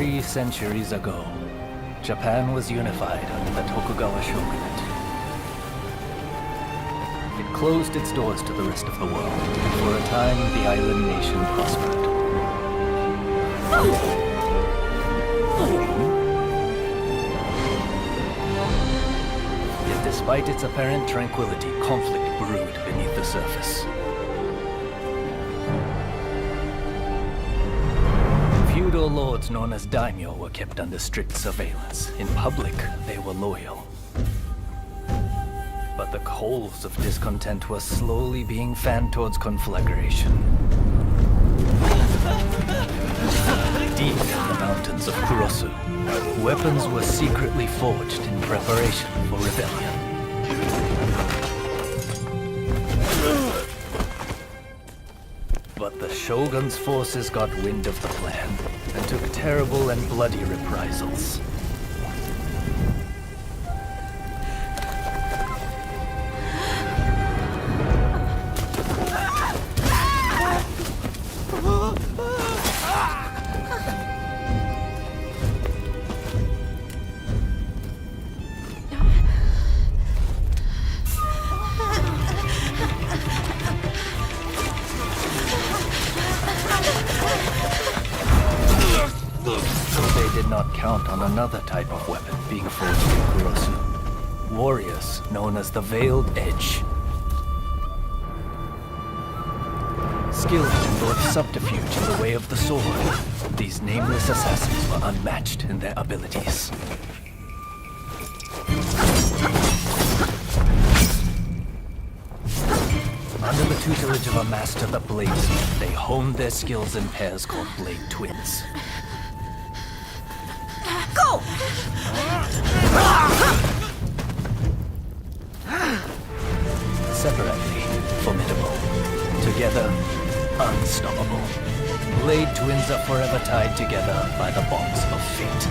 3 centuries ago, Japan was unified under the Tokugawa shogunate. It closed its doors to the rest of the world, and for a time the island nation prospered. Yet despite its apparent tranquility, conflict brewed beneath the surface. Feudal lords known as daimyo were kept under strict surveillance. In public, they were loyal. But the coals of discontent were slowly being fanned towards conflagration. Deep in the mountains of Kurosu, weapons were secretly forged in preparation for rebellion. But the Shogun's forces got wind of the plan and took terrible and bloody reprisals. They did not count on another type of weapon being forged in Kurosu. Warriors known as the Veiled Edge. Skilled in both subterfuge and the way of the sword, these nameless assassins were unmatched in their abilities. Under the tutelage of a master, the Bladesmith, they honed their skills in pairs called Blade Twins. Go! Separately, formidable. Together, unstoppable. Blade Twins are forever tied together by the bonds of fate.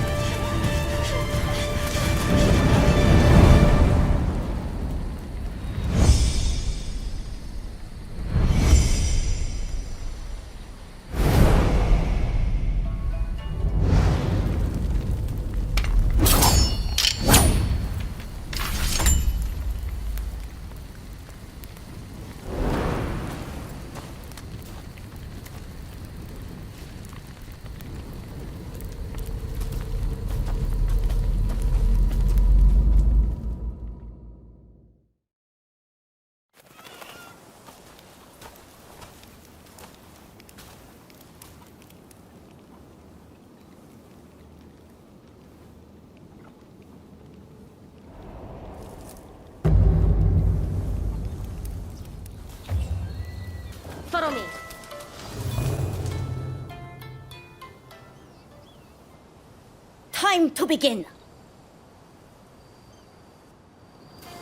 Follow me. Time to begin.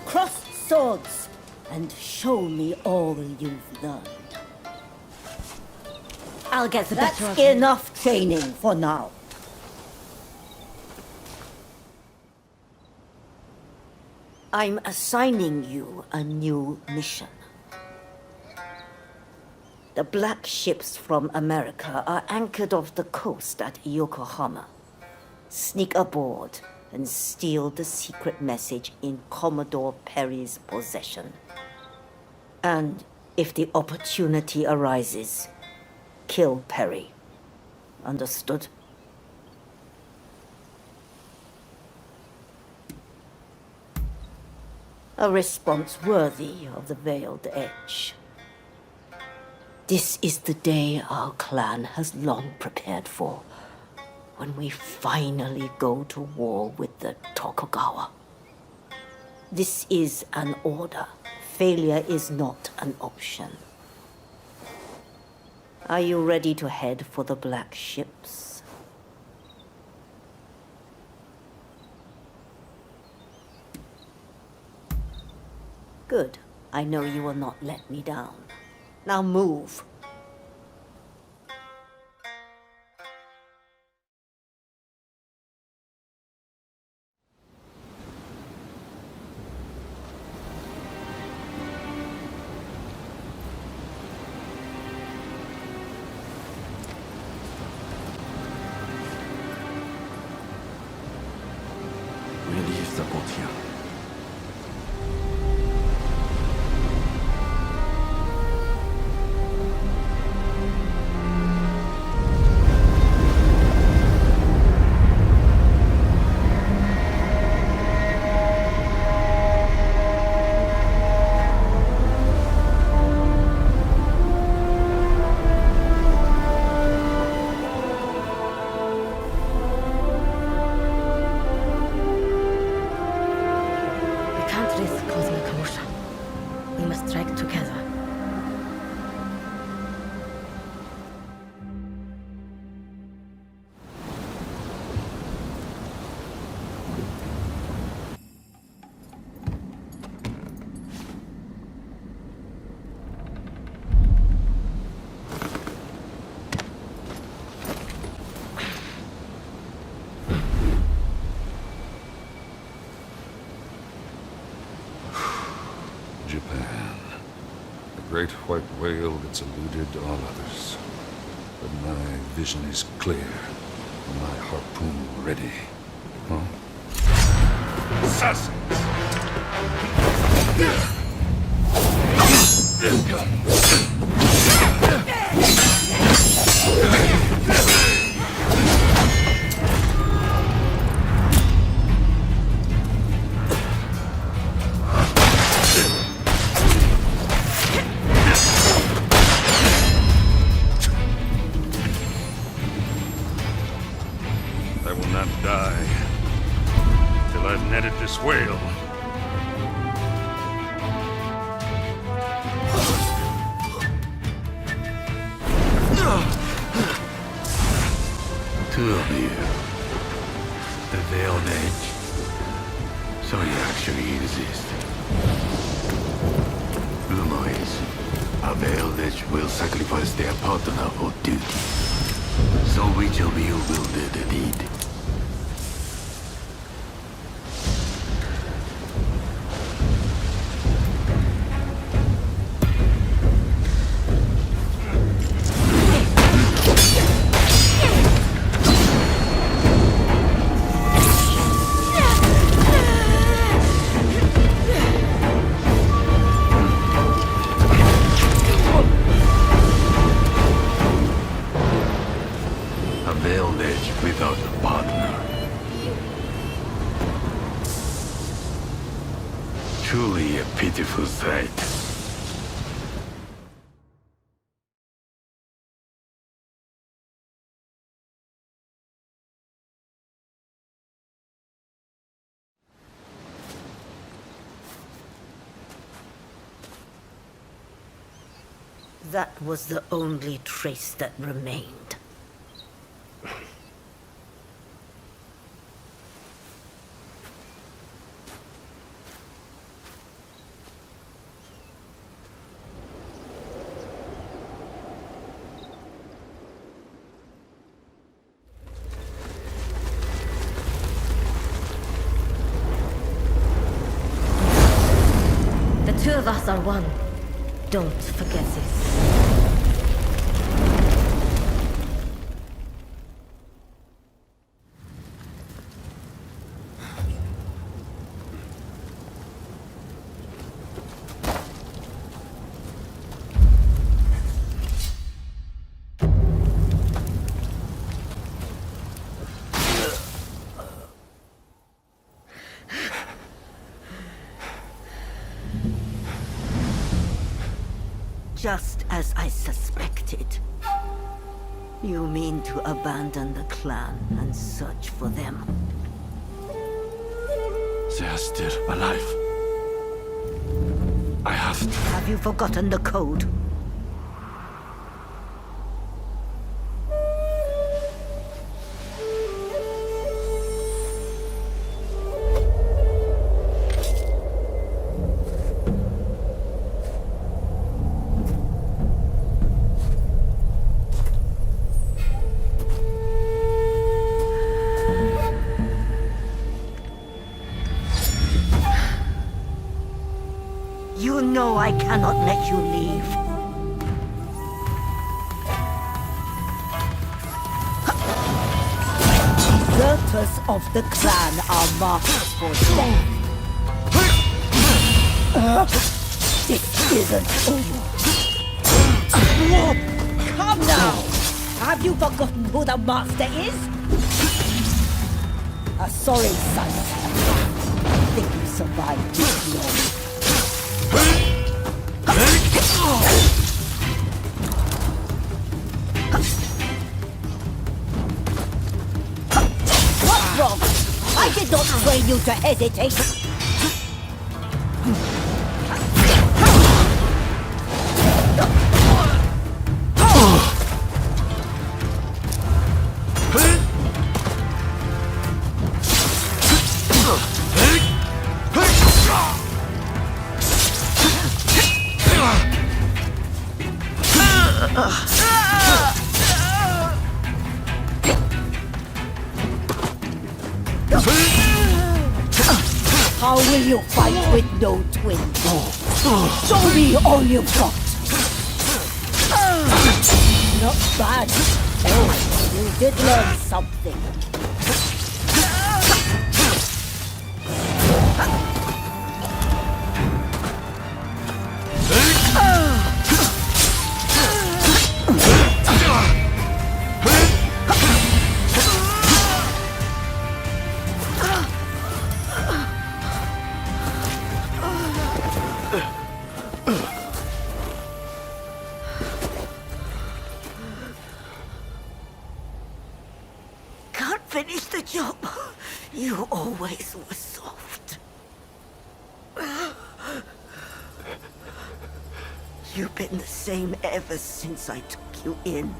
Cross swords and show me all you've learned. I'll get the better of you. That's enough training for now. I'm assigning you a new mission. The black ships from America are anchored off the coast at Yokohama. Sneak aboard and steal the secret message in Commodore Perry's possession. And if the opportunity arises, kill Perry. Understood? A response worthy of the Veiled Edge. This is the day our clan has long prepared for, when we finally go to war with the Tokugawa. This is an order. Failure is not an option. Are you ready to head for the black ships? Good. I know you will not let me down. Now move. support you. We can't risk causing a commotion. We must strike together. Japan. The great white whale that's eluded all others. But my vision is clear, and my harpoon ready. Huh? Assassins! I will not die till I've netted this whale. Two of you. The Veiled Edge. So you actually exist. Rumor is, a Veiled Edge will sacrifice their partner for duty. So which of you will do the deed? A Veiled Edge without a partner. Truly a pitiful sight. That was the only trace that remained. The two of us are one. Don't forget this. Just as I suspected. You mean to abandon the clan and search for them? They are still alive. I have to. Have you forgotten the code? You know I cannot let you leave. Deserters of the clan are marked for death. This isn't over. Come now! Have you forgotten who the master is? A sorry sight. I think you survived this long. What's wrong? I did not train you to hesitate. How will you fight with no twin? Show me all you've got. Not bad. Oh, you did learn something. Can't finish the job. You always were soft. You've been the same ever since I took you in.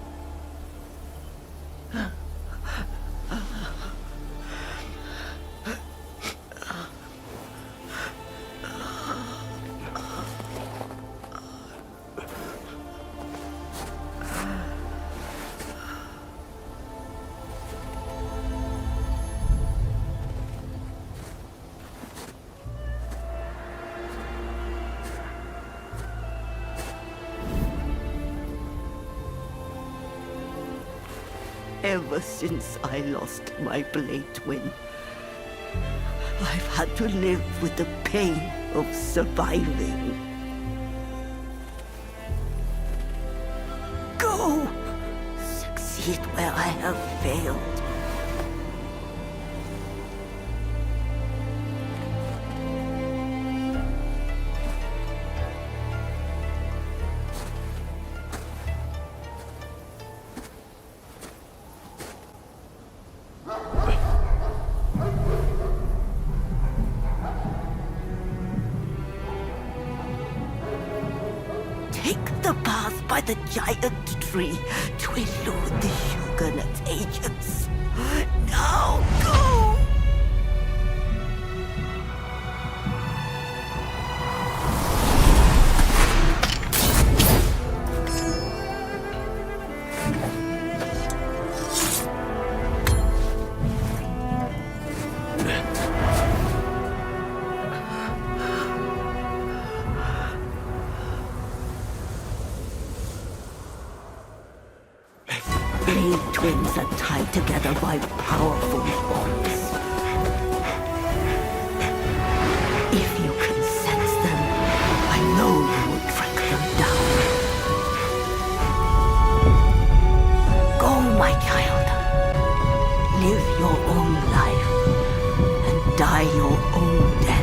Ever since I lost my blade twin, I've had to live with the pain of surviving. Go! Succeed where I have failed. Take the path by the giant tree to elude the Huguenot agents. Now go! Blade twins are tied together by powerful bonds. If you can sense them, I know you will track them down. Go, my child. Live your own life and die your own death.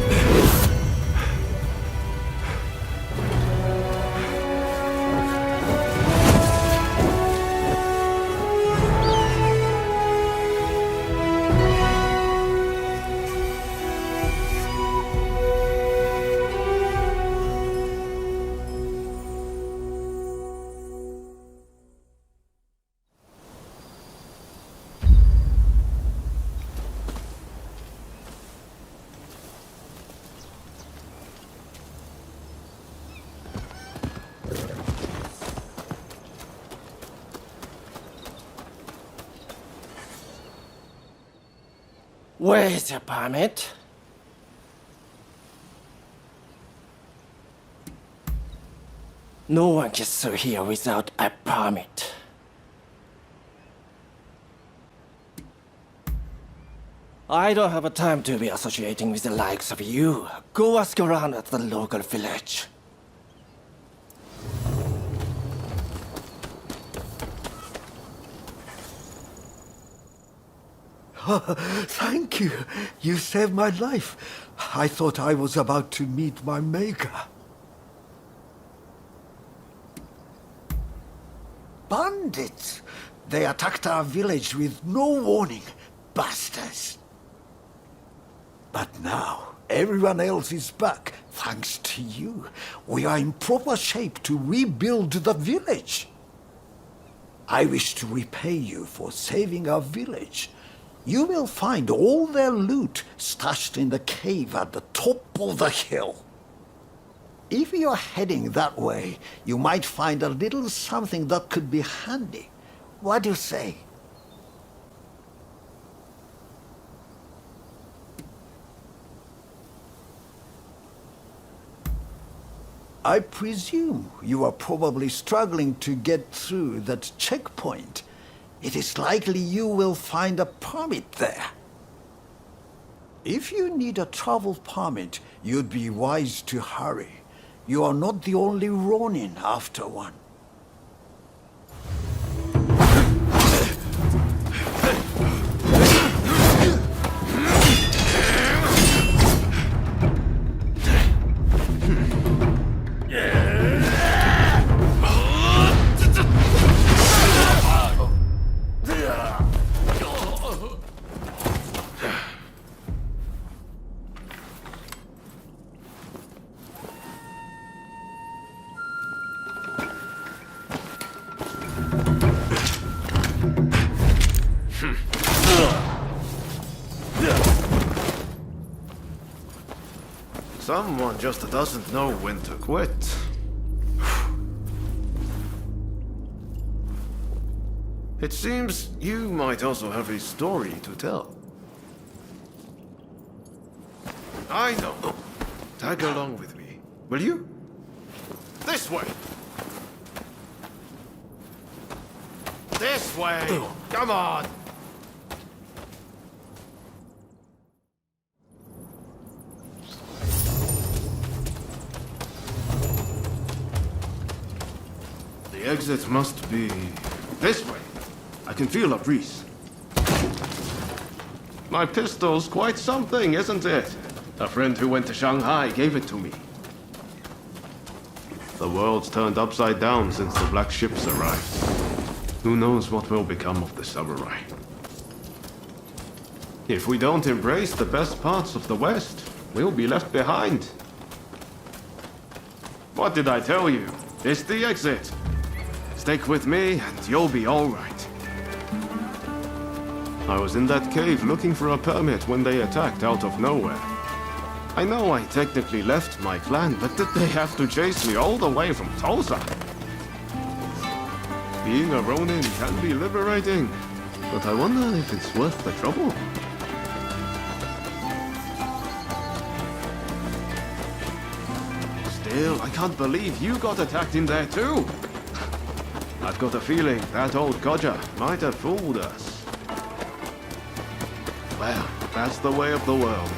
Where is your permit? No one gets through here without a permit. I don't have a time to be associating with the likes of you. Go ask around at the local village. Thank you. You saved my life. I thought I was about to meet my maker. Bandits! They attacked our village with no warning. Bastards! But now, everyone else is back, thanks to you. We are in proper shape to rebuild the village. I wish to repay you for saving our village. You will find all their loot stashed in the cave at the top of the hill. If you're heading that way, you might find a little something that could be handy. What do you say? I presume you are probably struggling to get through that checkpoint. It is likely you will find a permit there. If you need a travel permit, you'd be wise to hurry. You are not the only Ronin after one. Someone just doesn't know when to quit. It seems you might also have a story to tell. I know. Tag along with me, will you? This way! This way! Come on! The exit must be this way. I can feel a breeze. My pistol's quite something, isn't it? A friend who went to Shanghai gave it to me. The world's turned upside down since the black ships arrived. Who knows what will become of the samurai? If we don't embrace the best parts of the West, we'll be left behind. What did I tell you? It's the exit. Stick with me and you'll be all right. I was in that cave looking for a permit when they attacked out of nowhere. I know I technically left my clan, but did they have to chase me all the way from Tulsa? Being a Ronin can be liberating, but I wonder if it's worth the trouble. Still, I can't believe you got attacked in there too. I've got a feeling that old Godja might have fooled us. Well, that's the way of the world.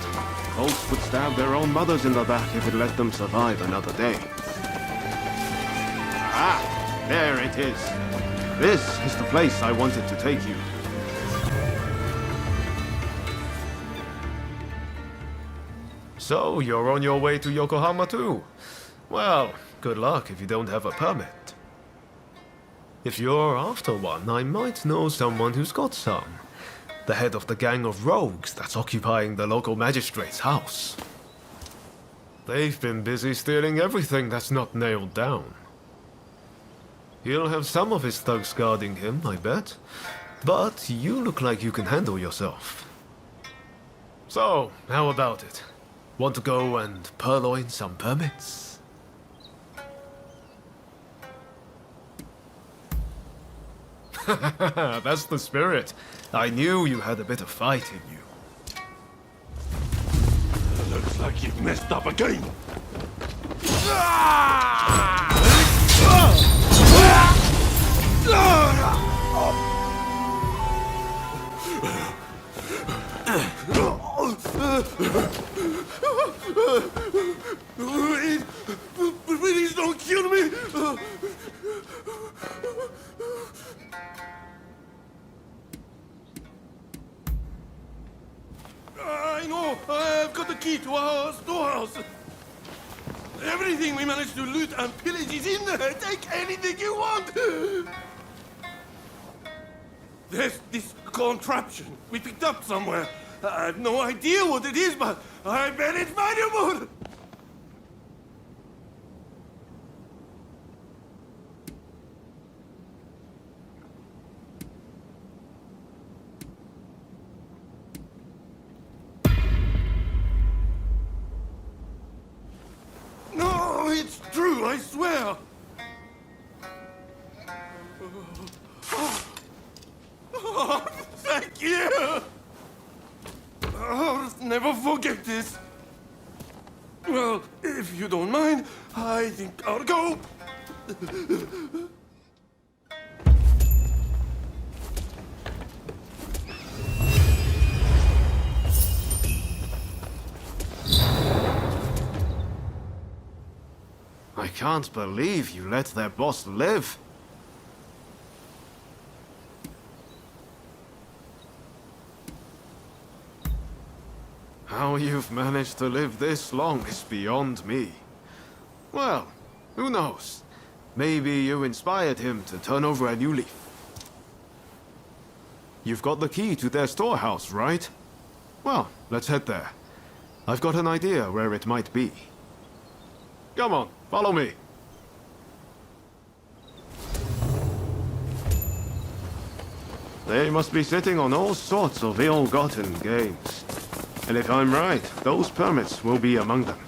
Folks would stab their own mothers in the back if it let them survive another day. Ah, there it is. This is the place I wanted to take you. So, you're on your way to Yokohama too? Well, good luck if you don't have a permit. If you're after one, I might know someone who's got some. The head of the gang of rogues that's occupying the local magistrate's house. They've been busy stealing everything that's not nailed down. He'll have some of his thugs guarding him, I bet. But you look like you can handle yourself. So, how about it? Want to go and purloin some permits? That's the spirit. I knew you had a bit of fight in you. Looks like you've messed up again. Please don't kill me! I know! I've got the key to our storehouse! Everything we managed to loot and pillage is in there! Take anything you want! There's this contraption we picked up somewhere. I have no idea what it is, but I bet it's valuable! No, it's true, I swear! Oh, thank you! I'll never forget this. Well, if you don't mind, I think I'll go. I can't believe you let their boss live. How you've managed to live this long is beyond me. Well, who knows? Maybe you inspired him to turn over a new leaf. You've got the key to their storehouse, right? Well, let's head there. I've got an idea where it might be. Come on, follow me. They must be sitting on all sorts of ill-gotten gains. And if I'm right, those permits will be among them.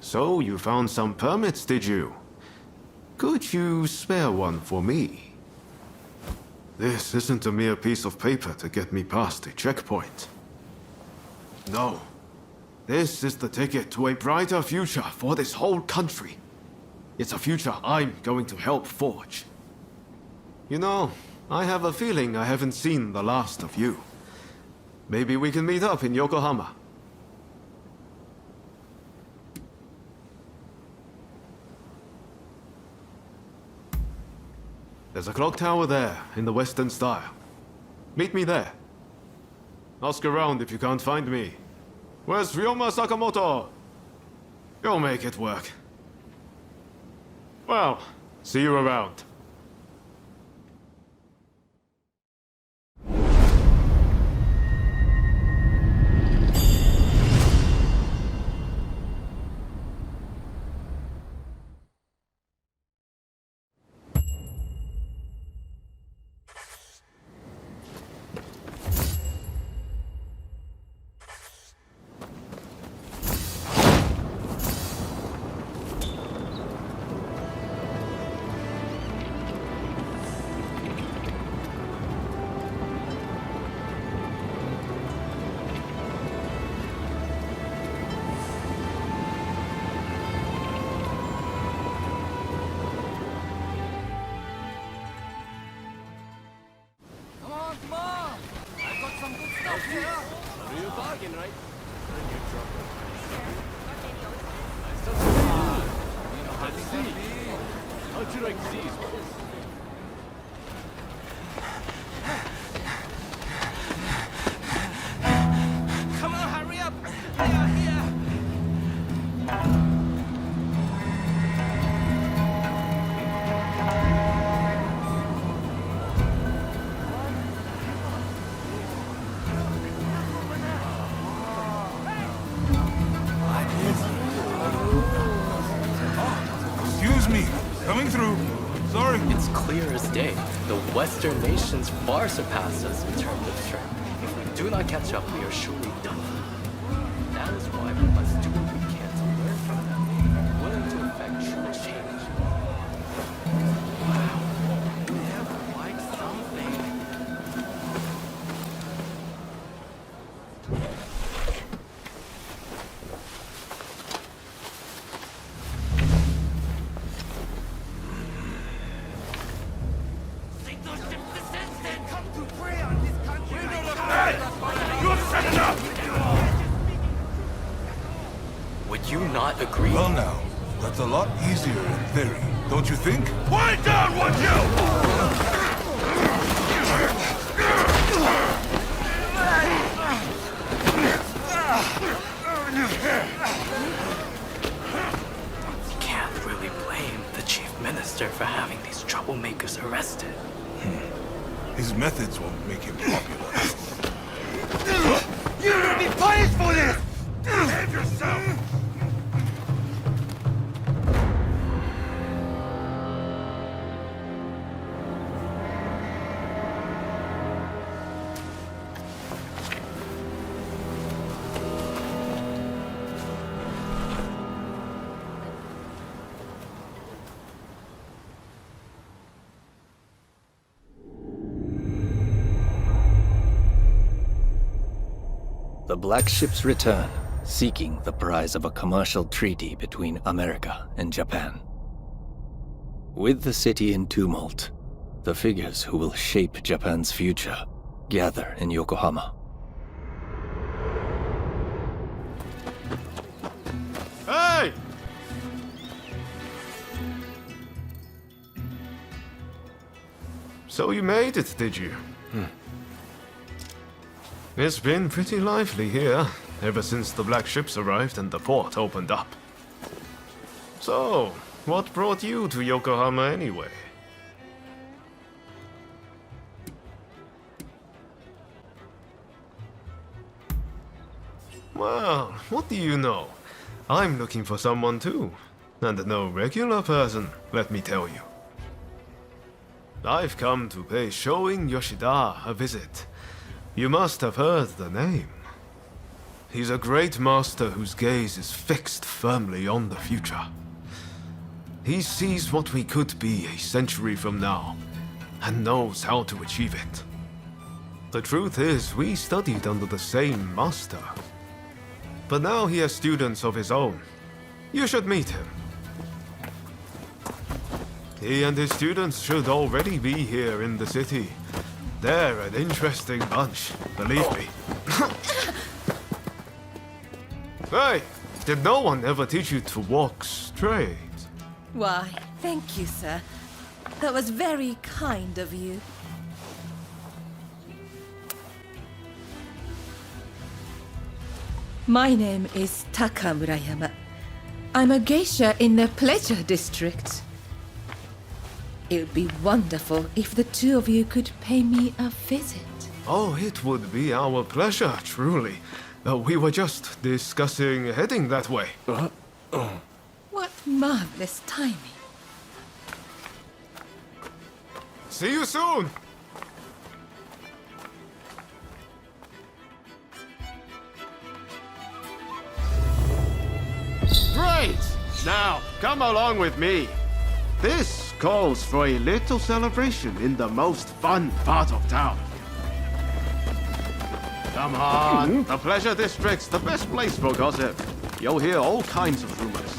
So, you found some permits, did you? Could you spare one for me? This isn't a mere piece of paper to get me past a checkpoint. No. This is the ticket to a brighter future for this whole country. It's a future I'm going to help forge. You know, I have a feeling I haven't seen the last of you. Maybe we can meet up in Yokohama. There's a clock tower there, in the Western style. Meet me there. Ask around if you can't find me. Where's Ryoma Sakamoto? You'll make it work. Well, see you around. Excuse me, coming through. Sorry. It's clear as day. The Western nations far surpass us in terms of strength. If we do not catch up, we are surely done. That is why we must do what we can to learn from them, willing to effect true change. Wow, we have like something. not agree? Well now, that's a lot easier in theory, don't you think? Quiet down, would you? Can't really blame the chief minister for having these troublemakers arrested. His methods won't make him popular. You will be punished for this! Behave yourself! The Black Ships return, seeking the prize of a commercial treaty between America and Japan. With the city in tumult, the figures who will shape Japan's future gather in Yokohama. Hey! So you made it, did you? It's been pretty lively here, ever since the Black Ships arrived and the port opened up. So, what brought you to Yokohama anyway? Well, what do you know? I'm looking for someone too. And no regular person, let me tell you. I've come to pay Shoin Yoshida a visit. You must have heard the name. He's a great master whose gaze is fixed firmly on the future. He sees what we could be a century from now, and knows how to achieve it. The truth is, we studied under the same master. But now he has students of his own. You should meet him. He and his students should already be here in the city. They're an interesting bunch, believe me. Hey, did no one ever teach you to walk straight? Why, thank you, sir. That was very kind of you. My name is Taka Murayama. I'm a geisha in the Pleasure District. It would be wonderful if the two of you could pay me a visit. Oh, it would be our pleasure, truly. We were just discussing heading that way. What marvelous timing. See you soon! Great! Now, come along with me. This calls for a little celebration in the most fun part of town. Come on, the Pleasure District's the best place for gossip. You'll hear all kinds of rumors.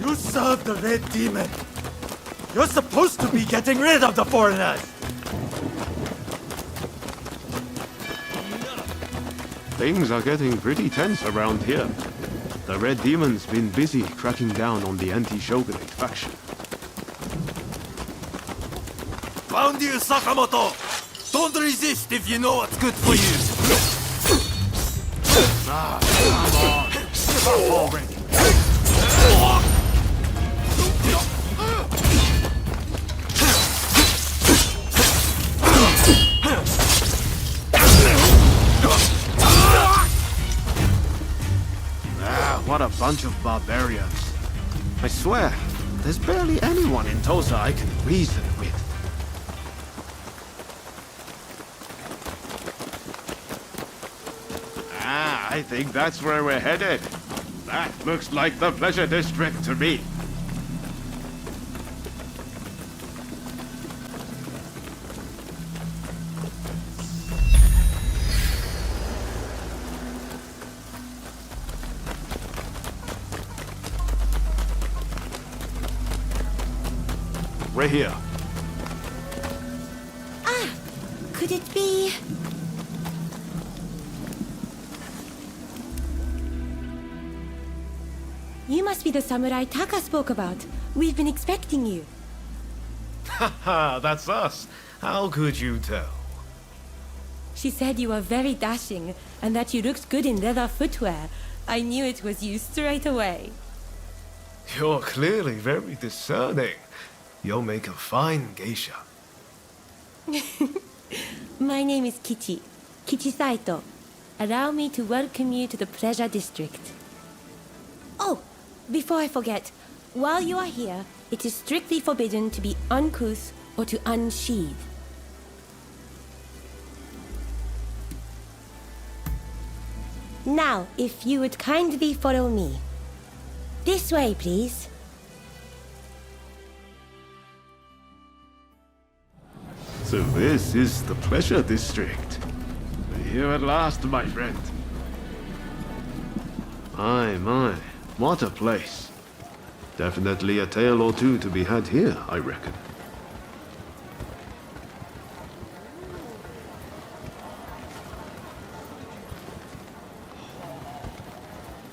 You serve the Red Demon. You're supposed to be getting rid of the foreigners. Things are getting pretty tense around here. The Red Demon's been busy cracking down on the anti-Shogunate faction. Found you, Sakamoto. Don't resist if you know what's good for you. Come on, give up already. What a bunch of barbarians. I swear, there's barely anyone in Tosa I can reason with. I think that's where we're headed. That looks like the Pleasure District to me. We're here. Could it be? must be the samurai Taka spoke about. We've been expecting you. Haha, that's us. How could you tell? She said you were very dashing and that you looked good in leather footwear. I knew it was you straight away. You're clearly very discerning. You'll make a fine geisha. My name is Kichi. Kichi Saito. Allow me to welcome you to the Pleasure District. Oh, before I forget, while you are here, it is strictly forbidden to be uncouth or to unsheathe. Now, if you would kindly follow me. This way, please. So this is the Pleasure District. We're here at last, my friend. My, what a place. Definitely a tale or two to be had here, I reckon.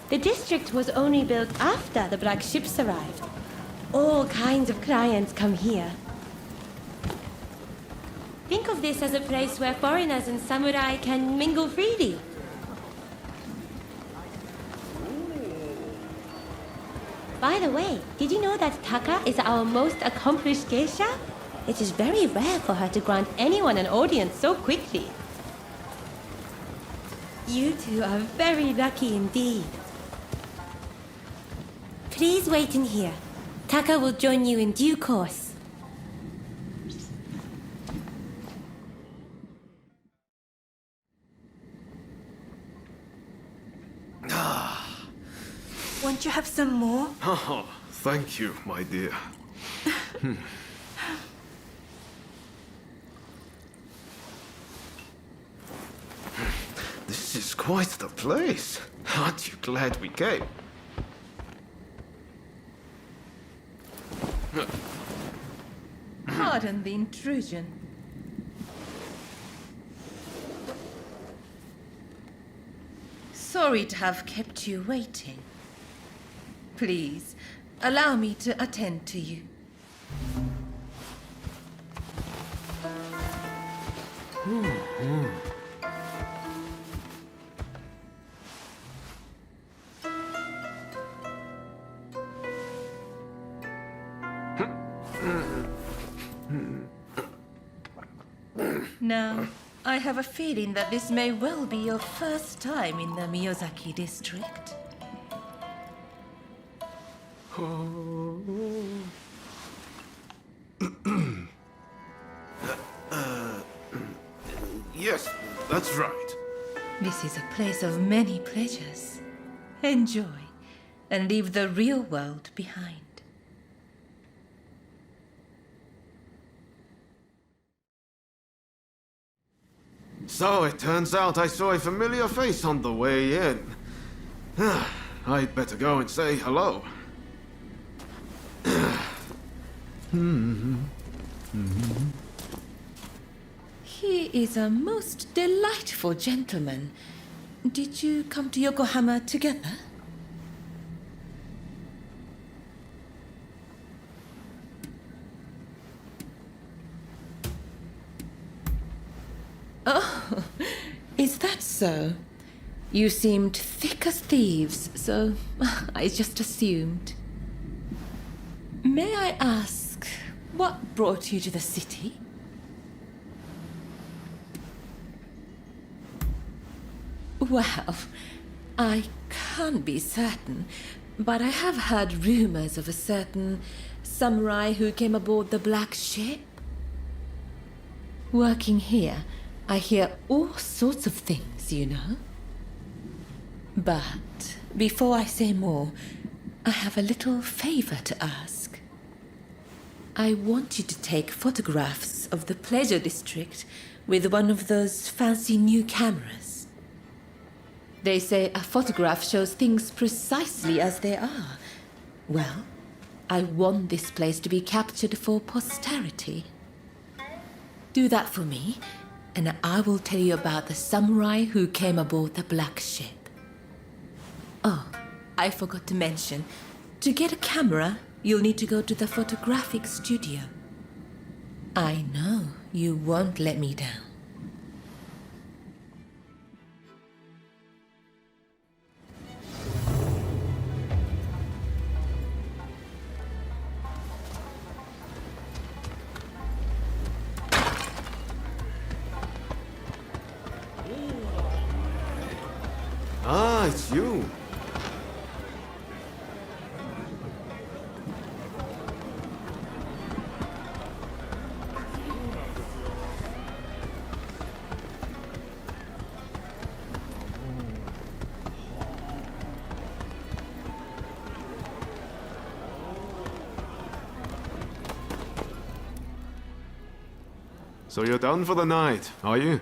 The district was only built after the black ships arrived. All kinds of clients come here. Think of this as a place where foreigners and samurai can mingle freely. By the way, did you know that Taka is our most accomplished geisha? It is very rare for her to grant anyone an audience so quickly. You two are very lucky indeed. Please wait in here. Taka will join you in due course. Won't you have some more? Oh, thank you, my dear. This is quite the place. Aren't you glad we came? Pardon the intrusion. Sorry to have kept you waiting. Please, allow me to attend to you. Now, I have a feeling that this may well be your first time in the Miyazaki district. Yes, that's right. This is a place of many pleasures. Enjoy, and leave the real world behind. So it turns out I saw a familiar face on the way in. I'd better go and say hello. He is a most delightful gentleman. Did you come to Yokohama together? Oh, is that so? You seemed thick as thieves, so I just assumed. May I ask, what brought you to the city? Well, I can't be certain, but I have heard rumors of a certain samurai who came aboard the black ship. Working here, I hear all sorts of things, you know. But before I say more, I have a little favor to ask. I want you to take photographs of the Pleasure District with one of those fancy new cameras. They say a photograph shows things precisely as they are. Well, I want this place to be captured for posterity. Do that for me, and I will tell you about the samurai who came aboard the black ship. Oh, I forgot to mention, To get a camera, you'll need to go to the photographic studio. I know you won't let me down. Ah, it's you. So you're done for the night, are you?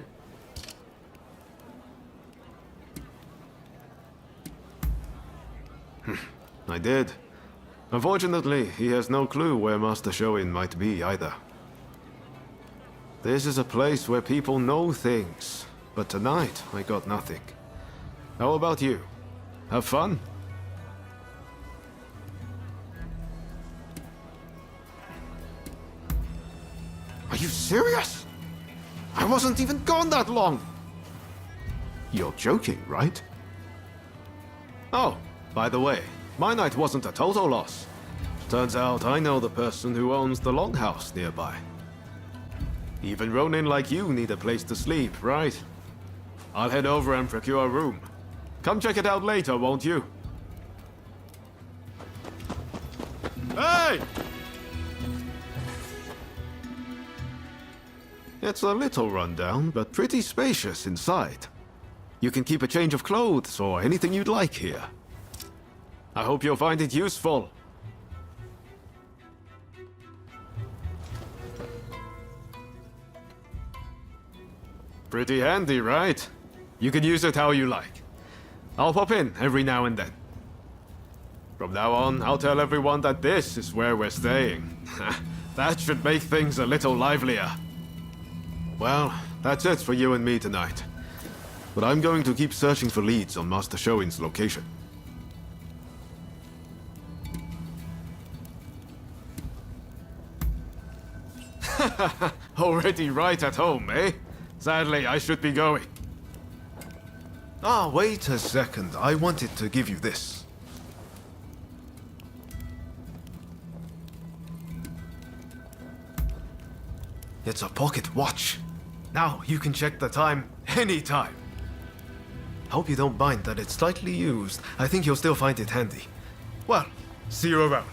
I did. Unfortunately, he has no clue where Master Shoin might be either. This is a place where people know things, but tonight I got nothing. How about you? Have fun? Are you serious? I wasn't even gone that long! You're joking, right? Oh, by the way, my night wasn't a total loss. Turns out I know the person who owns the longhouse nearby. Even Ronin like you need a place to sleep, right? I'll head over and procure a room. Come check it out later, won't you? Hey! It's a little rundown, but pretty spacious inside. You can keep a change of clothes or anything you'd like here. I hope you'll find it useful. Pretty handy, right? You can use it how you like. I'll pop in every now and then. From now on, I'll tell everyone that this is where we're staying. That should make things a little livelier. Well, that's it for you and me tonight. But I'm going to keep searching for leads on Master Shoin's location. Already right at home, eh? Sadly, I should be going. Ah, wait a second. I wanted to give you this. It's a pocket watch. Now you can check the time anytime. Hope you don't mind that it's slightly used. I think you'll still find it handy. Well, see you around.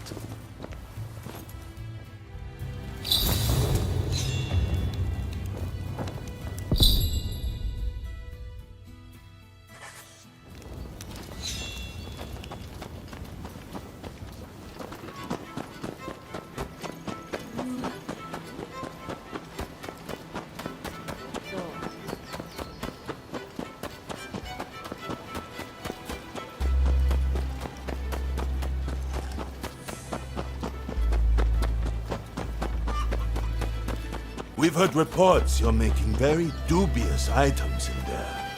We've heard reports you're making very dubious items in there.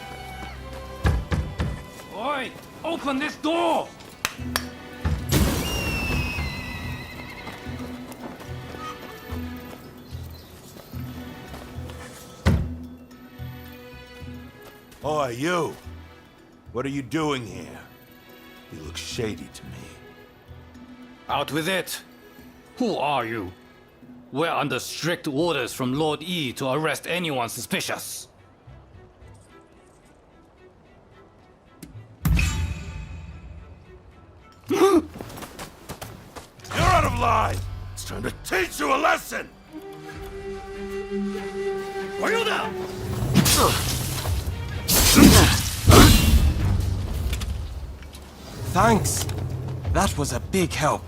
Oi! Open this door! Oi, you! What are you doing here? You look shady to me. Out with it! Who are you? We're under strict orders from Lord Yi to arrest anyone suspicious. You're out of line! It's time to teach you a lesson! Where you now? Thanks. That was a big help.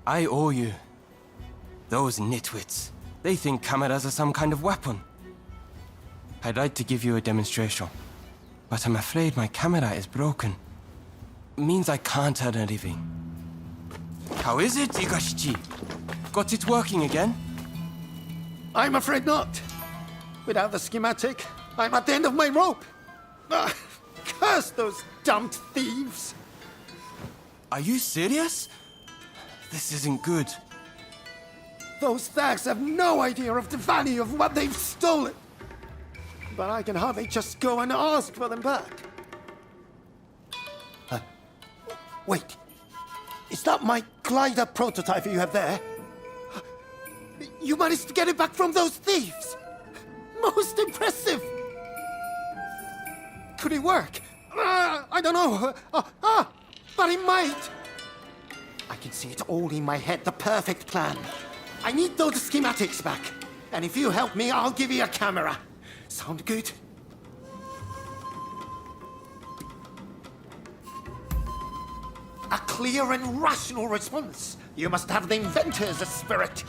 I owe you. Those nitwits. They think cameras are some kind of weapon. I'd like to give you a demonstration, but I'm afraid my camera is broken. Means I can't add anything. How is it, Igashichi? Got it working again? I'm afraid not. Without the schematic, I'm at the end of my rope. Curse those damned thieves! Are you serious? This isn't good. Those thags have no idea of the value of what they've stolen. But I can hardly just go and ask for them back. Wait. Is that my glider prototype you have there? You managed to get it back from those thieves! Most impressive! Could it work? I don't know. But it might! I can see it all in my head, the perfect plan. I need those schematics back. And if you help me, I'll give you a camera. Sound good? A clear and rational response. You must have the inventor's spirit.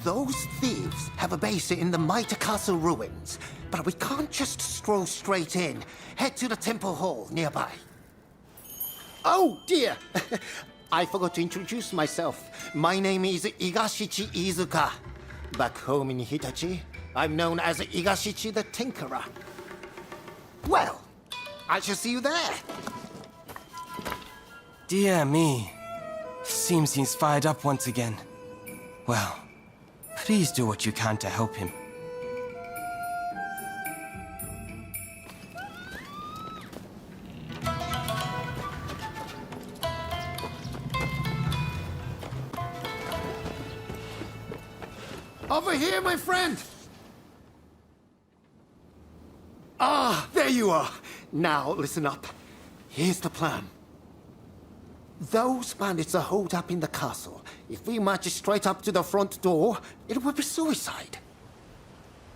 Those thieves have a base in the Mitre Castle ruins, but we can't just stroll straight in. Head to the temple hall nearby. Oh dear! I forgot to introduce myself. My name is Igashichi Izuka. Back home in Hitachi, I'm known as Igashichi the Tinkerer. Well, I shall see you there. Dear me. Seems he's fired up once again. Well, please do what you can to help him. Over here, my friend! Ah, there you are. Now, listen up. Here's the plan. Those bandits are holed up in the castle. If we march straight up to the front door, it will be suicide.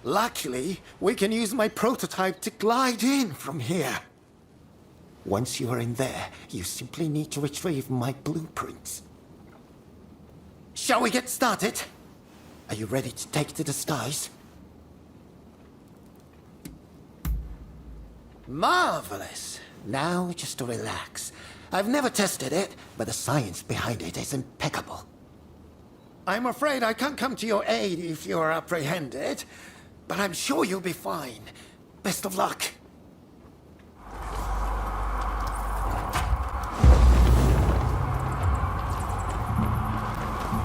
Luckily, we can use my prototype to glide in from here. Once you are in there, you simply need to retrieve my blueprints. Shall we get started? Are you ready to take to the skies? Marvelous. Now just relax. I've never tested it, but the science behind it is impeccable. I'm afraid I can't come to your aid if you're apprehended, but I'm sure you'll be fine. Best of luck.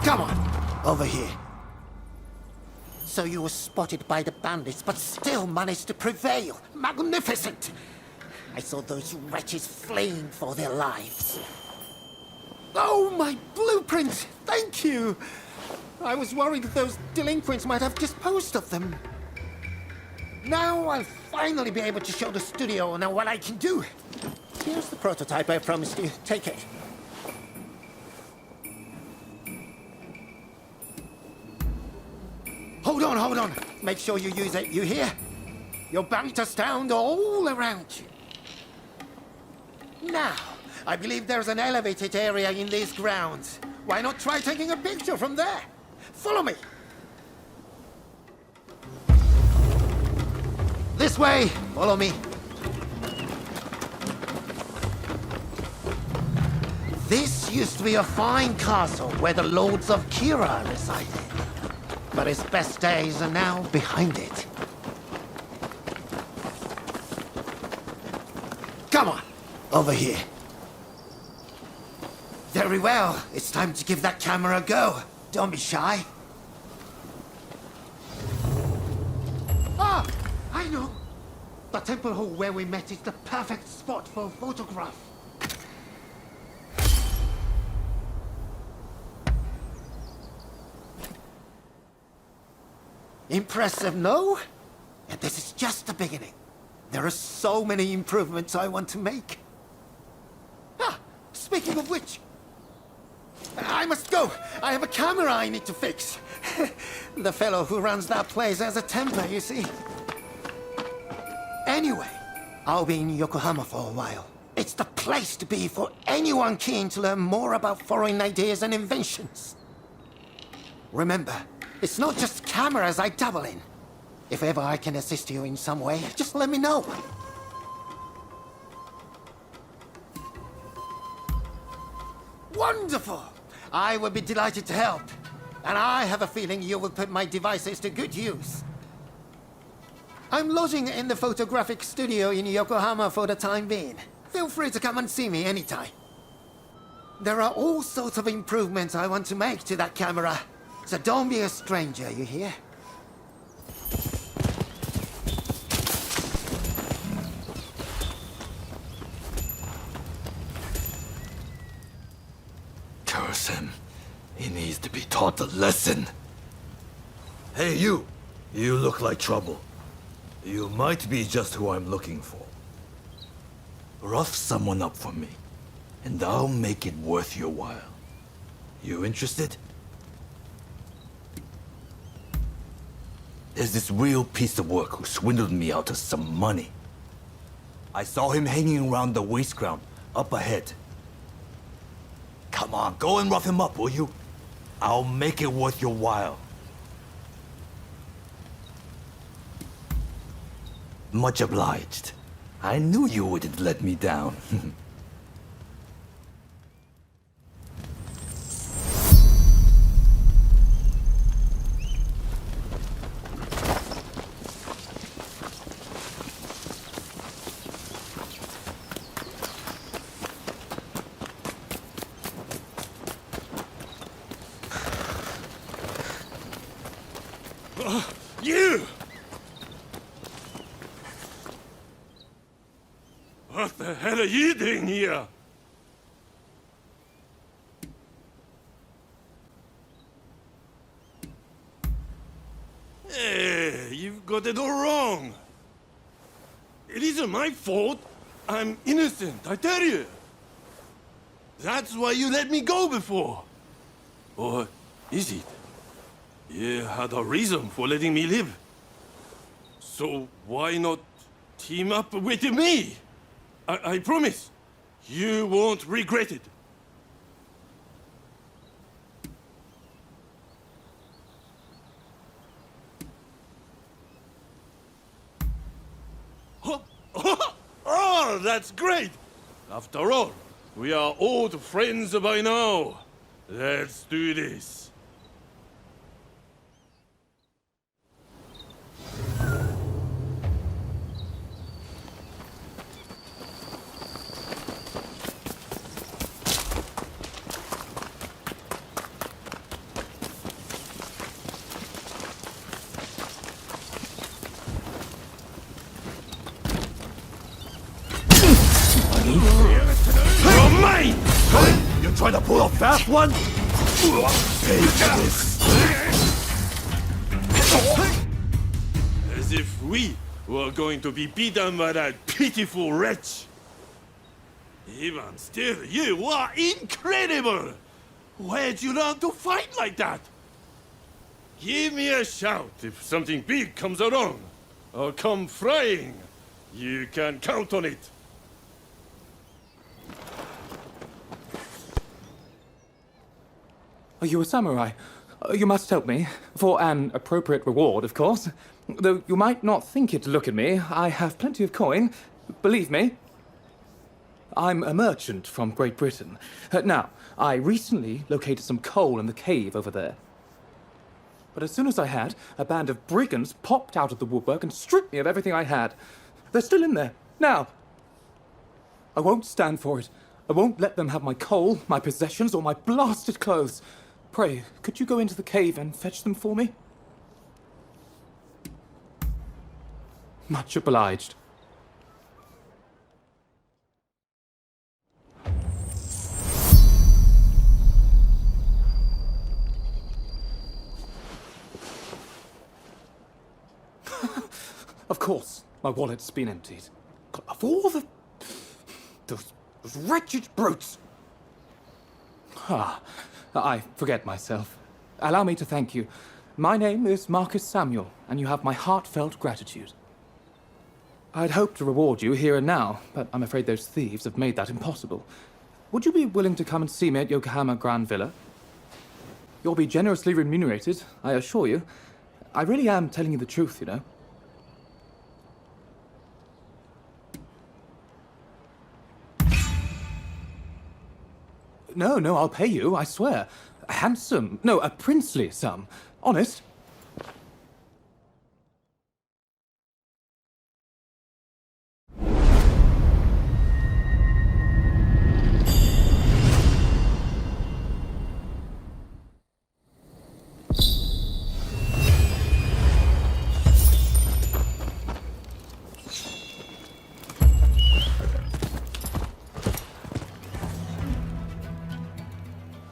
Come on, over here. So you were spotted by the bandits, but still managed to prevail. Magnificent! I saw those wretches fleeing for their lives. Oh, my blueprint! Thank you! I was worried that those delinquents might have disposed of them. Now I'll finally be able to show the studio now what I can do. Here's the prototype I promised you. Take it. Hold on, hold on. Make sure you use it, you hear? Your banter sound all around you. Now, I believe there's an elevated area in these grounds. Why not try taking a picture from there? Follow me. This way. Follow me. This used to be a fine castle where the lords of Kira resided. But its best days are now behind it. Come on, over here. Very well. It's time to give that camera a go. Don't be shy. Ah, I know. The temple hall where we met is the perfect spot for a photograph. Impressive, no? And this is just the beginning. There are so many improvements I want to make. Ah, speaking of which, I must go. I have a camera I need to fix. The fellow who runs that place has a temper, you see. Anyway, I'll be in Yokohama for a while. It's the place to be for anyone keen to learn more about foreign ideas and inventions. Remember, it's not just cameras I dabble in. If ever I can assist you in some way, just let me know. Wonderful! I would be delighted to help. And I have a feeling you will put my devices to good use. I'm lodging in the photographic studio in Yokohama for the time being. Feel free to come and see me anytime. There are all sorts of improvements I want to make to that camera. So don't be a stranger, you hear? Curse him. He needs to be taught a lesson. Hey, you! You look like trouble. You might be just who I'm looking for. Rough someone up for me, and I'll make it worth your while. You interested? There's this real piece of work who swindled me out of some money. I saw him hanging around the waste ground, up ahead. Come on, go and rough him up, will you? I'll make it worth your while. Much obliged. I knew you wouldn't let me down. You! What the hell are you doing here? Hey, you've got it all wrong. It isn't my fault. I'm innocent, I tell you. That's why you let me go before. Or is it? You had a reason for letting me live. So why not team up with me? I promise, you won't regret it. Oh, that's great! After all, we are old friends by now. Let's do this. You're mine! You're trying to pull a fast one? Pay for this. As if we were going to be beaten by that pitiful wretch. Even still, you are incredible! Where'd you learn to fight like that? Give me a shout if something big comes along. I'll come flying. You can count on it. Are you a samurai? You must help me. For an appropriate reward, of course. Though you might not think it to look at me, I have plenty of coin. Believe me. I'm a merchant from Great Britain. Now, I recently located some coal in the cave over there. But as soon as I had, a band of brigands popped out of the woodwork and stripped me of everything I had. They're still in there, now. I won't stand for it. I won't let them have my coal, my possessions, or my blasted clothes. Pray, could you go into the cave and fetch them for me? Much obliged. Of course, my wallet's been emptied. Of all those wretched brutes! Ah, I forget myself. Allow me to thank you. My name is Marcus Samuel, and you have my heartfelt gratitude. I'd hoped to reward you here and now, but I'm afraid those thieves have made that impossible. Would you be willing to come and see me at Yokohama Grand Villa? You'll be generously remunerated, I assure you. I really am telling you the truth, you know. No, I'll pay you, I swear. A handsome, no, a princely sum. Honest.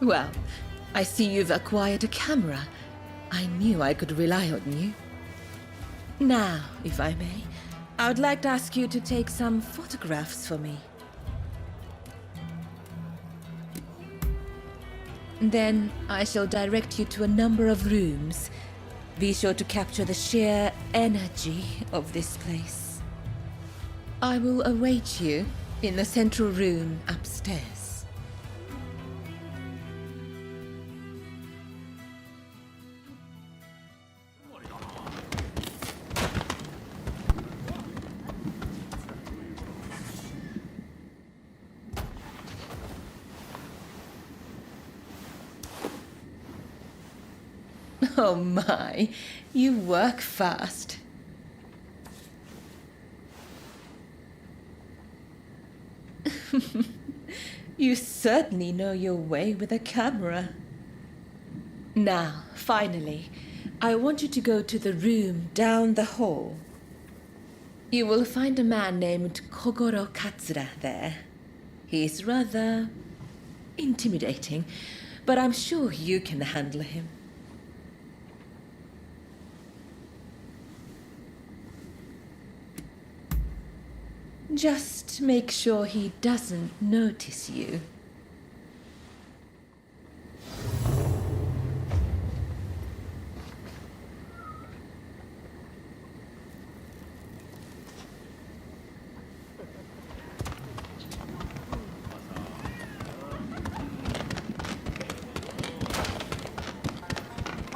Well, I see you've acquired a camera. I knew I could rely on you. Now, if I may, I would like to ask you to take some photographs for me. Then I shall direct you to a number of rooms. Be sure to capture the sheer energy of this place. I will await you in the central room upstairs. Oh my, you work fast. You certainly know your way with a camera. Now, finally, I want you to go to the room down the hall. You will find a man named Kogoro Katsura there. He's rather intimidating, but I'm sure you can handle him. Just make sure he doesn't notice you.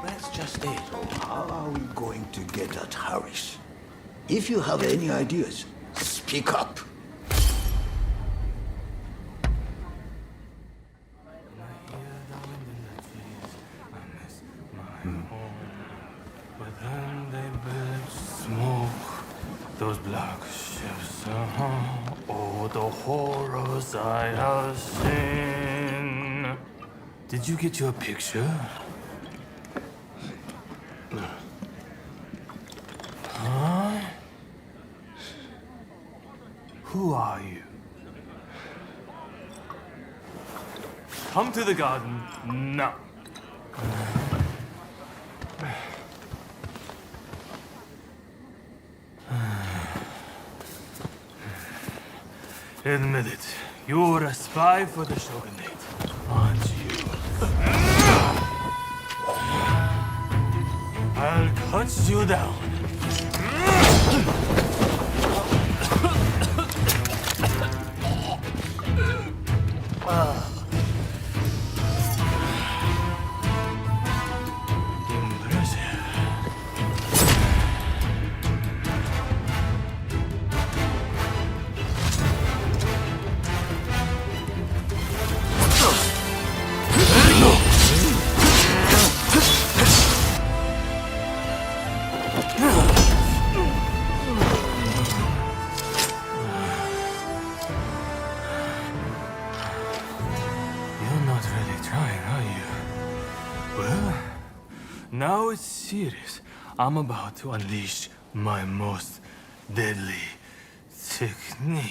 That's just it. How are we going to get at Harris? If you have any ideas, speak up. But then they built smoke. Those black ships, oh, the horrors I have seen. Did you get your picture? Huh? Who are you? Come to the garden now. Admit it, you're a spy for the Shogunate, aren't you? I'll cut you down. Now it's serious. I'm about to unleash my most deadly technique.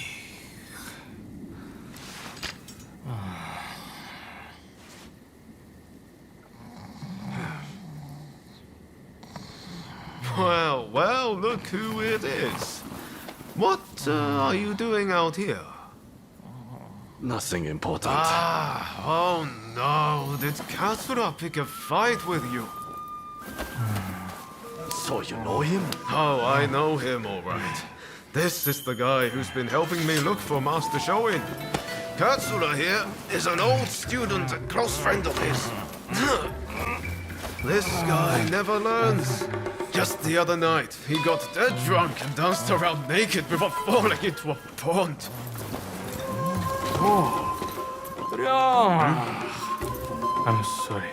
Well, well, look who it is. What are you doing out here? Nothing important. Oh no, did Katsura pick a fight with you? So you know him? Oh, I know him, all right. This is the guy who's been helping me look for Master Shoin. Katsura here is an old student and close friend of his. This guy never learns. Just the other night, he got dead drunk and danced around naked before falling into a pond. I'm sorry.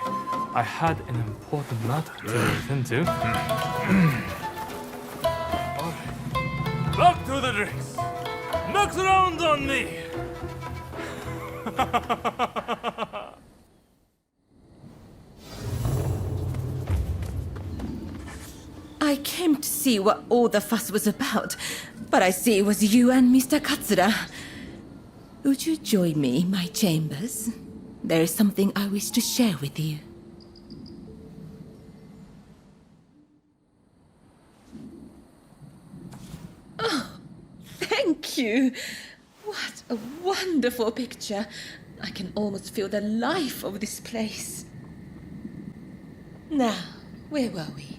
I had an important matter to attend to. Back to the drinks. Next round on me. I came to see what all the fuss was about, but I see it was you and Mr. Katsura. Would you join me in my chambers? There is something I wish to share with you. Oh, thank you! What a wonderful picture. I can almost feel the life of this place. Now, where were we?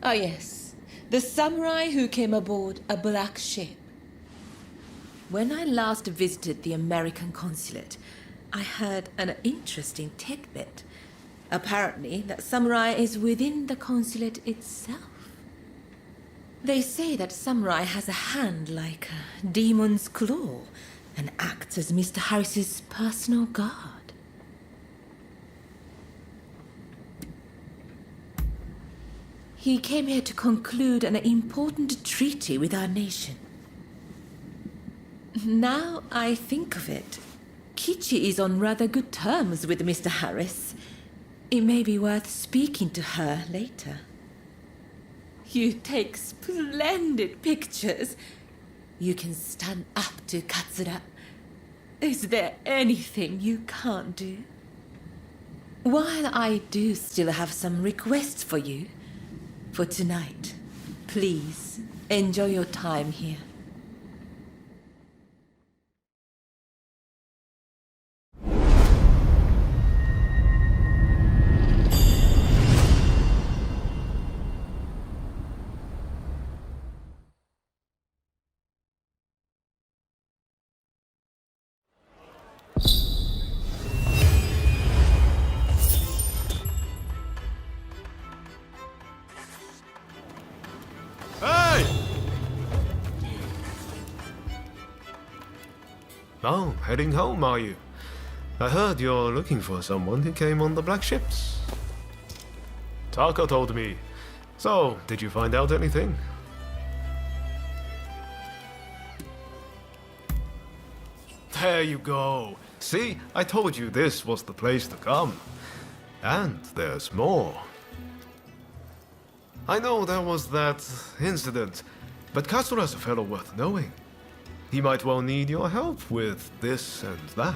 Oh, yes. The samurai who came aboard a black ship. When I last visited the American consulate, I heard an interesting tidbit. Apparently, that samurai is within the consulate itself. They say that samurai has a hand like a demon's claw and acts as Mr. Harris's personal guard. He came here to conclude an important treaty with our nation. Now I think of it, Kichi is on rather good terms with Mr. Harris. It may be worth speaking to her later. You take splendid pictures. You can stand up to Katsura. Is there anything you can't do? While I do still have some requests for you, for tonight, please enjoy your time here. Hey! Oh, heading home, are you? I heard you're looking for someone who came on the black ships. Taka told me. So, did you find out anything? There you go. See, I told you this was the place to come. And there's more. I know there was that incident, but Katsura's a fellow worth knowing. He might well need your help with this and that.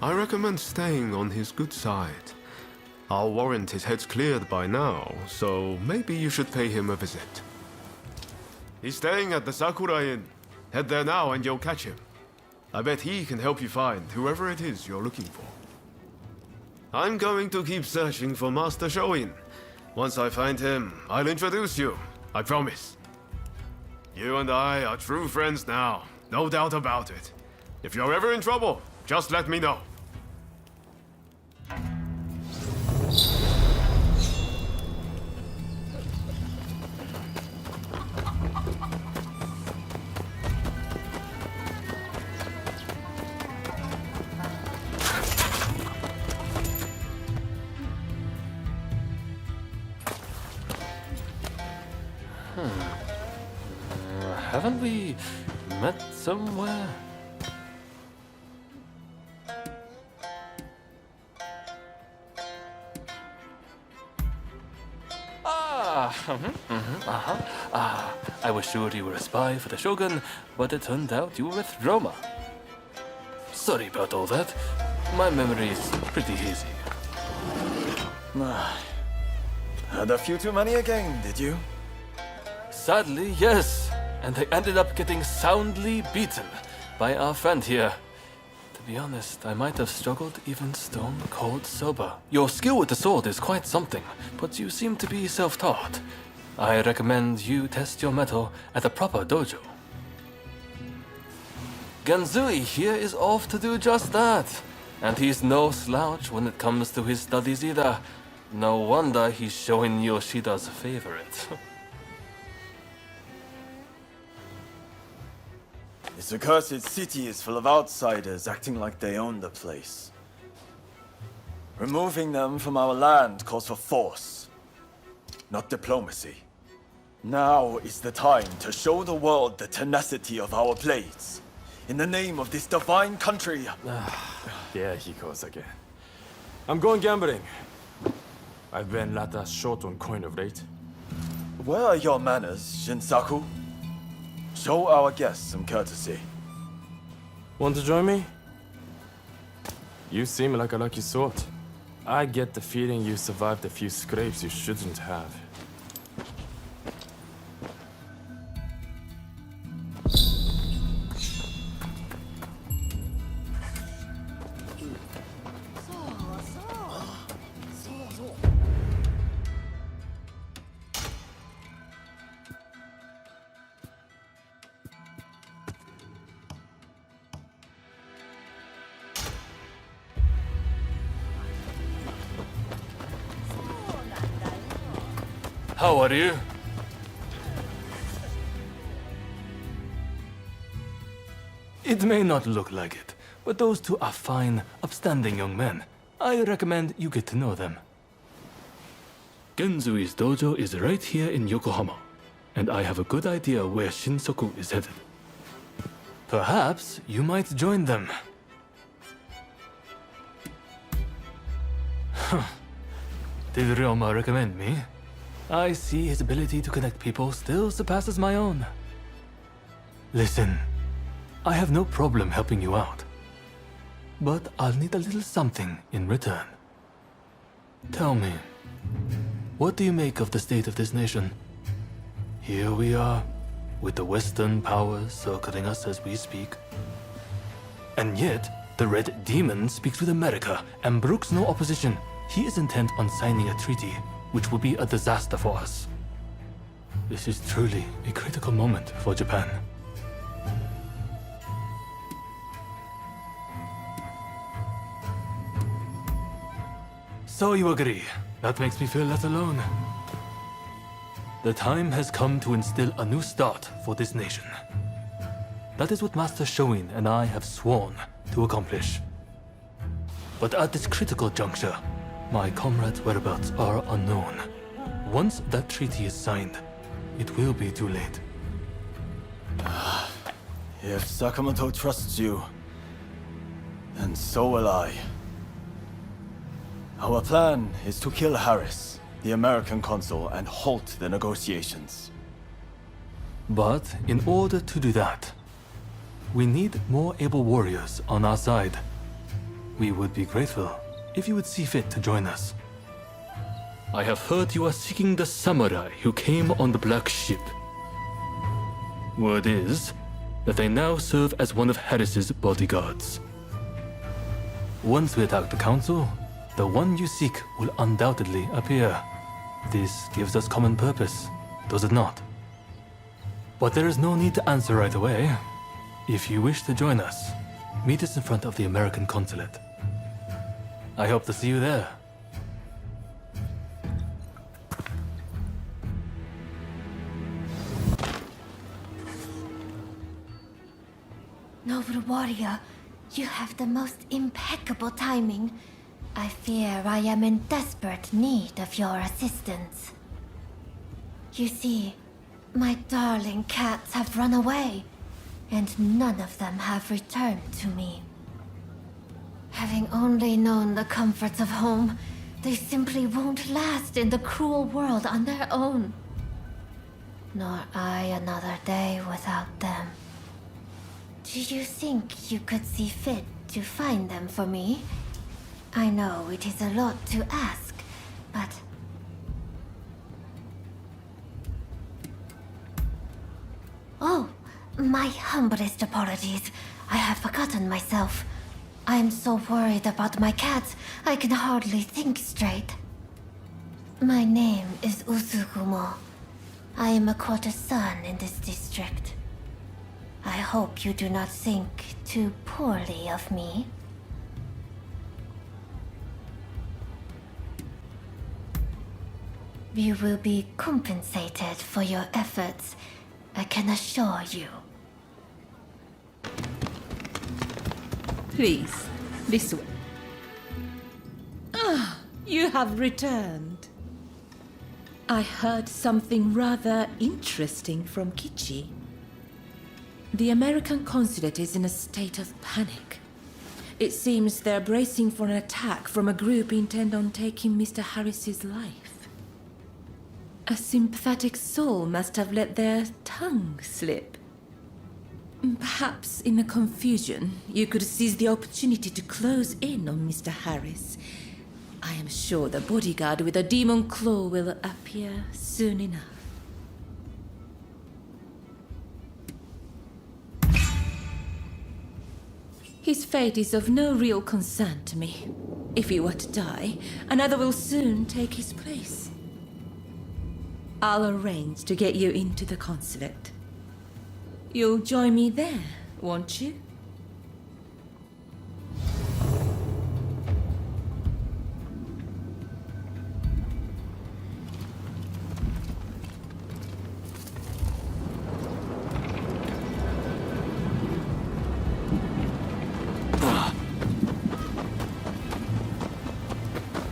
I recommend staying on his good side. I'll warrant his head's cleared by now, so maybe you should pay him a visit. He's staying at the Sakura Inn. Head there now and you'll catch him. I bet he can help you find whoever it is you're looking for. I'm going to keep searching for Master Shoin. Once I find him, I'll introduce you. I promise. You and I are true friends now. No doubt about it. If you're ever in trouble, just let me know. Haven't we met somewhere? I was sure you were a spy for the Shogun, but it turned out you were with Roma. Sorry about all that. My memory is pretty hazy. Had a few too many again, did you? Sadly, yes. And I ended up getting soundly beaten by our friend here. To be honest, I might have struggled even stone cold sober. Your skill with the sword is quite something, but you seem to be self-taught. I recommend you test your mettle at a proper dojo. Genzui here is off to do just that. And he's no slouch when it comes to his studies either. No wonder he's Shoin Yoshida's favorite. This accursed city is full of outsiders acting like they own the place. Removing them from our land calls for force, not diplomacy. Now is the time to show the world the tenacity of our blades. In the name of this divine country. Yeah, he goes again. I'm going gambling. I've been rather short on coin of late. Where are your manners, Shinsaku? Show our guests some courtesy. Want to join me? You seem like a lucky sort. I get the feeling you survived a few scrapes you shouldn't have. How are you? It may not look like it, but those two are fine, upstanding young men. I recommend you get to know them. Genzui's dojo is right here in Yokohama, and I have a good idea where Shinsoku is headed. Perhaps you might join them. Did Ryoma recommend me? I see his ability to connect people still surpasses my own. Listen, I have no problem helping you out, but I'll need a little something in return. Tell me, what do you make of the state of this nation? Here we are, with the Western powers circling us as we speak. And yet, the Red Demon speaks with America and brooks no opposition. He is intent on signing a treaty, which will be a disaster for us. This is truly a critical moment for Japan. So you agree. That makes me feel less alone. The time has come to instill a new start for this nation. That is what Master Shoin and I have sworn to accomplish. But at this critical juncture, my comrades' whereabouts are unknown. Once that treaty is signed, it will be too late. If Sakamoto trusts you, then so will I. Our plan is to kill Harris, the American consul, and halt the negotiations. But in order to do that, we need more able warriors on our side. We would be grateful if you would see fit to join us. I have heard you are seeking the samurai who came on the Black Ship. Word is that they now serve as one of Harris's bodyguards. Once we attack the Council, the one you seek will undoubtedly appear. This gives us common purpose, does it not? But there is no need to answer right away. If you wish to join us, meet us in front of the American consulate. I hope to see you there. Noble warrior, you have the most impeccable timing. I fear I am in desperate need of your assistance. You see, my darling cats have run away, and none of them have returned to me. Having only known the comforts of home, they simply won't last in the cruel world on their own. Nor I another day without them. Do you think you could see fit to find them for me? I know it is a lot to ask, but... Oh, my humblest apologies. I have forgotten myself. I am so worried about my cats, I can hardly think straight. My name is Usugumo. I am a courtesan in this district. I hope you do not think too poorly of me. You will be compensated for your efforts, I can assure you. Please, this way. Ah, you have returned. I heard something rather interesting from Kichi. The American consulate is in a state of panic. It seems they're bracing for an attack from a group intent on taking Mr. Harris's life. A sympathetic soul must have let their tongue slip. Perhaps in a confusion, you could seize the opportunity to close in on Mr. Harris. I am sure the bodyguard with a demon claw will appear soon enough. His fate is of no real concern to me. If he were to die, another will soon take his place. I'll arrange to get you into the consulate. You'll join me there, won't you?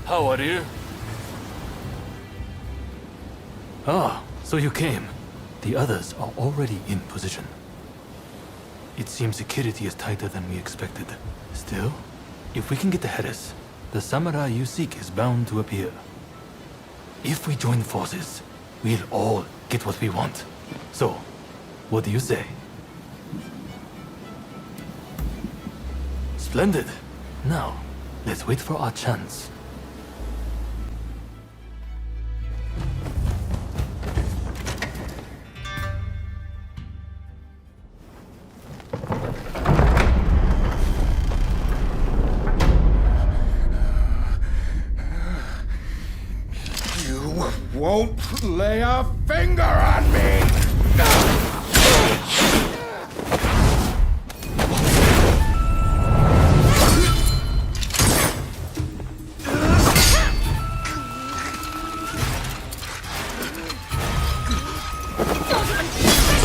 How are you? Ah, so you came. The others are already in position. It seems security is tighter than we expected. Still, if we can get the Harris, the samurai you seek is bound to appear. If we join forces, we'll all get what we want. So, what do you say? Splendid. Now, let's wait for our chance. Won't lay a finger on me!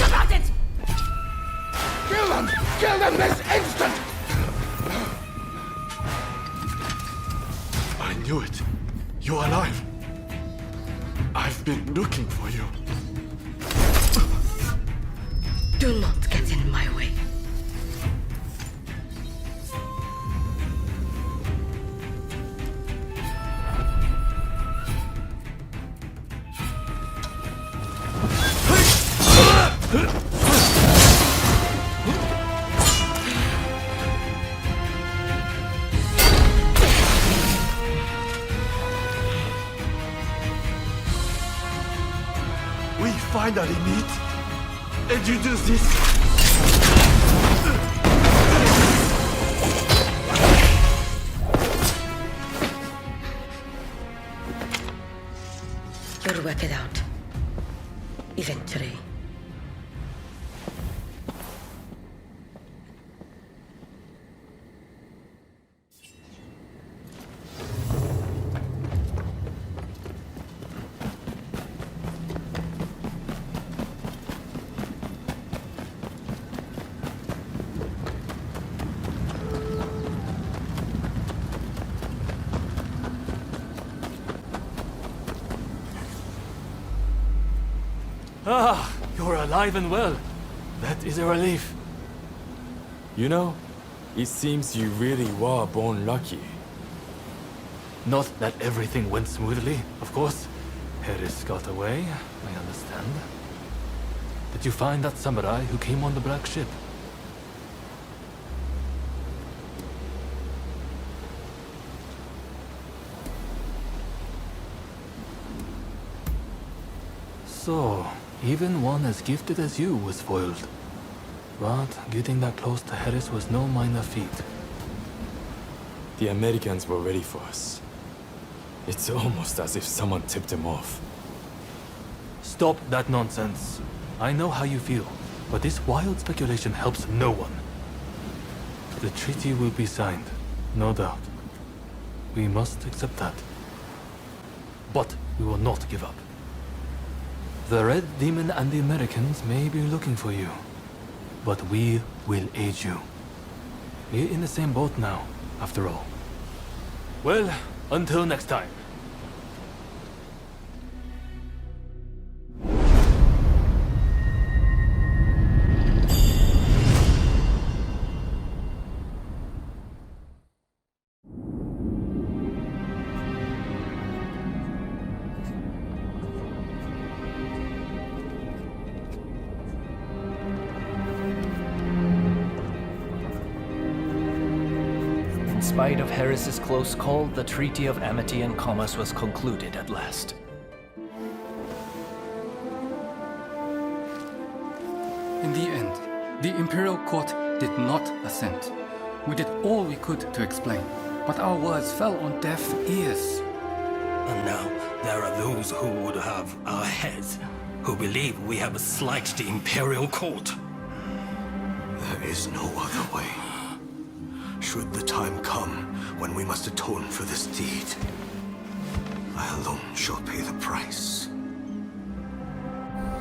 About it! Kill them! Kill them this instant! I knew it. You're alive. I've been looking for you. Do not get in my way. We finally meet, and you do this. You'll work it out. Eventually. Ah, you're alive and well. That is a relief. You know, it seems you really were born lucky. Not that everything went smoothly, of course. Harris got away, I understand. Did you find that samurai who came on the black ship? So, even one as gifted as you was foiled. But getting that close to Harris was no minor feat. The Americans were ready for us. It's almost as if someone tipped them off. Stop that nonsense. I know how you feel, but this wild speculation helps no one. The treaty will be signed, no doubt. We must accept that. But we will not give up. The Red Demon and the Americans may be looking for you, but we will aid you. We're in the same boat now, after all. Well, until next time. spite of Harris's close call, the Treaty of Amity and Commerce was concluded at last. In the end, the Imperial Court did not assent. We did all we could to explain, but our words fell on deaf ears. And now there are those who would have our heads, who believe we have slighted the Imperial Court. There is no other way. Should the time come when we must atone for this deed, I alone shall pay the price.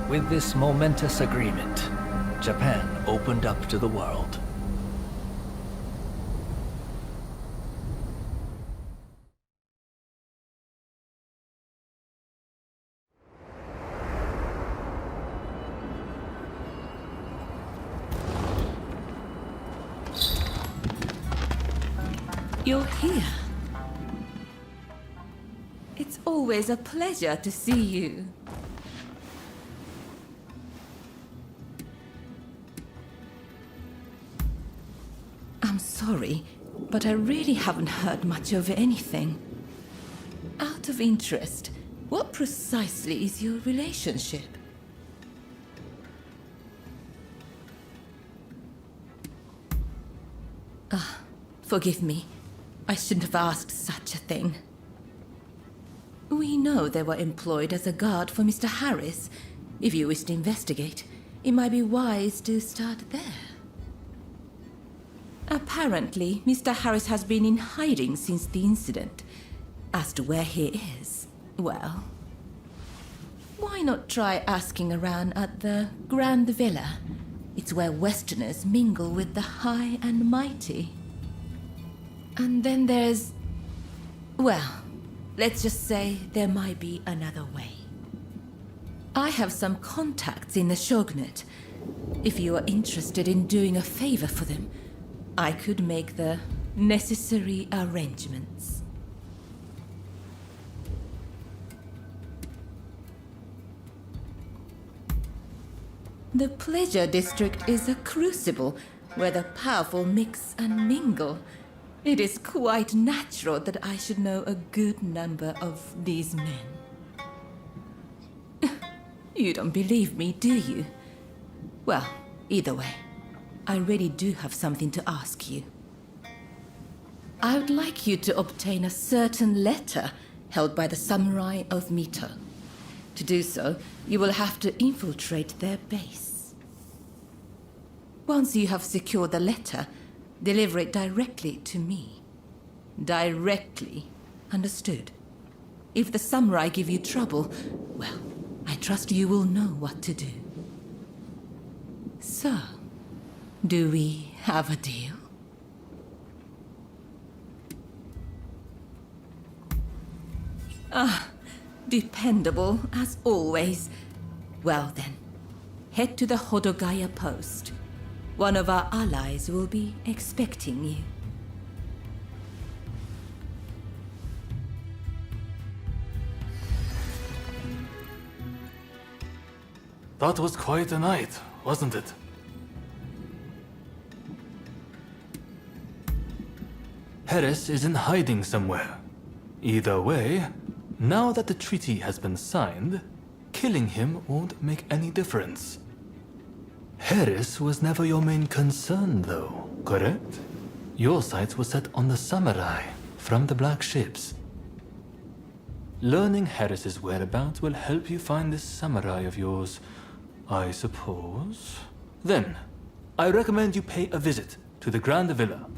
With this momentous agreement, Japan opened up to the world. You're here. It's always a pleasure to see you. I'm sorry, but I really haven't heard much of anything. Out of interest, what precisely is your relationship? Forgive me. I shouldn't have asked such a thing. We know they were employed as a guard for Mr. Harris. If you wish to investigate, it might be wise to start there. Apparently, Mr. Harris has been in hiding since the incident. As to where he is, well, why not try asking around at the Grand Villa? It's where Westerners mingle with the high and mighty. And then there's... well, let's just say there might be another way. I have some contacts in the Shogunate. If you are interested in doing a favor for them, I could make the necessary arrangements. The Pleasure District is a crucible where the powerful mix and mingle. It is quite natural that I should know a good number of these men. You don't believe me, do you? Well, either way, I really do have something to ask you. I would like you to obtain a certain letter held by the samurai of Mito. To do so, you will have to infiltrate their base. Once you have secured the letter, deliver it directly to me. Directly. Understood? If the samurai give you trouble, well, I trust you will know what to do. So, do we have a deal? Dependable as always. Well then, head to the Hodogaya post. One of our allies will be expecting you. That was quite a night, wasn't it? Harris is in hiding somewhere. Either way, now that the treaty has been signed, killing him won't make any difference. Harris was never your main concern, though, correct? Your sights were set on the samurai from the Black Ships. Learning Harris's whereabouts will help you find this samurai of yours, I suppose. Then, I recommend you pay a visit to the Grand Villa.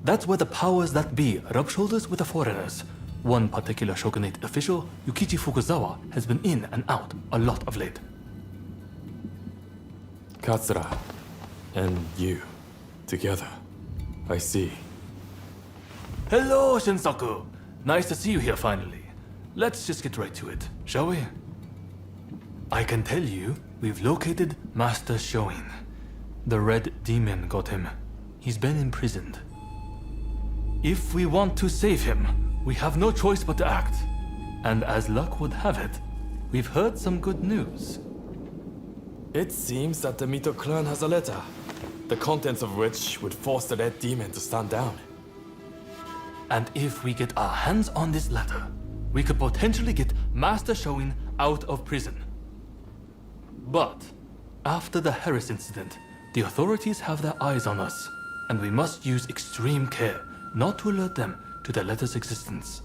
That's where the powers that be rub shoulders with the foreigners. One particular shogunate official, Yukichi Fukuzawa, has been in and out a lot of late. Katsura and you together. I see. Hello, Shinsaku. Nice to see you here finally. Let's just get right to it, shall we? I can tell you, we've located Master Shoin. The Red Demon got him. He's been imprisoned. If we want to save him, we have no choice but to act. And as luck would have it, we've heard some good news. It seems that the Mito clan has a letter, the contents of which would force the Red Demon to stand down. And if we get our hands on this letter, we could potentially get Master Shoin out of prison. But after the Harris incident, the authorities have their eyes on us, and we must use extreme care not to alert them to the letter's existence.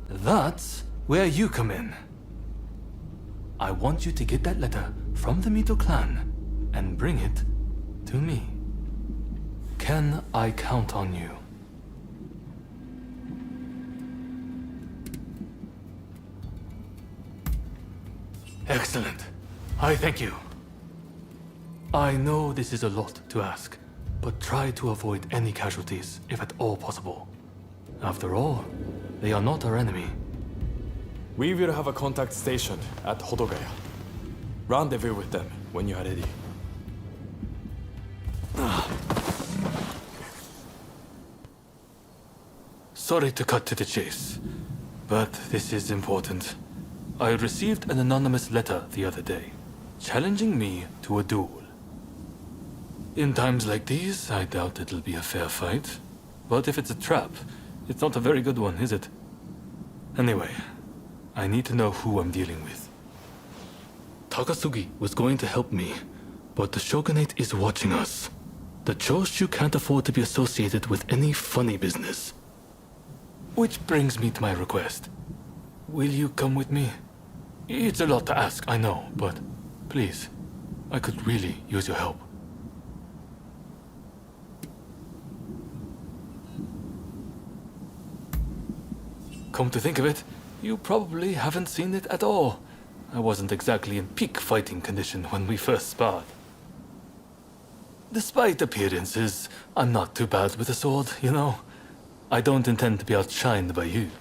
That's where you come in. I want you to get that letter from the Mito clan and bring it to me. Can I count on you? Excellent. I thank you. I know this is a lot to ask, but try to avoid any casualties if at all possible. After all, they are not our enemy. We will have a contact station at Hodogaya. Rendezvous with them when you are ready. Sorry to cut to the chase, but this is important. I received an anonymous letter the other day, challenging me to a duel. In times like these, I doubt it'll be a fair fight. But if it's a trap, it's not a very good one, is it? Anyway, I need to know who I'm dealing with. Takasugi was going to help me, but the Shogunate is watching us. The Choshu can't afford to be associated with any funny business. Which brings me to my request. Will you come with me? It's a lot to ask, I know, but please, I could really use your help. Come to think of it, you probably haven't seen it at all. I wasn't exactly in peak fighting condition when we first sparred. Despite appearances, I'm not too bad with a sword, you know. I don't intend to be outshined by you.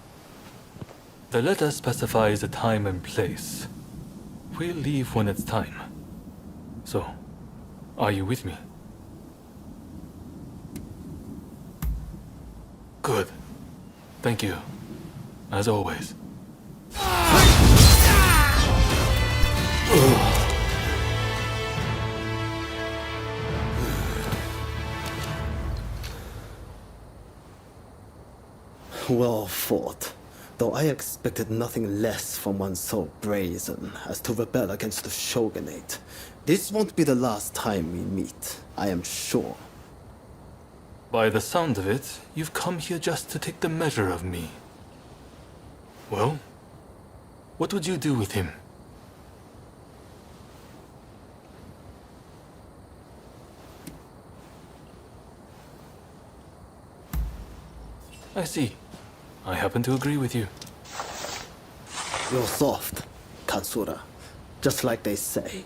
The letter specifies a time and place. We'll leave when it's time. So, are you with me? Good. Thank you. As always. Well fought, though I expected nothing less from one so brazen as to rebel against the Shogunate. This won't be the last time we meet, I am sure. By the sound of it, you've come here just to take the measure of me. Well, what would you do with him? I see. I happen to agree with you. You're soft, Katsura, just like they say.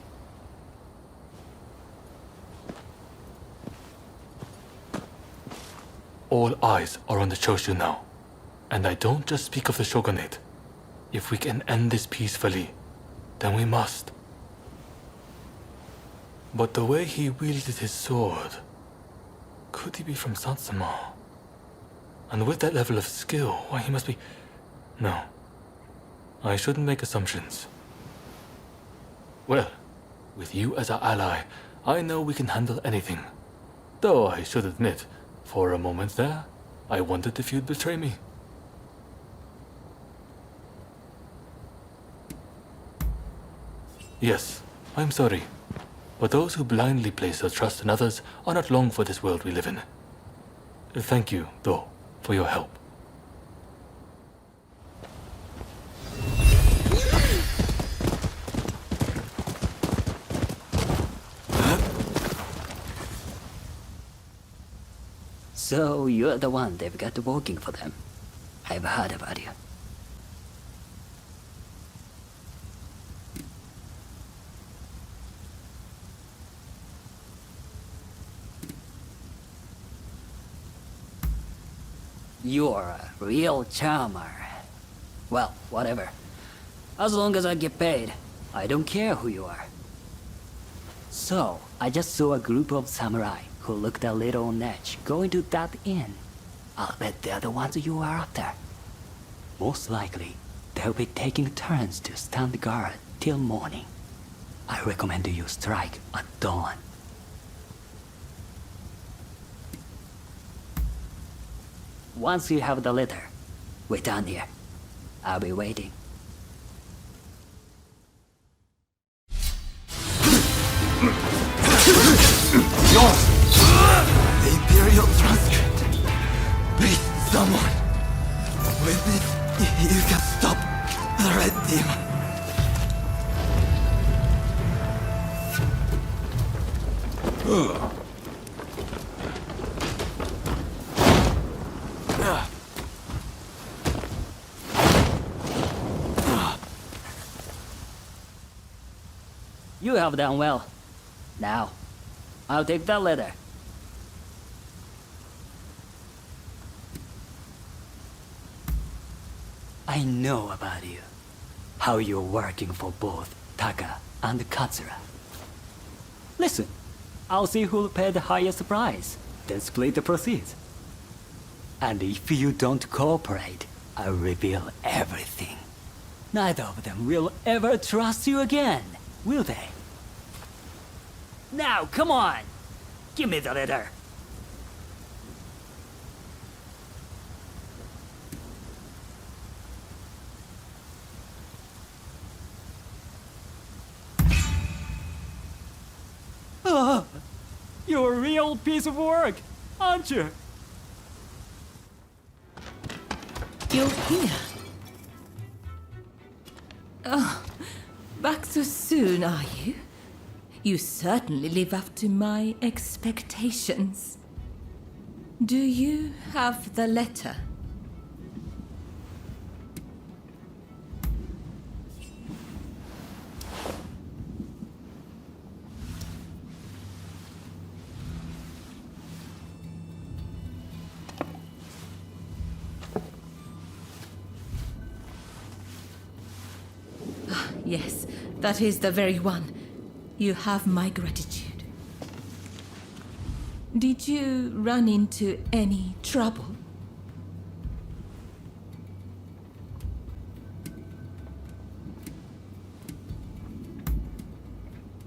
All eyes are on the Choshu now. And I don't just speak of the Shogunate. If we can end this peacefully, then we must. But the way he wielded his sword, could he be from Satsuma? And with that level of skill, why he must be... No. I shouldn't make assumptions. Well, with you as our ally, I know we can handle anything. Though I should admit, for a moment there, I wondered if you'd betray me. Yes, I'm sorry. But those who blindly place their trust in others are not long for this world we live in. Thank you, though, for your help. So you're the one they've got working for them. I've heard about you. You're a real charmer. Well, whatever. As long as I get paid, I don't care who you are. So, I just saw a group of samurai who looked a little on edge going to that inn. I'll bet they're the ones you are after. Most likely, they'll be taking turns to stand guard till morning. I recommend you strike at dawn. Once you have the letter, wait down here. I'll be waiting. The Imperial transcript. Please, someone. With it, you can stop the Red Demon. You have done well. Now, I'll take that letter. I know about you. How you're working for both Taka and Katsura. Listen, I'll see who'll pay the highest price, then split the proceeds. And if you don't cooperate, I'll reveal everything. Neither of them will ever trust you again, will they? Now, come on! Give me the letter! You're a real piece of work, aren't you? You're here. Oh, back so soon, are you? You certainly live up to my expectations. Do you have the letter? Yes, that is the very one. You have my gratitude. Did you run into any trouble?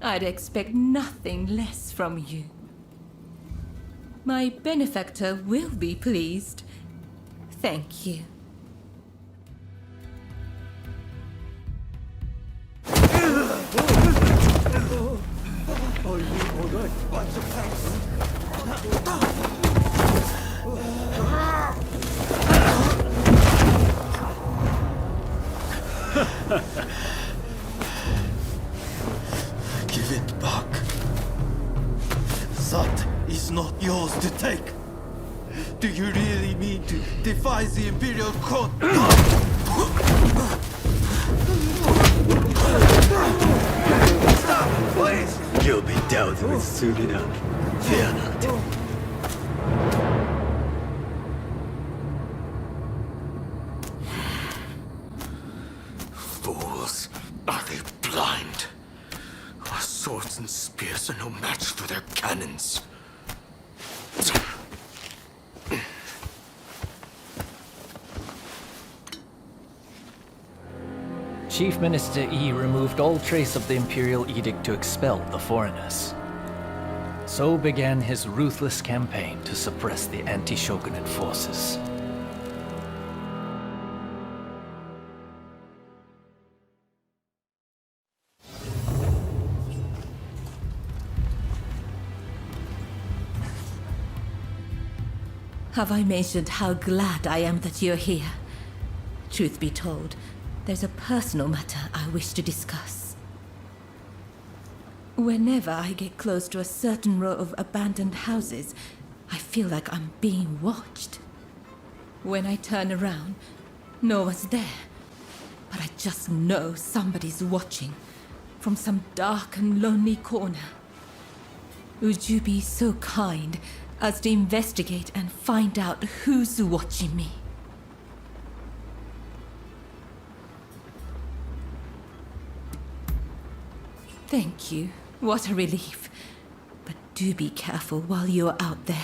I'd expect nothing less from you. My benefactor will be pleased. Thank you. Are you alright, bunch of Give it back. That is not yours to take. Do you really mean to defy the Imperial Court? Stop, please! You'll be dealt with soon enough. Fear not. Fools. Are they blind? Our swords and spears are no match for their cannons. Chief Minister Yi removed all trace of the Imperial Edict to expel the foreigners. So began his ruthless campaign to suppress the anti-shogunate forces. Have I mentioned how glad I am that you're here? Truth be told, there's a personal matter I wish to discuss. Whenever I get close to a certain row of abandoned houses, I feel like I'm being watched. When I turn around, no one's there. But I just know somebody's watching from some dark and lonely corner. Would you be so kind as to investigate and find out who's watching me? Thank you. What a relief. But do be careful while you're out there.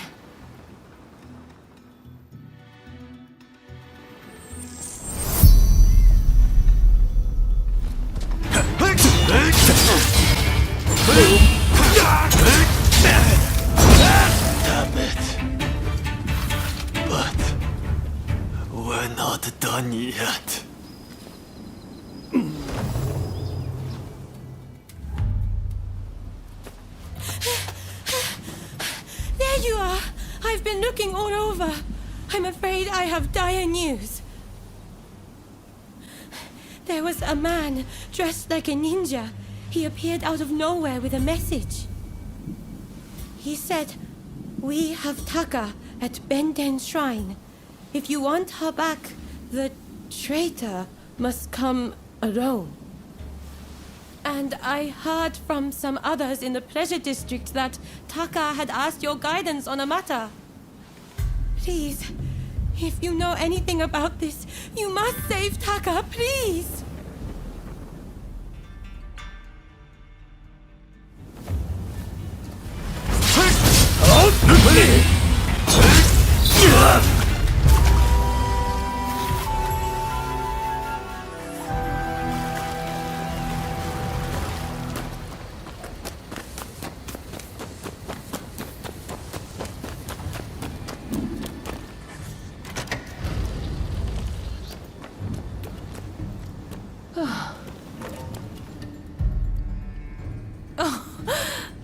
Damn it. But looking all over. I'm afraid I have dire news. There was a man dressed like a ninja. He appeared out of nowhere with a message. He said, "We have Taka at Benden Shrine. If you want her back, the traitor must come alone." And I heard from some others in the Pleasure District that Taka had asked your guidance on a matter. Please, if you know anything about this, you must save Taka, please!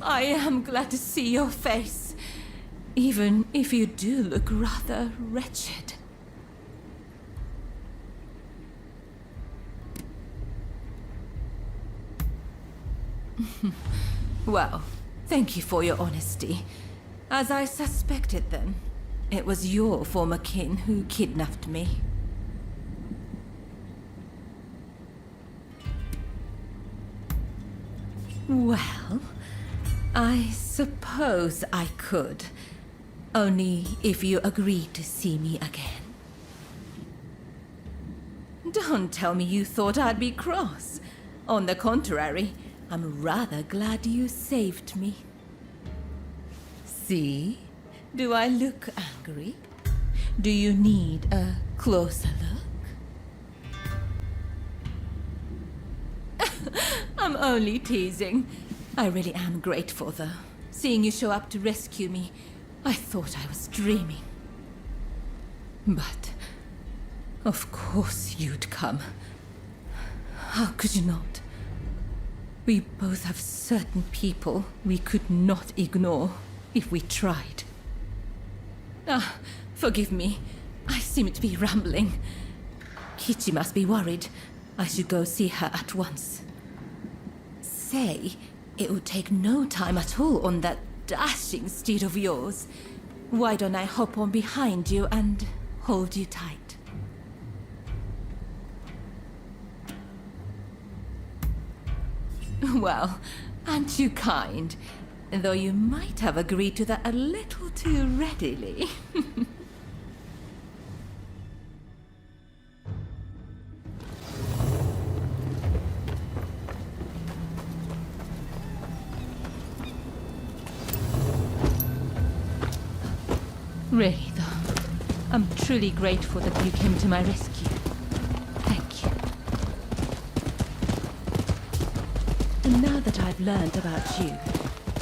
I am glad to see your face, even if you do look rather wretched. Well, thank you for your honesty. As I suspected then, it was your former kin who kidnapped me. Well, I suppose I could. Only if you agree to see me again. Don't tell me you thought I'd be cross. On the contrary, I'm rather glad you saved me. See? Do I look angry? Do you need a closer look? I'm only teasing. I really am grateful, though. Seeing you show up to rescue me, I thought I was dreaming. But, of course you'd come. How could you not? We both have certain people we could not ignore if we tried. Ah, forgive me. I seem to be rambling. Kichi must be worried. I should go see her at once. Say, it would take no time at all on that dashing steed of yours. Why don't I hop on behind you and hold you tight? Well, aren't you kind? Though you might have agreed to that a little too readily. Really, though, I'm truly grateful that you came to my rescue. Thank you. And now that I've learned about you,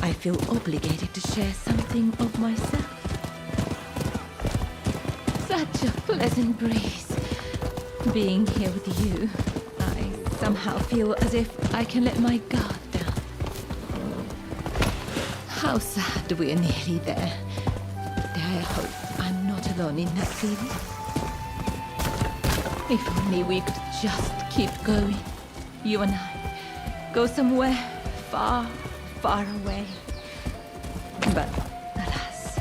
I feel obligated to share something of myself. Such a pleasant breeze. Being here with you, I somehow feel as if I can let my guard down. How sad we're nearly there. I hope I'm not alone in that feeling. If only we could just keep going, you and I. Go somewhere far, far away. But alas.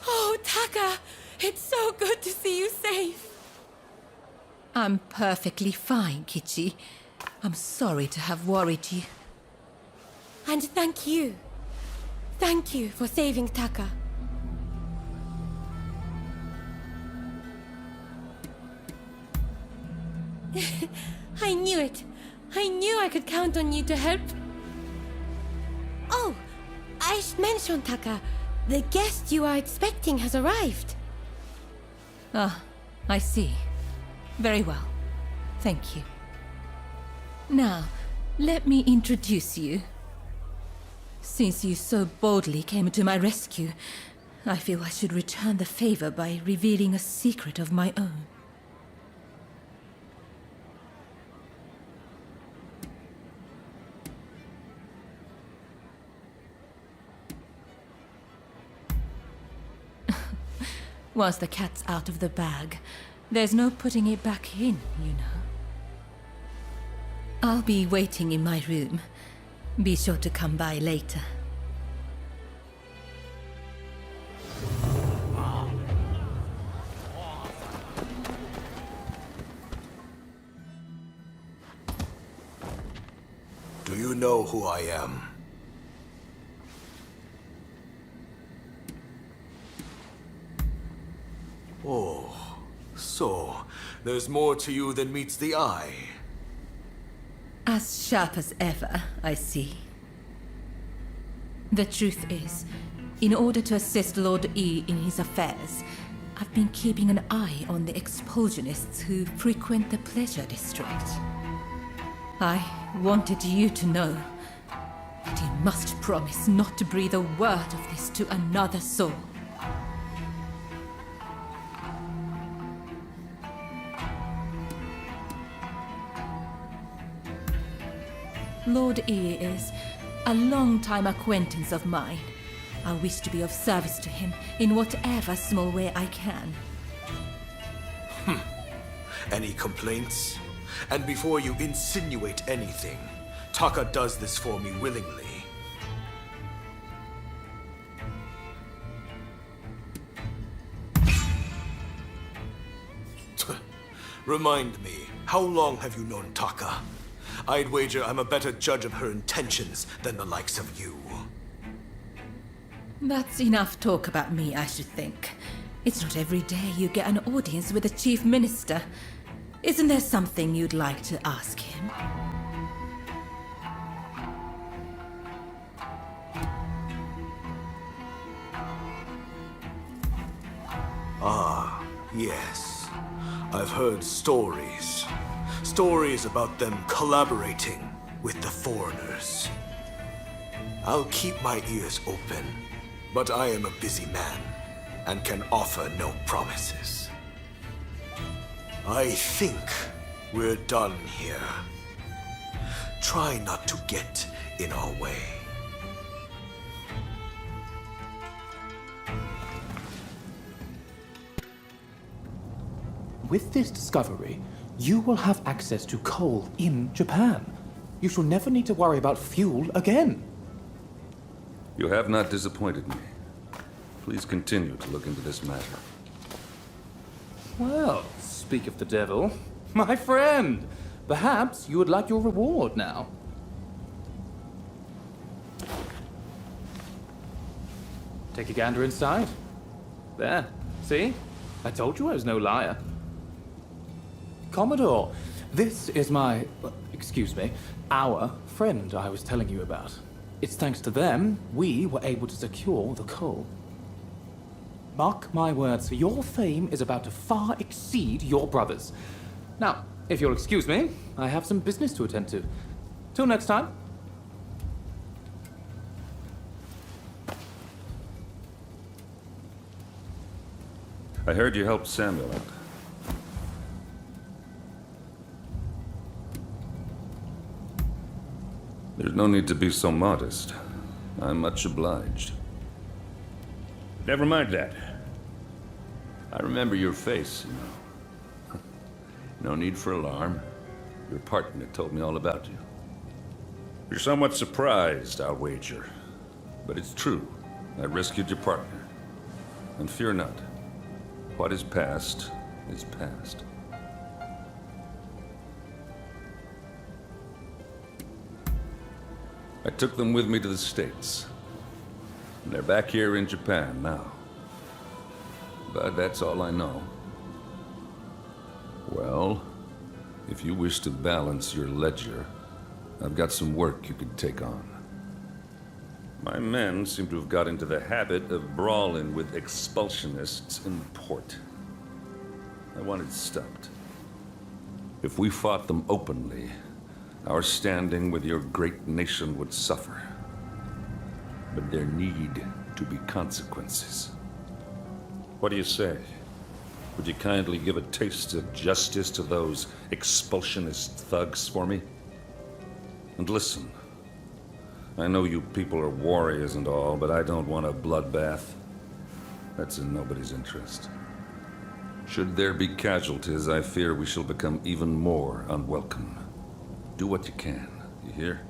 Oh, Taka! It's so good to see you safe. I'm perfectly fine, Kichi. I'm sorry to have worried you. And thank you. Thank you for saving Taka. I knew it. I knew I could count on you to help. Oh, I should mention, Taka. The guest you are expecting has arrived. Ah, I see. Very well. Thank you. Now, let me introduce you. Since you so boldly came to my rescue, I feel I should return the favor by revealing a secret of my own. Once the cat's out of the bag, there's no putting it back in, you know. I'll be waiting in my room. Be sure to come by later. Do you know who I am? Oh, so there's more to you than meets the eye. As sharp as ever, I see. The truth is, in order to assist Lord E in his affairs, I've been keeping an eye on the expulsionists who frequent the Pleasure District. I wanted you to know, but you must promise not to breathe a word of this to another soul. Lord E is a long-time acquaintance of mine. I wish to be of service to him in whatever small way I can. Any complaints? And before you insinuate anything, Taka does this for me willingly. Remind me, how long have you known Taka? I'd wager I'm a better judge of her intentions than the likes of you. That's enough talk about me, I should think. It's not every day you get an audience with the Chief Minister. Isn't there something you'd like to ask him? Ah, yes. I've heard stories. Stories about them collaborating with the foreigners. I'll keep my ears open, but I am a busy man and can offer no promises. I think we're done here. Try not to get in our way. With this discovery, you will have access to coal in Japan. You shall never need to worry about fuel again. You have not disappointed me. Please continue to look into this matter. Well, speak of the devil. My friend, perhaps you would like your reward now. Take a gander inside. There, see? I told you I was no liar. Commodore, this is my, excuse me, our friend I was telling you about. It's thanks to them we were able to secure the coal. Mark my words, your fame is about to far exceed your brother's. Now, if you'll excuse me, I have some business to attend to. Till next time. I heard you helped Samuel out. There's no need to be so modest. I'm much obliged. Never mind that. I remember your face, you know. No need for alarm. Your partner told me all about you. You're somewhat surprised, I'll wager. But it's true. I rescued your partner. And fear not. What is past is past. I took them with me to the States. And they're back here in Japan now. But that's all I know. Well, if you wish to balance your ledger, I've got some work you could take on. My men seem to have got into the habit of brawling with expulsionists in port. I want it stopped. If we fought them openly, our standing with your great nation would suffer. But there need to be consequences. What do you say? Would you kindly give a taste of justice to those expulsionist thugs for me? And listen, I know you people are warriors and all, but I don't want a bloodbath. That's in nobody's interest. Should there be casualties, I fear we shall become even more unwelcome. Do what you can, you hear?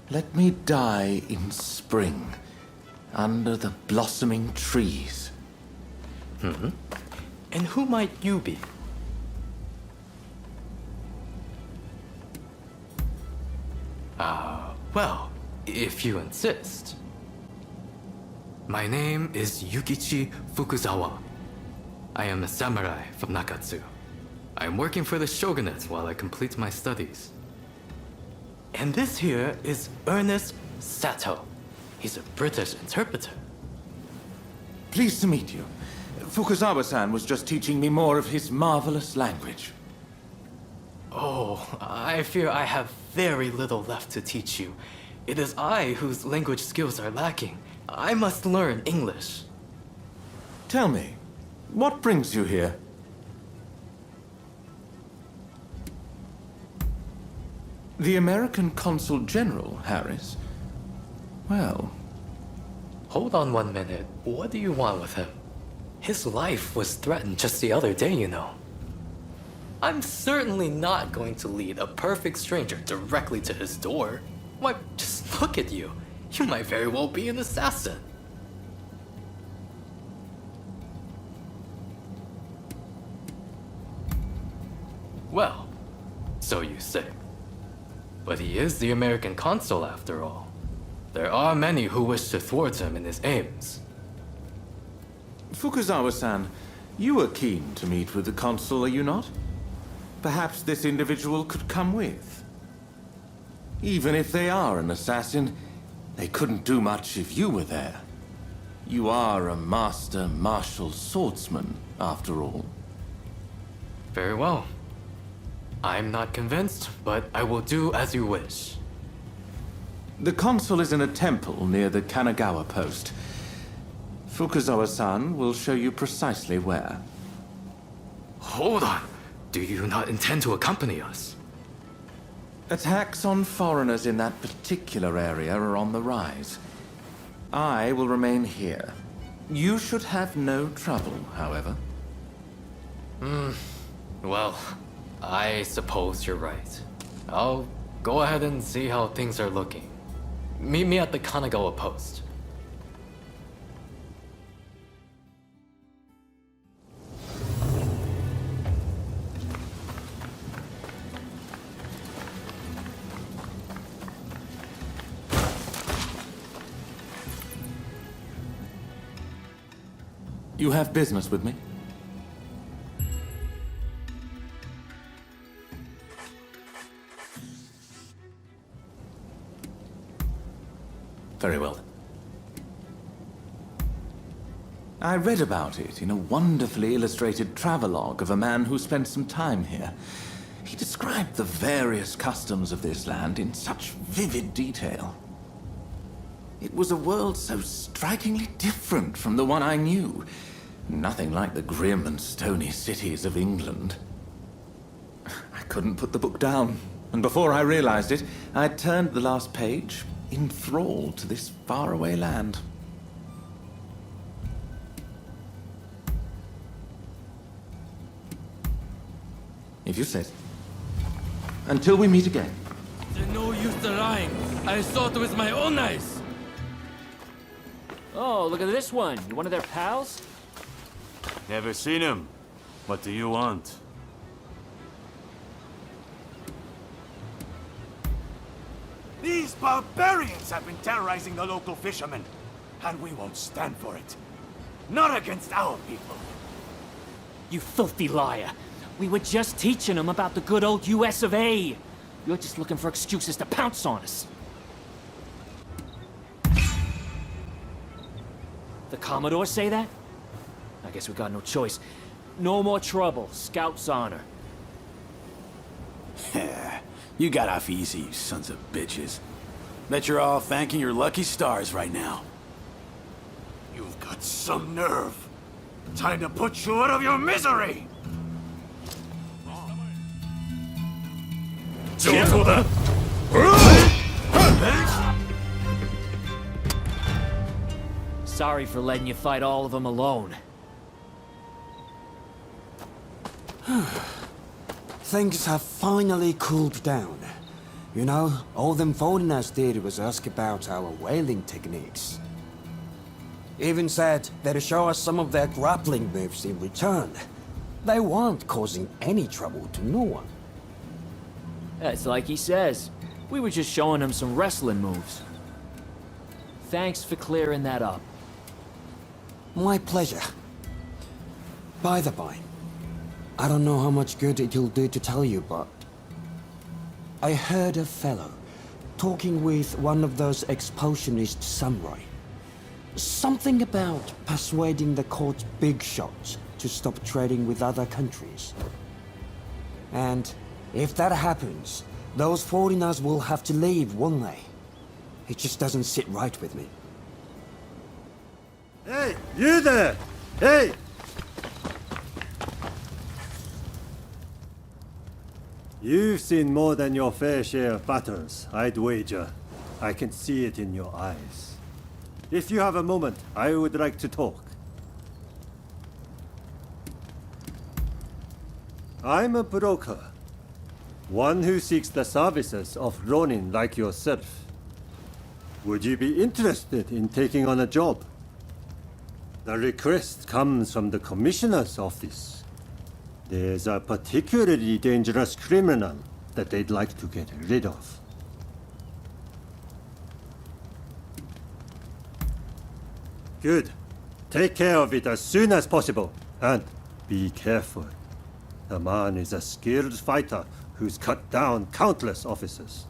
Let me die in spring, under the blossoming trees. Hmm? And who might you be? Well, if you insist. My name is Yukichi Fukuzawa. I am a samurai from Nakatsu. I am working for the shogunate while I complete my studies. And this here is Ernest Sato. He's a British interpreter. Pleased to meet you. Fukuzawa-san was just teaching me more of his marvelous language. Oh, I fear I have very little left to teach you. It is I whose language skills are lacking. I must learn English. Tell me, what brings you here? The American Consul General, Harris? Well... Hold on 1 minute. What do you want with him? His life was threatened just the other day, you know. I'm certainly not going to lead a perfect stranger directly to his door. Why, just look at you. You might very well be an assassin. Well, so you say. But he is the American consul after all. There are many who wish to thwart him in his aims. Fukuzawa-san, you were keen to meet with the consul, are you not? Perhaps this individual could come with. Even if they are an assassin, they couldn't do much if you were there. You are a master martial swordsman, after all. Very well. I'm not convinced, but I will do as you wish. The consul is in a temple near the Kanagawa post. Fukuzawa-san will show you precisely where. Hold on! Do you not intend to accompany us? Attacks on foreigners in that particular area are on the rise. I will remain here. You should have no trouble, however. Well, I suppose you're right. I'll go ahead and see how things are looking. Meet me at the Kanagawa post. You have business with me? Very well. I read about it in a wonderfully illustrated travelogue of a man who spent some time here. He described the various customs of this land in such vivid detail. It was a world so strikingly different from the one I knew. Nothing like the grim and stony cities of England. I couldn't put the book down, and before I realized it, I'd turned the last page, enthralled to this faraway land. If you say so. Until we meet again. There's no use to lying. I saw it with my own eyes. Oh, look at this one. You one of their pals? Never seen him. What do you want? These barbarians have been terrorizing the local fishermen, and we won't stand for it. Not against our people. You filthy liar. We were just teaching them about the good old US of A. You're just looking for excuses to pounce on us. The Commodore say that? I guess we got no choice. No more trouble. Scout's honor. You got off easy, you sons of bitches. Bet you're all thanking your lucky stars right now. You've got some nerve. Time to put you out of your misery! Sorry for letting you fight all of them alone. Things have finally cooled down. You know, all them foreigners did was ask about our whaling techniques. Even said they'd show us some of their grappling moves in return. They weren't causing any trouble to no one. It's like he says. We were just showing him some wrestling moves. Thanks for clearing that up. My pleasure. By the by, I don't know how much good it'll do to tell you, but I heard a fellow talking with one of those expulsionist samurai. Something about persuading the court's big shots to stop trading with other countries. And if that happens, those foreigners will have to leave, won't they? It just doesn't sit right with me. Hey, you there! Hey! You've seen more than your fair share of battles, I'd wager. I can see it in your eyes. If you have a moment, I would like to talk. I'm a broker. One who seeks the services of Ronin like yourself. Would you be interested in taking on a job? The request comes from the Commissioner's office. There's a particularly dangerous criminal that they'd like to get rid of. Good. Take care of it as soon as possible. And be careful. The man is a skilled fighter who's cut down countless officers.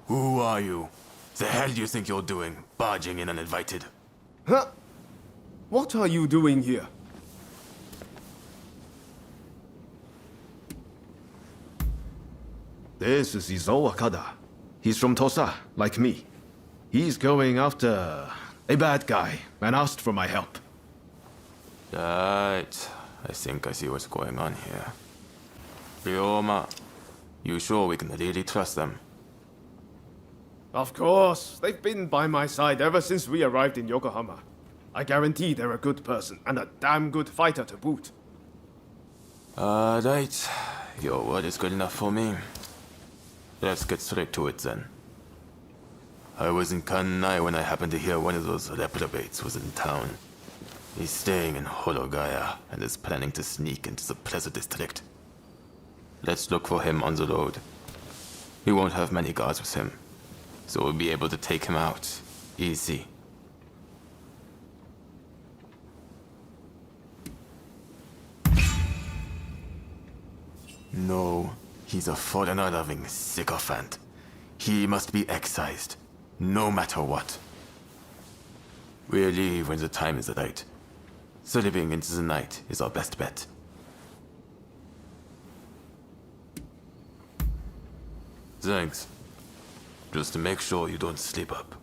Who are you? The hell do you think you're doing, barging in uninvited? Huh? What are you doing here? This is Izo Akada. He's from Tosa, like me. He's going after a bad guy and asked for my help. Right. I think I see what's going on here. Ryoma, you sure we can really trust them? Of course. They've been by my side ever since we arrived in Yokohama. I guarantee they're a good person and a damn good fighter to boot. Right. Your word is good enough for me. Let's get straight to it then. I was in Kanai when I happened to hear one of those reprobates was in town. He's staying in Hologaya and is planning to sneak into the Pleasure District. Let's look for him on the road. He won't have many guards with him, so we'll be able to take him out easy. No, he's a foreigner-loving sycophant. He must be excised, no matter what. We'll leave when the time is right. Slipping into the night is our best bet. Thanks. Just to make sure you don't slip up.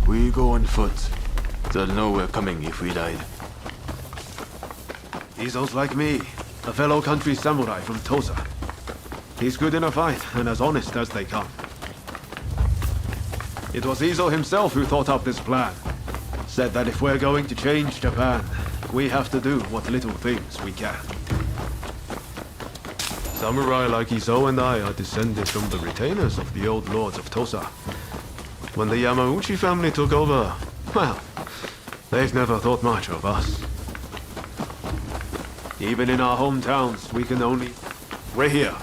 We go on foot. They'll know we're coming if we died. Izo's like me, a fellow country samurai from Tosa. He's good in a fight and as honest as they come. It was Izo himself who thought up this plan. Said that if we're going to change Japan, we have to do what little things we can. Samurai like Izo and I are descended from the retainers of the old lords of Tosa. When the Yamauchi family took over, well, they've never thought much of us. Even in our hometowns, we can only... We're here.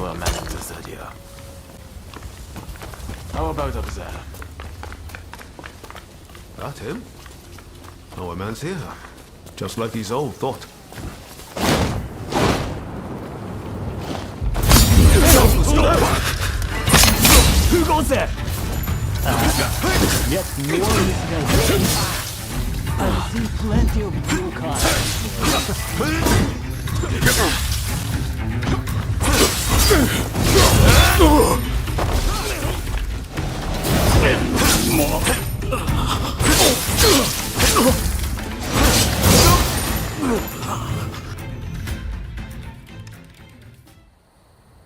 for a man to sit here. How about up there? That him? Our man's here. Just like his old thought. Who goes there? Yet more is I've seen plenty of blue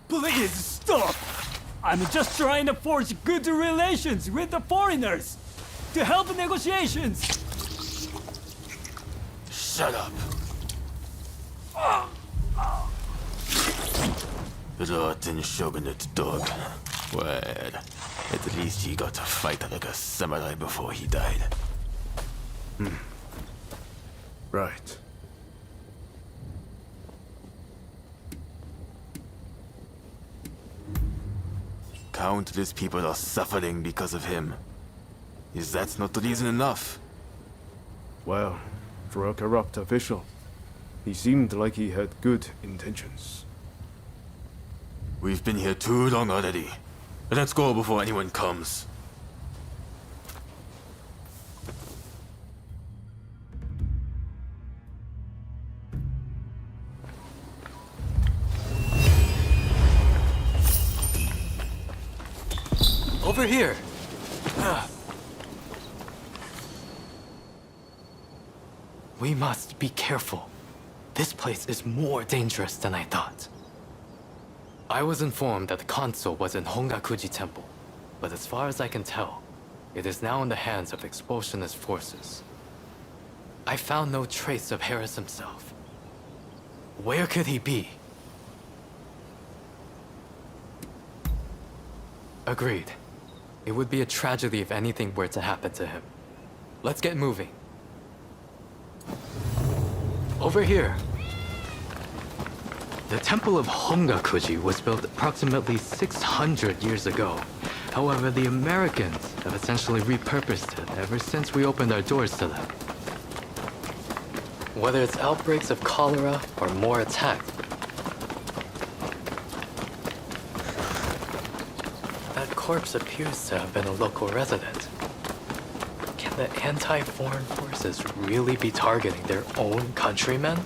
Please stop! I'm just trying to forge good relations with the foreigners to help negotiations. Shut up. Rotten shogunate dog. Well, at least he got to fight like a samurai before he died. Right. Countless people are suffering because of him. Is that not reason enough? Well, for a corrupt official, he seemed like he had good intentions. We've been here too long already. Let's go before anyone comes. Over here! We must be careful. This place is more dangerous than I thought. I was informed that the console was in Hongakuji Temple, but as far as I can tell, it is now in the hands of expulsionist forces. I found no trace of Harris himself. Where could he be? Agreed. It would be a tragedy if anything were to happen to him. Let's get moving. Over here. The Temple of Hongakuji was built approximately 600 years ago. However, the Americans have essentially repurposed it ever since we opened our doors to them. Whether it's outbreaks of cholera or more attacks, that corpse appears to have been a local resident. Can the anti-foreign forces really be targeting their own countrymen?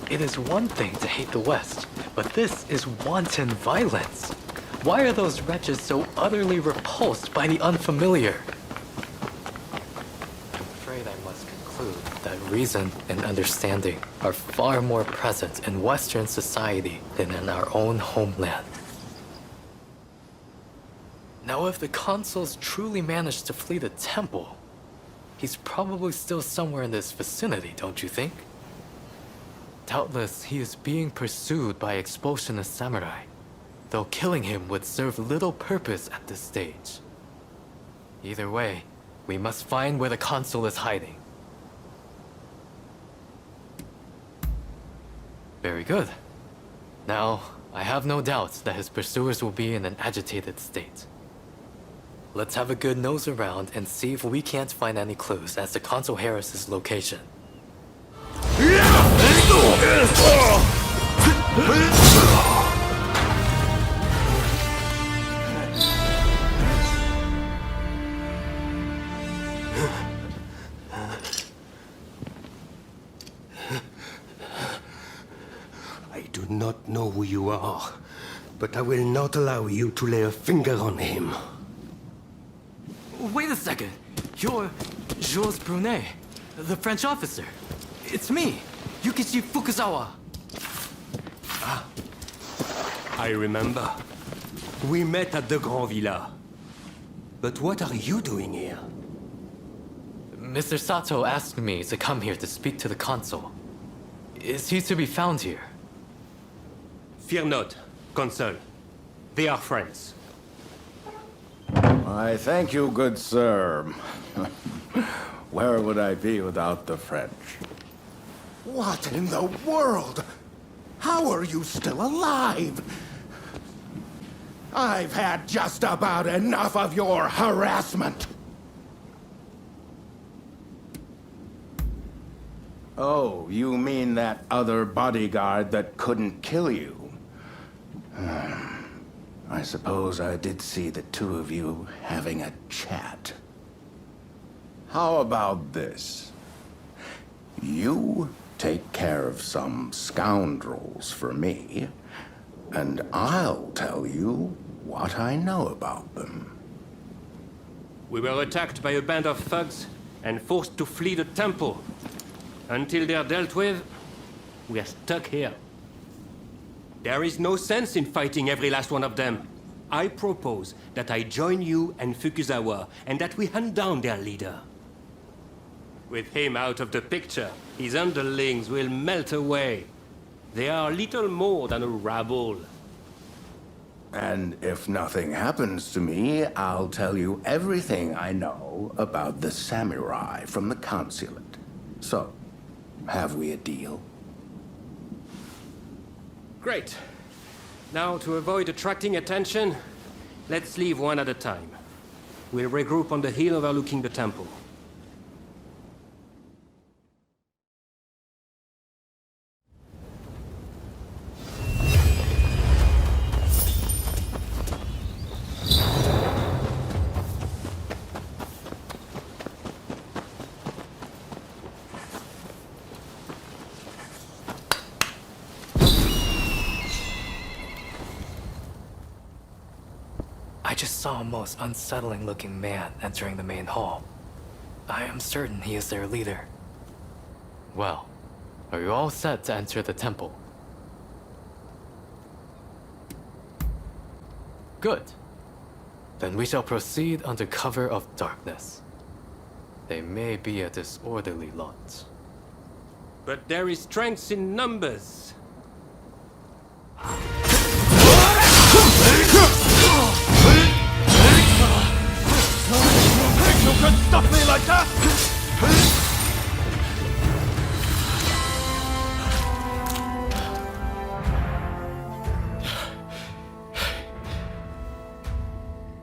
It is one thing to hate the West, but this is wanton violence. Why are those wretches so utterly repulsed by the unfamiliar? I'm afraid I must conclude that reason and understanding are far more present in Western society than in our own homeland. Now, if the consuls truly managed to flee the temple, he's probably still somewhere in this vicinity, don't you think? Doubtless, he is being pursued by expulsionist samurai, though killing him would serve little purpose at this stage. Either way, we must find where the consul is hiding. Very good. Now, I have no doubt that his pursuers will be in an agitated state. Let's have a good nose around and see if we can't find any clues as to Consul Harris's location. I do not know who you are, but I will not allow you to lay a finger on him. Wait a second. You're Jules Brunet, the French officer. It's me, Yukichi Fukuzawa. I remember. We met at the Grand Villa. But what are you doing here? Mr. Sato asked me to come here to speak to the consul. Is he to be found here? Fear not, Consul. They are friends. I thank you, good sir. Where would I be without the French? What in the world? How How are you still alive? I've had just about enough of your harassment. Oh, you mean that other bodyguard that couldn't kill you? I suppose I did see the two of you having a chat. How about this? You take care of some scoundrels for me, and I'll tell you what I know about them. We were attacked by a band of thugs and forced to flee the temple. Until they're dealt with, we're stuck here. There is no sense in fighting every last one of them. I propose that I join you and Fukuzawa, and that we hunt down their leader. With him out of the picture, his underlings will melt away. They are little more than a rabble. And if nothing happens to me, I'll tell you everything I know about the samurai from the consulate. So, have we a deal? Great. Now, to avoid attracting attention, let's leave one at a time. We'll regroup on the hill overlooking the temple. I just saw a most unsettling looking man entering the main hall. I am certain he is their leader. Well, are you all set to enter the temple? Good. Then we shall proceed under cover of darkness. They may be a disorderly lot. But there is strength in numbers. You can stop me like that?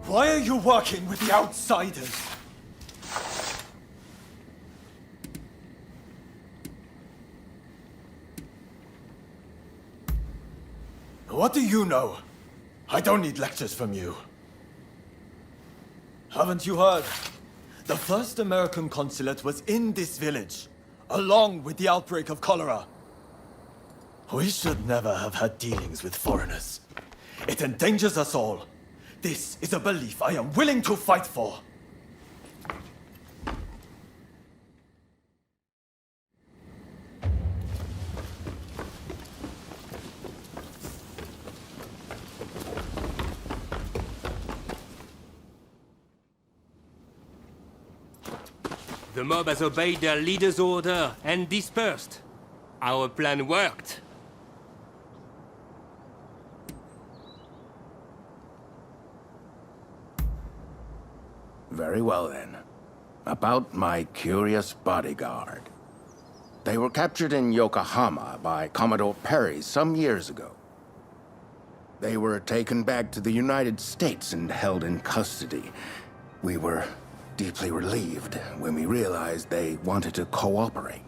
Why are you working with the outsiders? What do you know? I don't need lectures from you. Haven't you heard? The first American consulate was in this village, along with the outbreak of cholera. We should never have had dealings with foreigners. It endangers us all. This is a belief I am willing to fight for. The mob has obeyed their leader's order and dispersed. Our plan worked. Very well then. About my curious bodyguard. They were captured in Yokohama by Commodore Perry some years ago. They were taken back to the United States and held in custody. We were deeply relieved when we realized they wanted to cooperate.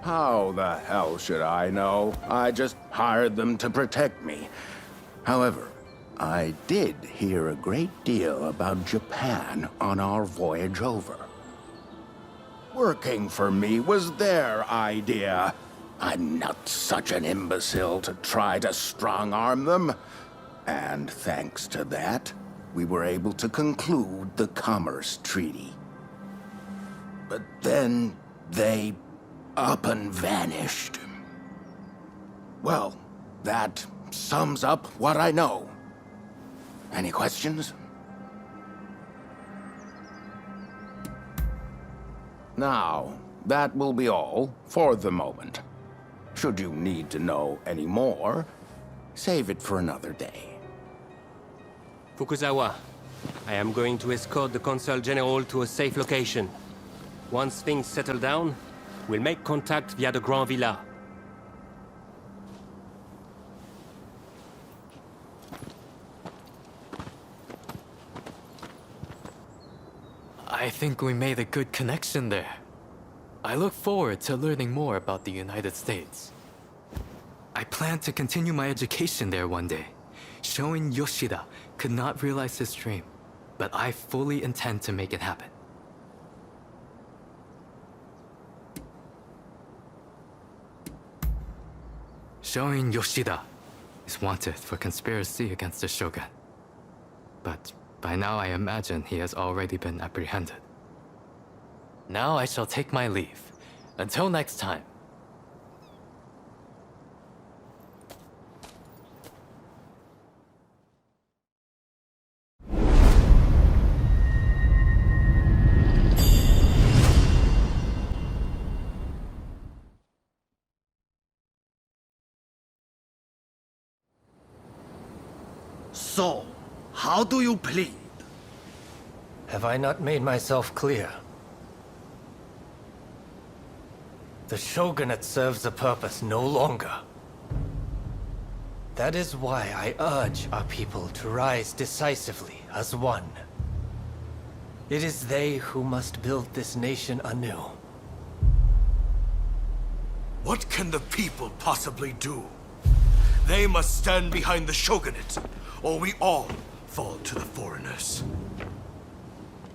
How the hell should I know? I just hired them to protect me. However, I did hear a great deal about Japan on our voyage over. Working for me was their idea. I'm not such an imbecile to try to strong-arm them. And thanks to that, we were able to conclude the Commerce Treaty. But then they up and vanished. Well, that sums up what I know. Any questions? Now, that will be all for the moment. Should you need to know any more, save it for another day. Fukuzawa, I am going to escort the Consul General to a safe location. Once things settle down, we'll make contact via the Grand Villa. I think we made a good connection there. I look forward to learning more about the United States. I plan to continue my education there one day. Shoin Yoshida could not realize his dream, but I fully intend to make it happen. Shoin Yoshida is wanted for conspiracy against the Shogun. But by now I imagine he has already been apprehended. Now I shall take my leave. Until next time. So, how do you plead? Have I not made myself clear? The shogunate serves a purpose no longer. That is why I urge our people to rise decisively as one. It is they who must build this nation anew. What can the people possibly do? They must stand behind the shogunate, or we all fall to the foreigners.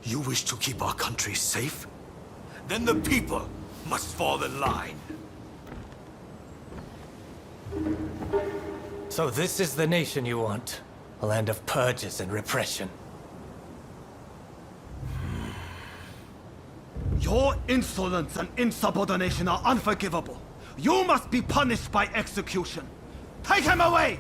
You wish to keep our country safe? Then the people must fall in line. So this is the nation you want? A land of purges and repression. Your insolence and insubordination are unforgivable. You must be punished by execution. Take him away!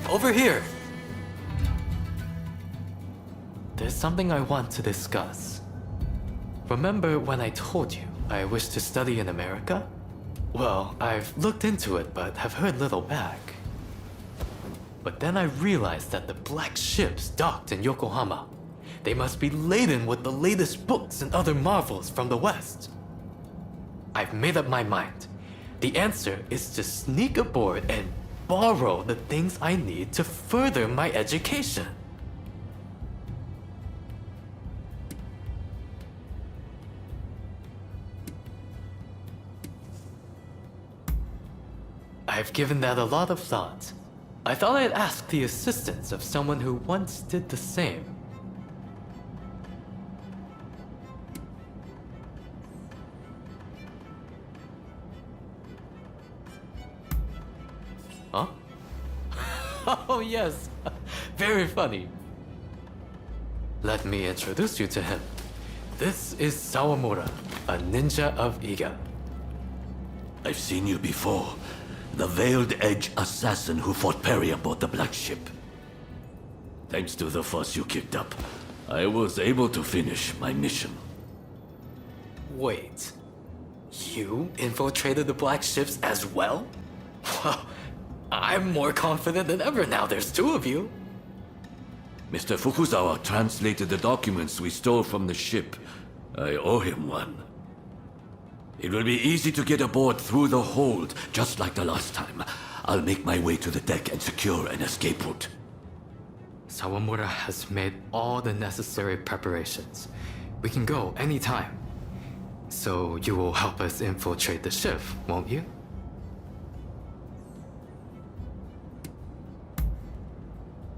Over here! There's something I want to discuss. Remember when I told you I wish to study in America? Well, I've looked into it but have heard little back. But then I realized that the black ships docked in Yokohama. They must be laden with the latest books and other marvels from the West. I've made up my mind. The answer is to sneak aboard and borrow the things I need to further my education. I've given that a lot of thought. I thought I'd ask the assistance of someone who once did the same. Huh? Oh yes, very funny. Let me introduce you to him. This is Sawamura, a ninja of Iga. I've seen you before. The Veiled Edge assassin who fought Perry aboard the Black Ship. Thanks to the fuss you kicked up, I was able to finish my mission. Wait, you infiltrated the Black Ships as well? Well, I'm more confident than ever now there's two of you. Mr. Fukuzawa translated the documents we stole from the ship. I owe him one. It will be easy to get aboard through the hold, just like the last time. I'll make my way to the deck and secure an escape route. Sawamura has made all the necessary preparations. We can go anytime. So you will help us infiltrate the ship, won't you?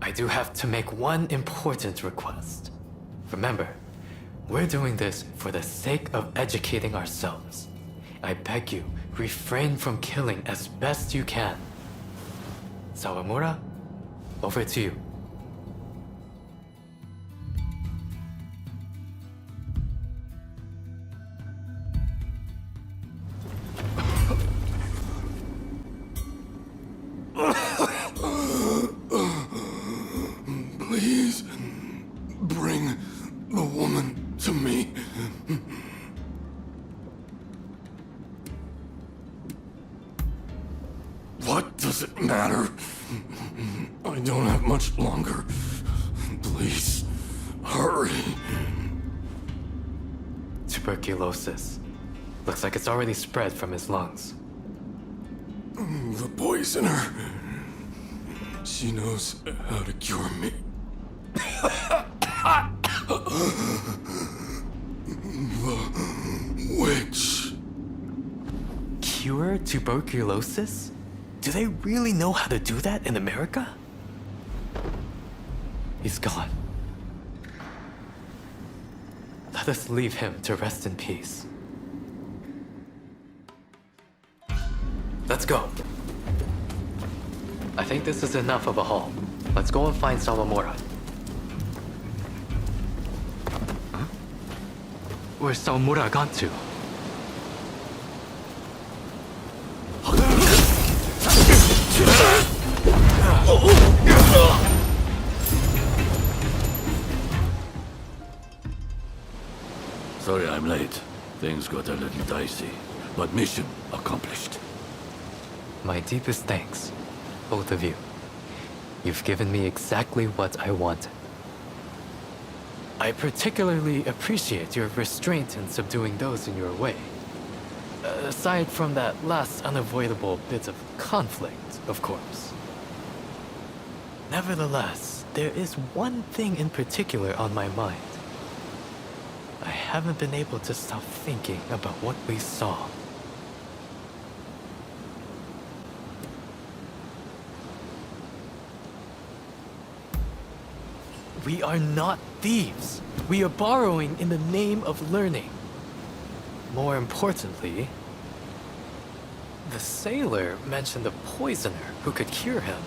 I do have to make one important request. Remember, we're doing this for the sake of educating ourselves. I beg you, refrain from killing as best you can. Sawamura, over to you. Please, bring the woman to me. What does it matter? I don't have much longer. Please, hurry. Tuberculosis. Looks like it's already spread from his lungs. The poisoner. She knows how to cure me. The witch. Cure tuberculosis? Do they really know how to do that in America? He's gone. Let us leave him to rest in peace. Let's go. I think this is enough of a haul. Let's go and find Sawamura. Huh? Where's Sawamura gone to? Sorry I'm late. Things got a little dicey. But mission accomplished. My deepest thanks, both of you. You've given me exactly what I wanted. I particularly appreciate your restraint in subduing those in your way. Aside from that last unavoidable bit of conflict, of course. Nevertheless, there is one thing in particular on my mind. I haven't been able to stop thinking about what we saw. We are not thieves. We are borrowing in the name of learning. More importantly, the sailor mentioned a poisoner who could cure him.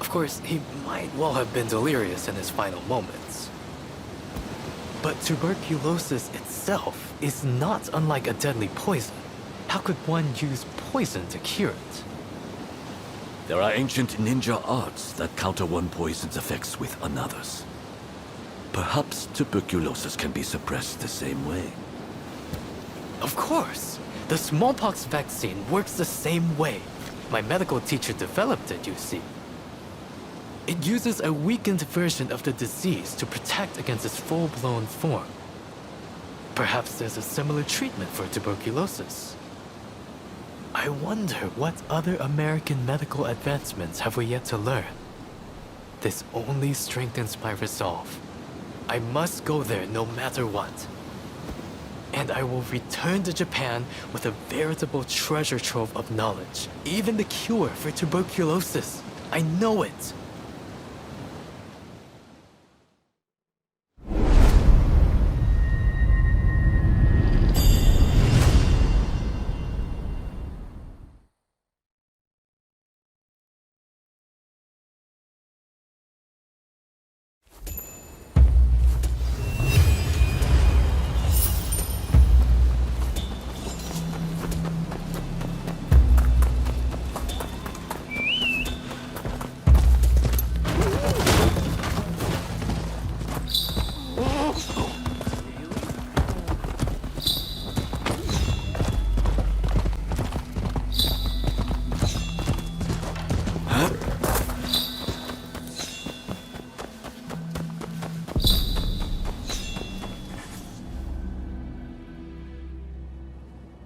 Of course, he might well have been delirious in his final moments. But tuberculosis itself is not unlike a deadly poison. How could one use poison to cure it? There are ancient ninja arts that counter one poison's effects with another's. Perhaps tuberculosis can be suppressed the same way. Of course! The smallpox vaccine works the same way. My medical teacher developed it, you see. It uses a weakened version of the disease to protect against its full-blown form. Perhaps there's a similar treatment for tuberculosis. I wonder what other American medical advancements have we yet to learn? This only strengthens my resolve. I must go there no matter what. And I will return to Japan with a veritable treasure trove of knowledge. Even the cure for tuberculosis. I know it.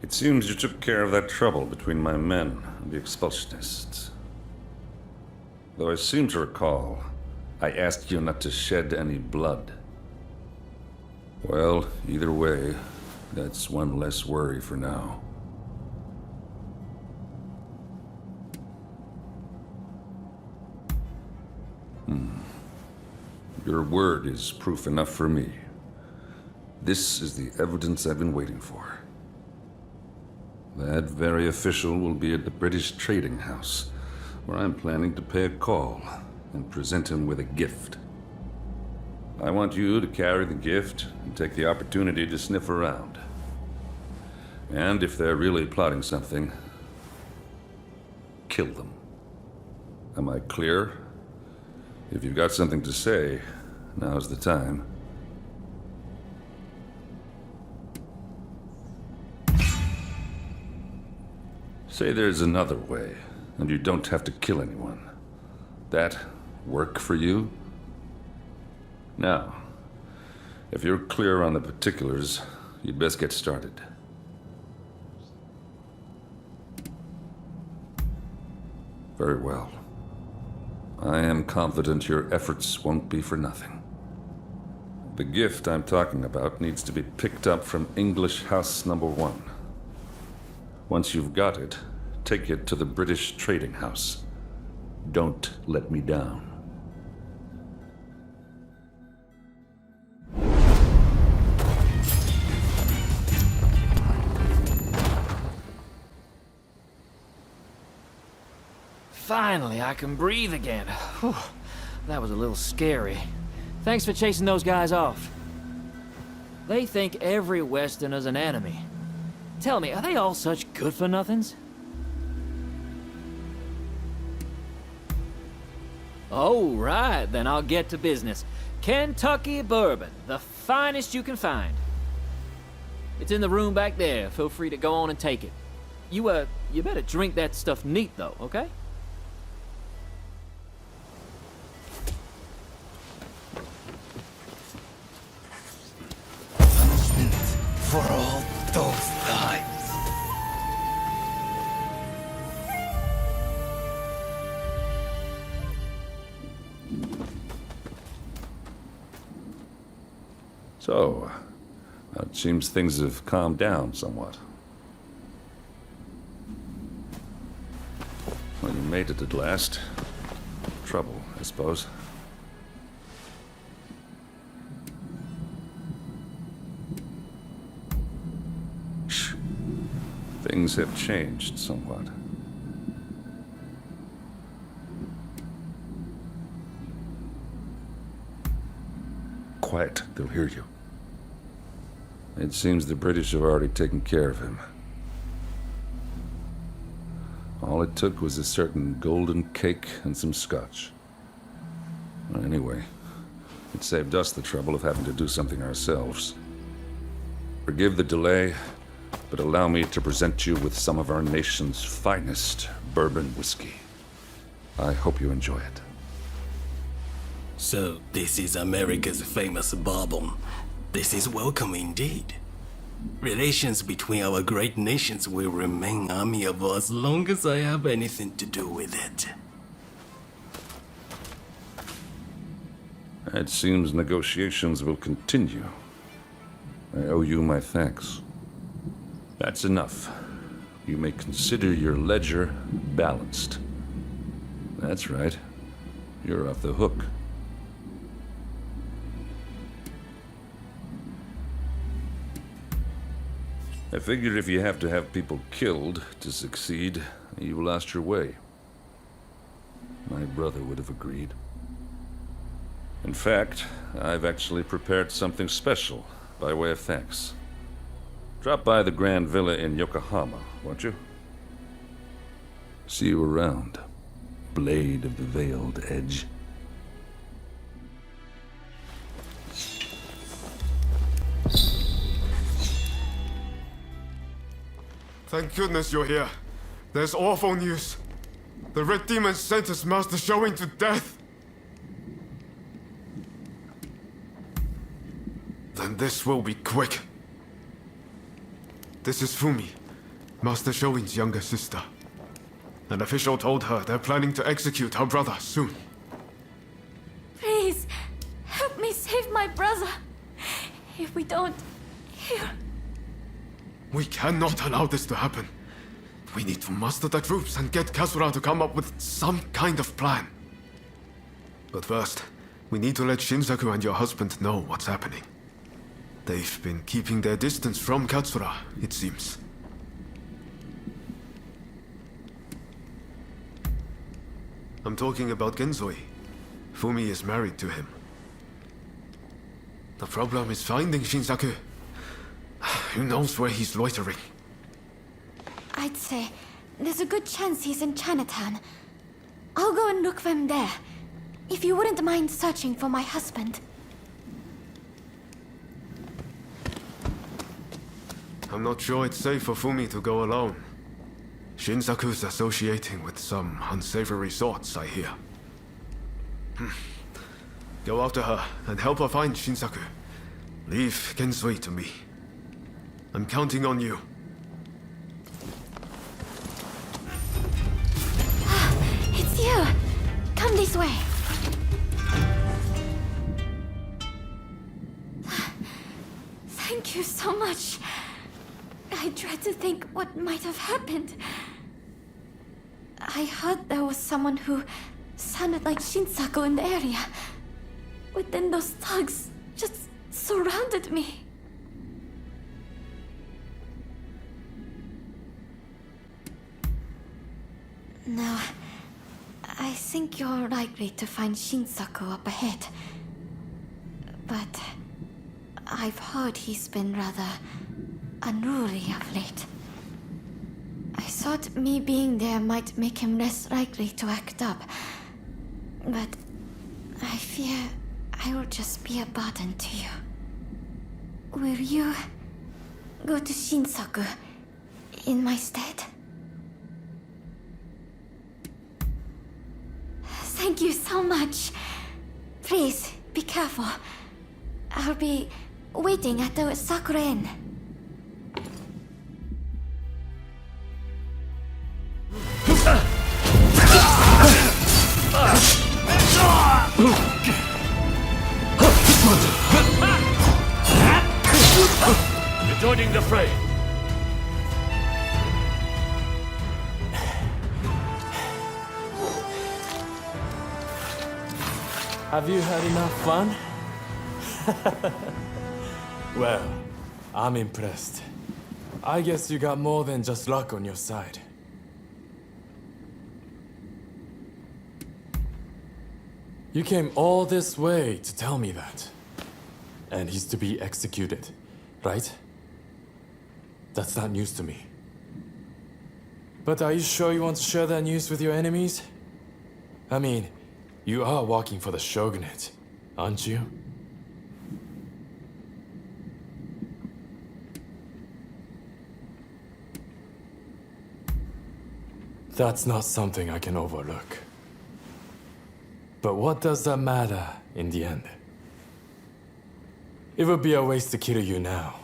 It seems you took care of that trouble between my men and the expulsionists. Though I seem to recall, I asked you not to shed any blood. Well, either way, that's one less worry for now. Your word is proof enough for me. This is the evidence I've been waiting for. That very official will be at the British Trading House, where I'm planning to pay a call and present him with a gift. I want you to carry the gift and take the opportunity to sniff around. And if they're really plotting something, kill them. Am I clear? If you've got something to say, now's the time. Say there's another way, and you don't have to kill anyone. That work for you? Now, if you're clear on the particulars, you'd best get started. Very well. I am confident your efforts won't be for nothing. The gift I'm talking about needs to be picked up from English House Number 1. Once you've got it, take it to the British Trading House. Don't let me down. Finally, I can breathe again. Whew, that was a little scary. Thanks for chasing those guys off. They think every Westerner's an enemy. Tell me, are they all such good-for-nothings? Oh, right, then I'll get to business. Kentucky bourbon, the finest you can find. It's in the room back there. Feel free to go on and take it. You better drink that stuff neat, though, okay? For all those times. So, it seems things have calmed down somewhat. Well, you made it at last. Trouble, I suppose. Shh. Things have changed somewhat. Quiet, they'll hear you. It seems the British have already taken care of him. All it took was a certain golden cake and some scotch. Well, anyway, it saved us the trouble of having to do something ourselves. Forgive the delay, but allow me to present you with some of our nation's finest bourbon whiskey. I hope you enjoy it. So, this is America's famous bourbon. This is welcome indeed. Relations between our great nations will remain amiable as long as I have anything to do with it. It seems negotiations will continue. I owe you my thanks. That's enough. You may consider your ledger balanced. That's right. You're off the hook. I figure if you have to have people killed to succeed, you lost your way. My brother would have agreed. In fact, I've actually prepared something special by way of thanks. Drop by the Grand Villa in Yokohama, won't you? See you around, Blade of the Veiled Edge. Thank goodness you're here. There's awful news. The Red Demon sentenced Master Showing to death. Then this will be quick. This is Fumi, Master Showing's younger sister. An official told her they're planning to execute her brother soon. Please, help me save my brother. If we don't, here. We cannot allow this to happen. We need to muster the troops and get Kasura to come up with some kind of plan. But first, we need to let Shinsaku and your husband know what's happening. They've been keeping their distance from Katsura, it seems. I'm talking about Genzoi. Fumi is married to him. The problem is finding Shinsaku. Who knows where he's loitering? I'd say There's a good chance he's in Chinatown. I'll go and look for him there. If you wouldn't mind searching for my husband. I'm not sure it's safe for Fumi to go alone. Shinsaku's associating with some unsavory sorts, I hear. Go after her and help her find Shinsaku. Leave Gensui to me. I'm counting on you. It's you! Come this way. Thank you so much. I dread to think what might have happened. I heard there was someone who sounded like Shinsaku in the area. But then those thugs just surrounded me. No, I think you're likely to find Shinsaku up ahead. But I've heard he's been rather unruly of late. I thought me being there might make him less likely to act up. But I fear I will just be a burden to you. Will you go to Shinsaku in my stead? Thank you so much. Please, be careful. I'll be waiting at the Sakura Inn. You're joining the fray. Have you had enough fun? Well, I'm impressed. I guess you got more than just luck on your side. You came all this way to tell me that. And he's to be executed, right? That's not news to me. But are you sure you want to share that news with your enemies? I mean, you are working for the shogunate, aren't you? That's not something I can overlook. But what does that matter in the end? It would be a waste to kill you now.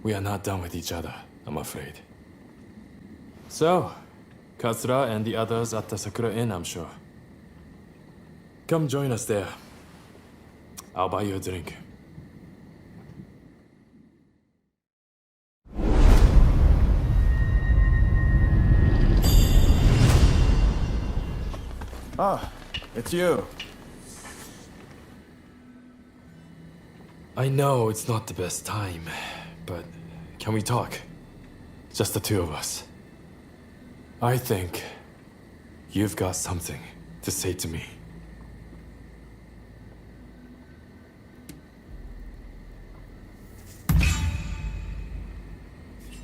We are not done with each other, I'm afraid. So, Katsura and the others at the Sakura Inn, I'm sure. Come join us there. I'll buy you a drink. Ah, it's you. I know it's not the best time, but can we talk? Just the two of us. I think you've got something to say to me.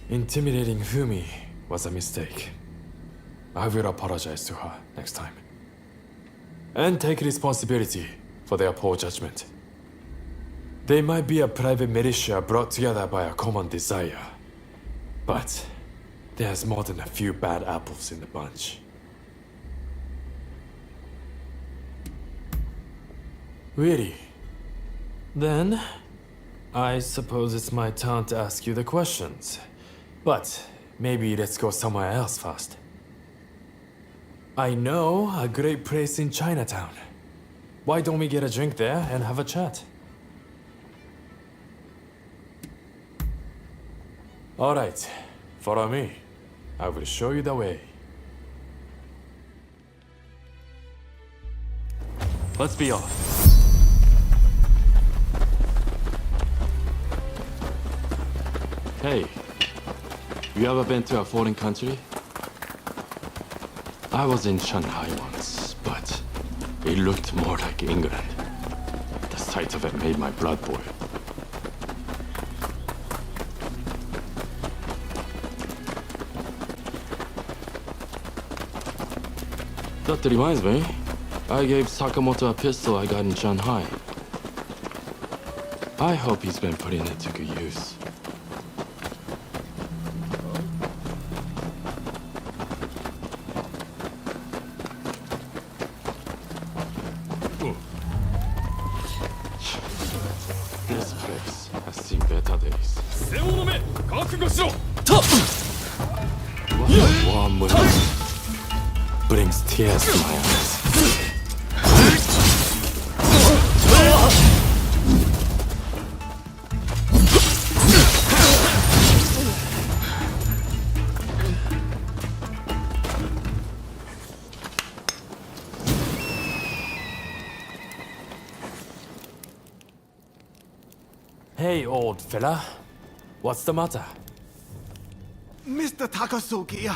Intimidating Fumi was a mistake. I will apologize to her next time. And take responsibility for their poor judgment. They might be a private militia brought together by a common desire. But there's more than a few bad apples in the bunch. Really? Then, I suppose it's my turn to ask you the questions. But maybe let's go somewhere else first. I know a great place in Chinatown. Why don't we get a drink there and have a chat? All right, follow me. I will show you the way. Let's be off. Hey, you ever been to a foreign country? I was in Shanghai once, but it looked more like England. The sight of it made my blood boil. That reminds me. I gave Sakamoto a pistol I got in Shanghai. I hope he's been putting it to good use. This place has seen better days. One move brings tears to my eyes. Hey, old fella. What's the matter? Mr. Takasugi,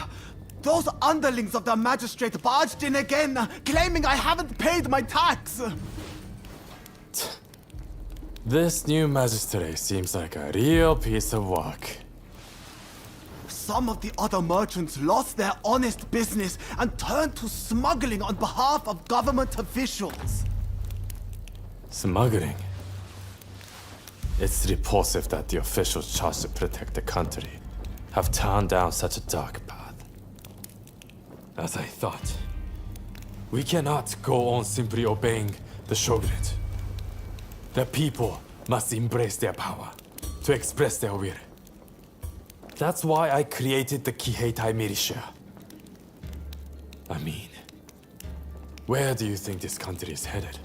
those underlings of the magistrate barged in again, claiming I haven't paid my tax. This new magistrate seems like a real piece of work. Some of the other merchants lost their honest business and turned to smuggling on behalf of government officials. Smuggling? It's repulsive that the officials charged to protect the country have turned down such a dark path. As I thought, we cannot go on simply obeying the shogunate. The people must embrace their power to express their will. That's why I created the Kiheitai militia. I mean, where do you think this country is headed?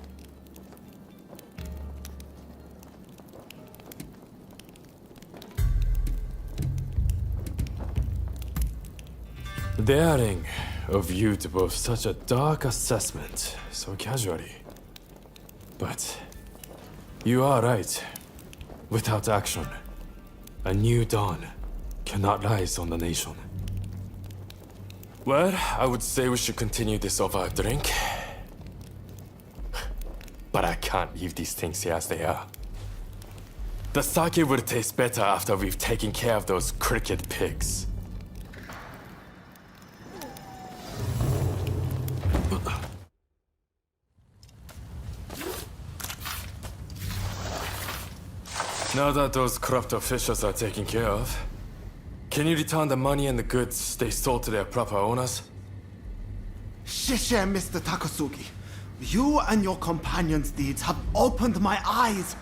Daring of you to boast such a dark assessment so casually. But you are right. Without action, a new dawn cannot rise on the nation. Well, I would say we should continue this over a drink. But I can't leave these things here as they are. The sake will taste better after we've taken care of those cricket pigs. Now that those corrupt officials are taken care of, can you return the money and the goods they sold to their proper owners? Shishe, Mr. Takasugi. You and your companions' deeds have opened my eyes.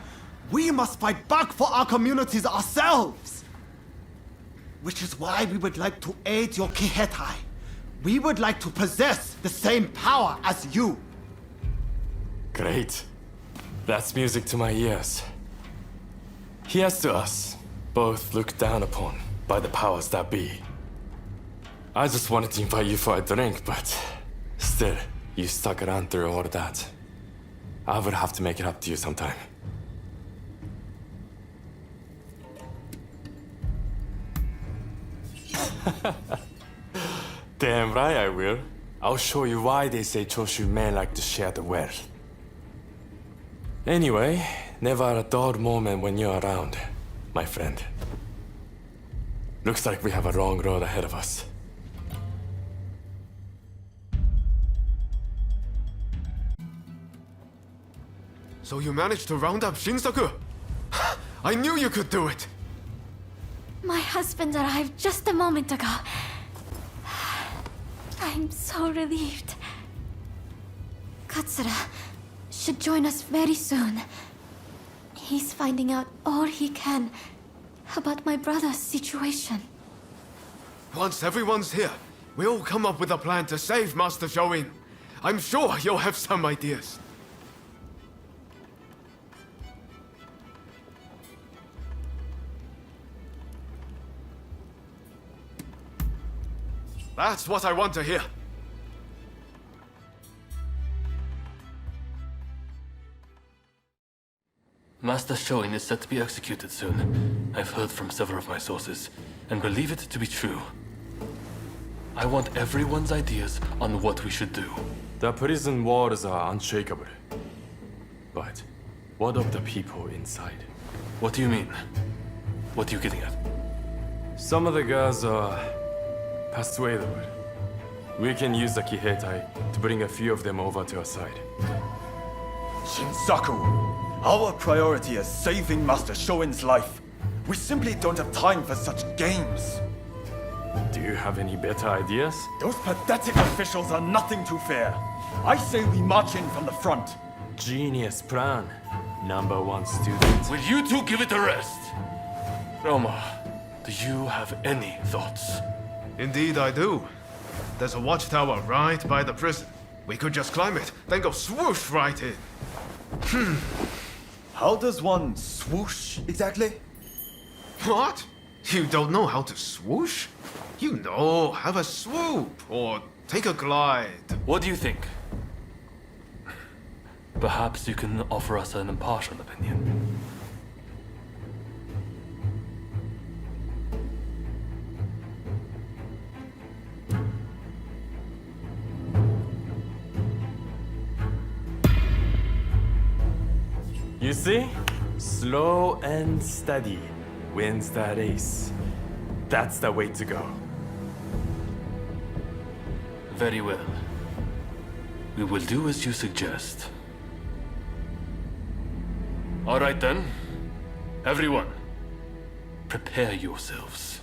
We must fight back for our communities ourselves. Which is why we would like to aid your Kiheitai. We would like to possess the same power as you. Great. That's music to my ears. Here's to us, both looked down upon by the powers that be. I just wanted to invite you for a drink, but still, you stuck around through all of that. I would have to make it up to you sometime. Damn right I will. I'll show you why they say Choshu men like to share the wealth. Anyway, never a dull moment when you're around, my friend. Looks like we have a long road ahead of us. So you managed to round up Shinsaku? I knew you could do it! My husband arrived just a moment ago. I'm so relieved. Katsura should join us very soon. He's finding out all he can about my brother's situation. Once everyone's here, we'll come up with a plan to save Master Shoin. I'm sure you'll have some ideas. That's what I want to hear. Master Shoin is set to be executed soon. I've heard from several of my sources, and believe it to be true. I want everyone's ideas on what we should do. The prison walls are unshakable. But what of the people inside? What do you mean? What are you getting at? Some of the guards are persuadable. We can use the Kiheitai to bring a few of them over to our side. Shinsaku, our priority is saving Master Shoin's life. We simply don't have time for such games. Do you have any better ideas? Those pathetic officials are nothing to fear. I say we march in from the front. Genius plan. Number one student. Will you two give it a rest? Roma, do you have any thoughts? Indeed I do. There's a watchtower right by the prison. We could just climb it, then go swoosh right in. How does one swoosh exactly? What? You don't know how to swoosh? You know, have a swoop or take a glide. What do you think? Perhaps you can offer us an impartial opinion. You see? Slow and steady wins the race. That's the way to go. Very well. We will do as you suggest. All right then. Everyone, prepare yourselves.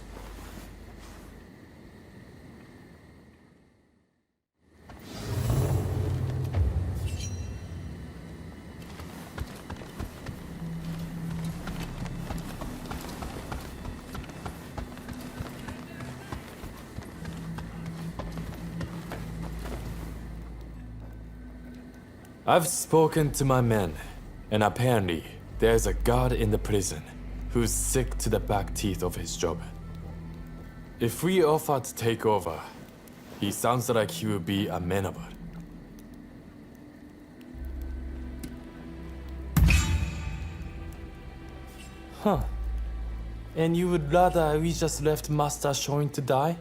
I've spoken to my men, and apparently there's a guard in the prison who's sick to the back teeth of his job. If we offer to take over, he sounds like he will be amenable. Huh. And you would rather we just left Master Shoin to die?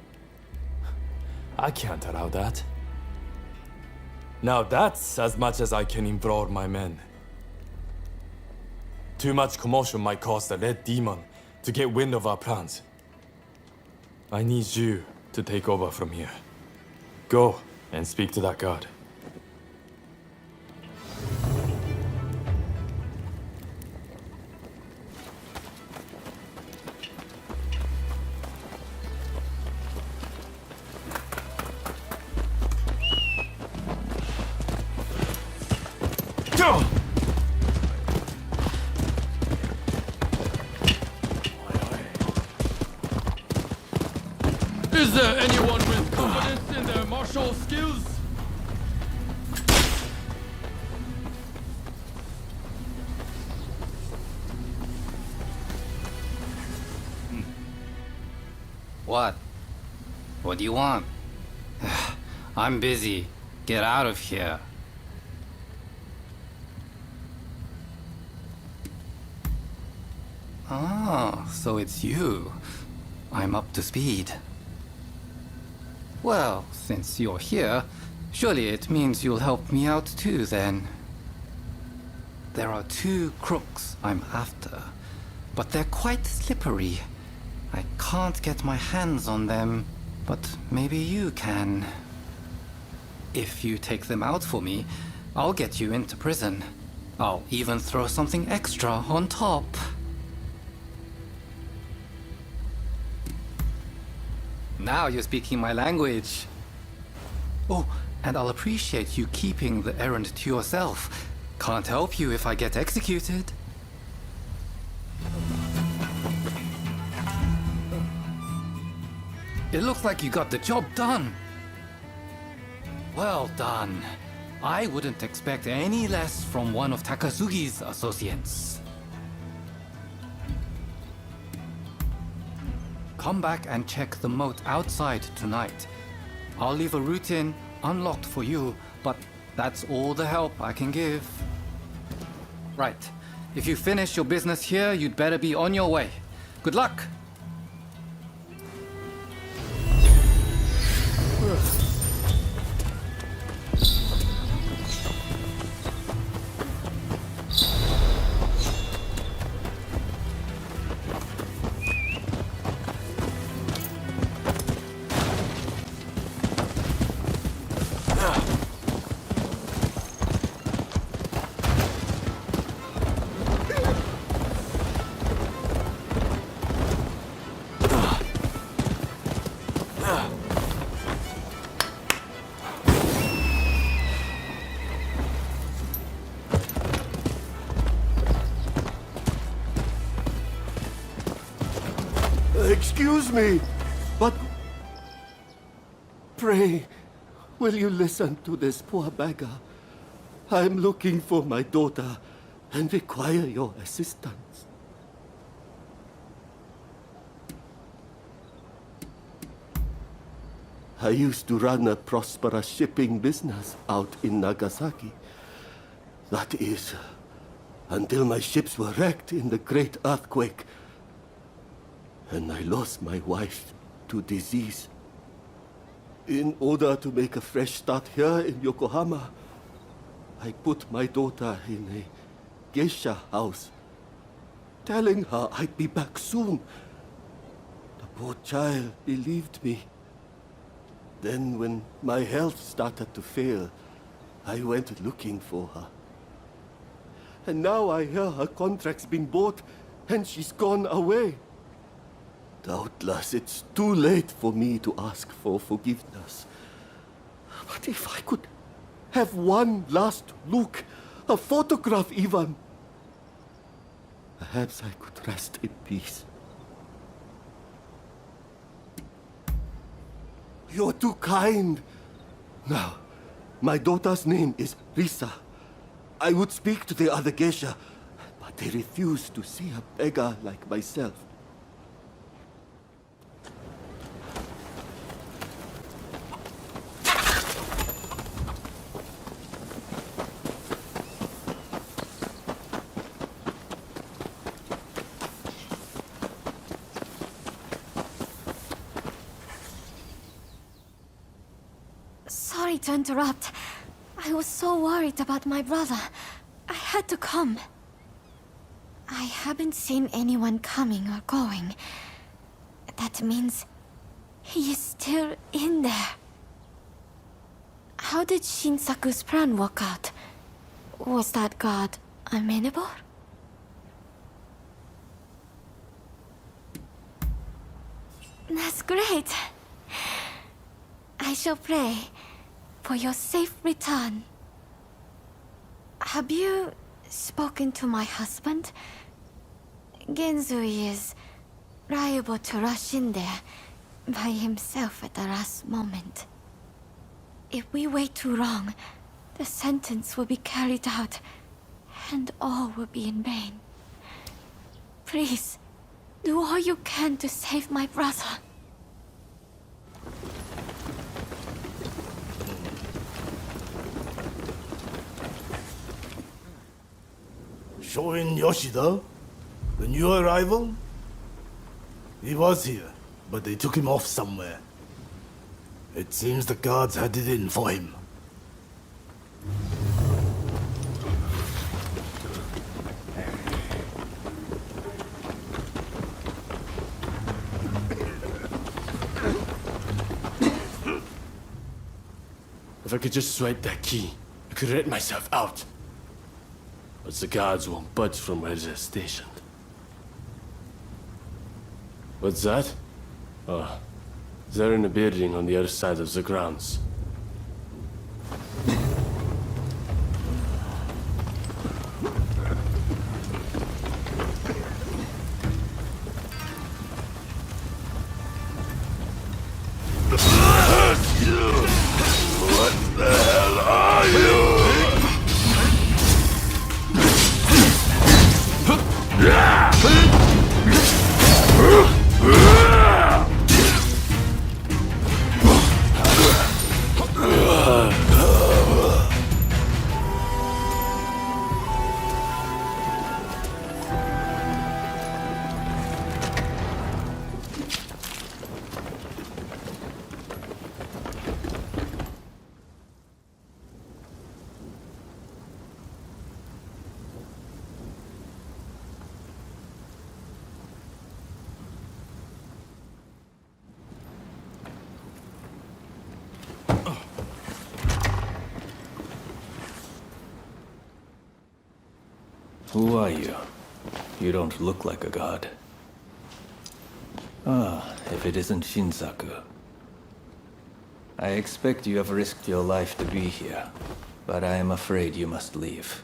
I can't allow that. Now that's as much as I can implore my men. Too much commotion might cause the Red Demon to get wind of our plans. I need you to take over from here. Go and speak to that guard. Is there anyone with confidence in their martial skills? What? What do you want? I'm busy. Get out of here. Ah, so it's you. I'm up to speed. Well, since you're here, surely it means you'll help me out too, then. There are two crooks I'm after, but they're quite slippery. I can't get my hands on them, but maybe you can. If you take them out for me, I'll get you into prison. I'll even throw something extra on top. Now you're speaking my language. Oh, and I'll appreciate you keeping the errand to yourself. Can't help you if I get executed. It looks like you got the job done. Well done. I wouldn't expect any less from one of Takasugi's associates. Come back and check the moat outside tonight. I'll leave a route in unlocked for you, but that's all the help I can give. Right. If you finish your business here, you'd better be on your way. Good luck! excuse me, but pray, will you listen to this poor beggar? I'm looking for my daughter and require your assistance. I used to run a prosperous shipping business out in Nagasaki. That is, until my ships were wrecked in the great earthquake, and I lost my wife to disease. In order to make a fresh start here in Yokohama, I put my daughter in a geisha house, telling her I'd be back soon. The poor child believed me. Then when my health started to fail, I went looking for her. And now I hear her contract's been bought and she's gone away. Doubtless it's too late for me to ask for forgiveness. But if I could have one last look, a photograph even, perhaps I could rest in peace. You're too kind. Now, my daughter's name is Risa. I would speak to the other geisha, but they refuse to see a beggar like myself. Sorry to interrupt. I was so worried about my brother. I had to come. I haven't seen anyone coming or going. That means he is still in there. How did Shinsaku's plan work out? Was that god amenable? That's great. I shall pray for your safe return. Have you spoken to my husband? Genzui is liable to rush in there by himself at the last moment. If we wait too long, the sentence will be carried out, and all will be in vain. Please, do all you can to save my brother. Shoin Yoshida? The new arrival? He was here, but they took him off somewhere. It seems the guards had it in for him. If I could just swipe that key, I could let myself out. But the guards won't budge from where they're stationed. What's that? Oh, they're in a building on the other side of the grounds. What the hell are you? Who are you? You don't look like a god. Ah, if it isn't Shinsaku. I expect you have risked your life to be here, but I am afraid you must leave.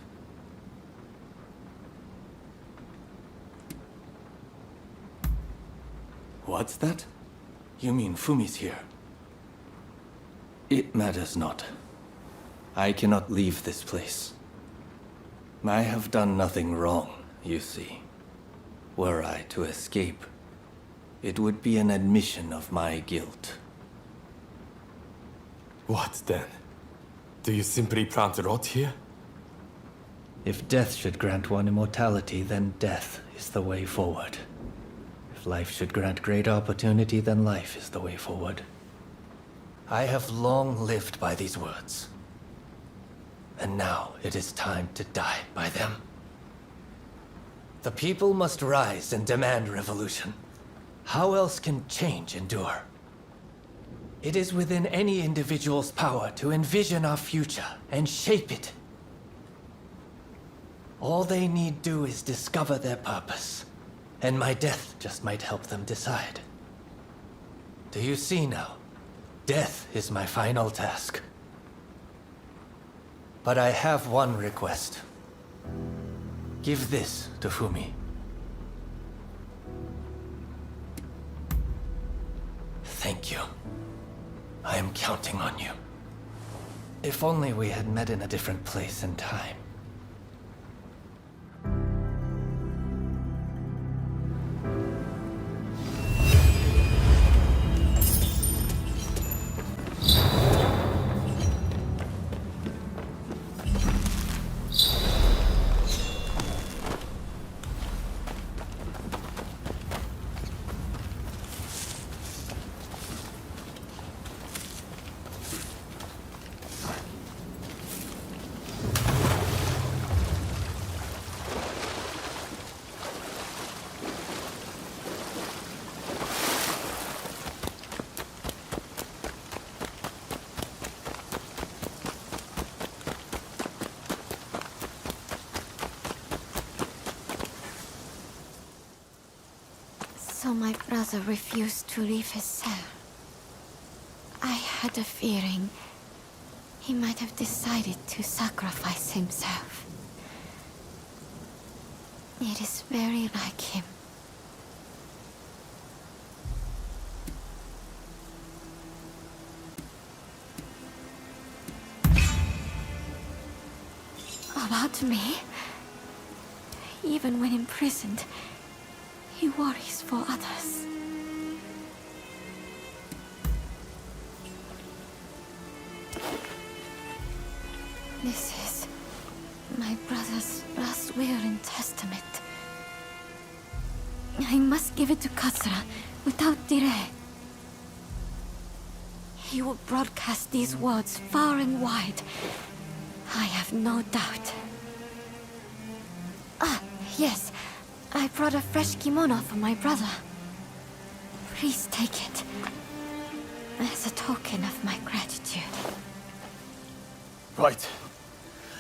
What's that? You mean Fumi's here? It matters not. I cannot leave this place. I have done nothing wrong, you see. Were I to escape, it would be an admission of my guilt. What then? Do you simply plan to rot here? If death should grant one immortality, then death is the way forward. If life should grant great opportunity, then life is the way forward. I have long lived by these words. And now it is time to die by them. The people must rise and demand revolution. How else can change endure? It is within any individual's power to envision our future and shape it. All they need do is discover their purpose, and my death just might help them decide. Do you see now? Death is my final task. But I have one request. Give this to Fumi. Thank you. I am counting on you. If only we had met in a different place and time. So my brother refused to leave his cell. I had a feeling he might have decided to sacrifice himself. It is very like him. About me? Even when imprisoned, he worries for others. This is my brother's last will and testament. I must give it to Katsura without delay. He will broadcast these words far and wide. I have no doubt. Ah, yes. I brought a fresh kimono for my brother. Please take it as a token of my gratitude. Right.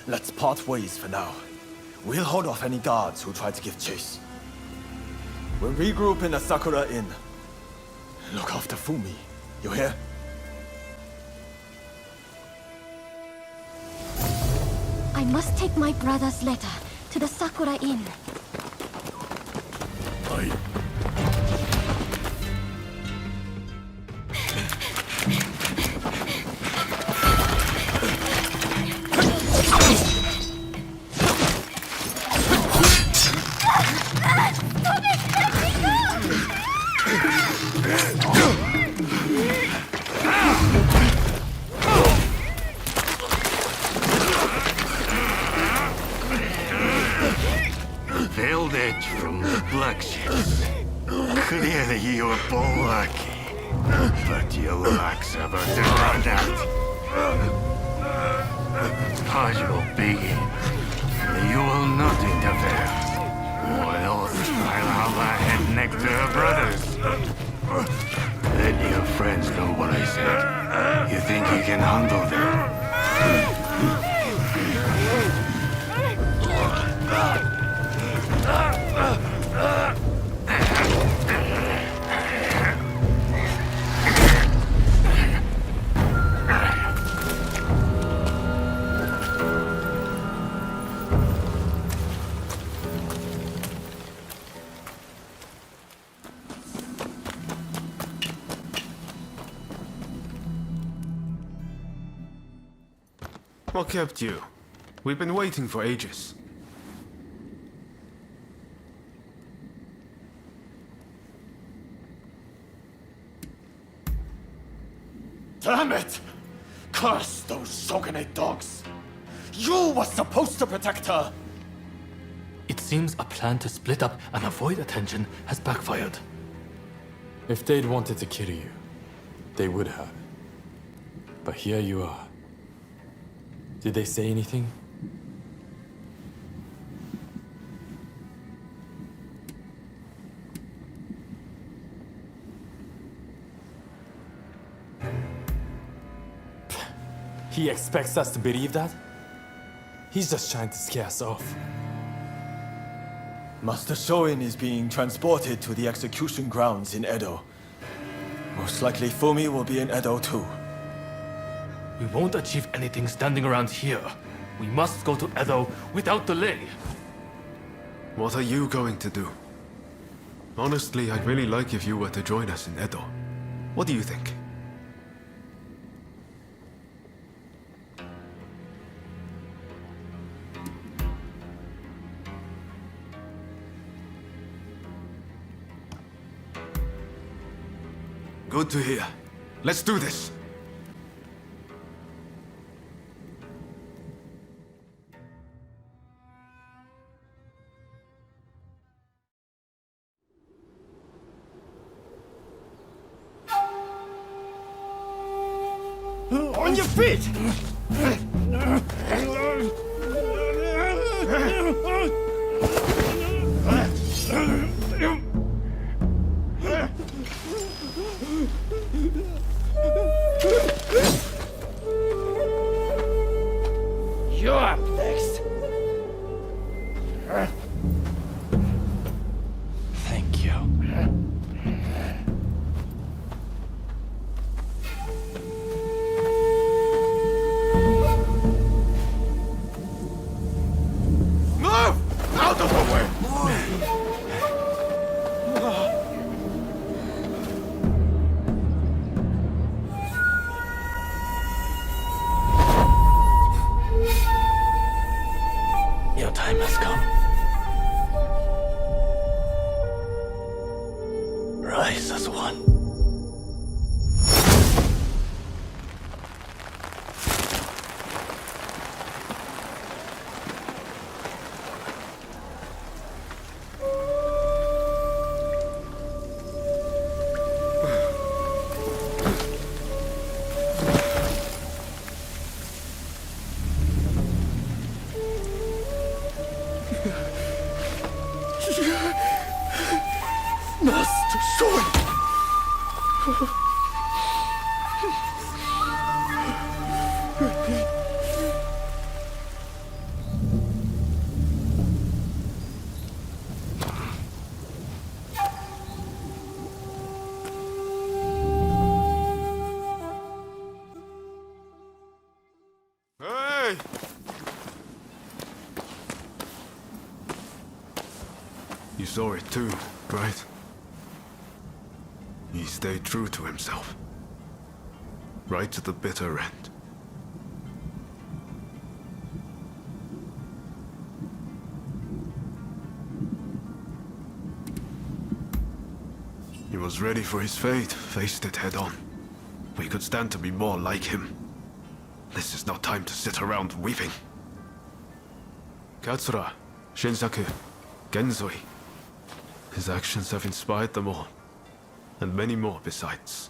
Let's part ways for now. We'll hold off any guards who try to give chase. We'll regroup in the Sakura Inn. Look after Fumi. You hear? I must take my brother's letter to the Sakura Inn. Veiled edge from the black ships. Clearly you were born lucky, but your luck's about to run out. Pause will begin. You will not interfere, or else I'll have a head next to her brothers. Let your friends know what I said. You think you can handle them? What kept you? We've been waiting for ages. Damn it! Curse those Shogunate dogs! You were supposed to protect her! It seems a plan to split up and avoid attention has backfired. If they'd wanted to kill you, they would have. But here you are. Did they say anything? He expects us to believe that? He's just trying to scare us off. Master Shoin is being transported to the execution grounds in Edo. Most likely Fumi will be in Edo too. We won't achieve anything standing around here. We must go to Edo without delay. What are you going to do? Honestly, I'd really like if you were to join us in Edo. What do you think? Good to hear. Let's do this. On your feet! You're up next. Thank you. Move! Out of the way! Your time has come. Rise as one. Master Shoin! Hey! You saw it too, right? He stayed true to himself. Right to the bitter end. He was ready for his fate, faced it head on. We could stand to be more like him. This is not time to sit around weeping. Katsura, Shinsaku, Genzoi. His actions have inspired them all, and many more besides.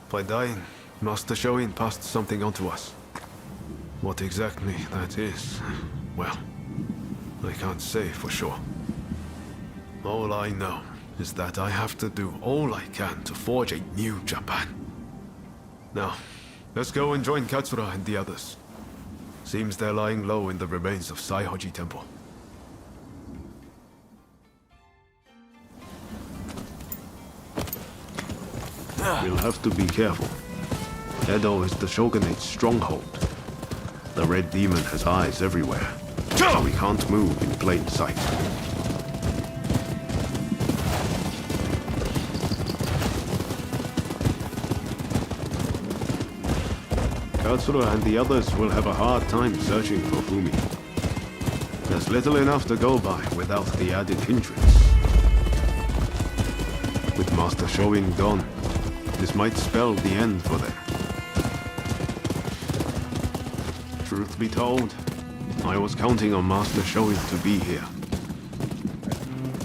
By dying, Master Shoin passed something on to us. What exactly that is, well, I can't say for sure. All I know is that I have to do all I can to forge a new Japan. Now, let's go and join Katsura and the others. Seems they're lying low in the remains of Saihoji Temple. We'll have to be careful. Edo is the Shogunate's stronghold. The Red Demon has eyes everywhere, so we can't move in plain sight. Katsura and the others will have a hard time searching for Fumi. There's little enough to go by without the added hindrance. With Master Shoin gone, this might spell the end for them. Truth be told, I was counting on Master Shoin to be here.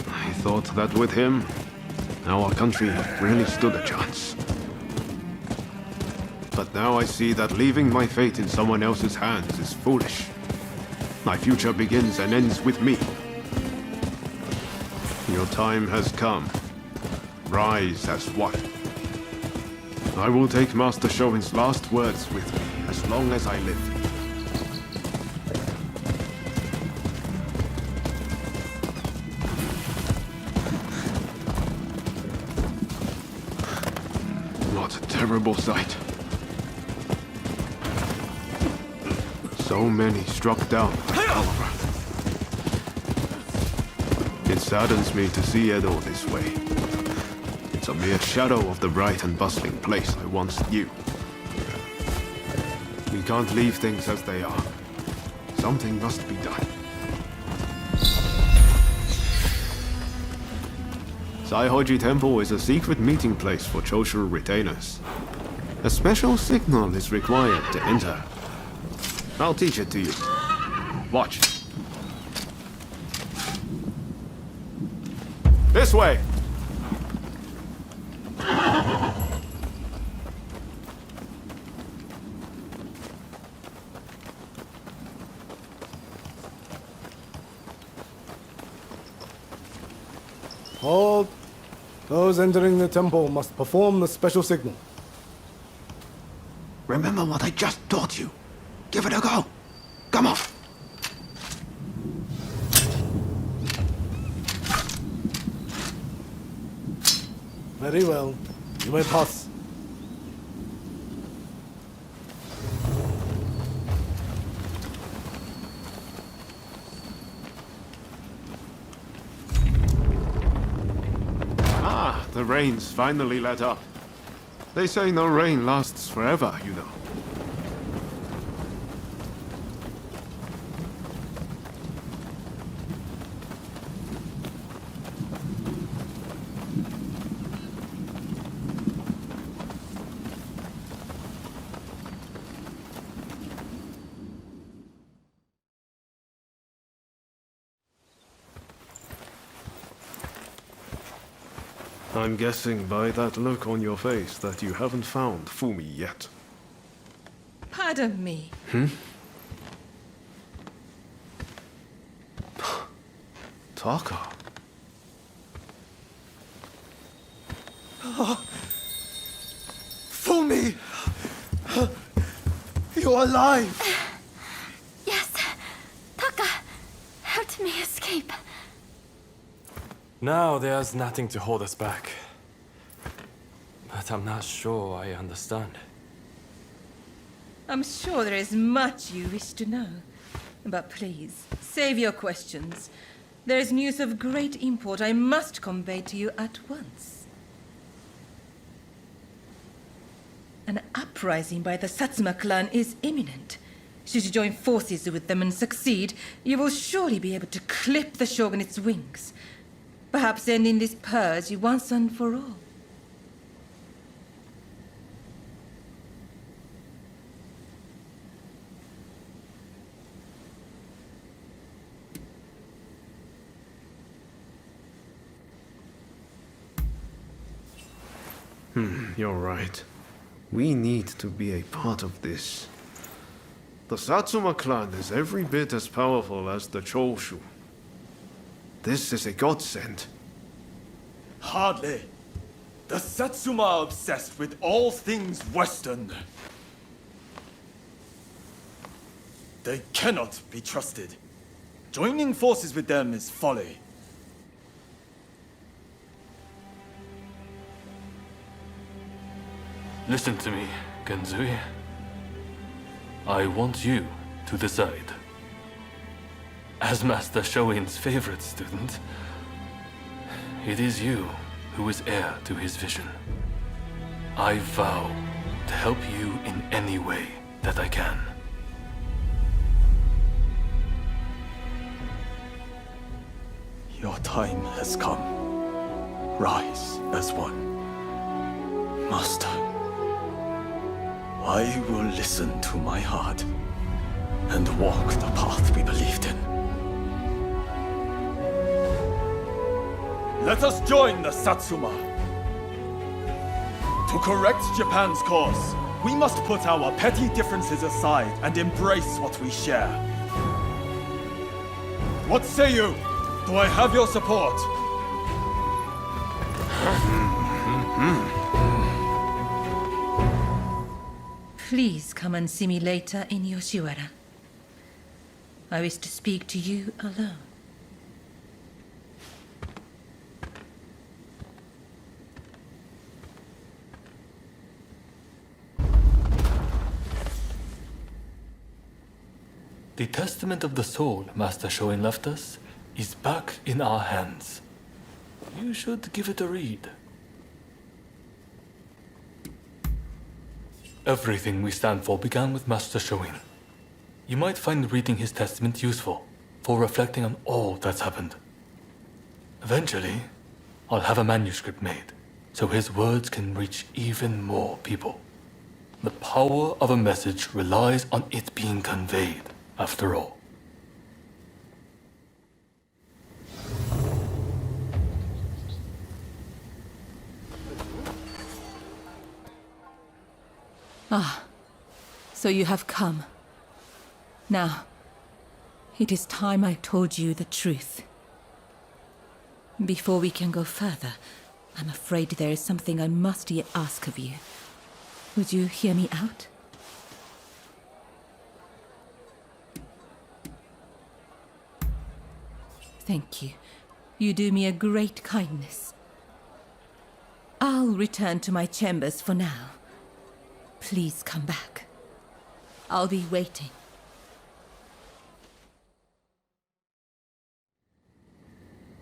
I thought that with him, our country really stood a chance. But now I see that leaving my fate in someone else's hands is foolish. My future begins and ends with me. Your time has come. Rise as one. I will take Master Shoin's last words with me as long as I live. What a terrible sight. So many struck down by cholera. It saddens me to see Edo this way. It's a mere shadow of the bright and bustling place I once knew. We can't leave things as they are. Something must be done. Saihoji Temple is a secret meeting place for Choshu retainers. A special signal is required to enter. I'll teach it to you. Watch. This way! Hold. Those entering the temple must perform the special signal. Remember what I just taught you. Give it a go. Come on. Very well. You may pass. Ah, the rain's finally let up. They say no rain lasts forever, you know. I'm guessing by that look on your face that you haven't found Fumi yet. Pardon me. Taka. Fumi! You're alive! Yes. Taka helped me escape. Now there's nothing to hold us back. But I'm not sure I understand. I'm sure there is much you wish to know. But please, save your questions. There is news of great import I must convey to you at once. An uprising by the Satsuma clan is imminent. Should you join forces with them and succeed, you will surely be able to clip the shogunate's wings. Perhaps ending this purge once and for all. You're right. We need to be a part of this. The Satsuma clan is every bit as powerful as the Choshu. This is a godsend. Hardly. The Satsuma are obsessed with all things Western. They cannot be trusted. Joining forces with them is folly. Listen to me, Genzui. I want you to decide. As Master Shoin's favorite student, it is you who is heir to his vision. I vow to help you in any way that I can. Your time has come. Rise as one. Master, I will listen to my heart and walk the path we believed in. Let us join the Satsuma. To correct Japan's course, we must put our petty differences aside and embrace what we share. What say you? Do I have your support? Please come and see me later in Yoshiwara. I wish to speak to you alone. The testament of the soul Master Shoin left us is back in our hands. You should give it a read. Everything we stand for began with Master Shoin. You might find reading his testament useful for reflecting on all that's happened. Eventually, I'll have a manuscript made so his words can reach even more people. The power of a message relies on it being conveyed, after all. Ah, so you have come. Now, it is time I told you the truth. Before we can go further, I'm afraid there is something I must yet ask of you. Would you hear me out? Thank you. You do me a great kindness. I'll return to my chambers for now. Please come back. I'll be waiting.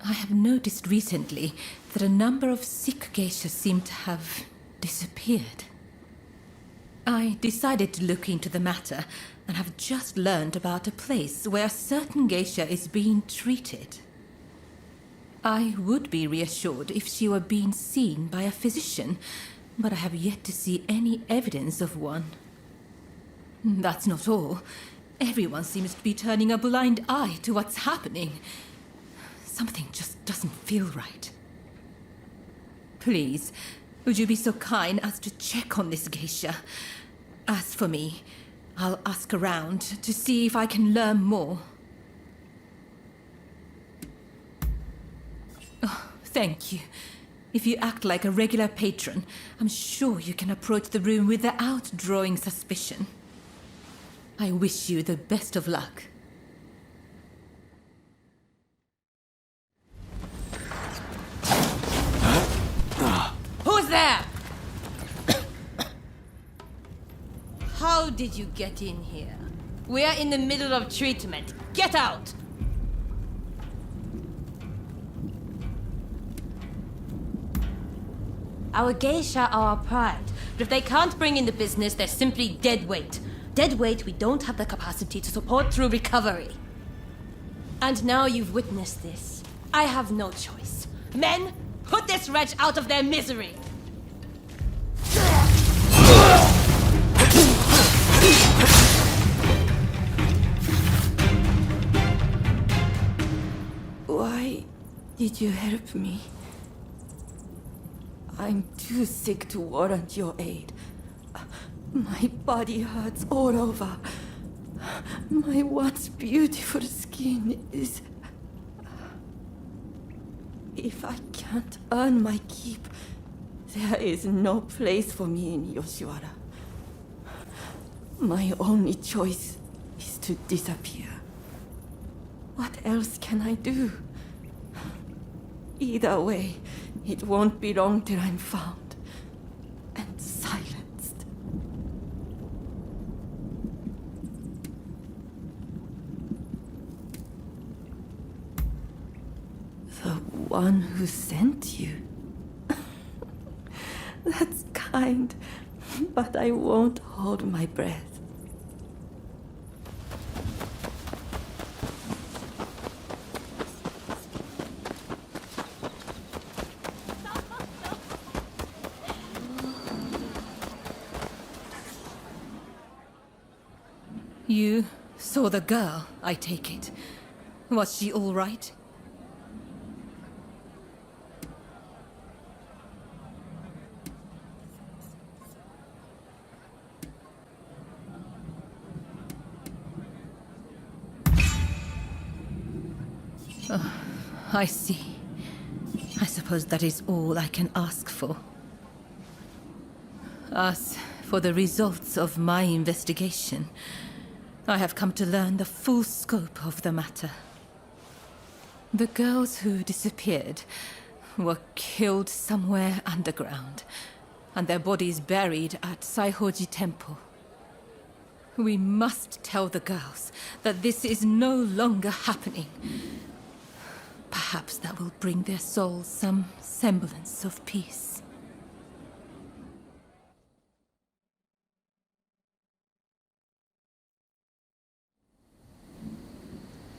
I have noticed recently that a number of sick geishas seem to have disappeared. I decided to look into the matter and have just learned about a place where a certain geisha is being treated. I would be reassured if she were being seen by a physician, but I have yet to see any evidence of one. That's not all. Everyone seems to be turning a blind eye to what's happening. Something just doesn't feel right. Please, would you be so kind as to check on this geisha? As for me, I'll ask around to see if I can learn more. Oh, thank you. If you act like a regular patron, I'm sure you can approach the room without drawing suspicion. I wish you the best of luck. Who's there? How did you get in here? We're in the middle of treatment. Get out! Our geisha are our pride, but if they can't bring in the business, they're simply dead weight. Dead weight we don't have the capacity to support through recovery. And now you've witnessed this. I have no choice. Men, put this wretch out of their misery! Why did you help me? I'm too sick to warrant your aid. My body hurts all over. My once beautiful skin is... If I can't earn my keep, there is no place for me in Yoshiwara. My only choice is to disappear. What else can I do? Either way, it won't be long till I'm found and silenced. The one who sent you? That's kind, but I won't hold my breath. You saw the girl, I take it. Was she all right? Oh, I see. I suppose that is all I can ask for. As for the results of my investigation, I have come to learn the full scope of the matter. The girls who disappeared were killed somewhere underground, and their bodies buried at Saihoji Temple. We must tell the girls that this is no longer happening. Perhaps that will bring their souls some semblance of peace.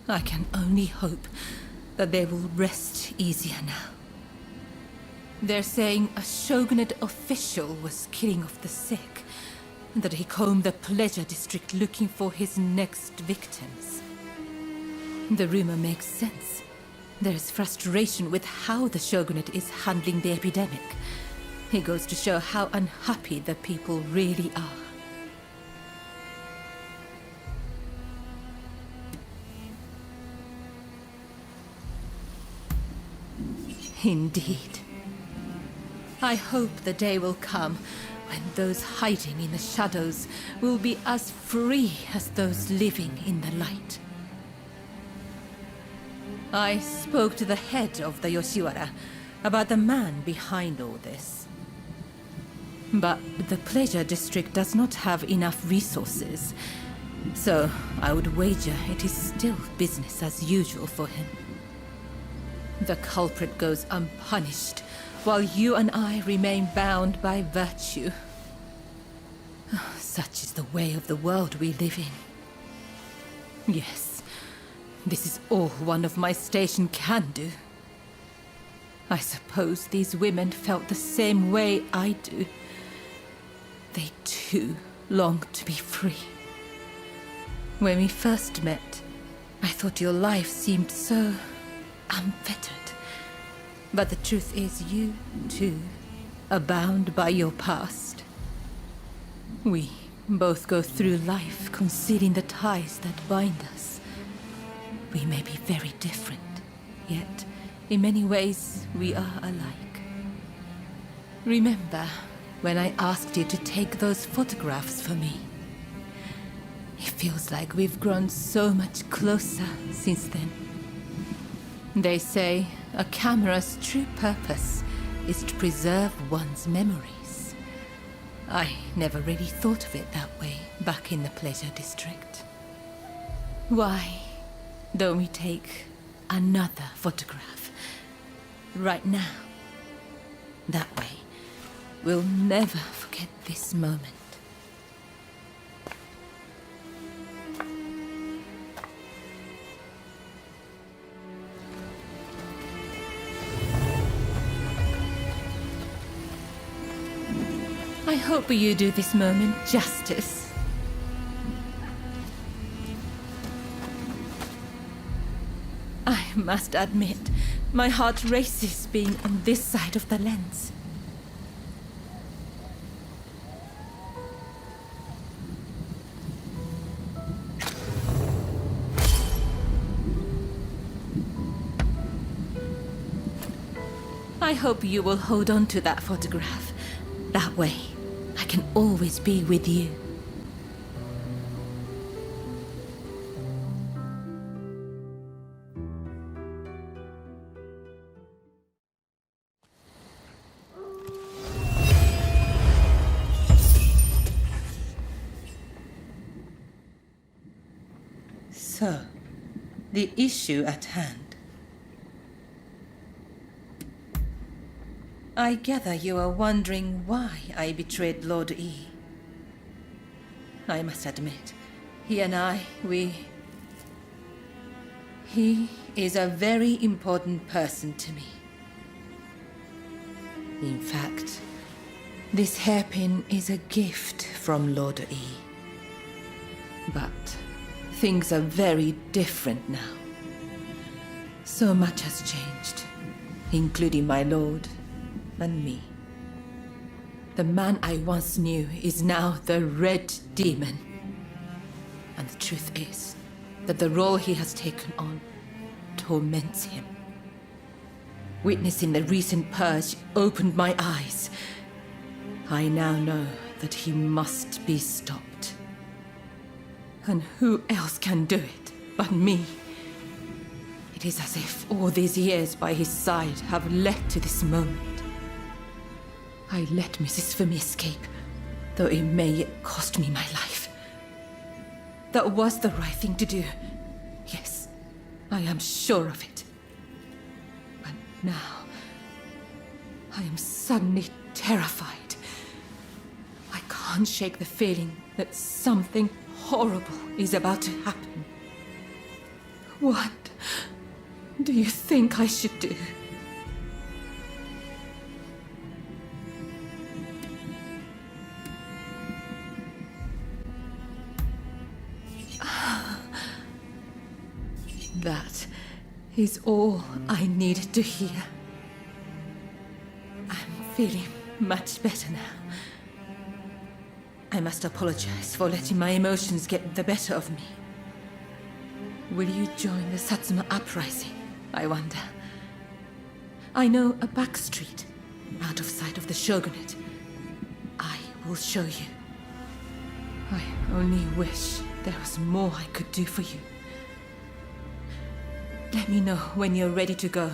I can only hope that they will rest easier now. They're saying a shogunate official was killing off the sick, and that he combed the pleasure district looking for his next victims. The rumor makes sense. There's frustration with how the shogunate is handling the epidemic. It goes to show how unhappy the people really are. Indeed. I hope the day will come when those hiding in the shadows will be as free as those living in the light. I spoke to the head of the Yoshiwara about the man behind all this. But the pleasure district does not have enough resources, so I would wager it is still business as usual for him. The culprit goes unpunished, while you and I remain bound by virtue. Such is the way of the world we live in. Yes, this is all one of my station can do. I suppose these women felt the same way I do. They too long to be free. When we first met, I thought your life seemed so unfettered. But the truth is you, too, are bound by your past. We both go through life concealing the ties that bind us. We may be very different, yet in many ways we are alike. Remember when I asked you to take those photographs for me? It feels like we've grown so much closer since then. They say a camera's true purpose is to preserve one's memories. I never really thought of it that way back in the pleasure district. Why don't we take another photograph right now? That way, we'll never forget this moment. I hope you do this moment justice. I must admit, my heart races being on this side of the lens. I hope you will hold on to that photograph. That way, I can always be with you. So, the issue at hand. I gather you are wondering why I betrayed Lord E. I must admit, he and I, He is a very important person to me. In fact, this hairpin is a gift from Lord E. But things are very different now. So much has changed, including my lord and me. The man I once knew is now the Red Demon. And the truth is that the role he has taken on torments him. Witnessing the recent purge opened my eyes. I now know that he must be stopped. And who else can do it but me? It is as if all these years by his side have led to this moment. I let Mrs. Fumi escape, though it may yet cost me my life. That was the right thing to do. Yes, I am sure of it. But now, I am suddenly terrified. I can't shake the feeling that something horrible is about to happen. What do you think I should do? That is all I needed to hear. I'm feeling much better now. I must apologize for letting my emotions get the better of me. Will you join the Satsuma uprising, I wonder? I know a back street, out of sight of the shogunate. I will show you. I only wish there was more I could do for you. Let me know when you're ready to go.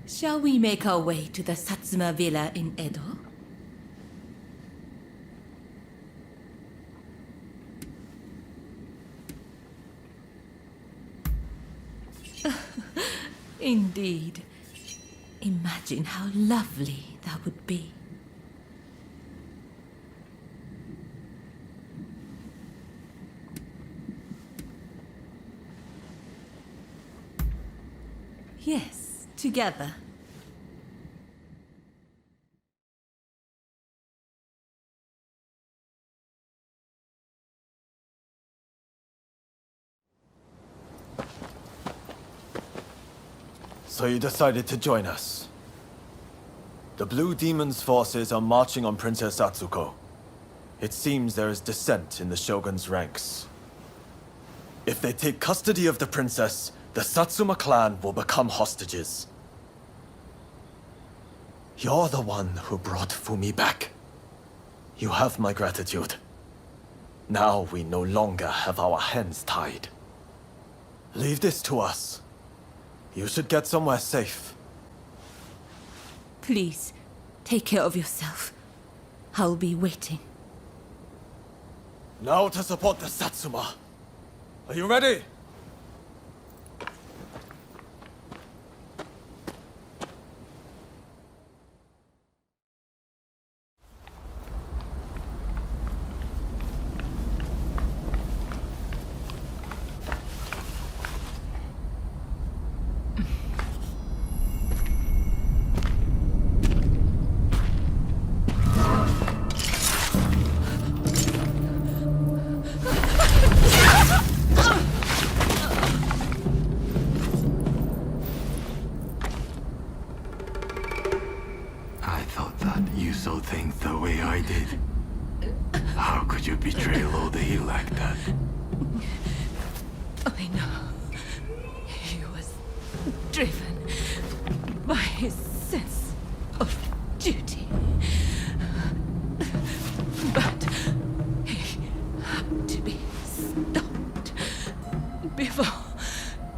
Shall we make our way to the Satsuma villa in Edo? Indeed. Imagine how lovely that would be. Yes, together. So you decided to join us. The Blue Demon's forces are marching on Princess Atsuko. It seems there is dissent in the Shogun's ranks. If they take custody of the princess, the Satsuma clan will become hostages. You're the one who brought Fumi back. You have my gratitude. Now we no longer have our hands tied. Leave this to us. You should get somewhere safe. Please, take care of yourself. I'll be waiting. Now to support the Satsuma. Are you ready? Think the way I did. How could you betray Lodi like that? I know. He was driven by his sense of duty. But he had to be stopped before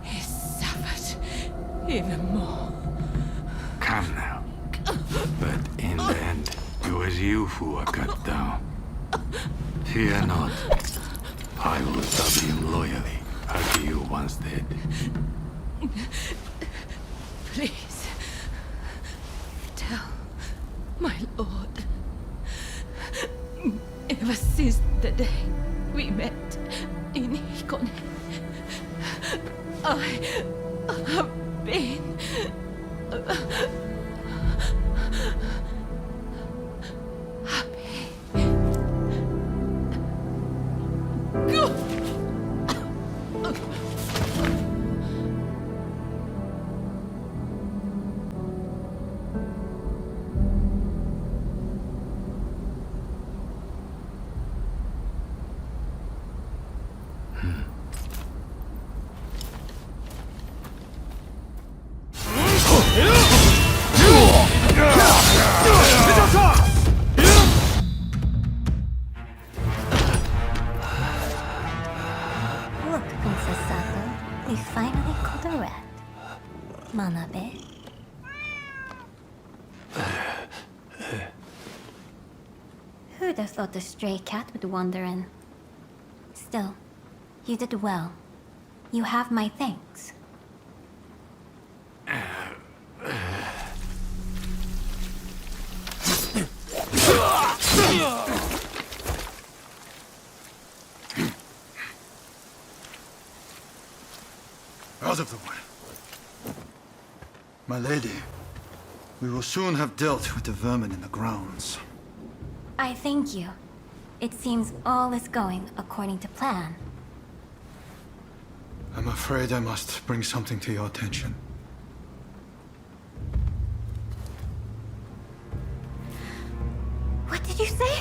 he suffered even more. Come now. But in the end, it was you who were cut down. Fear not. I will serve him loyally, as you once did. Please, tell my lord. Ever since the day we met in Hikone, I have been Look, Princess Sato, we finally caught a rat. Manabe. Who'd have thought a stray cat would wander in? Still, you did well. You have my thanks. Out of the way. My lady, we will soon have dealt with the vermin in the grounds. I thank you. It seems all is going according to plan. I'm afraid I must bring something to your attention. What did you say?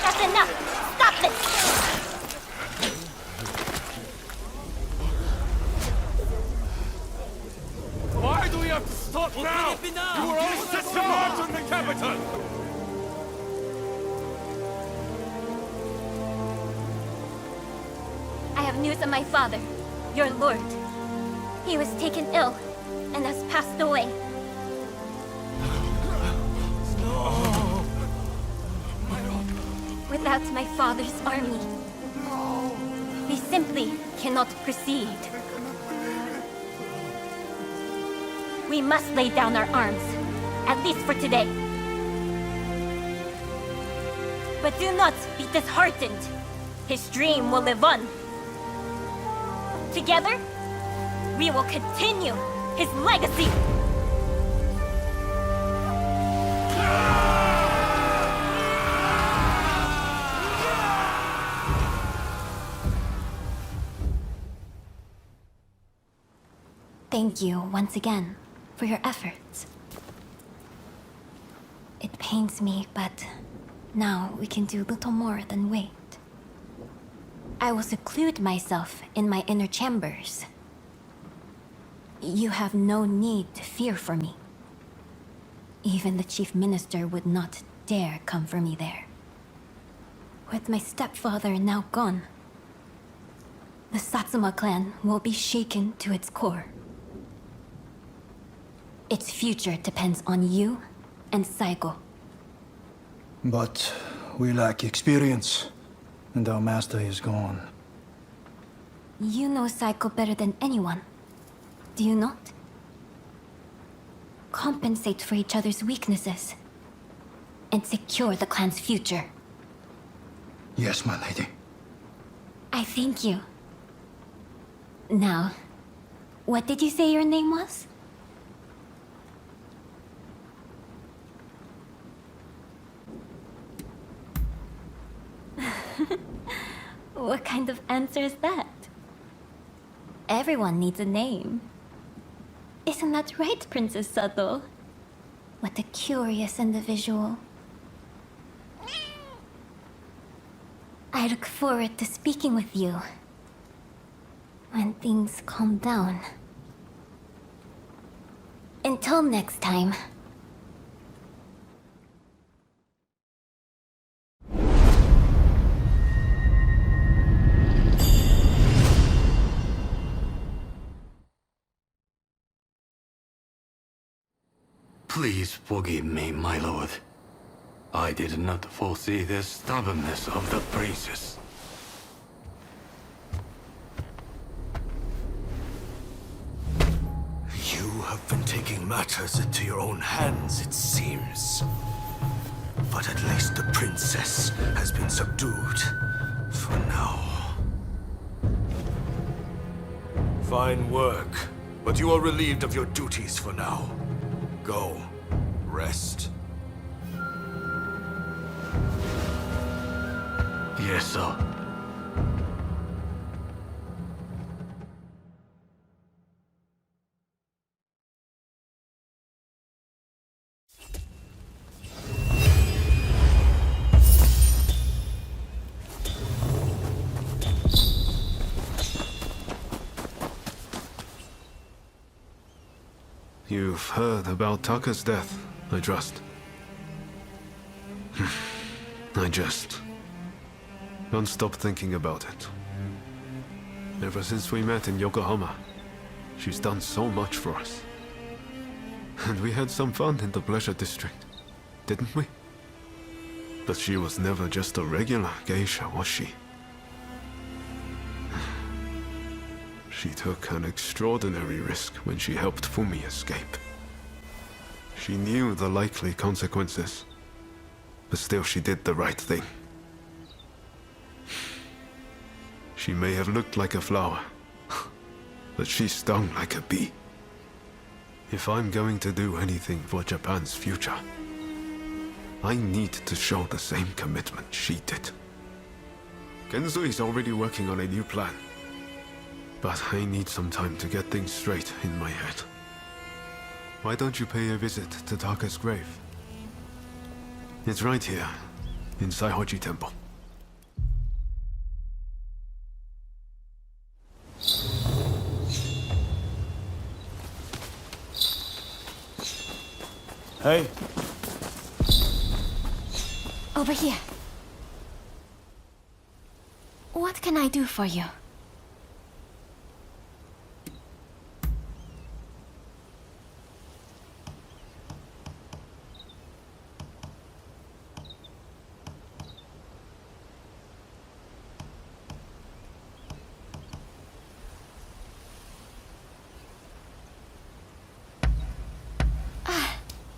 That's enough! Stop it! Why do we have to stop now? You were all set to march on the capital! I have news of my father, your lord. He was taken ill and has passed away. Without my father's army, we simply cannot proceed. We must lay down our arms, at least for today. But do not be disheartened. His dream will live on. Together, we will continue his legacy. Thank you once again for your efforts. It pains me, but now we can do little more than wait. I will seclude myself in my inner chambers. You have no need to fear for me. Even the chief minister would not dare come for me there. With my stepfather now gone, the Satsuma clan will be shaken to its core. Its future depends on you and Saigo. But we lack experience, and our master is gone. You know Saigo better than anyone, do you not? Compensate for each other's weaknesses and secure the clan's future. Yes, my lady. I thank you. Now, what did you say your name was? What kind of answer is that? Everyone needs a name. Isn't that right, Princess Sato? What a curious individual. I look forward to speaking with you when things calm down. Until next time. Please forgive me, my lord. I did not foresee the stubbornness of the princess. You have You've been taking matters into your own hands, it seems. But at least the princess has been subdued. For now. Fine work. But you are relieved of your duties for now. Go. Rest. Yes, sir. You've heard about Taka's death, I trust. I just can't stop thinking about it. Ever since we met in Yokohama, she's done so much for us. And we had some fun in the Pleasure District, didn't we? But she was never just a regular geisha, was she? She took an extraordinary risk when she helped Fumi escape. She knew the likely consequences, but still she did the right thing. She may have looked like a flower, but she stung like a bee. If I'm going to do anything for Japan's future, I need to show the same commitment she did. Kenzo is already working on a new plan. But I need some time to get things straight in my head. Why don't you pay a visit to Taka's grave? It's right here, in Saihoji Temple. Hey. Over here. What can I do for you?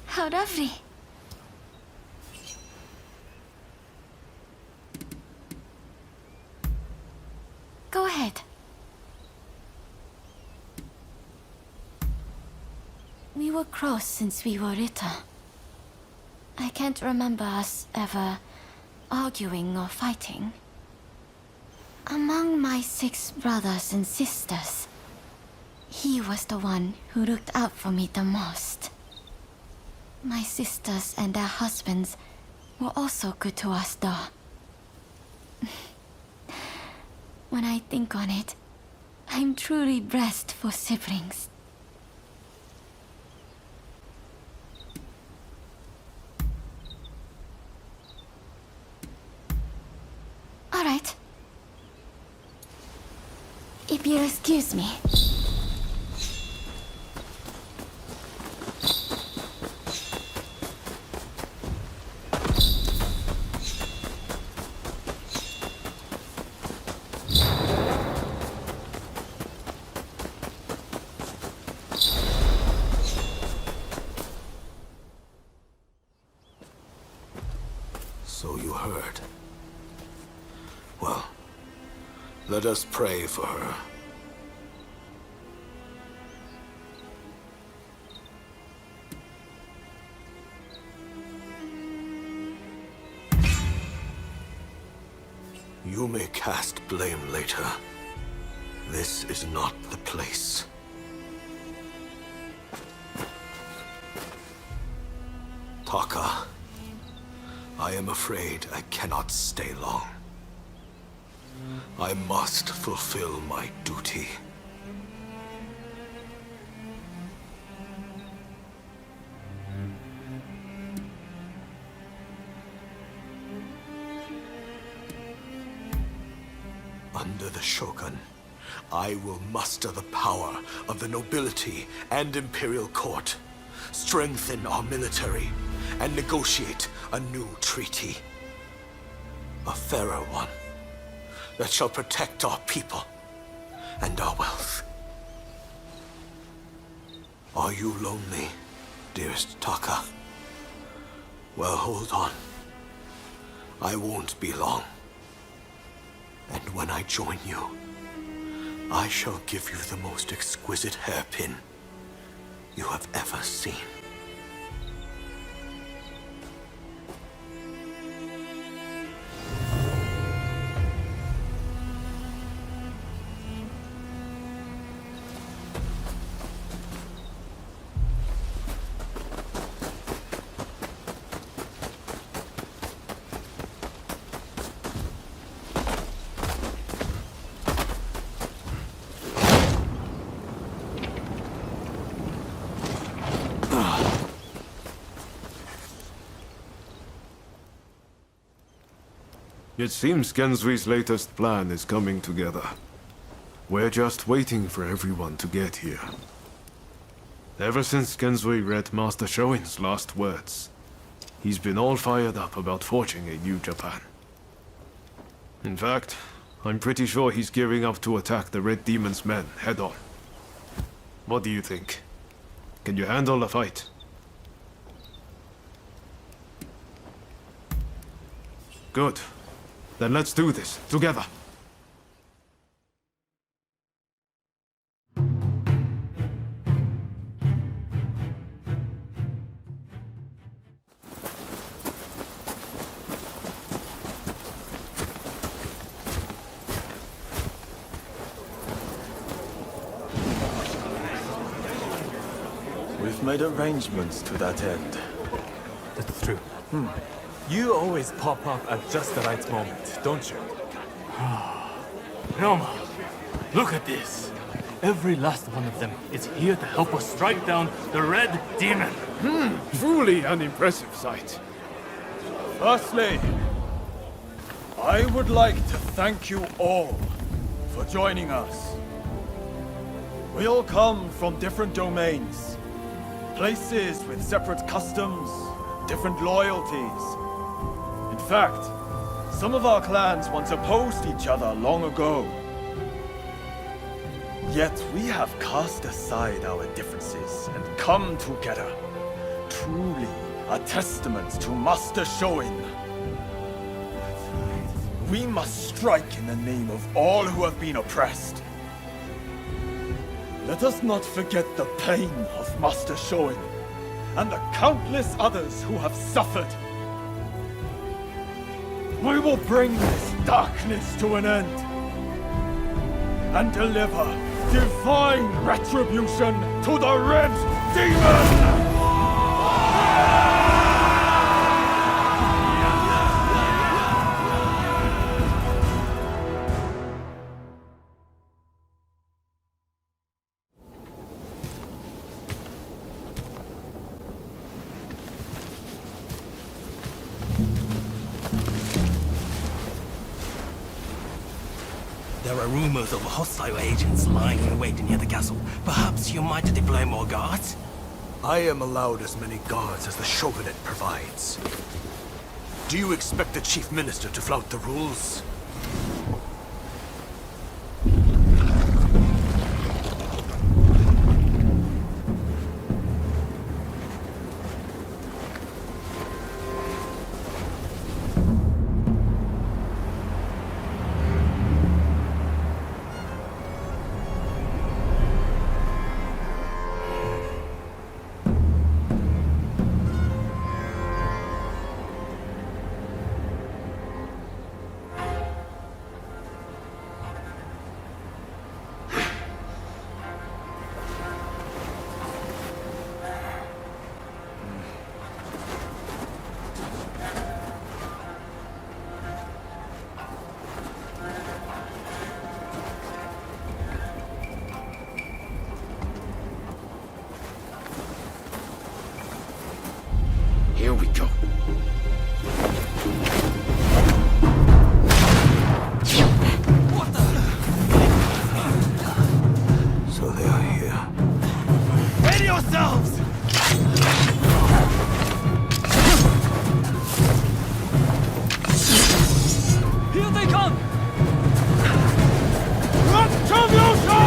How lovely. Go ahead. We were close since we were little. I can't remember us ever arguing or fighting. Among my 6 brothers and sisters, he was the one who looked out for me the most. My sisters and their husbands were also good to us, though. When I think on it, I'm truly blessed for siblings. All right. If you'll excuse me. So you heard. Well, let us pray for her. You may cast blame later. This is not the place. Taka, I am afraid I cannot stay long. I must fulfill my duty. Under the Shogun, I will muster the power of the nobility and imperial court, strengthen our military, and negotiate a new treaty. A fairer one that shall protect our people and our wealth. Are you lonely, dearest Taka? Well, hold on. I won't be long. And when I join you, I shall give you the most exquisite hairpin you have ever seen. It seems Genzui's latest plan is coming together. We're just waiting for everyone to get here. Ever since Genzui read Master Shoin's last words, he's been all fired up about forging a new Japan. In fact, I'm pretty sure he's gearing up to attack the Red Demon's men head-on. What do you think? Can you handle a fight? Good. Then let's do this, together. We've made arrangements to that end. That's true. You always pop up at just the right moment, don't you? Roma, look at this. Every last one of them is here to help us strike down the Red Demon. Truly an impressive sight. Firstly, I would like to thank you all for joining us. We all come from different domains, places with separate customs, different loyalties. In fact, some of our clans once opposed each other long ago. Yet we have cast aside our differences and come together. Truly a testament to Master Shoin. We must strike in the name of all who have been oppressed. Let us not forget the pain of Master Shoin and the countless others who have suffered. We will bring this darkness to an end and deliver divine retribution to the Red Demon! There are rumors of hostile agents lying in wait near the castle. Perhaps you might deploy more guards? I am allowed as many guards as the Shogunate provides. Do you expect the Chief Minister to flout the rules? Here we go. So they are here. Ready yourselves! Here they come! Retribution!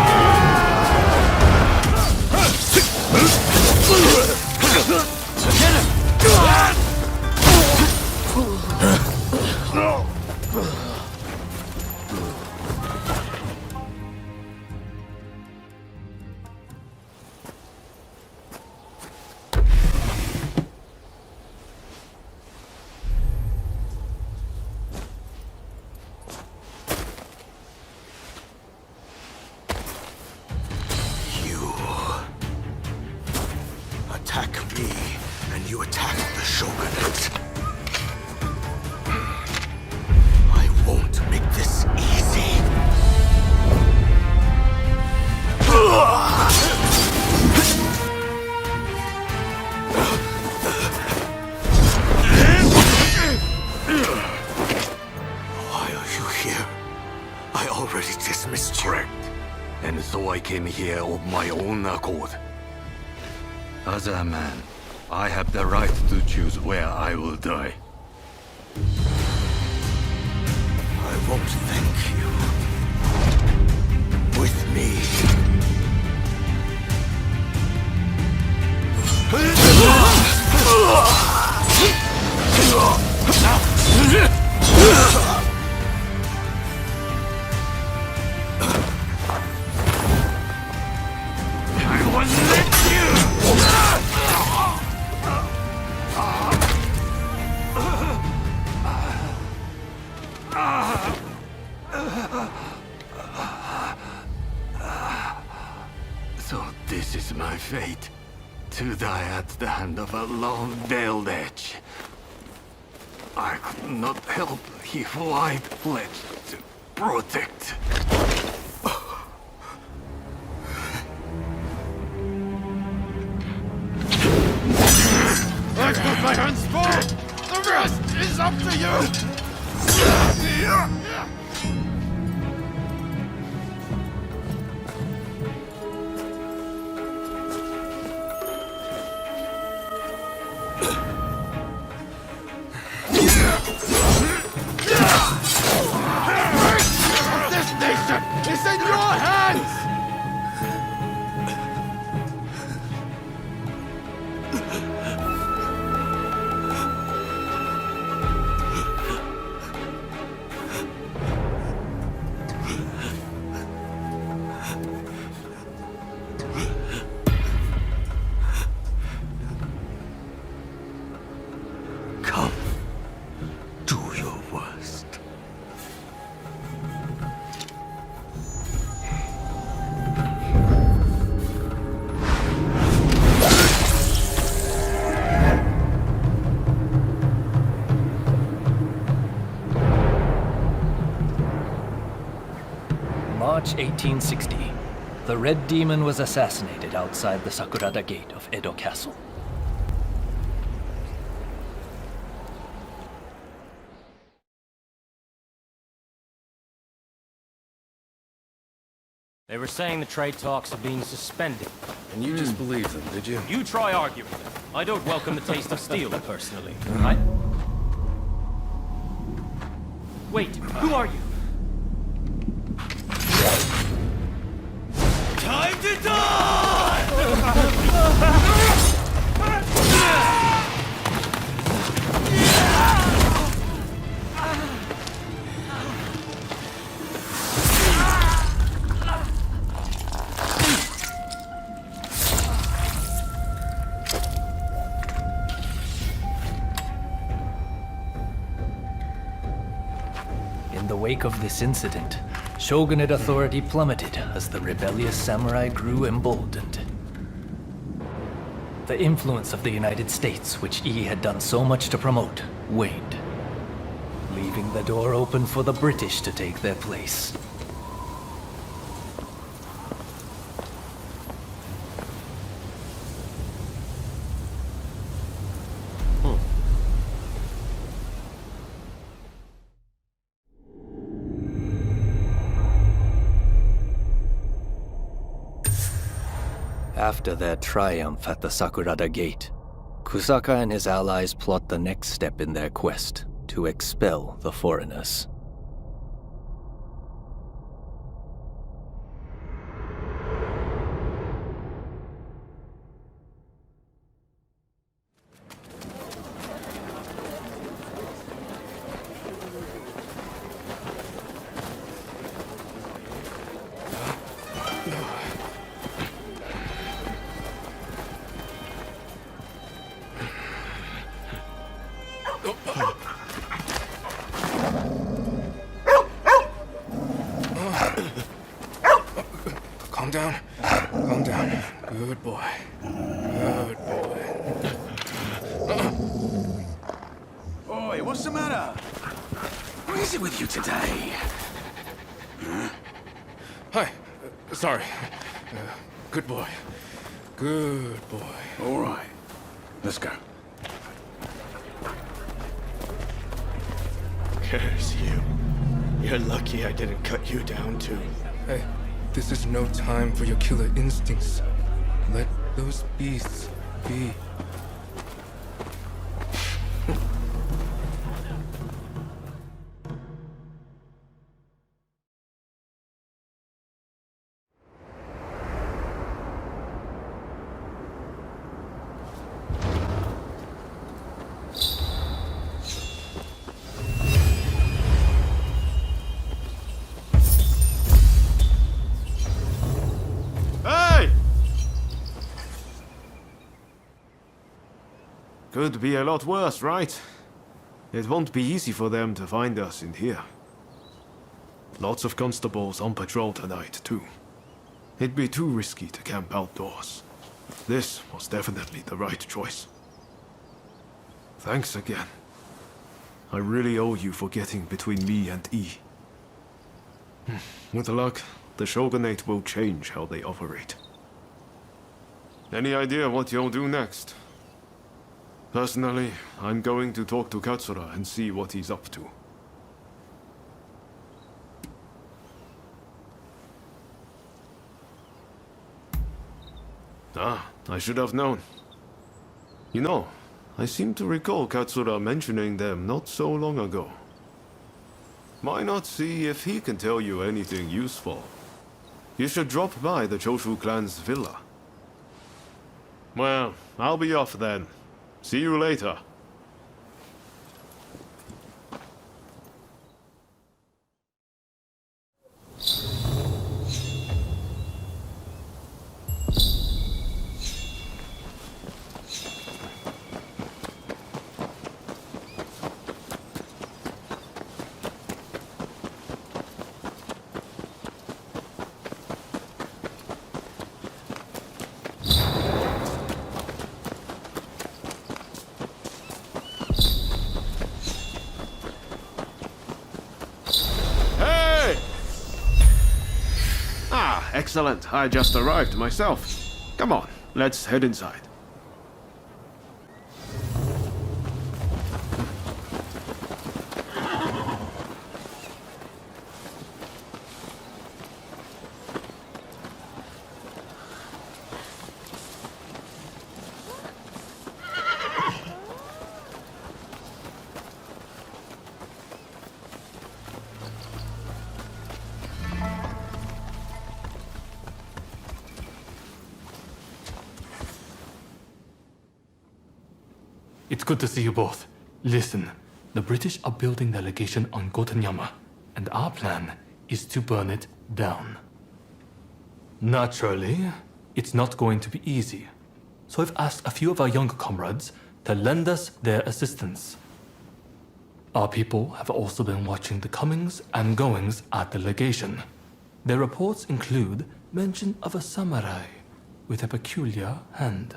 I came here of my own accord. As a man, I have the right to choose where I will die. I won't thank you. With me. I will let you! So this is my fate. To die at the hand of a lone veiled edge. I could not help who I pledged to protect. I've got my hands full! The rest is up to you! This nation is in your hands! Come. Do your worst. March 1860. The Red Demon was assassinated outside the Sakurada Gate of Edo Castle. They were saying the trade talks are being suspended. And you just believed them, did you? You try arguing them. I don't welcome the taste of steel, personally. Wait, who are you? Time to die! In the wake of this incident, shogunate authority plummeted as the rebellious samurai grew emboldened. The influence of the United States, which Yi had done so much to promote, waned, leaving the door open for the British to take their place. After their triumph at the Sakurada Gate, Kusaka and his allies plot the next step in their quest to expel the foreigners. Calm down. Calm down. Good boy. Good boy. Oi, what's the matter? What is it with you today? Hi. Sorry. Good boy. Good boy. All right. Let's go. Curse you. You're lucky I didn't cut you down too. Hey, This is no time for your killer instincts. Let those beasts be. Hey! Could be a lot worse, right? It won't be easy for them to find us in here. Lots of constables on patrol tonight, too. It'd be too risky to camp outdoors. This was definitely the right choice. Thanks again. I really owe you for getting between me and E. With luck, the Shogunate will change how they operate. Any idea what you'll do next? Personally, I'm going to talk to Katsura and see what he's up to. Ah, I should have known. You know, I seem to recall Katsura mentioning them not so long ago. Why not see if he can tell you anything useful? You should drop by the Choshu clan's villa. Well, I'll be off then. See you later. Excellent. I just arrived myself. Come on, let's head inside. It's good to see you both. Listen, the British are building their legation on Gotenyama, and our plan is to burn it down. Naturally, it's not going to be easy, so I've asked a few of our younger comrades to lend us their assistance. Our people have also been watching the comings and goings at the legation. Their reports include mention of a samurai with a peculiar hand.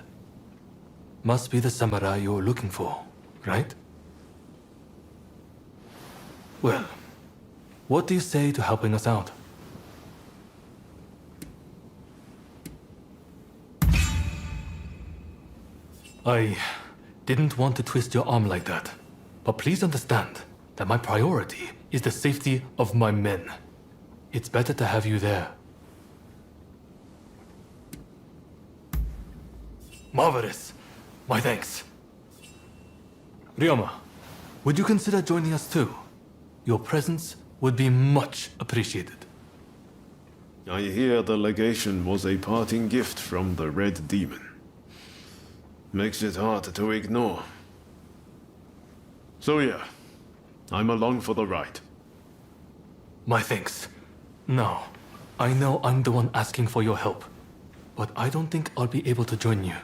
Must be the samurai you're looking for, right? Well, what do you say to helping us out? I didn't want to twist your arm like that, but please understand that my priority is the safety of my men. It's better to have you there. Marvelous. My thanks. Ryoma, would you consider joining us too? Your presence would be much appreciated. I hear the legation was a parting gift from the Red Demon. Makes it hard to ignore. So yeah, I'm along for the ride. My thanks. Now, I know I'm the one asking for your help, but I don't think I'll be able to join you.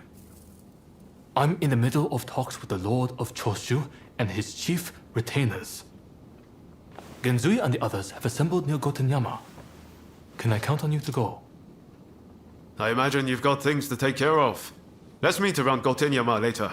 I'm in the middle of talks with the Lord of Choshu and his chief retainers. Genzui and the others have assembled near Gotenyama. Can I count on you to go? I imagine you've got things to take care of. Let's meet around Gotenyama later.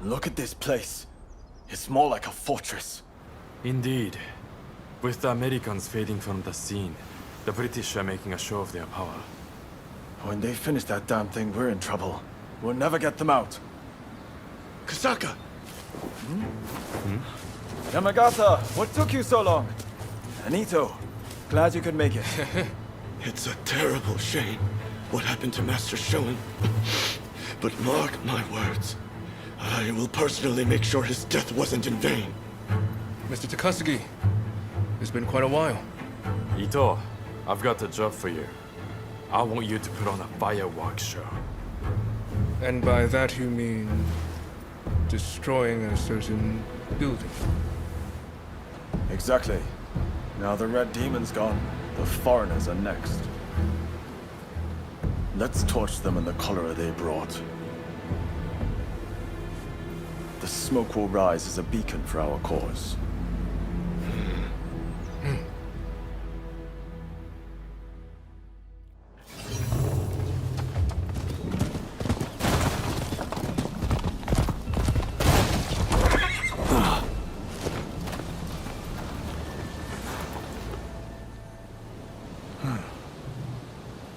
Look at this place. It's more like a fortress. Indeed. With the Americans fading from the scene, the British are making a show of their power. When they finish that damn thing, we're in trouble. We'll never get them out. Kasaka! Yamagata, what took you so long? Anito, glad you could make it. It's a terrible shame what happened to Master Shoin. But mark my words. I will personally make sure his death wasn't in vain. Mr. Takasugi, it's been quite a while. Ito, I've got a job for you. I want you to put on a fireworks show. And by that you mean destroying a certain building? Exactly. Now the Red Demon's gone, the foreigners are next. Let's torch them in the cholera they brought. The smoke will rise as a beacon for our cause.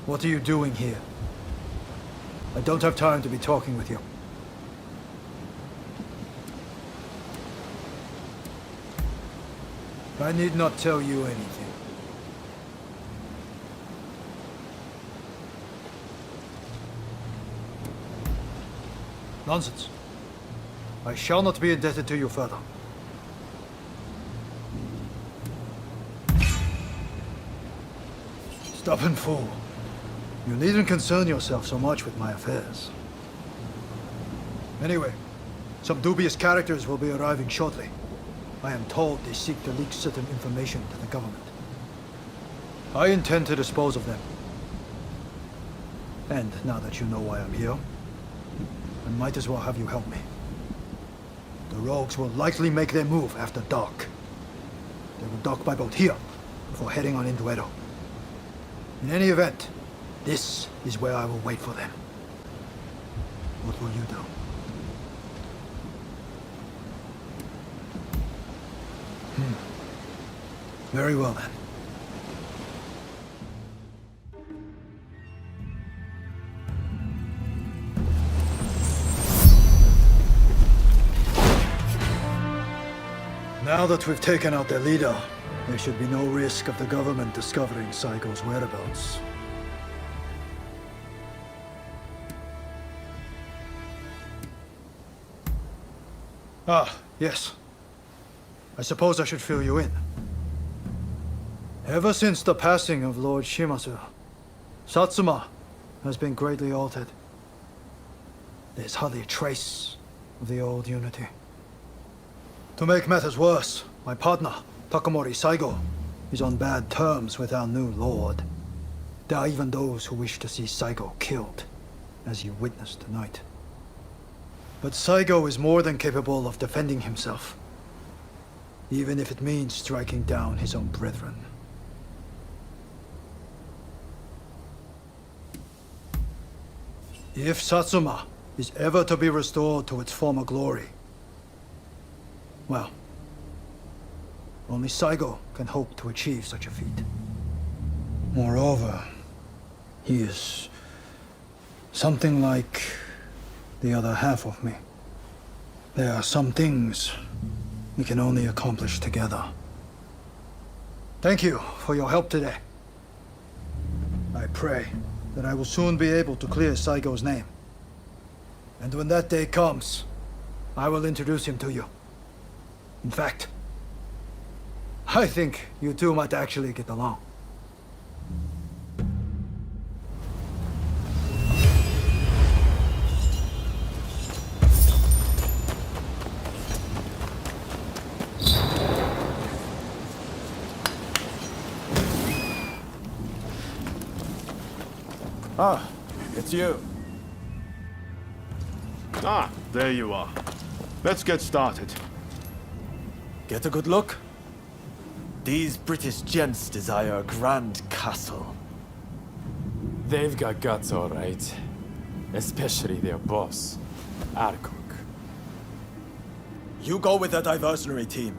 What are you doing here? I don't have time to be talking with you. I need not tell you anything. Nonsense. I shall not be indebted to you further. Stubborn fool. You needn't concern yourself so much with my affairs. Anyway, some dubious characters will be arriving shortly. I am told they seek to leak certain information to the government. I intend to dispose of them. And now that you know why I'm here, I might as well have you help me. The rogues will likely make their move after dark. They will dock by boat here before heading on into Edo. In any event, this is where I will wait for them. What will you do? Very well then. Now that we've taken out their leader, there should be no risk of the government discovering Saigo's whereabouts. Ah, yes. I suppose I should fill you in. Ever since the passing of Lord Shimazu, Satsuma has been greatly altered. There's hardly a trace of the old unity. To make matters worse, my partner, Takamori Saigo, is on bad terms with our new lord. There are even those who wish to see Saigo killed, as you witnessed tonight. But Saigo is more than capable of defending himself, even if it means striking down his own brethren. If Satsuma is ever to be restored to its former glory, well, only Saigo can hope to achieve such a feat. Moreover, he is something like the other half of me. There are some things we can only accomplish together. Thank you for your help today. I pray that I will soon be able to clear Saigo's name. And when that day comes, I will introduce him to you. In fact, I think you two might actually get along. Ah, it's you. Ah, there you are. Let's get started. Get a good look? These British gents desire a grand castle. They've got guts, all right. Especially their boss, Arkok. You go with the diversionary team.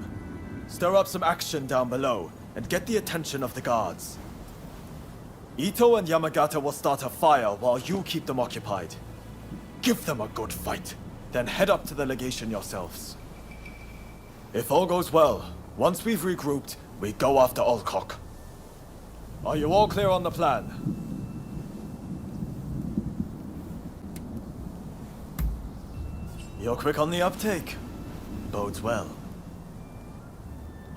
stir up some action down below and get the attention of the guards. Ito and Yamagata will start a fire while you keep them occupied. Give them a good fight, then head up to the legation yourselves. If all goes well, once we've regrouped, we go after Alcock. Are you all clear on the plan? You're quick on the uptake. Bodes well.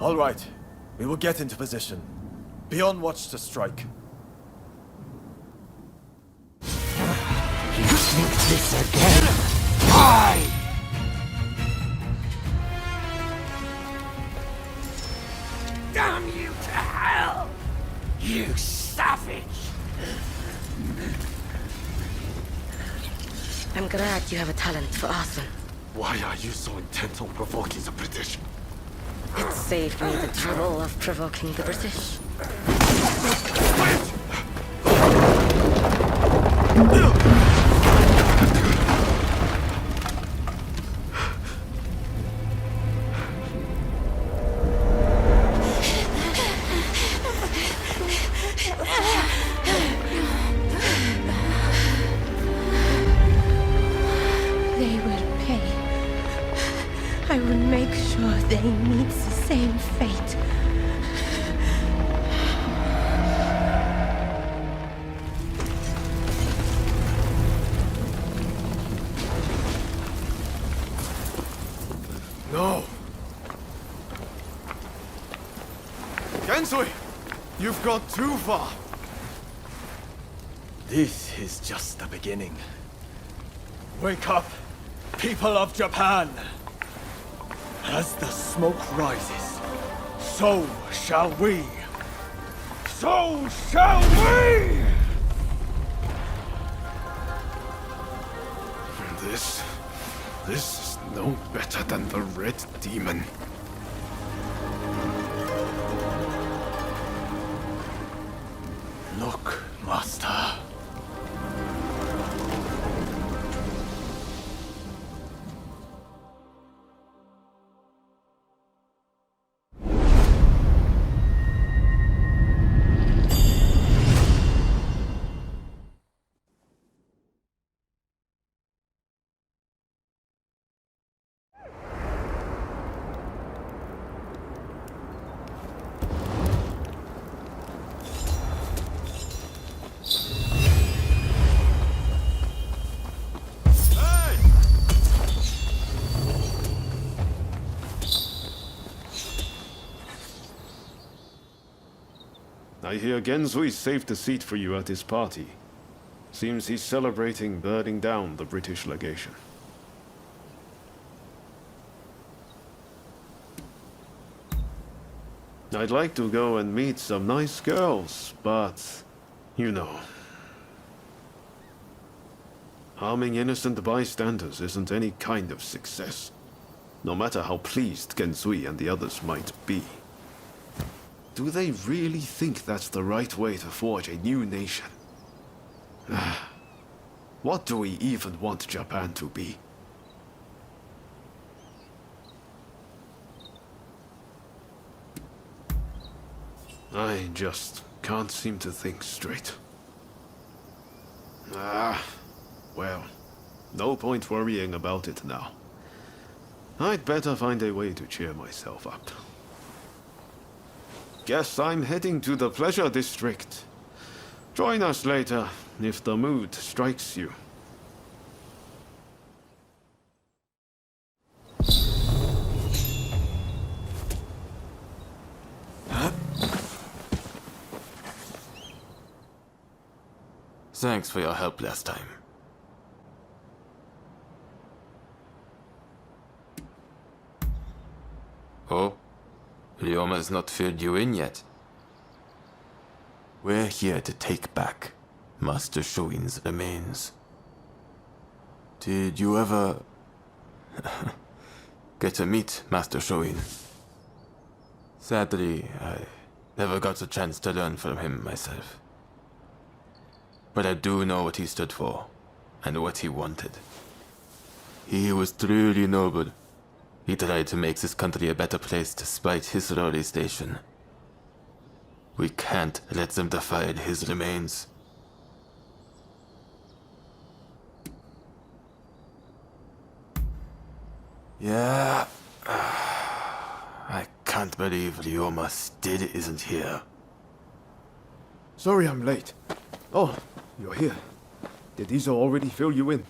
All right, we will get into position. Be on watch to strike. You think this again? Why? Damn you to hell! You savage! I'm glad you have a talent for arson. Why are you so intent on provoking the British? It saved me the trouble of provoking the British. They will pay. I will make sure they meet the same fate. No! Gensui! You've gone too far! This is just the beginning. Wake up, people of Japan! As the smoke rises, so shall we! So shall we! This is no better than the Red Demon. Look, Master. I hear Genzui saved a seat for you at his party. Seems he's celebrating burning down the British legation. I'd like to go and meet some nice girls, but, you know. Harming innocent bystanders isn't any kind of success, no matter how pleased Genzui and the others might be. Do they really think that's the right way to forge a new nation? What do we even want Japan to be? I just can't seem to think straight. Well, no point worrying about it now. I'd better find a way to cheer myself up. Guess I'm heading to the Pleasure District. Join us later, if the mood strikes you. Thanks for your help last time. Oh? Ryoma's not filled you in yet. We're here to take back Master Shoin's remains. Did you ever get to meet Master Shoin? Sadly, I never got a chance to learn from him myself. But I do know what he stood for, and what he wanted. He was truly noble, He tried to make this country a better place despite his early station. We can't let them defile his remains. Yeah. I can't believe Ryoma still isn't here. Sorry I'm late. Oh, you're here. Did Izo already fill you in?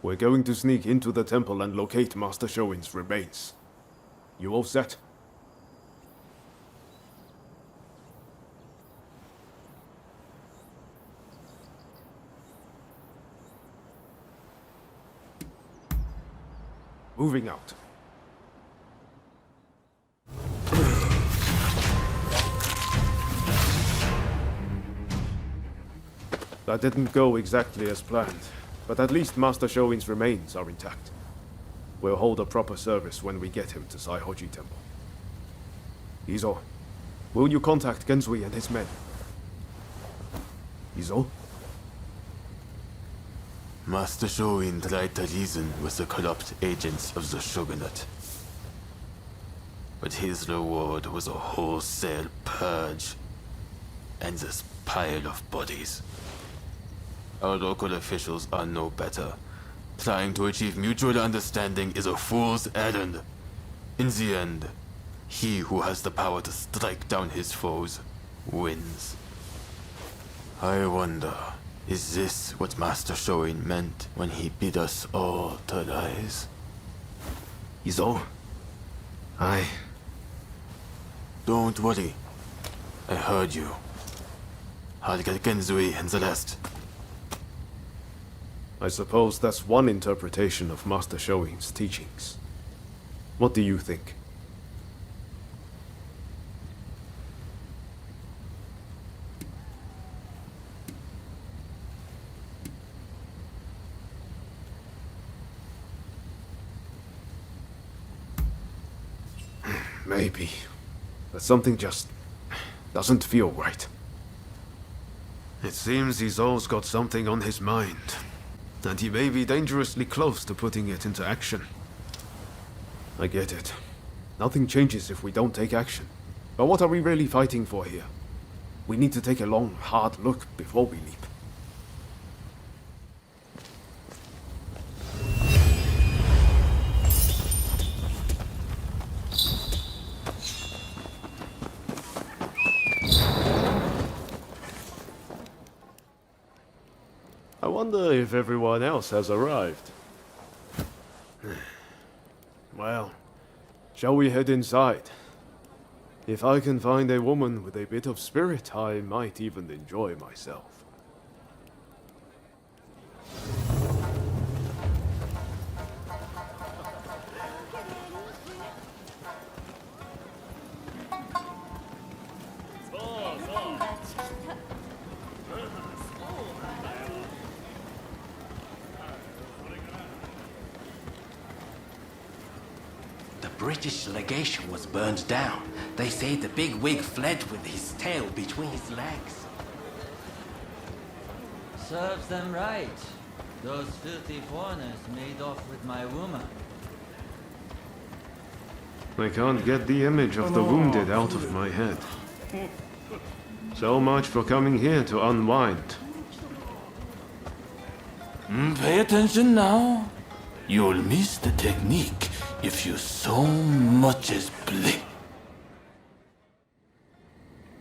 We're going to sneak into the temple and locate Master Shoin's remains. You all set? Moving out. That didn't go exactly as planned, but at least Master Shoin's remains are intact. We'll hold a proper service when we get him to Saihoji Temple. Izo, will you contact Genzui and his men? Izo? Master Shoin tried to reason with the corrupt agents of the shogunate. But his reward was a wholesale purge and this pile of bodies. Our local officials are no better. Trying to achieve mutual understanding is a fool's errand. In the end, he who has the power to strike down his foes wins. I wonder, is this what Master Shoin meant when he bid us all to rise? Izo? Don't worry. I heard you. I'll get Genzui and the rest. I suppose that's one interpretation of Master Shoin's teachings. What do you think? Maybe. But something just doesn't feel right. It seems Izo's got something on his mind, and he may be dangerously close to putting it into action. I get it. Nothing changes if we don't take action. But what are we really fighting for here? We need to take a long, hard look before we leap. I wonder if everyone else has arrived. Well, shall we head inside? If I can find a woman with a bit of spirit, I might even enjoy myself. The British legation was burned down. They say the big wig fled with his tail between his legs. Serves them right. Those filthy foreigners made off with my woman. I can't get the image of the wounded out of my head. So much for coming here to unwind. Pay attention now. You'll miss the technique if you so much as blink.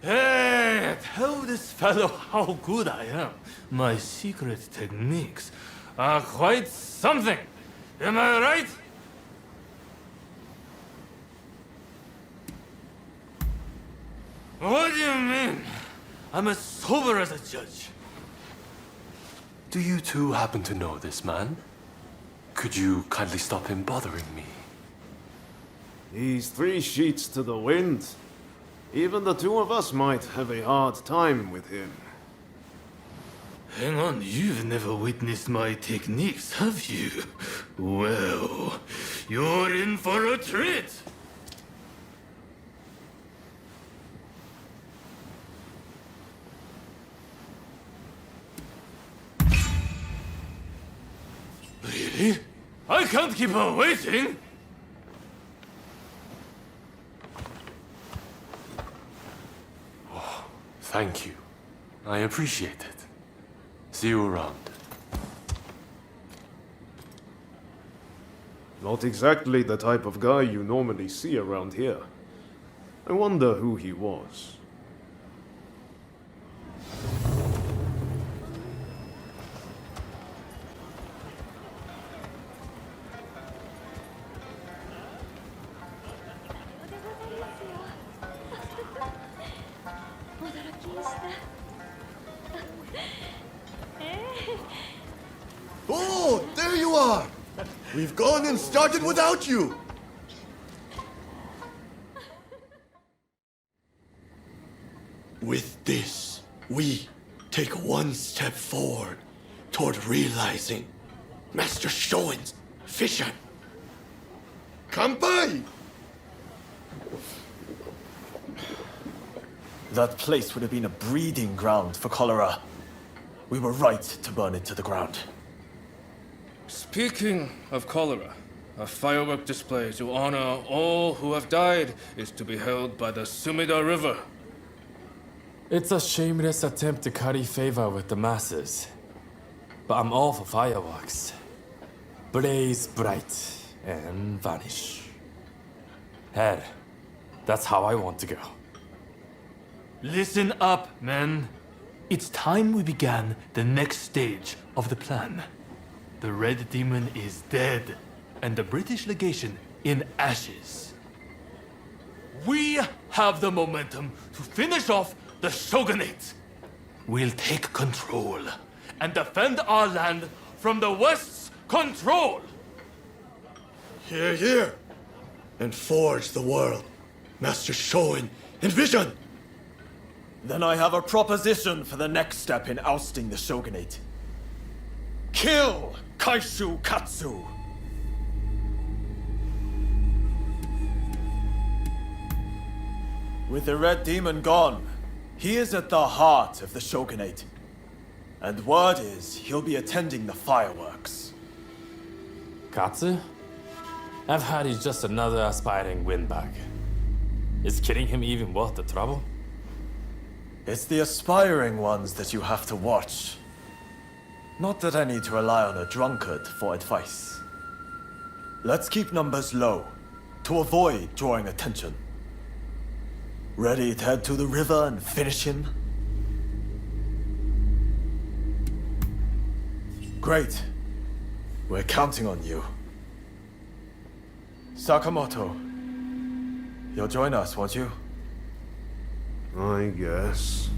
Hey, tell this fellow how good I am. My secret techniques are quite something. Am I right? What do you mean? I'm as sober as a judge. Do you two happen to know this man? Could you kindly stop him bothering me? He's 3 sheets to the wind. Even the two of us might have a hard time with him. Hang on, you've never witnessed my techniques, have you? Well, you're in for a treat. Really? I can't keep her waiting. Thank you. I appreciate it. See you around. Not exactly the type of guy you normally see around here. I wonder who he was. Oh, there you are! We've gone and started without you! With this, we take one step forward toward realizing Master Shoin's vision. Kampai! That place would have been a breeding ground for cholera. We were right to burn it to the ground. Speaking of cholera, a firework display to honor all who have died is to be held by the Sumida River. It's a shameless attempt to curry favor with the masses. But I'm all for fireworks. Blaze bright and vanish. Hell, that's how I want to go. Listen up, men. It's time we began the next stage of the plan. The Red Demon is dead, and the British legation in ashes. We have the momentum to finish off the Shogunate. We'll take control and defend our land from the West's control. Here, here! And forge the world. Master Shoin, envision! Then I have a proposition for the next step in ousting the Shogunate. Kill Kaishu Katsu! With the Red Demon gone, he is at the heart of the Shogunate. And word is he'll be attending the fireworks. Katsu? I've heard he's just another aspiring windbag. Is killing him even worth the trouble? It's the aspiring ones that you have to watch. Not that I need to rely on a drunkard for advice. Let's keep numbers low, to avoid drawing attention. Ready to head to the river and finish him? Great. We're counting on you. Sakamoto, you'll join us, won't you? I guess.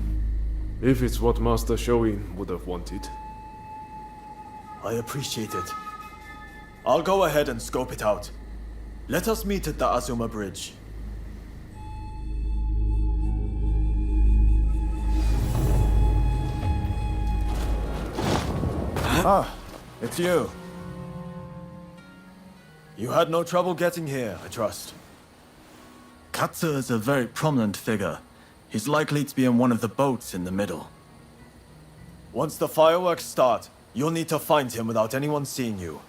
If it's what Master Shoin would have wanted. I appreciate it. I'll go ahead and scope it out. Let us meet at the Azuma Bridge. Ah, it's you. You had no trouble getting here, I trust. Katsu is a very prominent figure. He's likely to be in one of the boats in the middle. Once the fireworks start, you'll need to find him without anyone seeing you.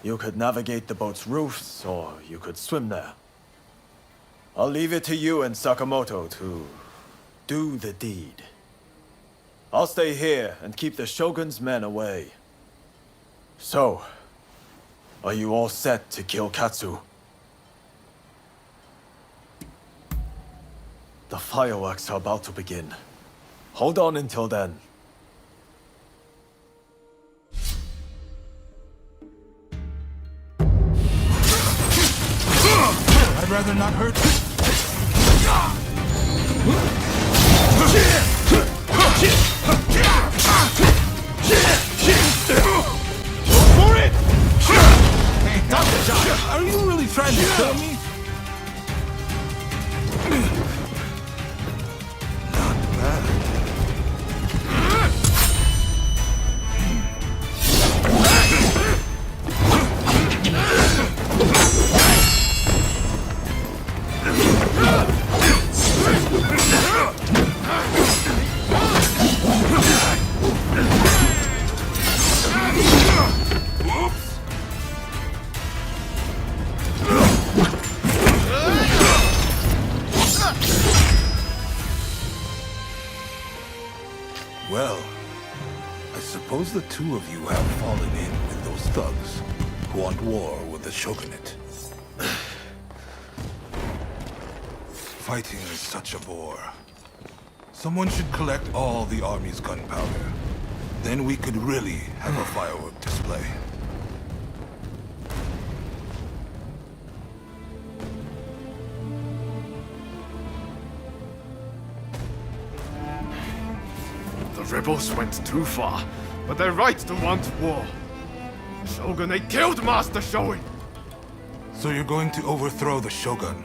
You could navigate the boat's roofs, or you could swim there. I'll leave it to you and Sakamoto to do the deed. I'll stay here and keep the Shogun's men away. So, are you all set to kill Katsu? The fireworks are about to begin. Hold on until then. I'd rather not hurt. For it! Hey, Dr. John, are you really trying to kill me? seems the two of you have fallen in with those thugs who want war with the shogunate. Fighting is such a bore. Someone should collect all the army's gunpowder. Then we could really have a firework display. The rebels went too far, but they're right to want war. Shogunate killed Master Shoin! So you're going to overthrow the Shogun?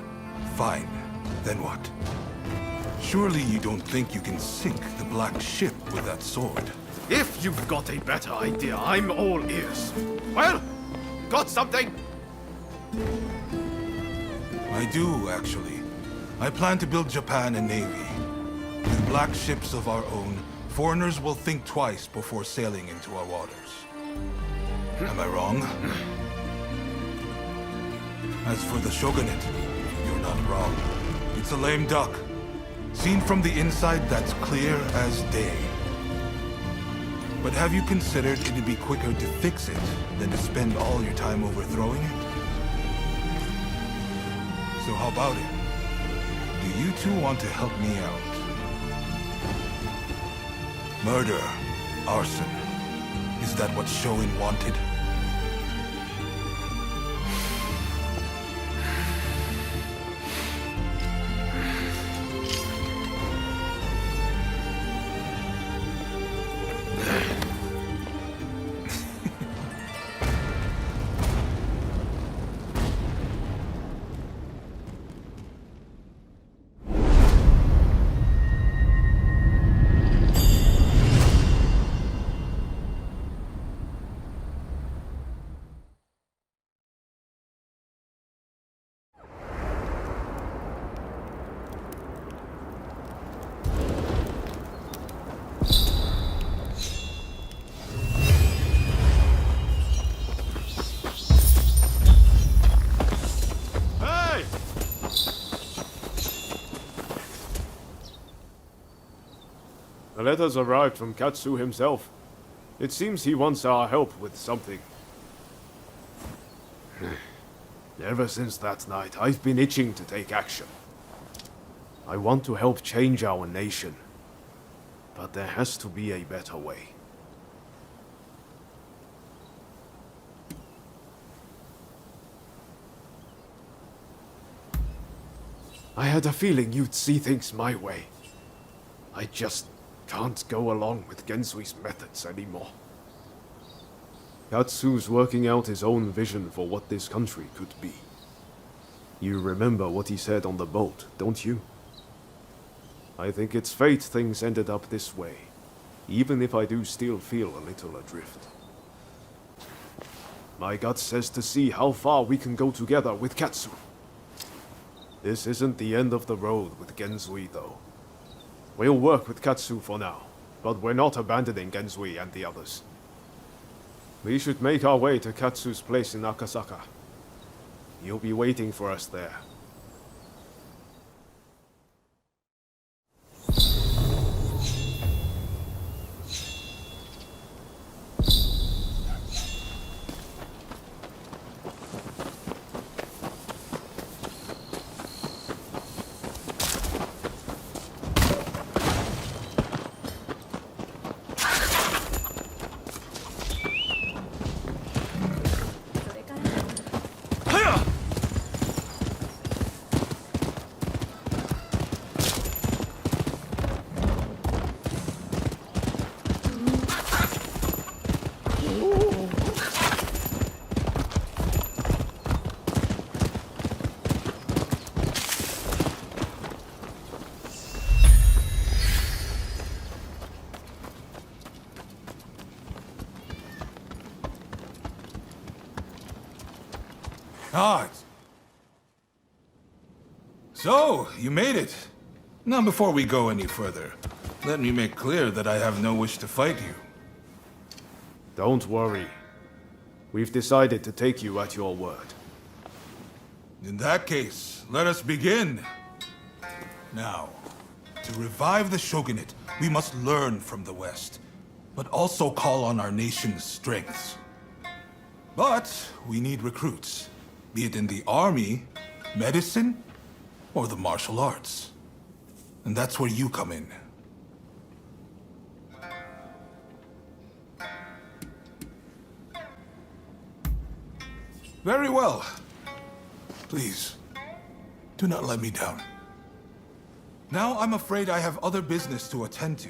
Fine. Then what? Surely you don't think you can sink the Black Ship with that sword? If you've got a better idea, I'm all ears. Well, got something? I do, actually. I plan to build Japan a navy. With black ships of our own, foreigners will think twice before sailing into our waters. Am I wrong? As for the shogunate, you're not wrong. It's a lame duck. Seen from the inside, that's clear as day. But have you considered it'd be quicker to fix it than to spend all your time overthrowing it? So how about it? Do you two want to help me out? Murder, arson. Is that what Shoin wanted? The letters arrived from Katsu himself. It seems he wants our help with something. Ever since that night, I've been itching to take action. I want to help change our nation. But there has to be a better way. I had a feeling you'd see things my way. I just can't go along with Gensui's methods anymore. Katsu's working out his own vision for what this country could be. You remember what he said on the boat, don't you? I think it's fate things ended up this way, even if I do still feel a little adrift. My gut says to see how far we can go together with Katsu. This isn't the end of the road with Genzui, though. We'll work with Katsu for now, but we're not abandoning Genzui and the others. We should make our way to Katsu's place in Akasaka. You'll be waiting for us there. So, you made it. Now, before we go any further, let me make clear that I have no wish to fight you. Don't worry. We've decided to take you at your word. In that case, let us begin. Now, to revive the shogunate, we must learn from the West. but also call on our nation's strengths. But we need recruits, be it in the army, medicine, or the martial arts. And that's where you come in. Very well. Please, do not let me down. Now I'm afraid I have other business to attend to.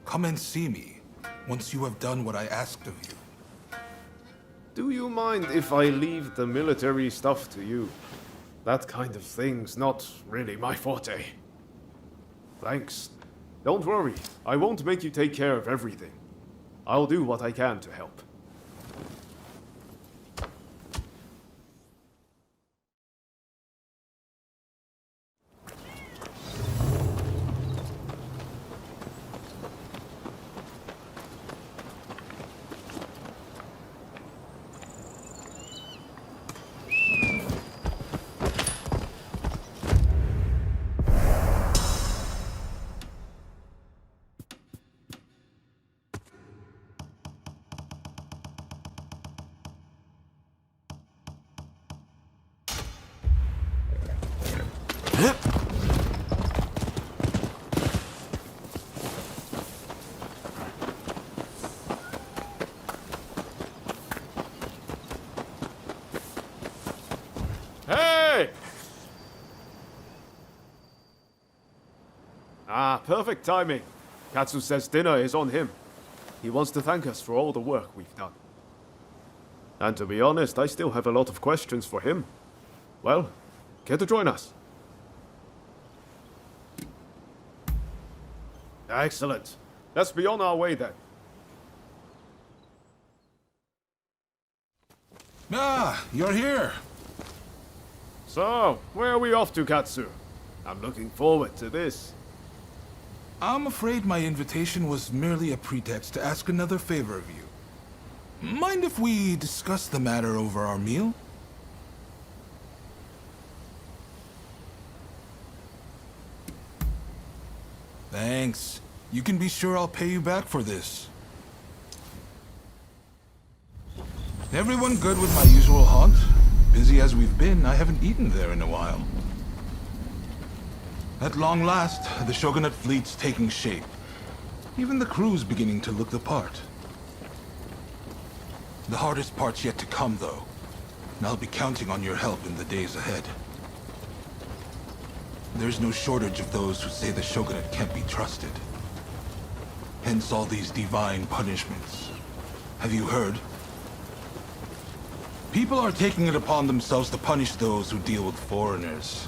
Come and see me once you have done what I asked of you. Do you mind if I leave the military stuff to you? That kind of thing's not really my forte. Thanks. Don't worry, I won't make you take care of everything. I'll do what I can to help. Hey! Perfect timing. Katsu says dinner is on him. He wants to thank us for all the work we've done. And to be honest, I still have a lot of questions for him. Well, care to join us? Excellent. Let's be on our way then. Ah, you're here. So, where are we off to, Katsu? I'm looking forward to this. I'm afraid my invitation was merely a pretext to ask another favor of you. Mind if we discuss the matter over our meal? Thanks. You can be sure I'll pay you back for this. Everyone good with my usual haunt? Busy as we've been, I haven't eaten there in a while. At long last, the Shogunate fleet's taking shape. Even the crew's beginning to look the part. The hardest part's yet to come, though, and I'll be counting on your help in the days ahead. There's no shortage of those who say the Shogunate can't be trusted. Hence all these divine punishments. Have you heard? People are taking it upon themselves to punish those who deal with foreigners.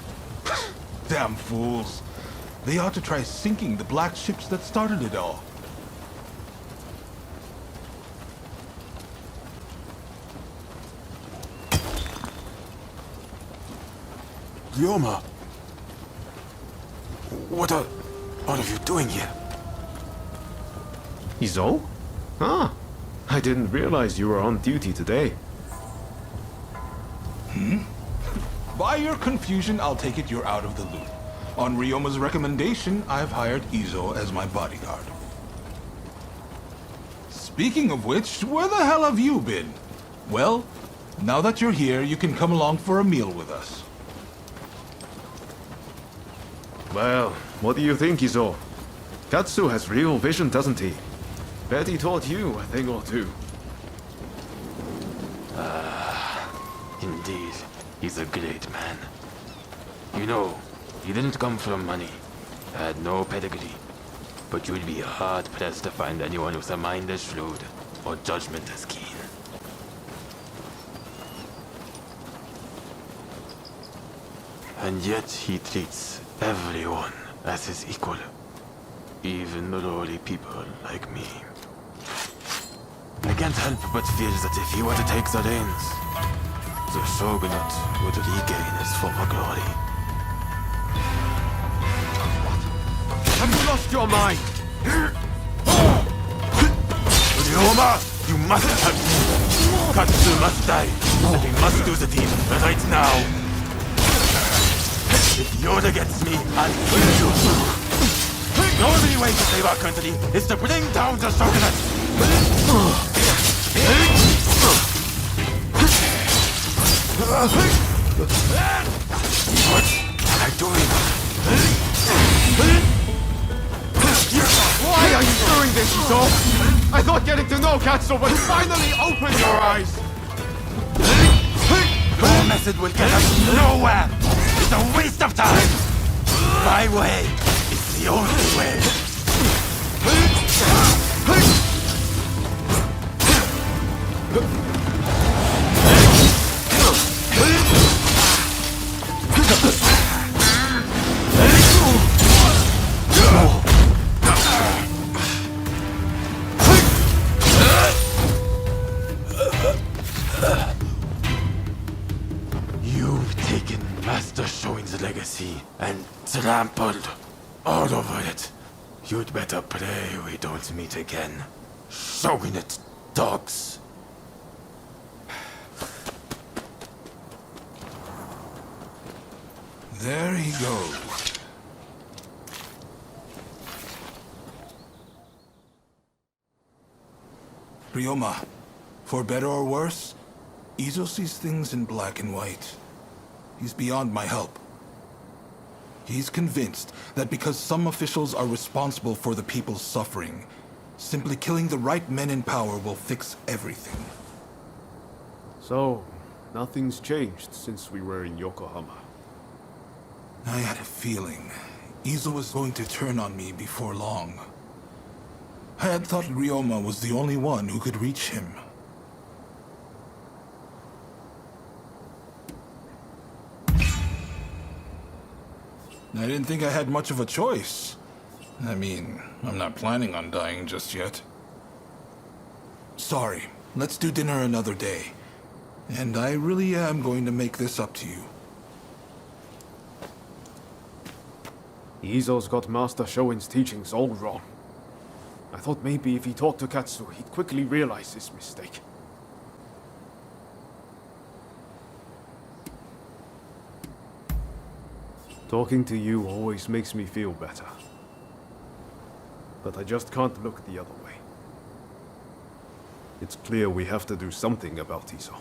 Damn fools. They ought to try sinking the black ships that started it all. Ryoma! What are all of you doing here? Izo? Ah, I didn't realize you were on duty today. By your confusion, I'll take it you're out of the loop. On Ryoma's recommendation, I've hired Izo as my bodyguard. Speaking of which, where the hell have you been? Well, now that you're here, you can come along for a meal with us. Well, what do you think, Izo? Katsu has real vision, doesn't he? Bet he taught you a thing or two. Indeed, he's a great man. You know, he didn't come from money, had no pedigree, but you'd be hard-pressed to find anyone with a mind as shrewd or judgment as keen. And yet he treats everyone as his equal, even lowly people like me. I can't help but feel that if he were to take the reins, the Shogunate would regain its former glory. Have you lost your mind? Ryoma, you must help me. Katsu must die, and we must do the deed right now. If you're against me, I'll kill you. The only way to save our country is to bring down the shogunate! What am I doing? Why are you doing this, Izo? I thought getting to know Katsu would finally open your eyes! Your method will get us nowhere! It's a waste of time! My way is the only way! You've taken Master Shoin's legacy and trampled all over it. You'd better pray we don't meet again. Shogunate dogs. There he goes. Ryoma, for better or worse, Izo sees things in black and white. He's beyond my help. He's convinced that because some officials are responsible for the people's suffering, simply killing the right men in power will fix everything. So, nothing's changed since we were in Yokohama. I had a feeling Izo was going to turn on me before long. I had thought Ryoma was the only one who could reach him. I didn't think I had much of a choice. I mean, I'm not planning on dying just yet. Sorry, let's do dinner another day. And I really am going to make this up to you. Izo's got Master Shoin's teachings all wrong. I thought maybe if he talked to Katsu, he'd quickly realize his mistake. Talking to you always makes me feel better. But I just can't look the other way. It's clear we have to do something about Izo.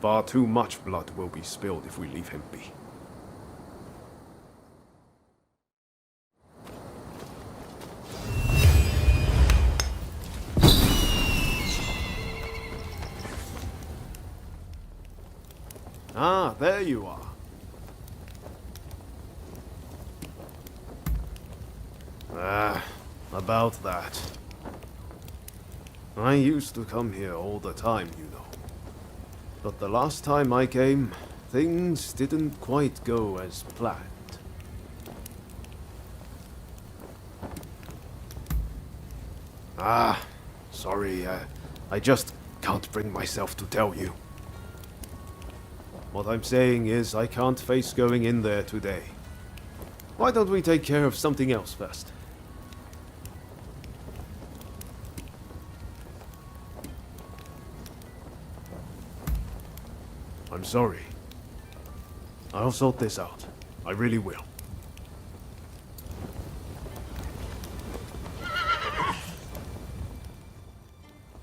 Far too much blood will be spilled if we leave him be. Ah, there you are. About that. I used to come here all the time, you know. But the last time I came, things didn't quite go as planned. Sorry, I just can't bring myself to tell you. What I'm saying is I can't face going in there today. Why don't we take care of something else first? I'm sorry. I'll sort this out. I really will.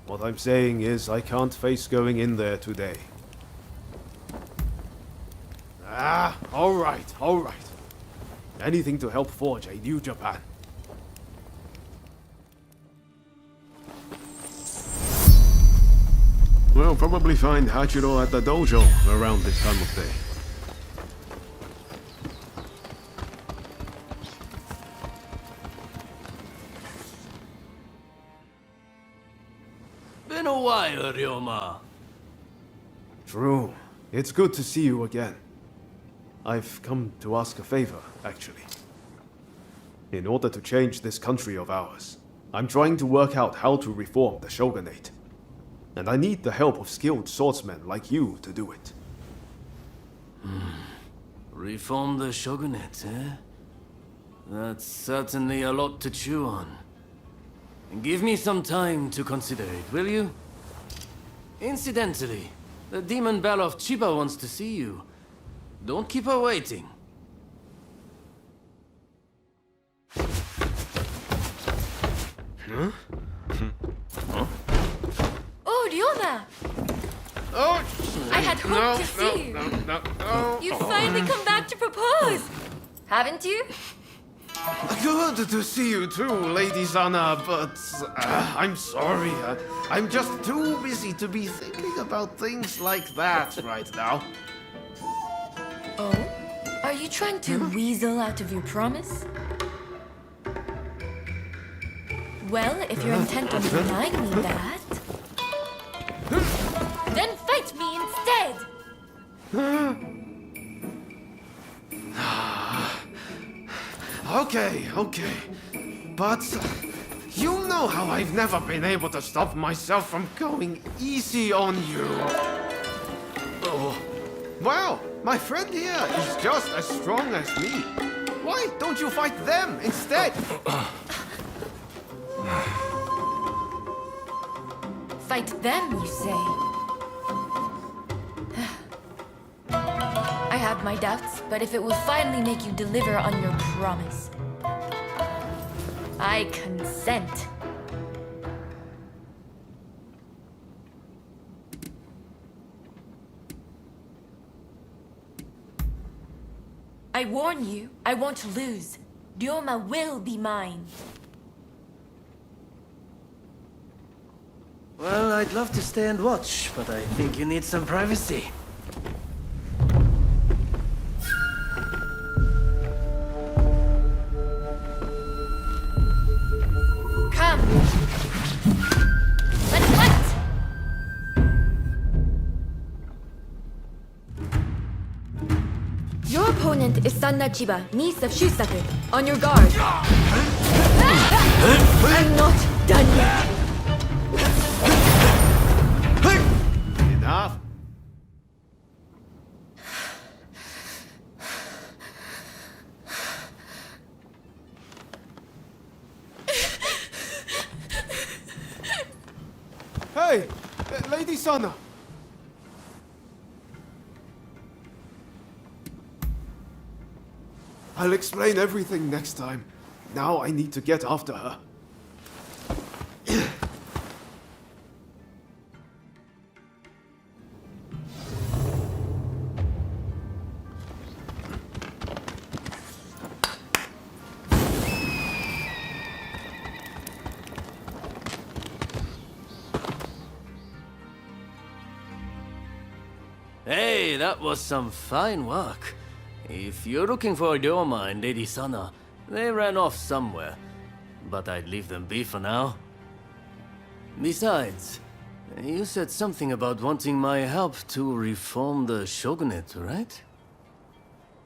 What I'm saying is I can't face going in there today. All right. Anything to help forge a new Japan. We'll probably find Hachiro at the dojo around this time of day. Been a while, Ryoma. True. It's good to see you again. I've come to ask a favor, actually. In order to change this country of ours, I'm trying to work out how to reform the shogunate. And I need the help of skilled swordsmen like you to do it. Reform the shogunate, eh? That's certainly a lot to chew on. Give me some time to consider it, will you? Incidentally, the demon belle of Chiba wants to see you. Don't keep her waiting. Oh, Ryoma! Oh! I had hoped to see you. No. You've finally come back to propose, haven't you? Good to see you too, Lady Sana, but I'm sorry. I'm just too busy to be thinking about things like that right now. Oh? Are you trying to weasel out of your promise? Well, if you're intent on denying me that, then fight me instead! Okay. But you know how I've never been able to stop myself from going easy on you. Oh. Well, my friend here is just as strong as me. Why don't you fight them instead? Fight them, you say? I have my doubts, but if it will finally make you deliver on your promise, I consent. I warn you, I won't lose. Ryoma will be mine. Well, I'd love to stay and watch, but I think you need some privacy. Come! Let's fight! Your opponent is Sanna Chiba, niece of Shusaku. On your guard. I'm not done yet. Enough. Hey, Lady Sana. I'll explain everything next time. Now I need to get after her. Hey, that was some fine work. If you're looking for Ryoma and Lady Sana, they ran off somewhere. But I'd leave them be for now. Besides, you said something about wanting my help to reform the shogunate, right?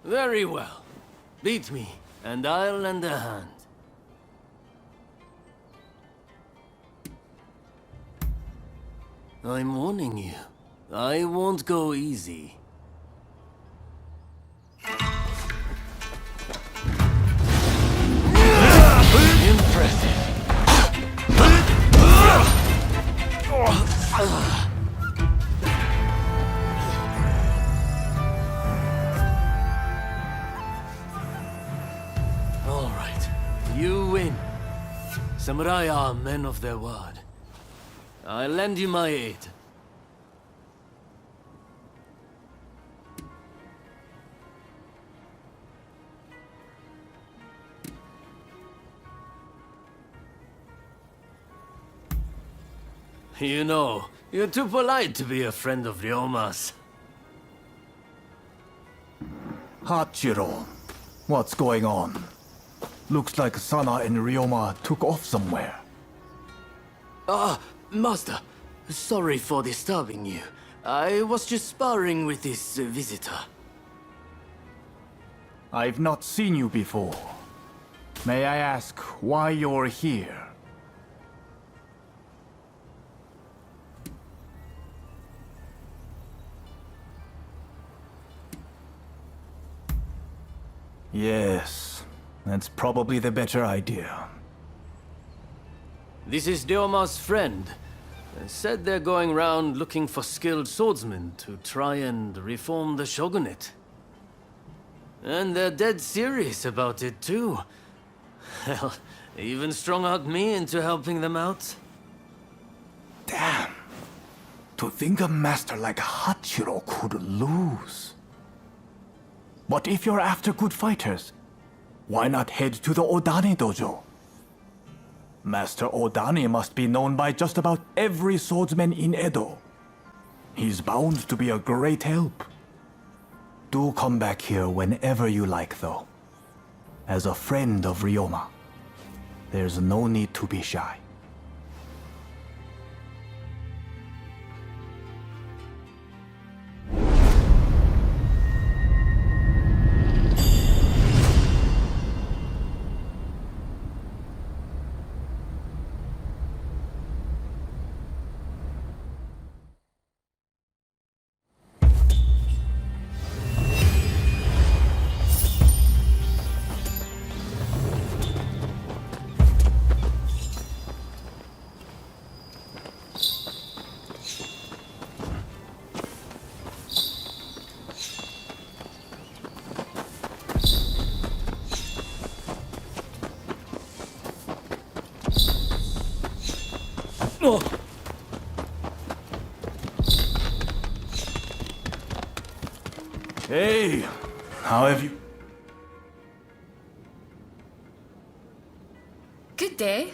Very well. Beat me, and I'll lend a hand. I'm warning you. I won't go easy. Impressive. All right, you win. Samurai are men of their word. I'll lend you my aid. You know, you're too polite to be a friend of Ryoma's. Hachiro, what's going on? Looks like Sana and Ryoma took off somewhere. Master, sorry for disturbing you. I was just sparring with this visitor. I've not seen you before. May I ask why you're here? Yes, that's probably the better idea. This is Ryoma's friend. Said they're going round looking for skilled swordsmen to try and reform the shogunate. And they're dead serious about it too. Hell, Even strung out me into helping them out. Damn. To think a master like Hachiro could lose. But if you're after good fighters, why not head to the Odani dojo? Master Odani must be known by just about every swordsman in Edo. He's bound to be a great help. Do come back here whenever you like, though. As a friend of Ryoma, there's no need to be shy. Hey, how have you... Good day.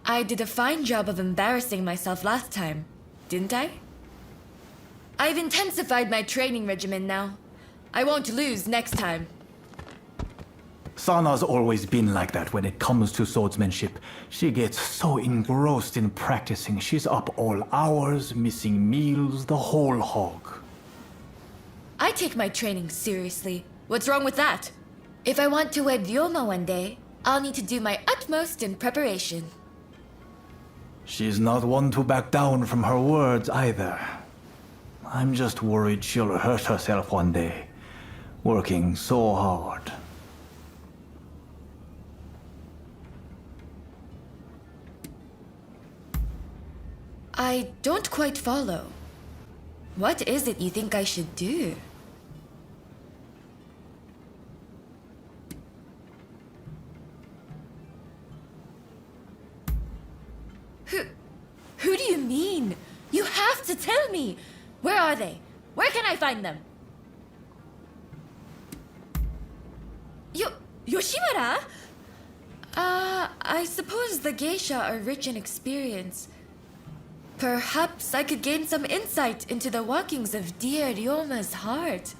I did a fine job of embarrassing myself last time, didn't I? I've intensified my training regimen now. I won't lose next time. Sana's always been like that when it comes to swordsmanship. She gets so engrossed in practicing, she's up all hours, missing meals, the whole hog. I take my training seriously. What's wrong with that? If I want to wed Ryoma one day, I'll need to do my utmost in preparation. She's not one to back down from her words either. I'm just worried she'll hurt herself one day, working so hard. I don't quite follow. What is it you think I should do? Who do you mean? You have to tell me! Where are they? Where can I find them? Yoshiwara? I suppose the geisha are rich in experience. Perhaps I could gain some insight into the workings of dear Ryoma's heart.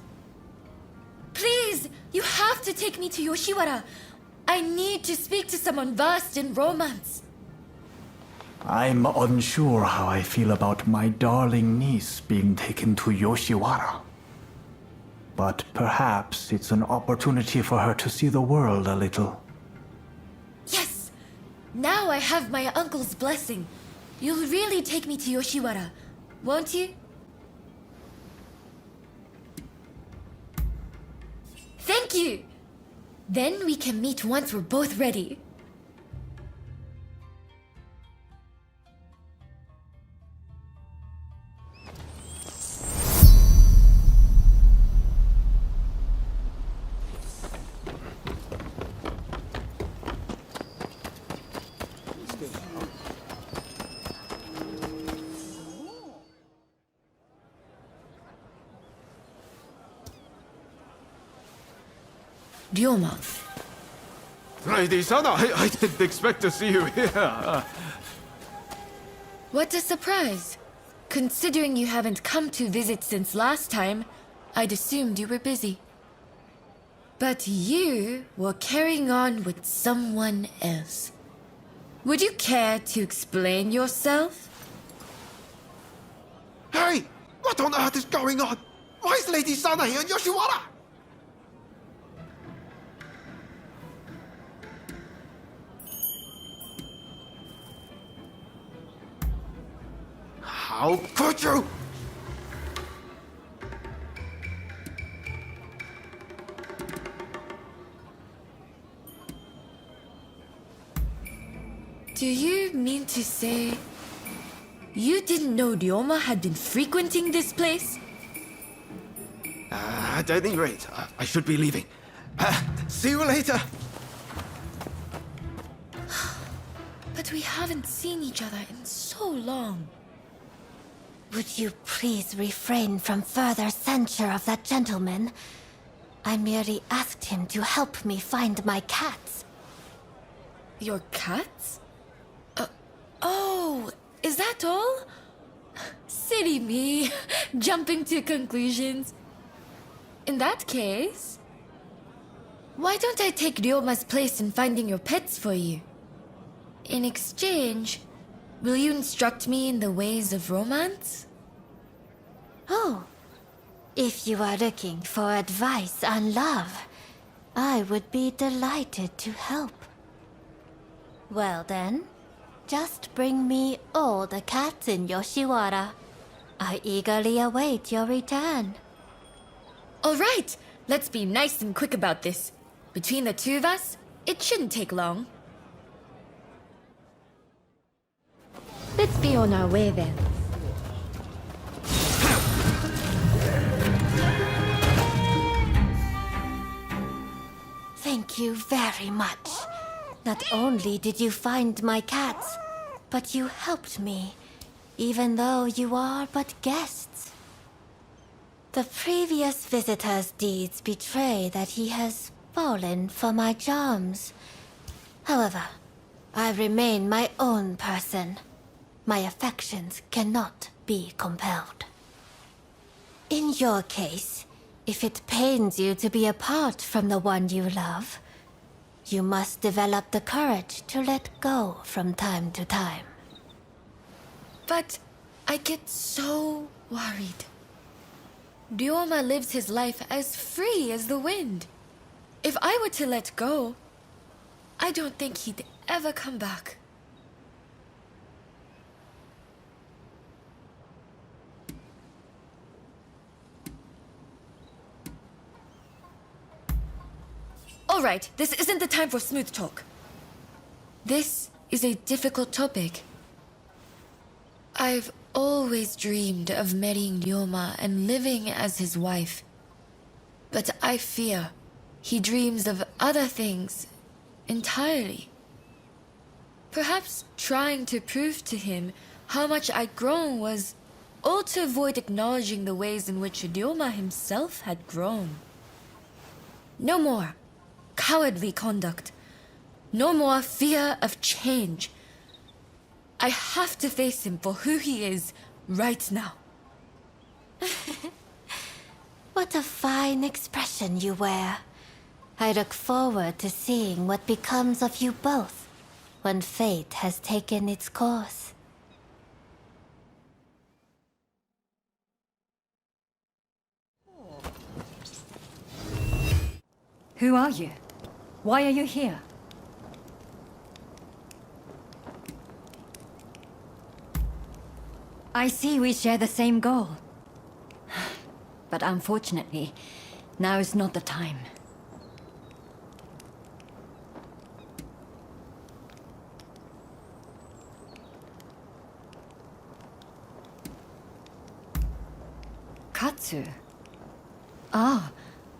Please, you have to take me to Yoshiwara. I need to speak to someone versed in romance. I'm unsure how I feel about my darling niece being taken to Yoshiwara. But perhaps it's an opportunity for her to see the world a little. Yes! Now I have my uncle's blessing. You'll really take me to Yoshiwara, won't you? Thank you! Then we can meet once we're both ready. Ryoma. Lady Sana, I didn't expect to see you here. What a surprise. Considering you haven't come to visit since last time, I'd assumed you were busy. But you were carrying on with someone else. Would you care to explain yourself? Hey! What on earth is going on? Why is Lady Sana here in Yoshiwara? How could you? Do you mean to say you didn't know Ryoma had been frequenting this place? At any rate, I should be leaving. See you later. But we haven't seen each other in so long. Would you please refrain from further censure of that gentleman? I merely asked him to help me find my cats. Your cats? Oh, is that all? Silly me, jumping to conclusions. In that case, why don't I take Ryoma's place in finding your pets for you? In exchange, will you instruct me in the ways of romance? Oh, if you are looking for advice on love, I would be delighted to help. Well then, just bring me all the cats in Yoshiwara. I eagerly await your return. All right, let's be nice and quick about this. Between the two of us, it shouldn't take long. Let's be on our way then. Thank you very much. Not only did you find my cats, but you helped me, even though you are but guests. The previous visitor's deeds betray that he has fallen for my charms. However, I remain my own person. My affections cannot be compelled. In your case, if it pains you to be apart from the one you love, you must develop the courage to let go from time to time. But I get so worried. Ryoma lives his life as free as the wind. If I were to let go, I don't think he'd ever come back. All right, this isn't the time for smooth talk. This is a difficult topic. I've always dreamed of marrying Ryoma and living as his wife. But I fear he dreams of other things entirely. Perhaps trying to prove to him how much I'd grown was all to avoid acknowledging the ways in which Ryoma himself had grown. No more cowardly conduct. No more fear of change. I have to face him for who he is right now. What a fine expression you wear. I look forward to seeing what becomes of you both when fate has taken its course. Who are you? Why are you here? I see we share the same goal. But unfortunately, now is not the time. Katsu? Ah,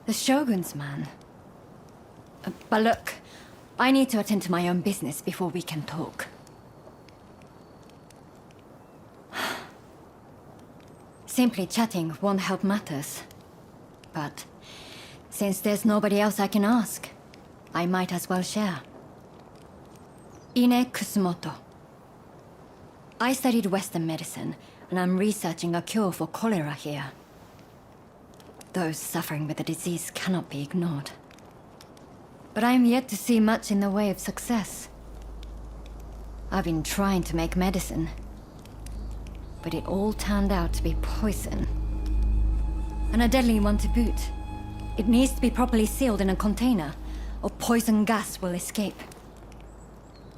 the Shogun's man. But look, I need to attend to my own business before we can talk. Simply chatting won't help matters. But since there's nobody else I can ask, I might as well share. Ine Kusumoto. I studied Western medicine, and I'm researching a cure for cholera here. Those suffering with the disease cannot be ignored. But I am yet to see much in the way of success. I've been trying to make medicine, but it all turned out to be poison. And a deadly one to boot. It needs to be properly sealed in a container, or poison gas will escape.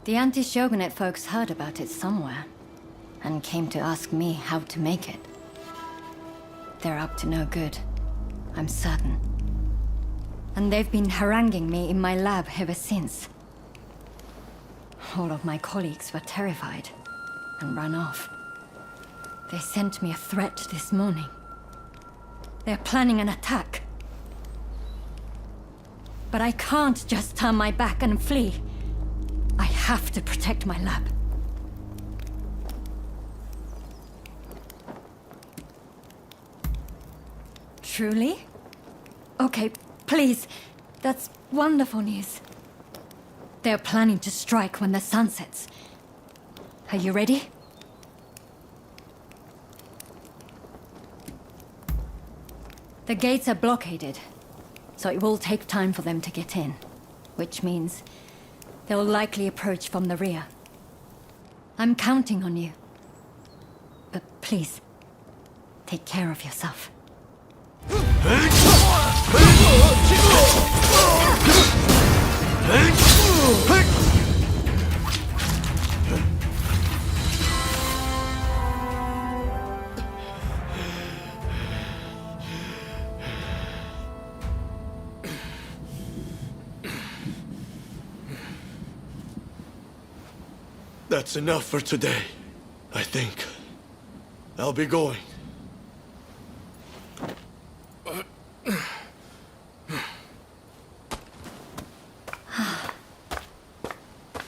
The anti-shogunate folks heard about it somewhere, and came to ask me how to make it. They're up to no good, I'm certain. And they've been haranguing me in my lab ever since. All of my colleagues were terrified and ran off. They sent me a threat this morning. They're planning an attack. But I can't just turn my back and flee. I have to protect my lab. Truly? Okay, please. That's wonderful news. They're planning to strike when the sun sets. Are you ready? The gates are blockaded, so it will take time for them to get in, which means they'll likely approach from the rear. I'm counting on you. But please, take care of yourself. That's enough for today, I think. I'll be going.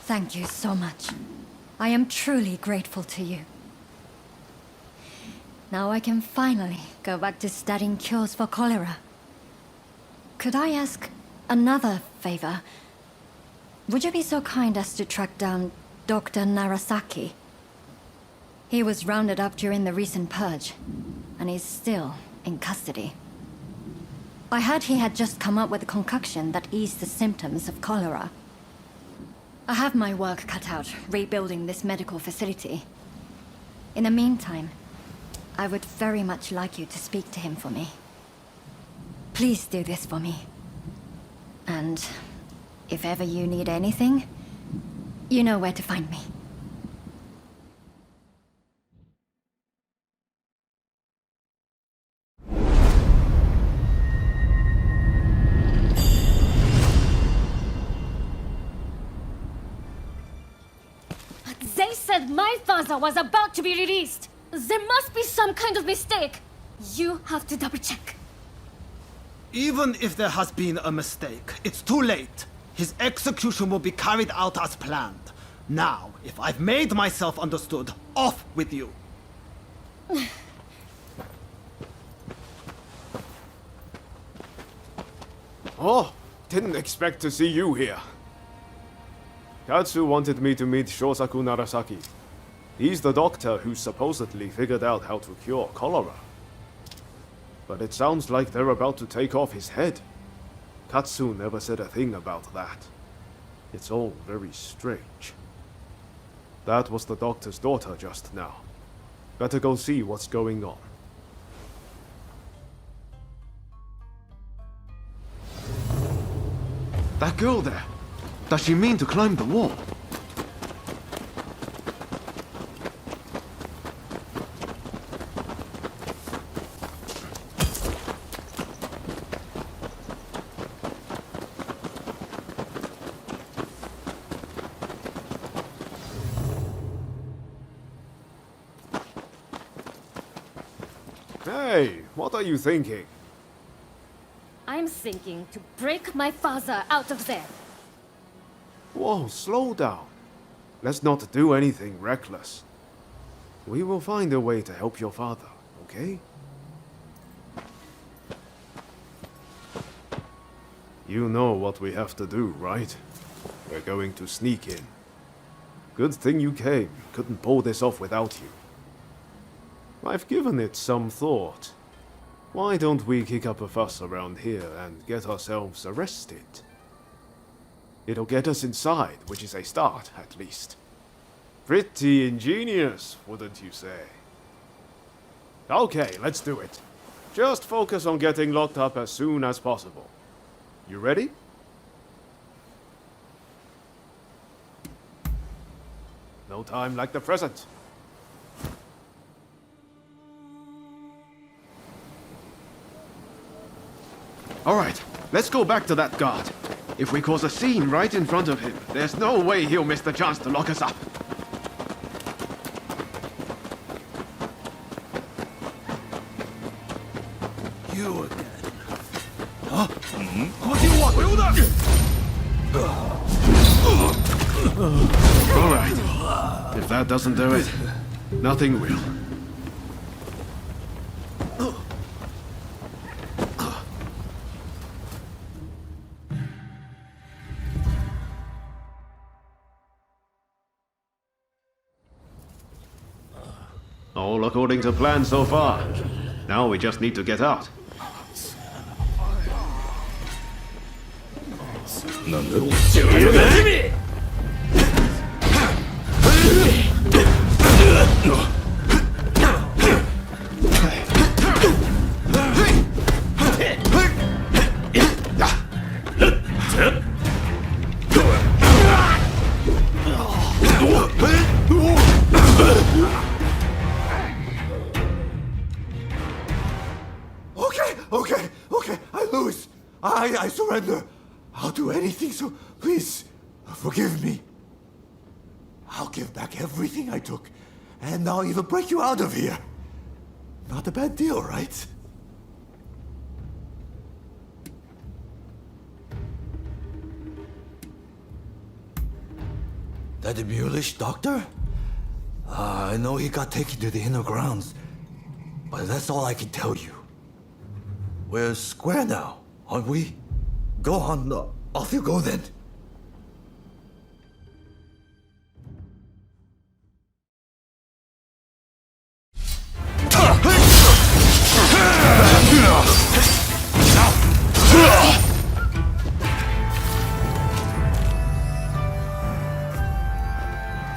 Thank you so much. I am truly grateful to you. Now I can finally go back to studying cures for cholera. Could I ask another favor? Would you be so kind as to track down Dr. Narasaki? He was rounded up during the recent purge, and he's still in custody. I heard he had just come up with a concoction that eased the symptoms of cholera. I have my work cut out rebuilding this medical facility. In the meantime, I would very much like you to speak to him for me. Please do this for me. And if ever you need anything, you know where to find me. They said my father was about to be released. There must be some kind of mistake. You have to double check. Even if there has been a mistake, it's too late. His execution will be carried out as planned. Now, if I've made myself understood, off with you. Oh, didn't expect to see you here. Katsu wanted me to meet Shosaku Narasaki. He's the doctor who supposedly figured out how to cure cholera. But it sounds like they're about to take off his head. Katsu never said a thing about that. It's all very strange. That was the doctor's daughter just now. Better go see what's going on. That girl there. Does she mean to climb the wall? Hey, what are you thinking? I'm thinking to break my father out of there. Whoa, slow down. Let's not do anything reckless. We will find a way to help your father, okay? You know what we have to do, right? We're going to sneak in. Good thing you came. Couldn't pull this off without you. I've given it some thought. Why don't we kick up a fuss around here and get ourselves arrested? It'll get us inside, which is a start, at least. Pretty ingenious, wouldn't you say? Okay, let's do it. Just focus on getting locked up as soon as possible. You ready? No time like the present. Alright, let's go back to that guard. If we cause a scene right in front of him, there's no way he'll miss the chance to lock us up. You again. Huh? What do you want? Alright. If that doesn't do it, nothing will. All according to plan so far. Now we just need to get out. Okay, I lose. I surrender. I'll do anything, so please, forgive me. I'll give back everything I took, and I'll even break you out of here. Not a bad deal, right? That mulish doctor? I know he got taken to the inner grounds, but that's all I can tell you. We're square now, aren't we? Go on, off you go then.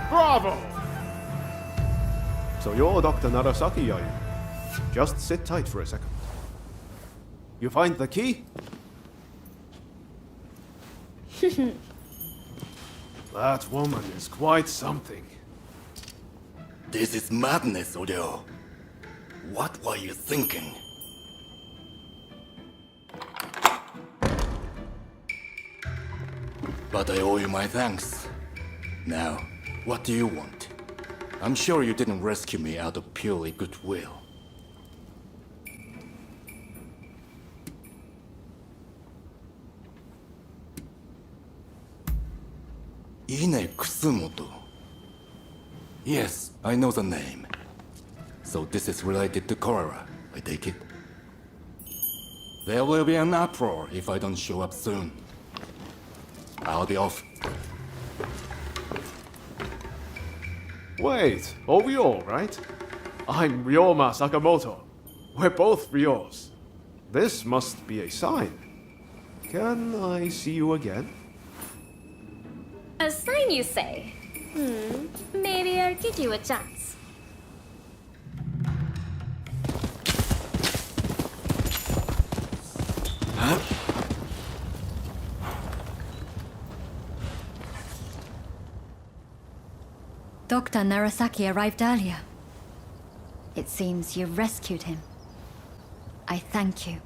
Bravo! So you're Dr. Narasaki, are you? Just sit tight for a second. You find the key? That woman is quite something. This is madness, Odeo. What were you thinking? But I owe you my thanks. Now, what do you want? I'm sure you didn't rescue me out of purely goodwill. Ine Kusumoto. Yes, I know the name. So this is related to cholera, I take it? There will be an uproar if I don't show up soon. I'll be off. Wait, are we all right? I'm Ryoma Sakamoto. We're both Ryos. This must be a sign. Can I see you again? A sign, you say? Maybe I'll give you a chance. Huh? Dr. Narasaki arrived earlier. It seems you rescued him. I thank you.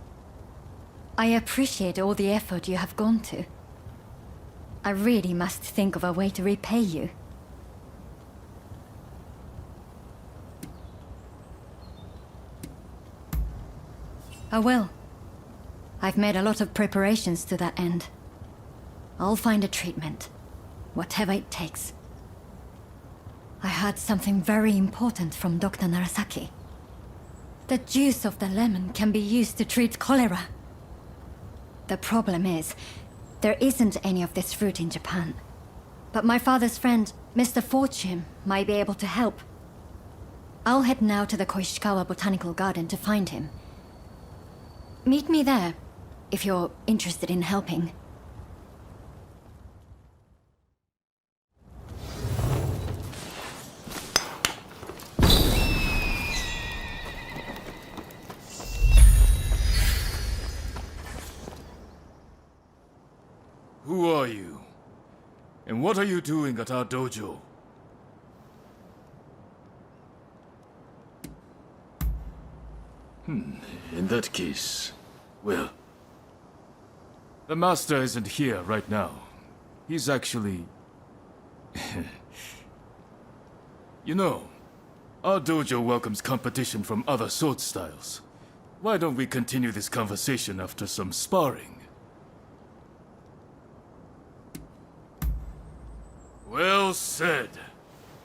I appreciate all the effort you have gone to. I really must think of a way to repay you. I will. I've made a lot of preparations to that end. I'll find a treatment, whatever it takes. I heard something very important from Dr. Narasaki. The juice of the lemon can be used to treat cholera. The problem is, there isn't any of this fruit in Japan. But my father's friend, Mr. Fortune, might be able to help. I'll head now to the Koishikawa Botanical Garden to find him. Meet me there, if you're interested in helping. Who are you? And what are you doing at our dojo? In that case, well... The master isn't here right now. He's actually... You know, our dojo welcomes competition from other sword styles. Why don't we continue this conversation after some sparring? Well said.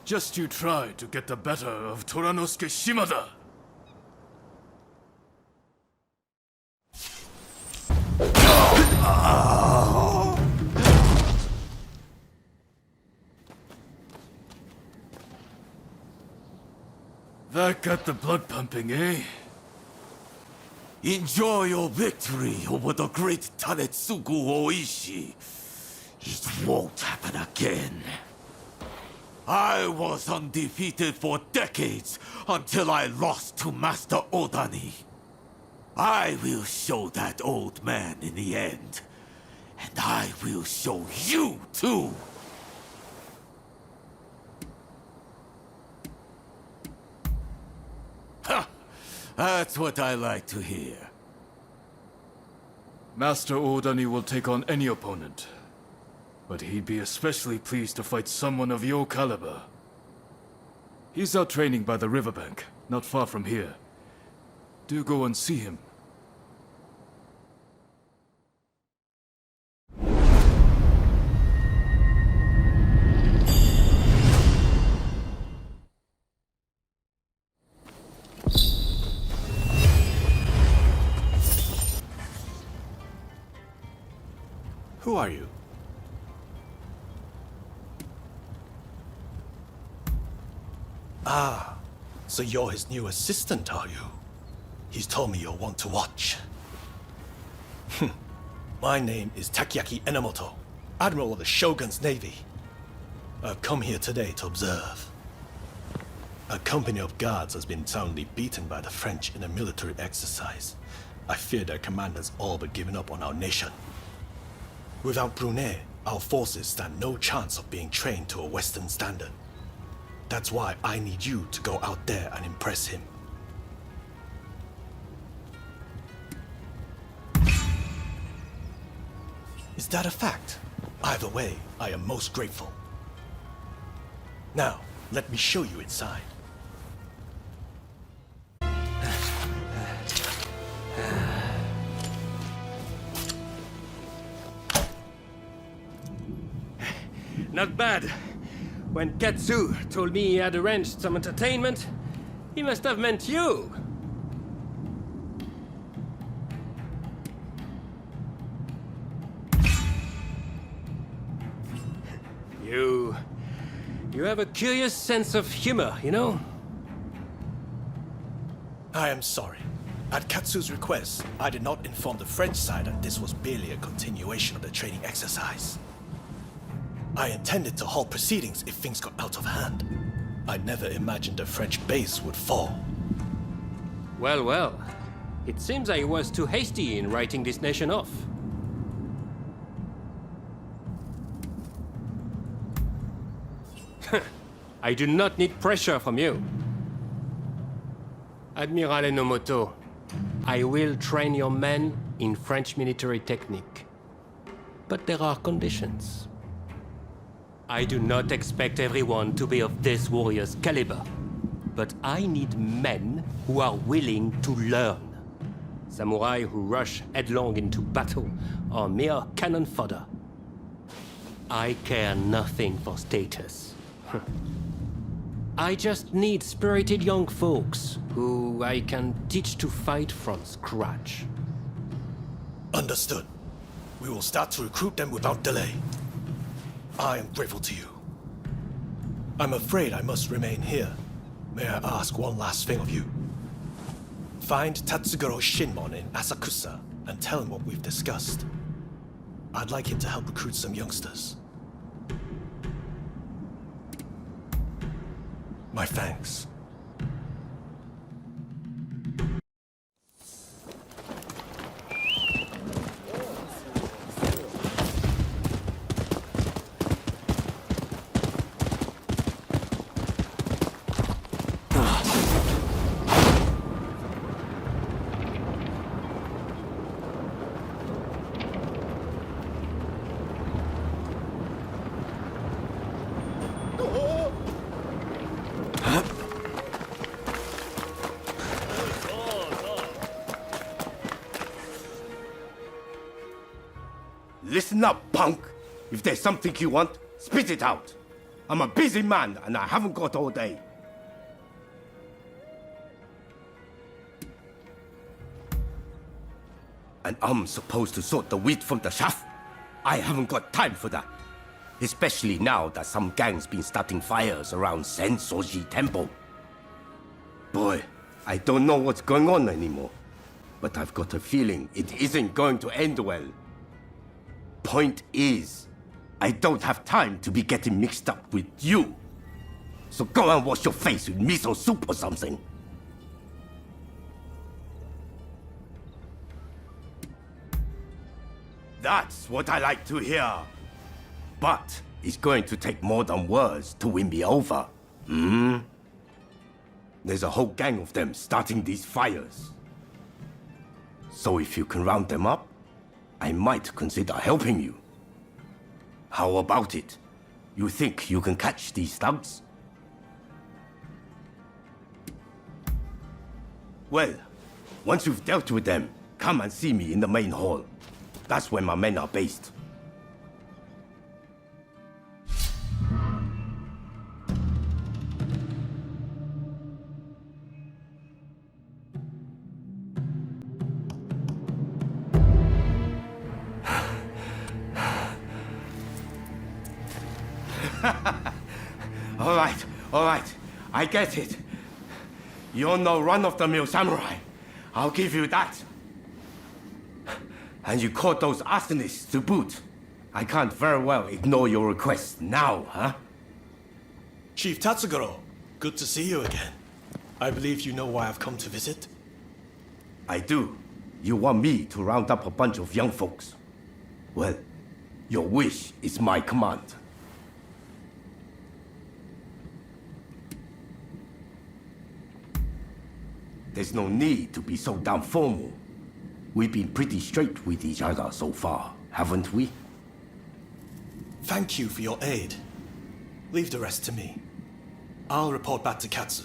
Just you try to get the better of Toranosuke Shimada. The Got the blood pumping, eh? Enjoy your victory over the great Tanetsugu Oishi. It won't happen again. I was undefeated for decades until I lost to Master Odani. I will show that old man in the end. And I will show you too! Ha! That's what I like to hear. Master Odani will take on any opponent. But he'd be especially pleased to fight someone of your caliber. He's out training by the riverbank, not far from here. Do go and see him. Who are you? Ah, so you're his new assistant, are you? He's told me you're one to watch. My name is Takiaki Enomoto, Admiral of the Shogun's Navy. I've come here today to observe. A company of guards has been soundly beaten by the French in a military exercise. I fear their commanders all but given up on our nation. Without Brunei, our forces stand no chance of being trained to a Western standard. That's why I need you to go out there and impress him. Is that a fact? Either way, I am most grateful. Now, let me show you inside. Not bad. When Katsu told me he had arranged some entertainment, he must have meant you. You have a curious sense of humor, you know? I am sorry. At Katsu's request, I did not inform the French side that this was merely a continuation of the training exercise. I intended to halt proceedings if things got out of hand. I never imagined the French base would fall. Well, well. It seems I was too hasty in writing this nation off. I do not need pressure from you. Admiral Enomoto, I will train your men in French military technique. But there are conditions. I do not expect everyone to be of this warrior's caliber, but I need men who are willing to learn. Samurai who rush headlong into battle are mere cannon fodder. I care nothing for status. I just need spirited young folks who I can teach to fight from scratch. Understood. We will start to recruit them without delay. I am grateful to you. I'm afraid I must remain here. May I ask one last thing of you? Find Tatsugoro Shinmon in Asakusa and tell him what we've discussed. I'd like him to help recruit some youngsters. My thanks. Listen up, punk. If there's something you want, spit it out. I'm a busy man and I haven't got all day. And I'm supposed to sort the wheat from the chaff? I haven't got time for that. Especially now that some gang's been starting fires around Sensoji Temple. Boy, I don't know what's going on anymore. But I've got a feeling it isn't going to end well. Point is, I don't have time to be getting mixed up with you. So go and wash your face with miso soup or something. That's what I like to hear. But it's going to take more than words to win me over. There's a whole gang of them starting these fires. So if you can round them up, I might consider helping you. How about it? You think you can catch these thugs? Well, once you've dealt with them, come and see me in the main hall. That's where my men are based. All right, I get it. You're no run-of-the-mill samurai. I'll give you that. And you caught those arsonists to boot. I can't very well ignore your request now, huh? Chief Tatsugoro, good to see you again. I believe you know why I've come to visit. I do. You want me to round up a bunch of young folks. Well, your wish is my command. There's no need to be so damn formal. We've been pretty straight with each other so far, haven't we? Thank you for your aid. Leave the rest to me. I'll report back to Katsu.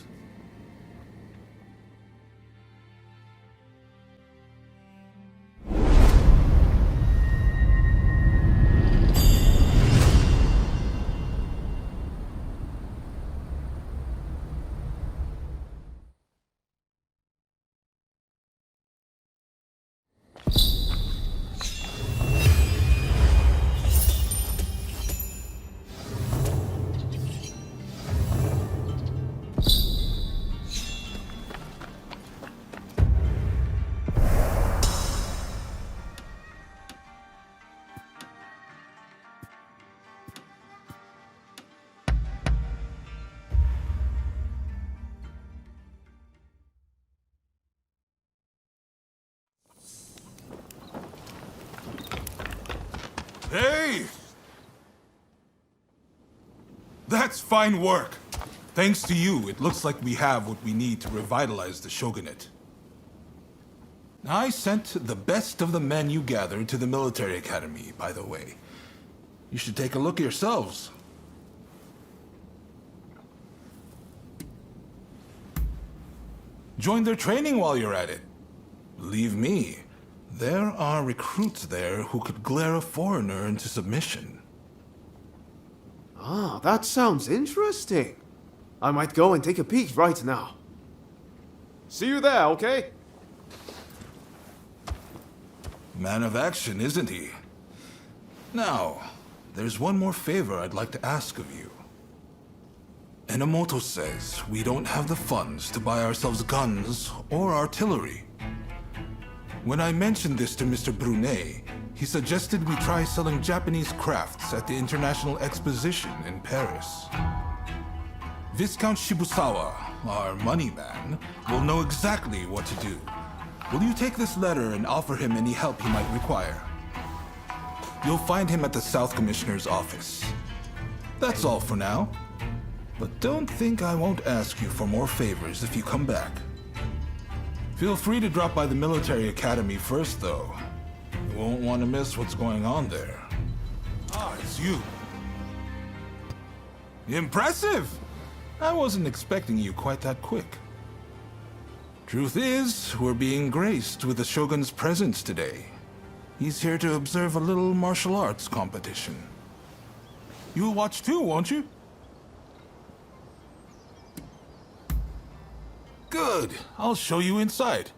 Hey! That's fine work. Thanks to you, it looks like we have what we need to revitalize the shogunate. I sent the best of the men you gathered to the military academy, by the way. You should take a look yourselves. Join their training while you're at it. Believe me, there are recruits there who could glare a foreigner into submission. Ah, that sounds interesting. I might go and take a peek right now. See you there, okay? Man of action, isn't he? Now, there's one more favor I'd like to ask of you. Enomoto says we don't have the funds to buy ourselves guns or artillery. When I mentioned this to Mr. Brunet, he suggested we try selling Japanese crafts at the International Exposition in Paris. Viscount Shibusawa, our money man, will know exactly what to do. Will you take this letter and offer him any help he might require? You'll find him at the South Commissioner's office. That's all for now. But don't think I won't ask you for more favors if you come back. Feel free to drop by the military academy first, though. You won't want to miss what's going on there. Ah, it's you. Impressive! I wasn't expecting you quite that quick. Truth is, we're being graced with the Shogun's presence today. He's here to observe a little martial arts competition. You'll watch too, won't you? Good. I'll show you inside.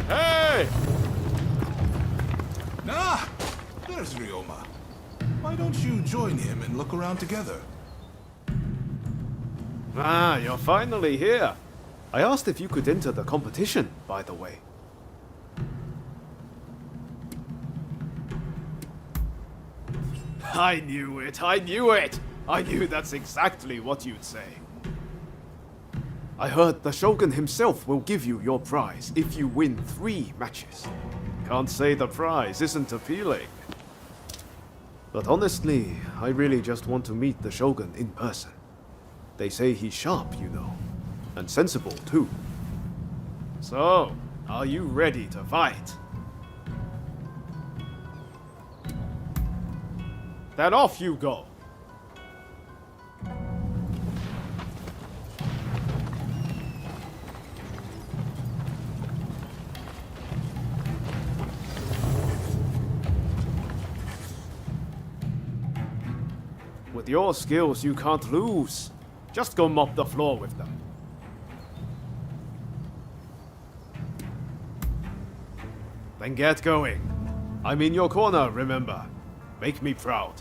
Hey! Ah! There's Ryoma. Why don't you join him and look around together? Ah, you're finally here. I asked if you could enter the competition, by the way. I knew it, I knew it! I knew that's exactly what you'd say. I heard the Shogun himself will give you your prize if you win 3 matches. Can't say the prize isn't appealing. But honestly, I really just want to meet the Shogun in person. They say he's sharp, you know, and sensible too. So, are you ready to fight? Then off you go! With your skills, you can't lose. Just go mop the floor with them. Then get going. I'm in your corner, remember. Make me proud.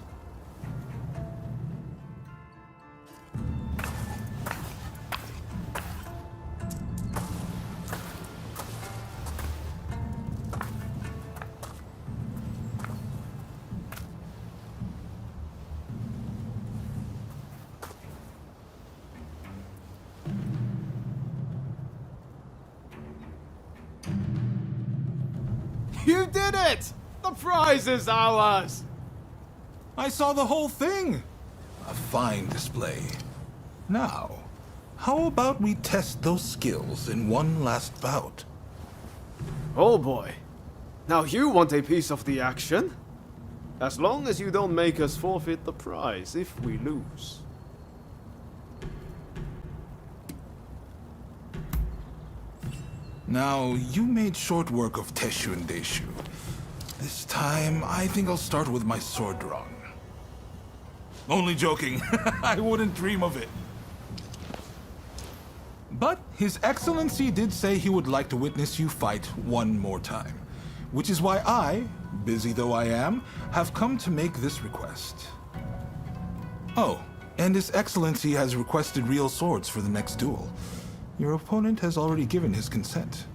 You did it! The prize is ours! I saw the whole thing! A fine display. Now, how about we test those skills in one last bout? Oh boy. Now you want a piece of the action? As long as you don't make us forfeit the prize if we lose. Now, you made short work of Teshu and Deishu. This time, I think I'll start with my sword drawing. Only joking. I wouldn't dream of it. But His Excellency did say he would like to witness you fight one more time. Which is why I, busy though I am, have come to make this request. Oh, and His Excellency has requested real swords for the next duel. Your opponent has already given his consent.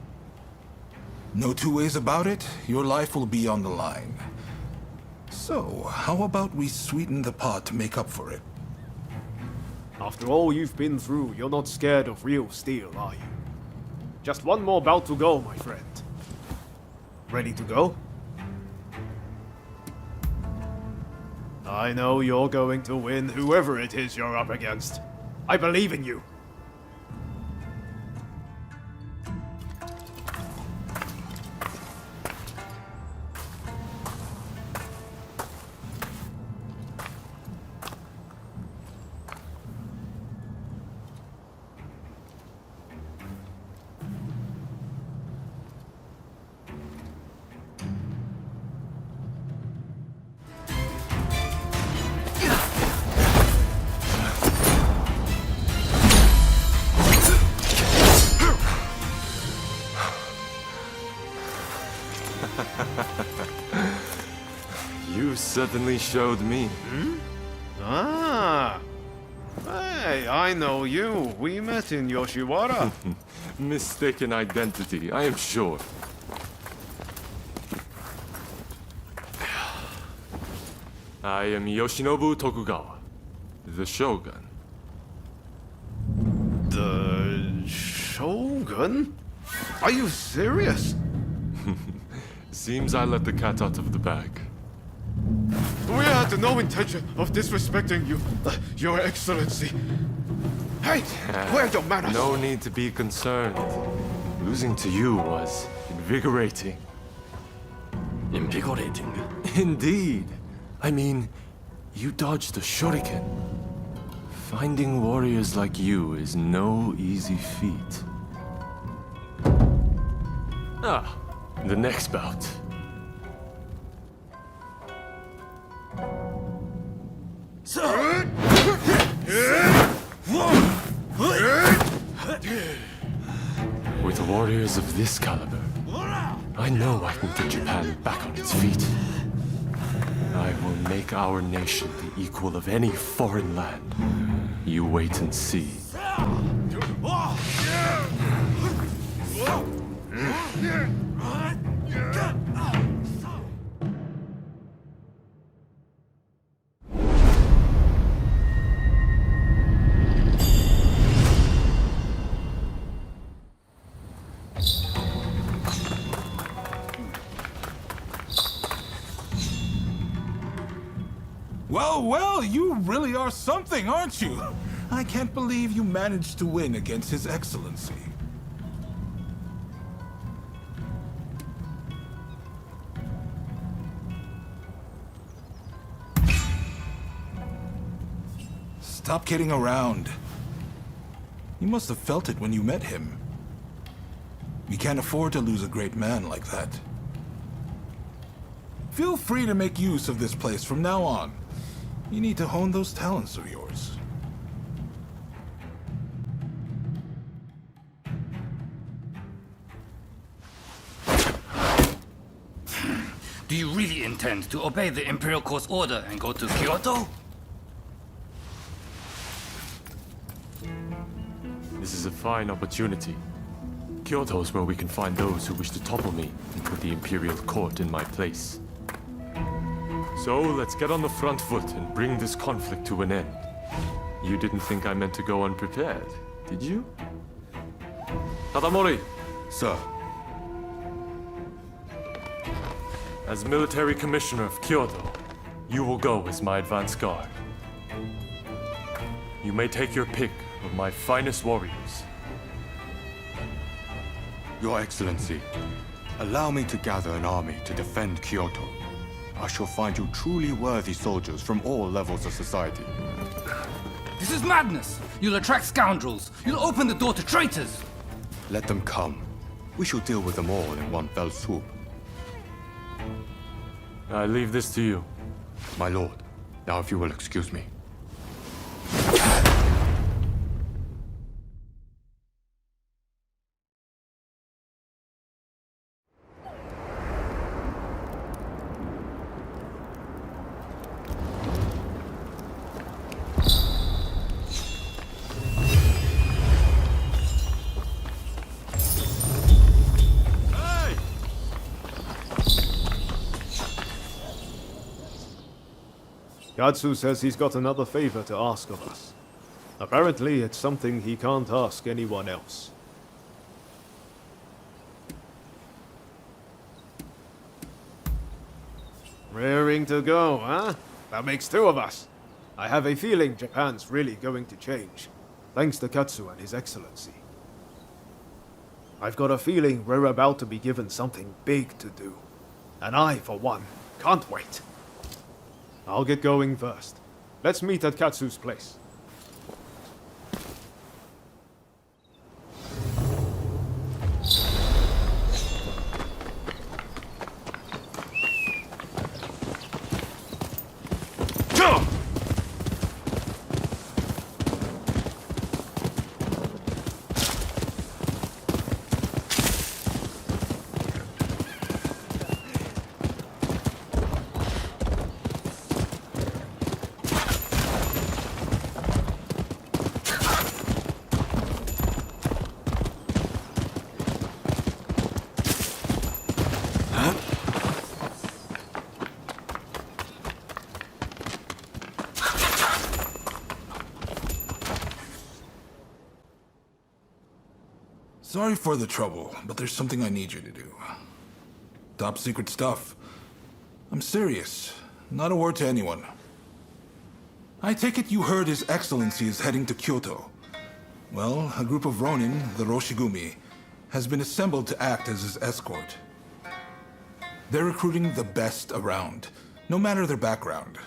No two ways about it, your life will be on the line. So, how about we sweeten the pot to make up for it? After all you've been through, you're not scared of real steel, are you? Just one more bout to go, my friend. Ready to go? I know you're going to win whoever it is you're up against. I believe in you. You certainly showed me. Ah! Hey, I know you. We met in Yoshiwara. Mistaken identity, I am sure. I am Yoshinobu Tokugawa, the Shogun. The Shogun? Are you serious? Seems I let the cat out of the bag. We had no intention of disrespecting you, Your Excellency. Hey, where are your manners? No need to be concerned. Losing to you was invigorating. Invigorating? Indeed. I mean, you dodged a shuriken. Finding warriors like you is no easy feat. Ah, the next bout. With warriors of this caliber, I know I can get Japan back on its feet. I will make our nation the equal of any foreign land. You wait and see. Well, well, you really are something, aren't you? I can't believe you managed to win against His Excellency. Stop kidding around. You must have felt it when you met him. We can't afford to lose a great man like that. Feel free to make use of this place from now on. You need to hone those talents of yours. Do you really intend to obey the Imperial Court's order and go to Kyoto? This is a fine opportunity. Kyoto is where we can find those who wish to topple me and put the Imperial Court in my place. So let's get on the front foot and bring this conflict to an end. You didn't think I meant to go unprepared, did you? Tadamori! Sir. As military commissioner of Kyoto, you will go as my advance guard. You may take your pick of my finest warriors. Your Excellency, allow me to gather an army to defend Kyoto. I shall find you truly worthy soldiers from all levels of society. This is madness! You'll attract scoundrels! You'll open the door to traitors! Let them come. We shall deal with them all in one fell swoop. I leave this to you. My lord, now if you will excuse me. Katsu says he's got another favor to ask of us. Apparently, it's something he can't ask anyone else. Raring to go, huh? That makes two of us. I have a feeling Japan's really going to change, thanks to Katsu and His Excellency. I've got a feeling we're about to be given something big to do. And I, for one, can't wait. I'll get going first. Let's meet at Katsu's place. Sorry for the trouble, but there's something I need you to do. Top secret stuff. I'm serious. Not a word to anyone. I take it you heard His Excellency is heading to Kyoto. Well, a group of Ronin, the Roshigumi, has been assembled to act as his escort. They're recruiting the best around, no matter their background.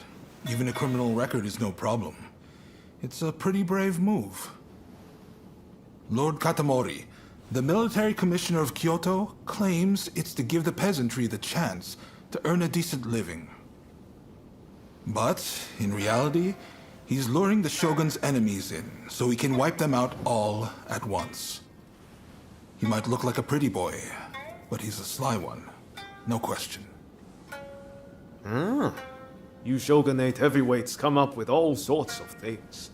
Even a criminal record is no problem. It's a pretty brave move. Lord Katamori, the military commissioner of Kyoto, claims it's to give the peasantry the chance to earn a decent living. But, in reality, he's luring the shogun's enemies in so he can wipe them out all at once. He might look like a pretty boy, but he's a sly one. No question. You shogunate heavyweights come up with all sorts of things.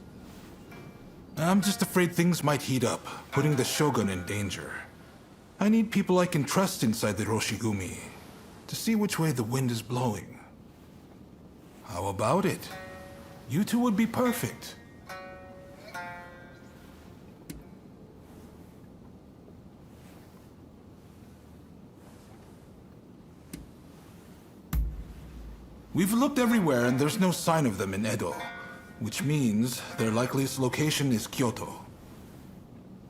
I'm just afraid things might heat up, putting the Shogun in danger. I need people I can trust inside the Roshigumi to see which way the wind is blowing. How about it? You two would be perfect. We've looked everywhere and there's no sign of them in Edo, which means their likeliest location is Kyoto.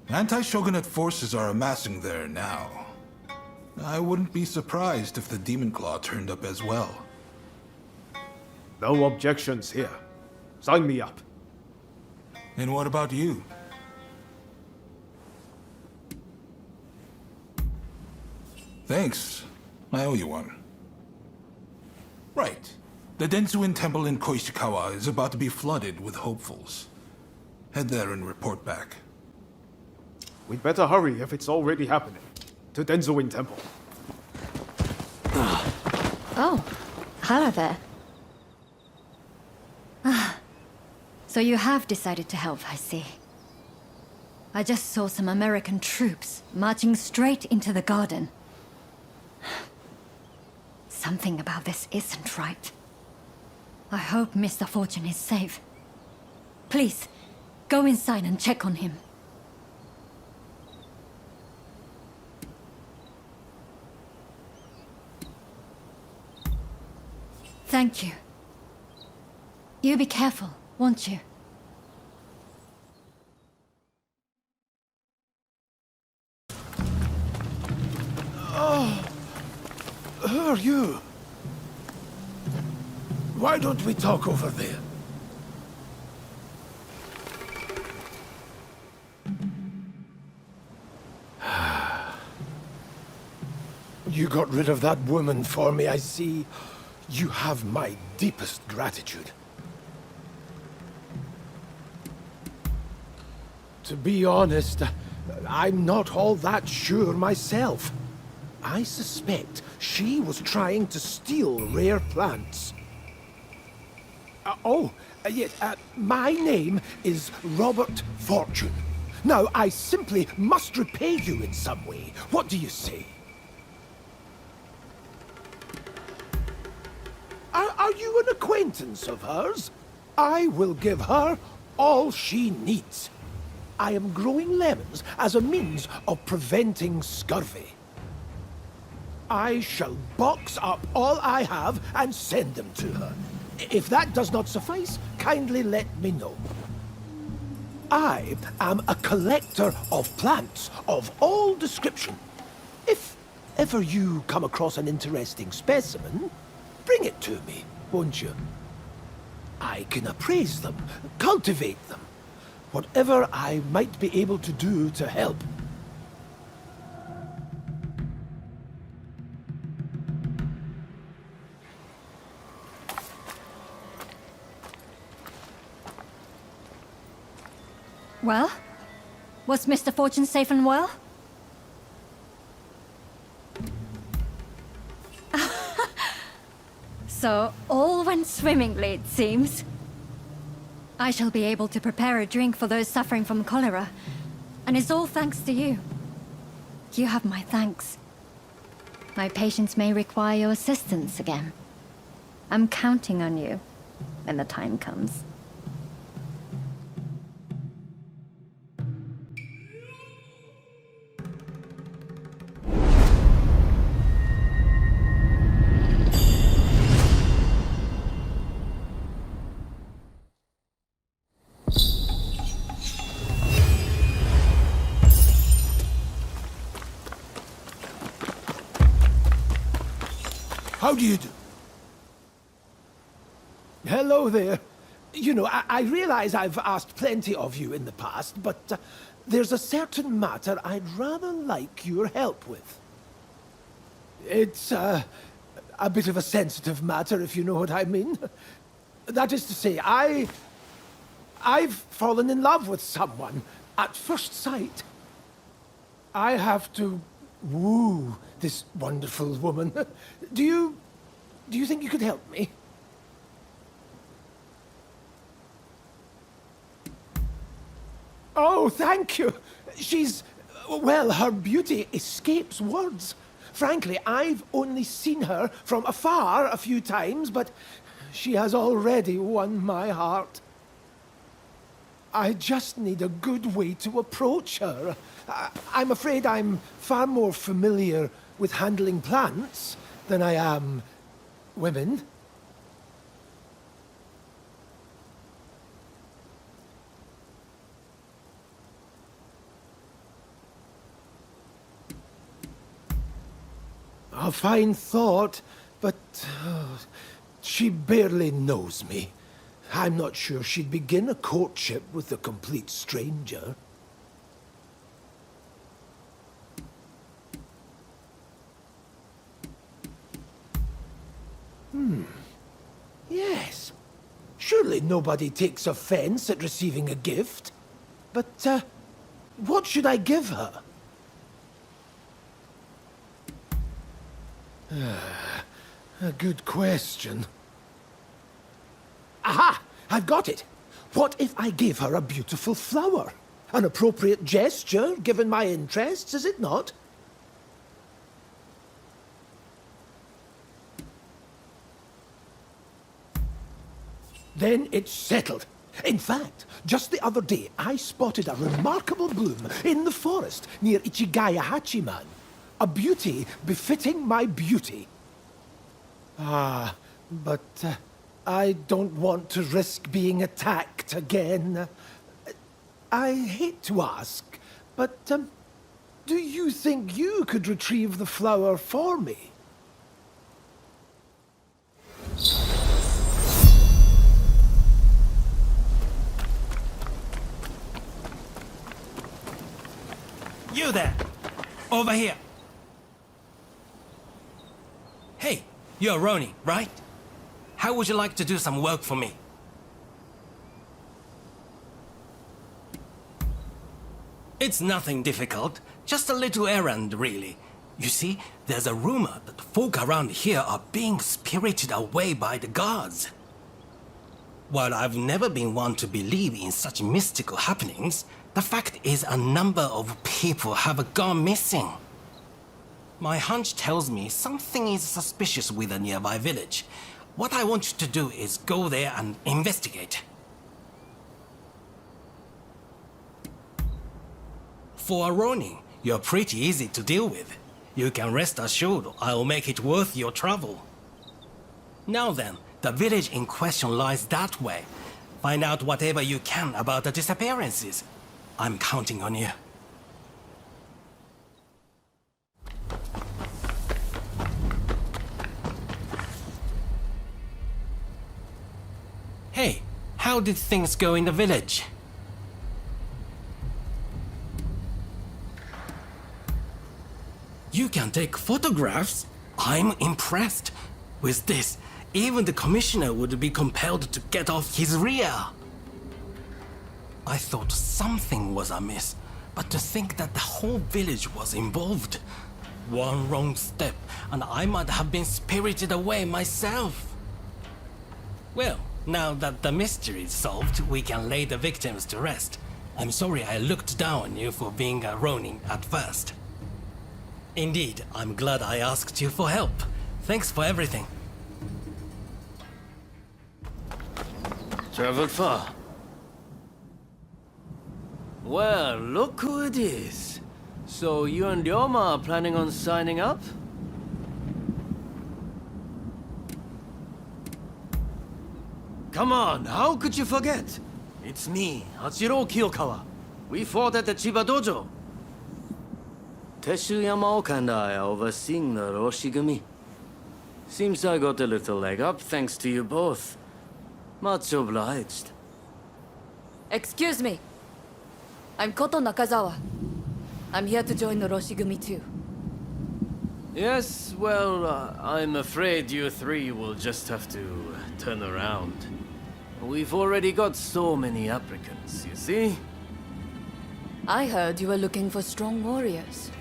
Anti-shogunate forces are amassing there now. I wouldn't be surprised if the Demon Claw turned up as well. No objections here. Sign me up. And what about you? Thanks. I owe you one. Right. The Densuin Temple in Koishikawa is about to be flooded with hopefuls. Head there and report back. We'd better hurry if it's already happening. To Denzuin Temple. Oh, hello there. So you have decided to help, I see. I just saw some American troops marching straight into the garden. Something about this isn't right. I hope Mr. Fortune is safe. Please, go inside and check on him. Thank you. You be careful, won't you? Oh, who are you? Why don't we talk over there? You got rid of that woman for me, I see. You have my deepest gratitude. To be honest, I'm not all that sure myself. I suspect she was trying to steal rare plants. My name is Robert Fortune. Now, I simply must repay you in some way. What do you say? Are you an acquaintance of hers? I will give her all she needs. I am growing lemons as a means of preventing scurvy. I shall box up all I have and send them to her. If that does not suffice, kindly let me know. I am a collector of plants of all description. If ever you come across an interesting specimen, bring it to me, won't you? I can appraise them, cultivate them, whatever I might be able to do to help. Well? Was Mr. Fortune safe and well? So, all went swimmingly, it seems. I shall be able to prepare a drink for those suffering from cholera. And it's all thanks to you. You have my thanks. My patients may require your assistance again. I'm counting on you when the time comes. How do you do? Hello there. You know, I realize I've asked plenty of you in the past, but there's a certain matter I'd rather like your help with. It's a bit of a sensitive matter, if you know what I mean. That is to say, I've fallen in love with someone at first sight. I have to woo this wonderful woman. Do you think you could help me? Oh, thank you. She's... well, her beauty escapes words. Frankly, I've only seen her from afar a few times, but she has already won my heart. I just need a good way to approach her. I'm afraid I'm far more familiar with handling plants than I am women. A fine thought, but she barely knows me. I'm not sure she'd begin a courtship with a complete stranger. Yes. Surely nobody takes offense at receiving a gift. But, what should I give her? A good question. Aha! I've got it! What if I gave her a beautiful flower? An appropriate gesture, given my interests, is it not? Then it's settled. In fact, just the other day, I spotted a remarkable bloom in the forest near Ichigaya Hachiman. A beauty befitting my beauty. Ah, but I don't want to risk being attacked again. I hate to ask, but do you think you could retrieve the flower for me? You there! Over here! Hey, you're Ronin, right? How would you like to do some work for me? It's nothing difficult, just a little errand, really. You see, there's a rumor that folk around here are being spirited away by the gods. While I've never been one to believe in such mystical happenings, the fact is a number of people have gone missing. My hunch tells me something is suspicious with a nearby village. What I want you to do is go there and investigate. For a Ronin, you're pretty easy to deal with. You can rest assured I'll make it worth your trouble. Now then, the village in question lies that way. Find out whatever you can about the disappearances. I'm counting on you. Hey, how did things go in the village? You can take photographs? I'm impressed. With this, even the commissioner would be compelled to get off his rear. I thought something was amiss, but to think that the whole village was involved. One wrong step, and I might have been spirited away myself. Well, now that the mystery is solved, we can lay the victims to rest. I'm sorry I looked down on you for being a Ronin at first. Indeed, I'm glad I asked you for help. Thanks for everything. Traveled far. Well, look who it is. So you and Ryoma are planning on signing up? Come on, how could you forget? It's me, Hachiro Kiyokawa. We fought at the Chiba Dojo. Teshu Yamaoka and I are overseeing the Roshigumi. Seems I got a little leg up thanks to you both. Much obliged. Excuse me. I'm Koto Nakazawa. I'm here to join the Roshigumi too. Yes, well, I'm afraid you three will just have to turn around. We've already got so many applicants, you see? I heard you were looking for strong warriors.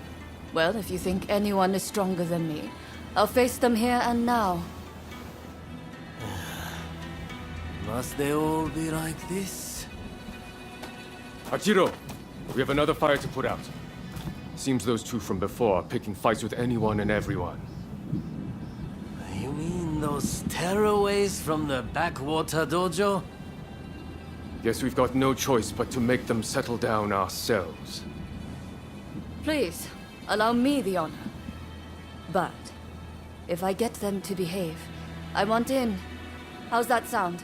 Well, if you think anyone is stronger than me, I'll face them here and now. Must they all be like this? Hachiro, we have another fire to put out. Seems those two from before are picking fights with anyone and everyone. You mean those tearaways from the backwater dojo? Guess we've got no choice but to make them settle down ourselves. Please, allow me the honor. But, if I get them to behave, I want in. How's that sound?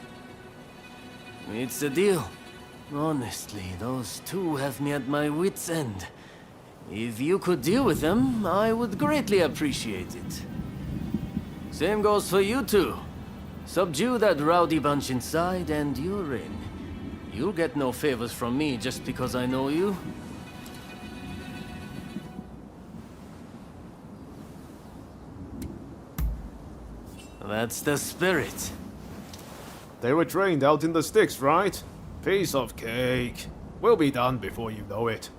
It's a deal. Honestly, those two have me at my wit's end. If you could deal with them, I would greatly appreciate it. Same goes for you two. Subdue that rowdy bunch inside and you're in. You'll get no favors from me just because I know you. That's the spirit. They were trained out in the sticks, right? Piece of cake. We'll be done before you know it.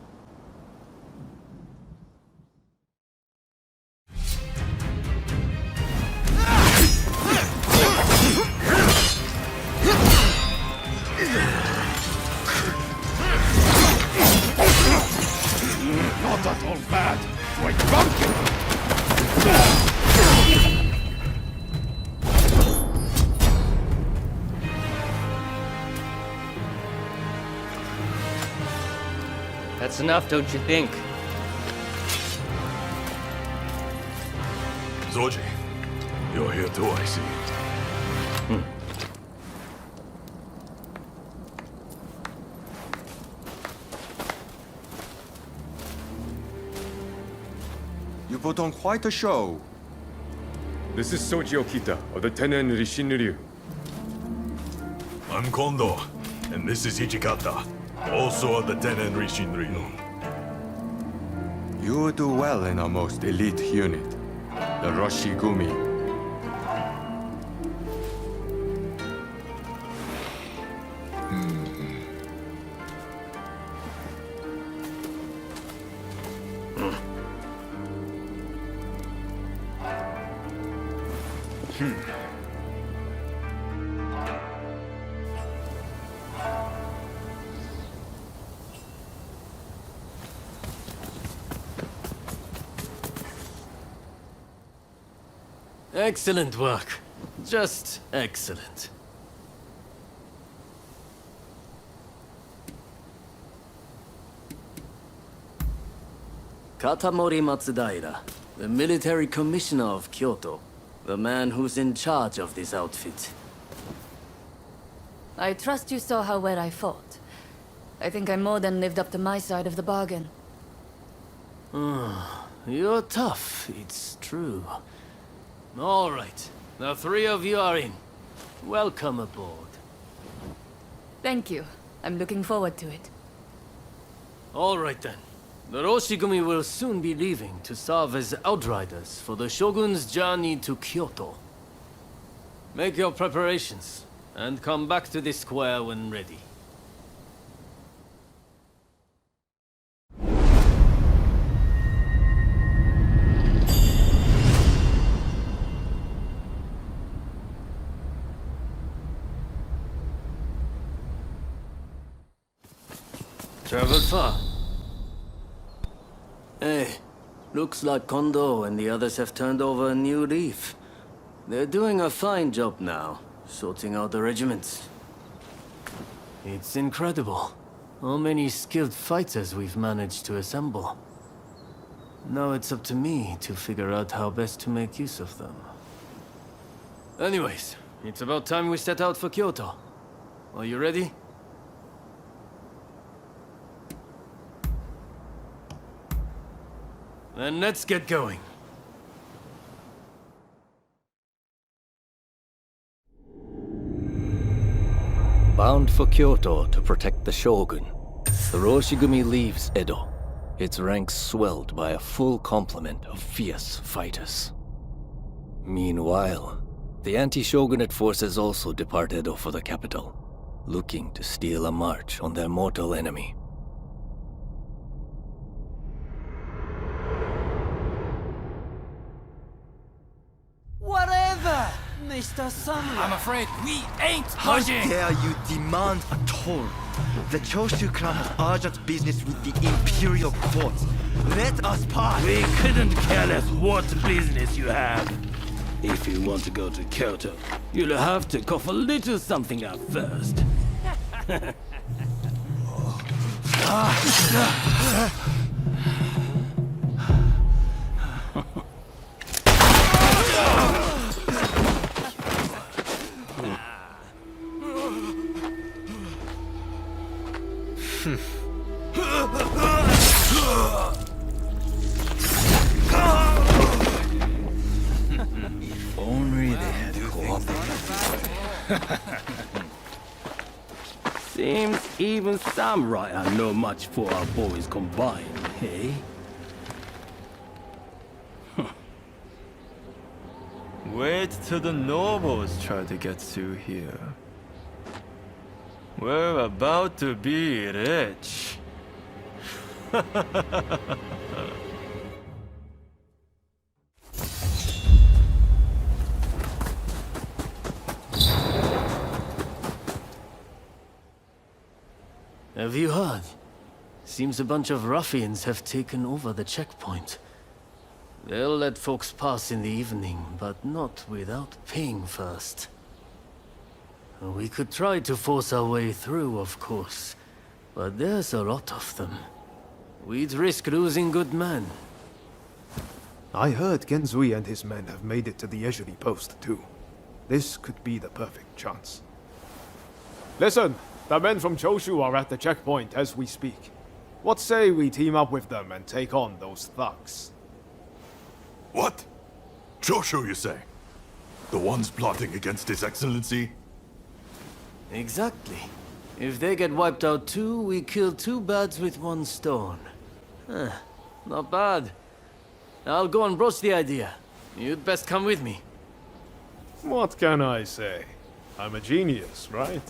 Not at all bad. Quite drunken. That's enough, don't you think? Zoji, you're here too, I see. You put on quite a show. This is Soji Okita of the Tenen Rishinryu. I'm Kondo, and this is Hijikata, also of the Tenen Rishinryu. You will do well in our most elite unit, the Roshigumi. Excellent work. Just excellent. Katamori Matsudaira, the military commissioner of Kyoto. The man who's in charge of this outfit. I trust you saw how well I fought. I think I more than lived up to my side of the bargain. You're tough, it's true. All right, the three of you are in. Welcome aboard. Thank you. I'm looking forward to it. All right then. The Roshigumi will soon be leaving to serve as outriders for the Shogun's journey to Kyoto. Make your preparations, and come back to the square when ready. Traveled far? Hey, looks like Kondo and the others have turned over a new leaf. They're doing a fine job now, sorting out the regiments. It's incredible how many skilled fighters we've managed to assemble. Now it's up to me to figure out how best to make use of them. Anyways, it's about time we set out for Kyoto. Are you ready? Then let's get going. Bound for Kyoto to protect the Shogun, the Roshigumi leaves Edo, its ranks swelled by a full complement of fierce fighters. Meanwhile, the anti-Shogunate forces also depart Edo for the capital, looking to steal a march on their mortal enemy. Whatever! Mr. Samurai. I'm afraid we ain't How budging! dare you demand a toll? The Choshu clan has urgent business with the Imperial Court. Let us pass! We couldn't care less what business you have. If you want to go to Kyoto, you'll have to cough a little something up first. If only they had cooperated. Seems even samurai are no match for our boys combined, hey? Wait till the nobles try to get through here. We're about to be rich. Have you heard? Seems a bunch of ruffians have taken over the checkpoint. They'll let folks pass in the evening, but not without paying first. We could try to force our way through, of course, but there's a lot of them. We'd risk losing good men. I heard Genzui and his men have made it to the Ejiri post, too. This could be the perfect chance. Listen, the men from Choshu are at the checkpoint as we speak. What say we team up with them and take on those thugs? What? Choshu, you say? The ones plotting against His Excellency? Exactly. If they get wiped out too, we kill two birds with one stone. Not bad. I'll go and broach the idea. You'd best come with me. What can I say? I'm a genius, right?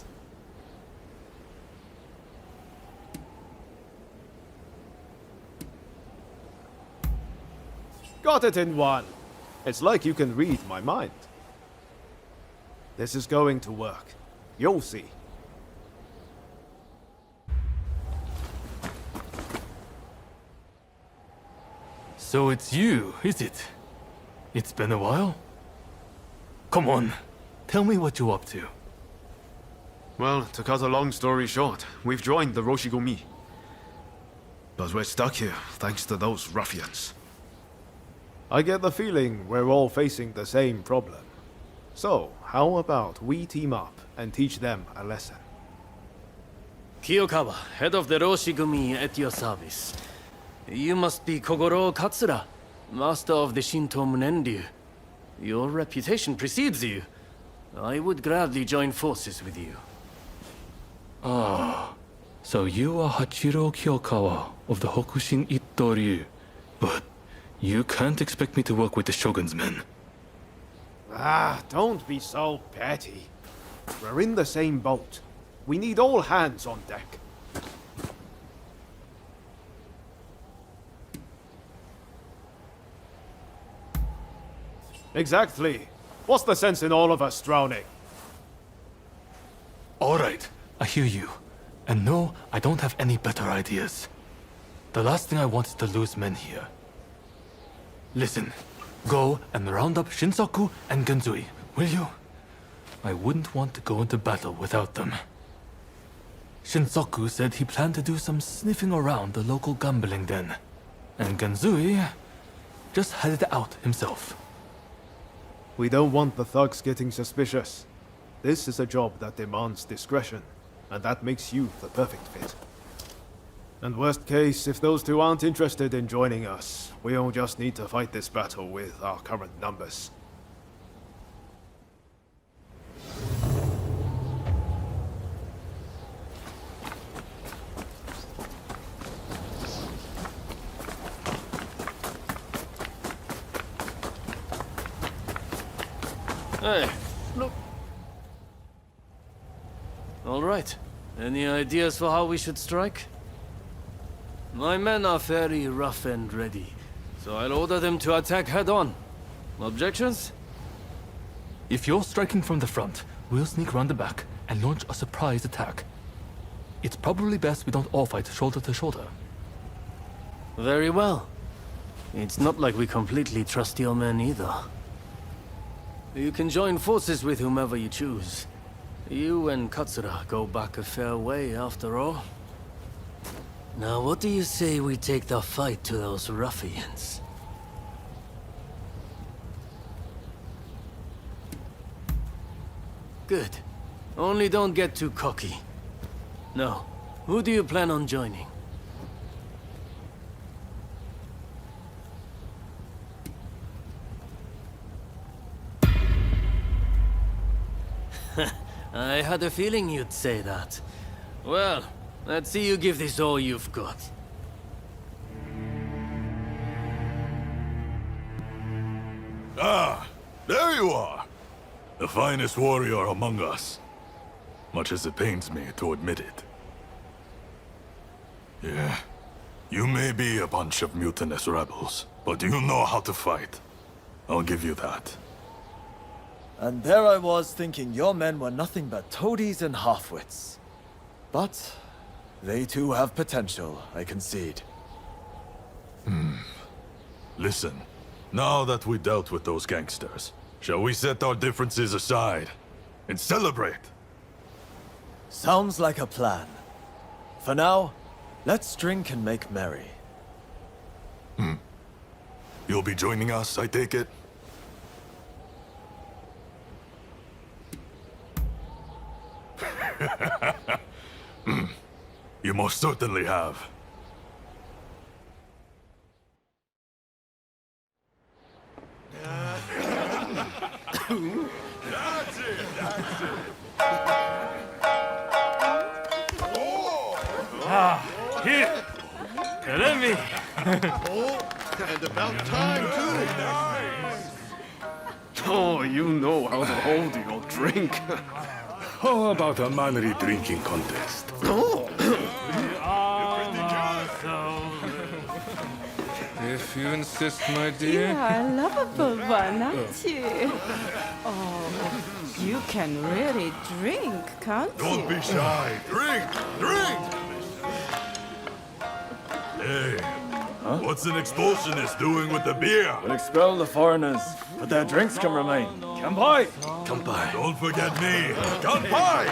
Got it in one. It's like you can read my mind. This is going to work. You'll see. So it's you, is it? It's been a while? Come on, tell me what you're up to. Well, to cut a long story short, we've joined the Roshigumi. But we're stuck here, thanks to those ruffians. I get the feeling we're all facing the same problem. So, how about we team up and teach them a lesson? Kiyokawa, head of the Roshigumi, at your service. You must be Kogoro Katsura, master of the Shinto Munenryu. Your reputation precedes you. I would gladly join forces with you. Ah, so you are Hachiro Kiyokawa of the Hokushin Itto-ryu. But you can't expect me to work with the Shogun's men. Ah, don't be so petty. We're in the same boat. We need all hands on deck. Exactly. What's the sense in all of us drowning? All right, I hear you. And no, I don't have any better ideas. The last thing I want is to lose men here. Listen, go and round up Shinsaku and Genzui, will you? I wouldn't want to go into battle without them. Shinsaku said he planned to do some sniffing around the local gambling den. And Genzui just headed out himself. We don't want the thugs getting suspicious. This is a job that demands discretion, and that makes you the perfect fit. And worst case, if those two aren't interested in joining us, we'll just need to fight this battle with our current numbers. Hey, look. All right. Any ideas for how we should strike? My men are very rough and ready, so I'll order them to attack head-on. Objections? If you're striking from the front, we'll sneak round the back and launch a surprise attack. It's probably best we don't all fight shoulder to shoulder. Very well. It's not like we completely trust your men either. You can join forces with whomever you choose. You and Katsura go back a fair way, after all. Now, what do you say we take the fight to those ruffians? Good. Only don't get too cocky. No. Who do you plan on joining? I had a feeling you'd say that. Well, let's see you give this all you've got. Ah, there you are. The finest warrior among us. Much as it pains me to admit it. Yeah, you may be a bunch of mutinous rebels, but you know how to fight. I'll give you that. And there I was thinking your men were nothing but toadies and halfwits. But they too have potential, I concede. Listen, now that we dealt with those gangsters, shall we set our differences aside and celebrate? Sounds like a plan. For now, let's drink and make merry. You'll be joining us, I take it? You most certainly have. That's it. Ah, here! Let me! And about time, too. Oh, you know how to hold your drink. How about a manly drinking contest? If you insist, my You dear. are a lovable one, aren't you? Oh, you can really drink, can't you? Don't be shy. Drink! Drink! Hey, what's an expulsionist doing with the beer? We'll expel the foreigners, but their drinks can remain. Kanpai! Kanpai. Don't forget me. Kanpai!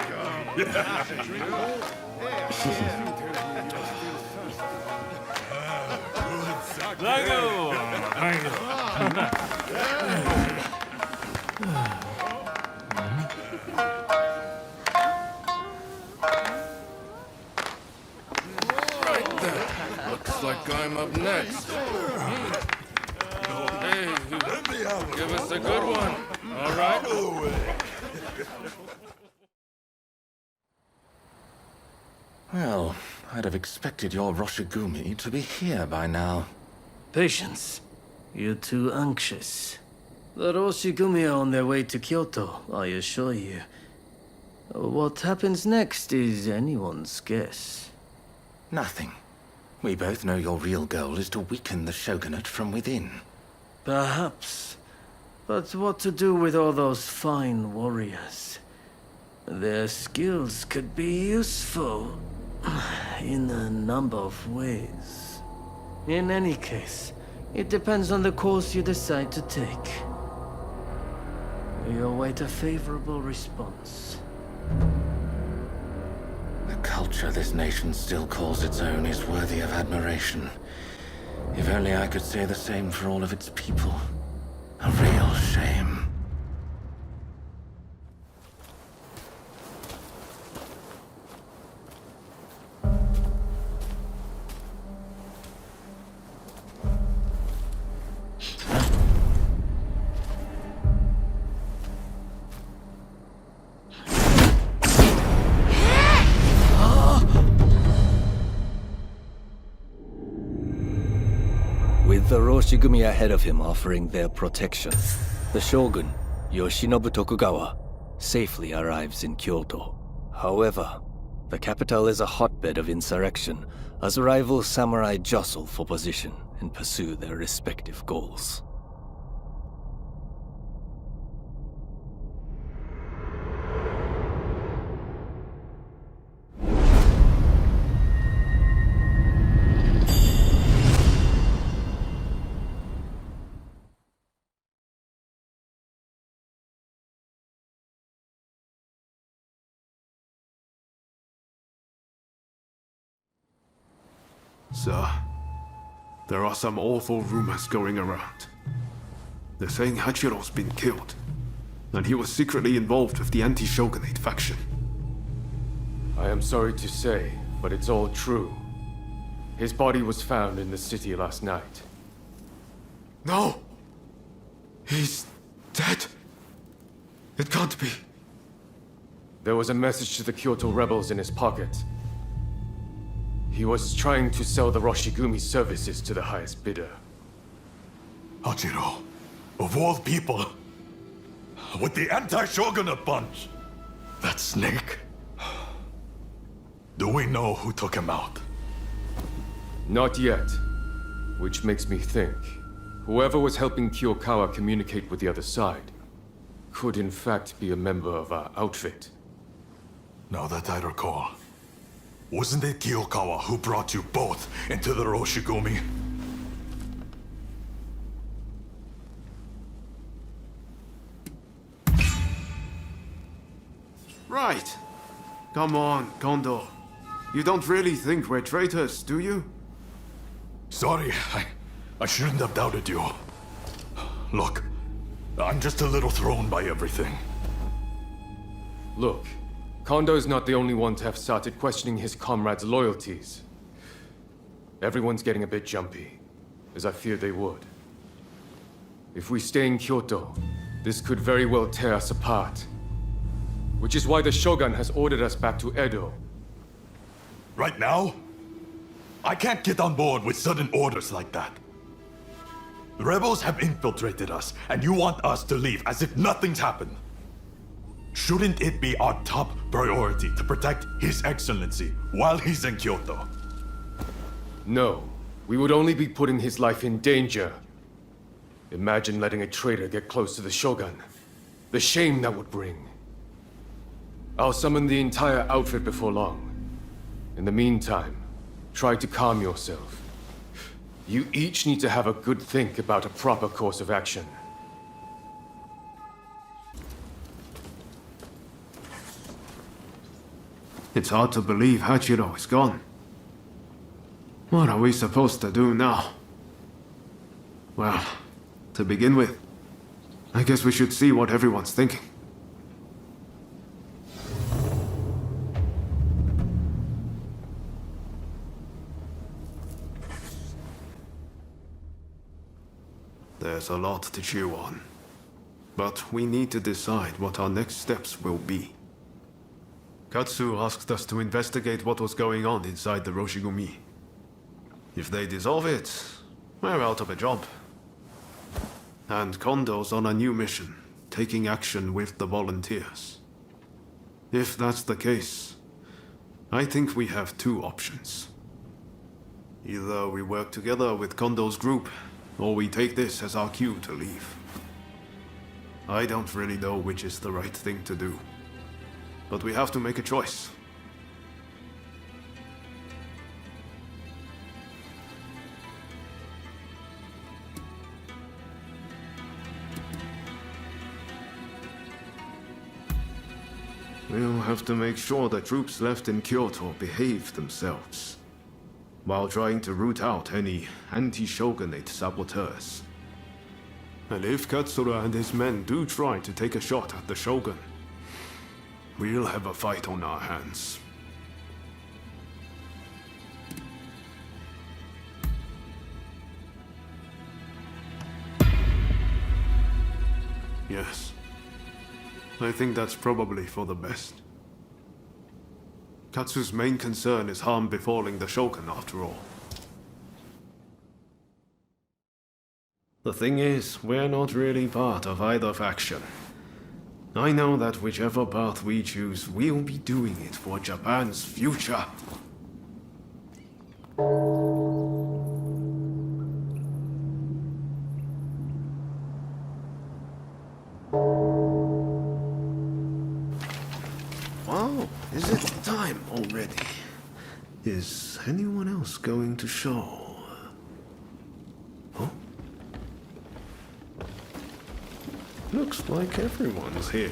Right then. Looks like I'm up next. Hey, give us a good one. All right. Well, I'd have expected your Roshigumi to be here by now. Patience. You're too anxious. The Roshigumi are on their way to Kyoto, I assure you. What happens next is anyone's guess. Nothing. We both know your real goal is to weaken the shogunate from within. Perhaps. But what to do with all those fine warriors? Their skills could be useful in a number of ways. In any case, it depends on the course you decide to take. We await a favorable response. The culture this nation still calls its own is worthy of admiration. If only I could say the same for all of its people. A real shame. With the Roshigumi ahead of him offering their protection, the shogun, Yoshinobu Tokugawa, safely arrives in Kyoto. However, the capital is a hotbed of insurrection as rival samurai jostle for position and pursue their respective goals. Sir, there are some awful rumors going around. They're saying Hachiro's been killed, and he was secretly involved with the anti-shogunate faction. I am sorry to say, but it's all true. His body was found in the city last night. No! He's dead. It can't be. There was a message to the Kyoto rebels in his pocket. He was trying to sell the Roshigumi services to the highest bidder. Hachiro, of all people, with the anti-shogunate bunch, that snake. Do we know who took him out? Not yet. Which makes me think, whoever was helping Kiyokawa communicate with the other side could in fact be a member of our outfit. Now that I recall, wasn't it Kiyokawa who brought you both into the Roshigumi? Right. Come on, Kondo. You don't really think we're traitors, do you? Sorry, I shouldn't have doubted you. Look, I'm just a little thrown by everything. Look, Kondo's not the only one to have started questioning his comrades' loyalties. Everyone's getting a bit jumpy, as I feared they would. If we stay in Kyoto, this could very well tear us apart. Which is why the Shogun has ordered us back to Edo. Right now? I can't get on board with sudden orders like that. The rebels have infiltrated us, and you want us to leave as if nothing's happened. Shouldn't it be our top priority to protect His Excellency while he's in Kyoto? No, we would only be putting his life in danger. Imagine letting a traitor get close to the Shogun. The shame that would bring. I'll summon the entire outfit before long. In the meantime, try to calm yourself. You each need to have a good think about a proper course of action. It's hard to believe Hachiro is gone. What are we supposed to do now? Well, to begin with, I guess we should see what everyone's thinking. There's a lot to chew on. But we need to decide what our next steps will be. Katsu asked us to investigate what was going on inside the Roshigumi. If they dissolve it, we're out of a job. And Kondo's on a new mission, taking action with the volunteers. If that's the case, I think we have two options. Either we work together with Kondo's group, or we take this as our cue to leave. I don't really know which is the right thing to do. But we have to make a choice. We'll have to make sure the troops left in Kyoto behave themselves, while trying to root out any anti-shogunate saboteurs. And if Katsura and his men do try to take a shot at the Shogun, we'll have a fight on our hands. Yes. I think that's probably for the best. Katsu's main concern is harm befalling the Shogun after all. The thing is, we're not really part of either faction. I know that whichever path we choose, we'll be doing it for Japan's future. Wow, is it time already? Is anyone else going to show? Oh? Looks like everyone's here.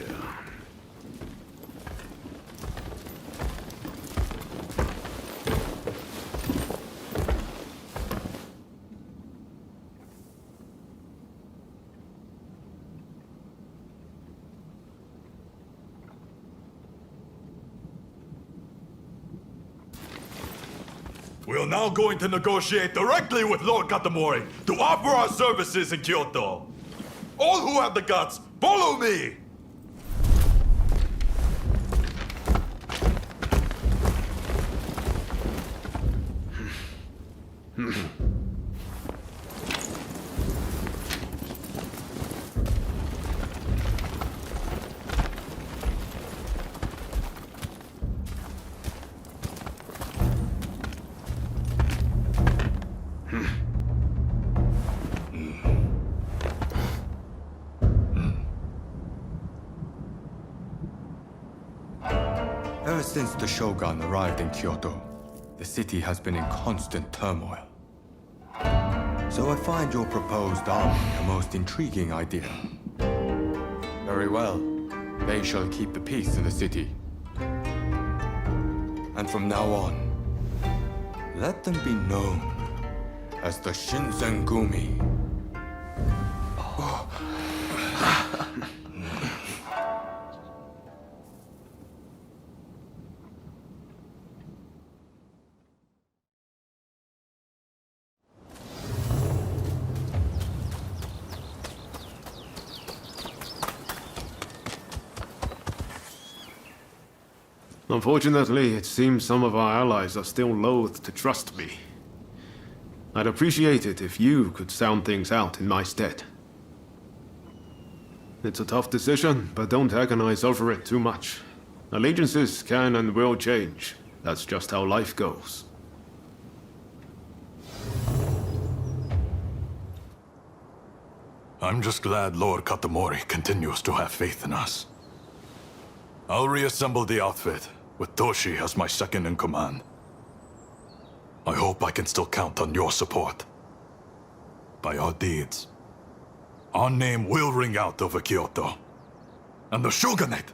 We're now going to negotiate directly with Lord Katamori to offer our services in Kyoto. All who have the guts, follow me! Ever since the Shogun arrived in Kyoto, the city has been in constant turmoil. So I find your proposed army a most intriguing idea. Very well. They shall keep the peace in the city. And from now on, let them be known as the Shinsengumi. Unfortunately, it seems some of our allies are still loath to trust me. I'd appreciate it if you could sound things out in my stead. It's a tough decision, but don't agonize over it too much. Allegiances can and will change. That's just how life goes. I'm just glad Lord Katamori continues to have faith in us. I'll reassemble the outfit, with Toshi as my second in command. I hope I can still count on your support. By our deeds, our name will ring out over Kyoto. And the Shogunate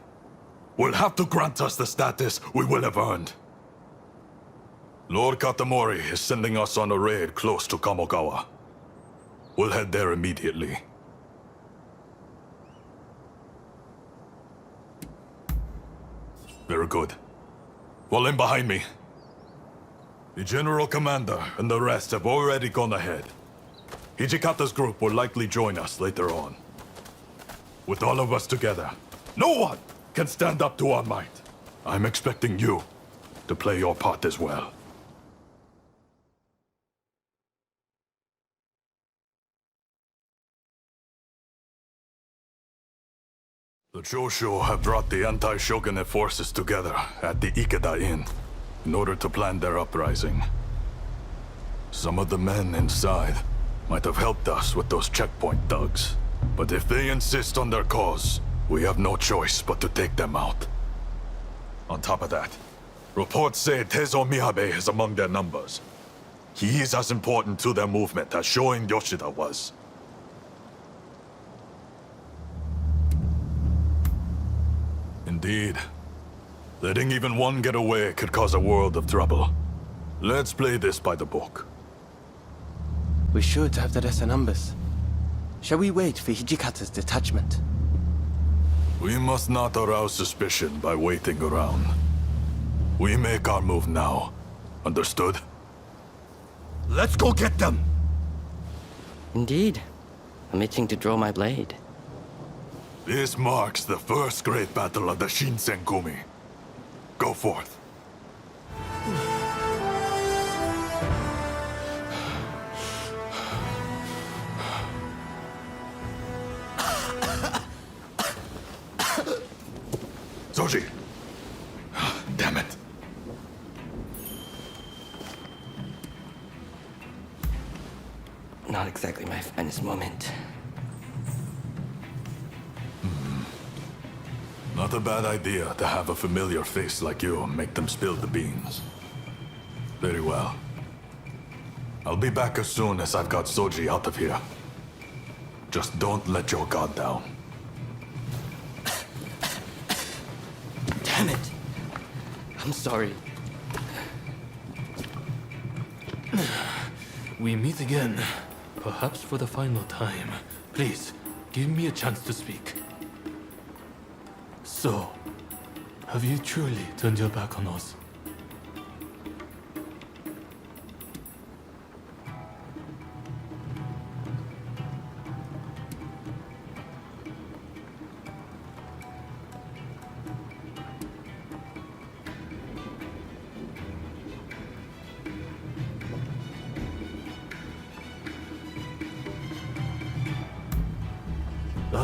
will have to grant us the status we will have earned. Lord Katamori is sending us on a raid close to Kamogawa. We'll head there immediately. Very good. Fall in behind me. The General Commander and the rest have already gone ahead. Hijikata's group will likely join us later on. With all of us together, no one can stand up to our might. I'm expecting you to play your part as well. The Choshu have brought the anti-shogunate forces together at the Ikeda Inn in order to plan their uprising. Some of the men inside might have helped us with those checkpoint thugs. But if they insist on their cause, we have no choice but to take them out. On top of that, reports say Tezo Miyabe is among their numbers. He is as important to their movement as Shoin Yoshida was. Indeed. Letting even one get away could cause a world of trouble. Let's play this by the book. We should have the lesser numbers. Shall we wait for Hijikata's detachment? We must not arouse suspicion by waiting around. We make our move now. Understood? Let's go get them! Indeed. I'm itching to draw my blade. This marks the first great battle of the Shinsengumi. Go forth. Soji! Damn it. Not exactly my finest moment. Not a bad idea to have a familiar face like you make them spill the beans. Very well. I'll be back as soon as I've got Soji out of here. Just don't let your guard down. Damn it! I'm sorry. We meet again. Perhaps for the final time. Please, give me a chance to speak. So, have you truly turned your back on us?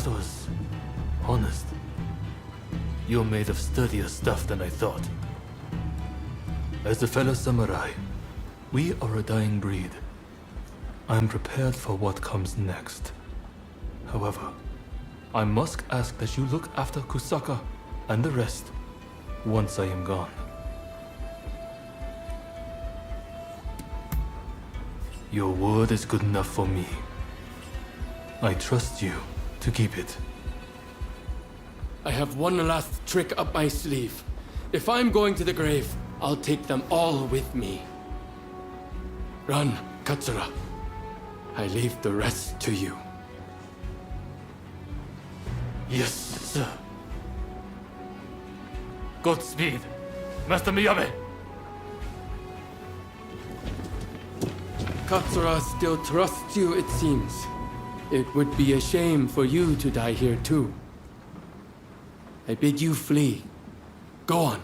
That was honest. You're made of sturdier stuff than I thought. As a fellow samurai, we are a dying breed. I'm prepared for what comes next. However, I must ask that you look after Kusaka and the rest once I am gone. Your word is good enough for me. I trust you to keep it. I have one last trick up my sleeve. If I'm going to the grave, I'll take them all with me. Run, Katsura. I leave the rest to you. Yes, sir. Godspeed, Master Miyabe. Katsura still trusts you, it seems. It would be a shame for you to die here too. I bid you flee. Go on.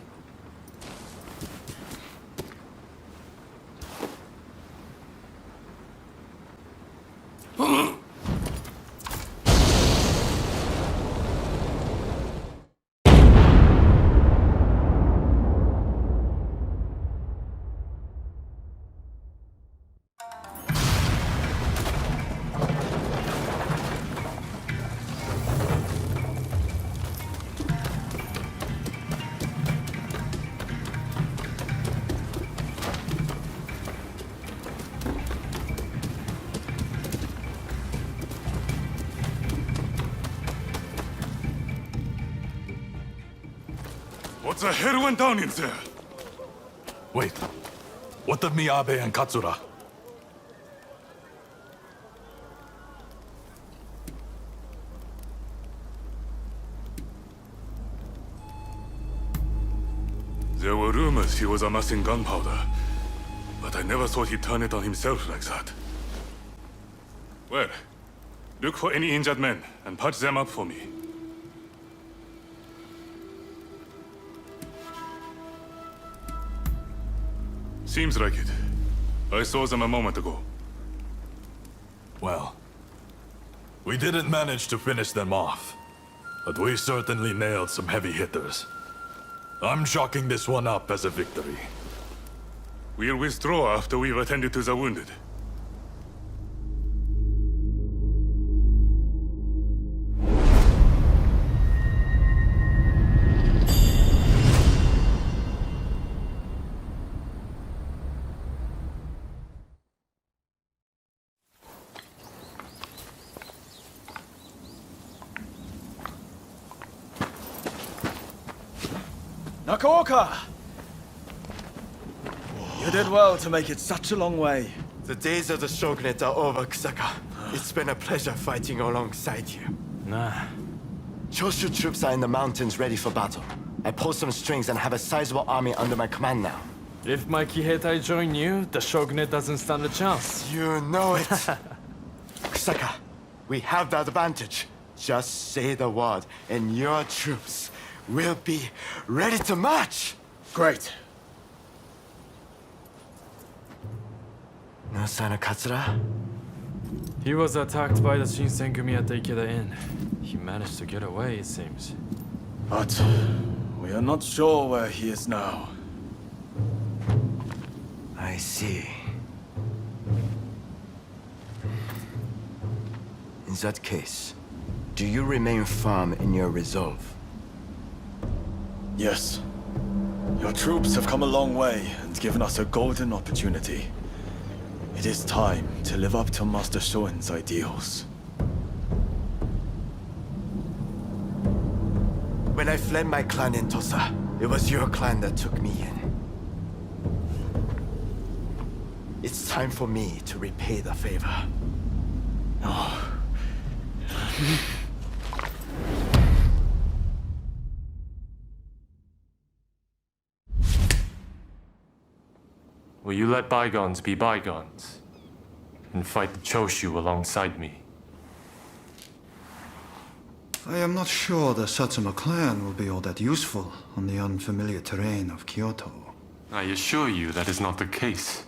What the hell went down in there? Wait, what of Miyabe and Katsura? There were rumors he was amassing gunpowder, but I never thought he'd turn it on himself like that. Well, look for any injured men and patch them up for me. Seems like it. I saw them a moment ago. Well, we didn't manage to finish them off, but we certainly nailed some heavy hitters. I'm chalking this one up as a victory. We'll withdraw after we've attended to the wounded. Nakaoka! You did well to make it such a long way. The days of the shogunate are over, Kusaka. It's been a pleasure fighting alongside you. Nah. Choshu troops are in the mountains ready for battle. I pulled some strings and have a sizable army under my command now. If my Kiheitai join you, the shogunate doesn't stand a chance. You know it. Kusaka, we have the advantage. Just say the word, and your troops will be ready to march. Great. No sign of Katsura? He was attacked by the Shinsenkumi at the Ikeda Inn. He managed to get away, it seems. But we are not sure where he is now. I see. In that case, do you remain firm in your resolve? Yes. Your troops have come a long way and given us a golden opportunity. It is time to live up to Master Shoin's ideals. When I fled my clan in Tosa, it was your clan that took me in. It's time for me to repay the favor. Oh. Will you let bygones be bygones and fight the Choshu alongside me? I am not sure the Satsuma clan will be all that useful on the unfamiliar terrain of Kyoto. I assure you that is not the case.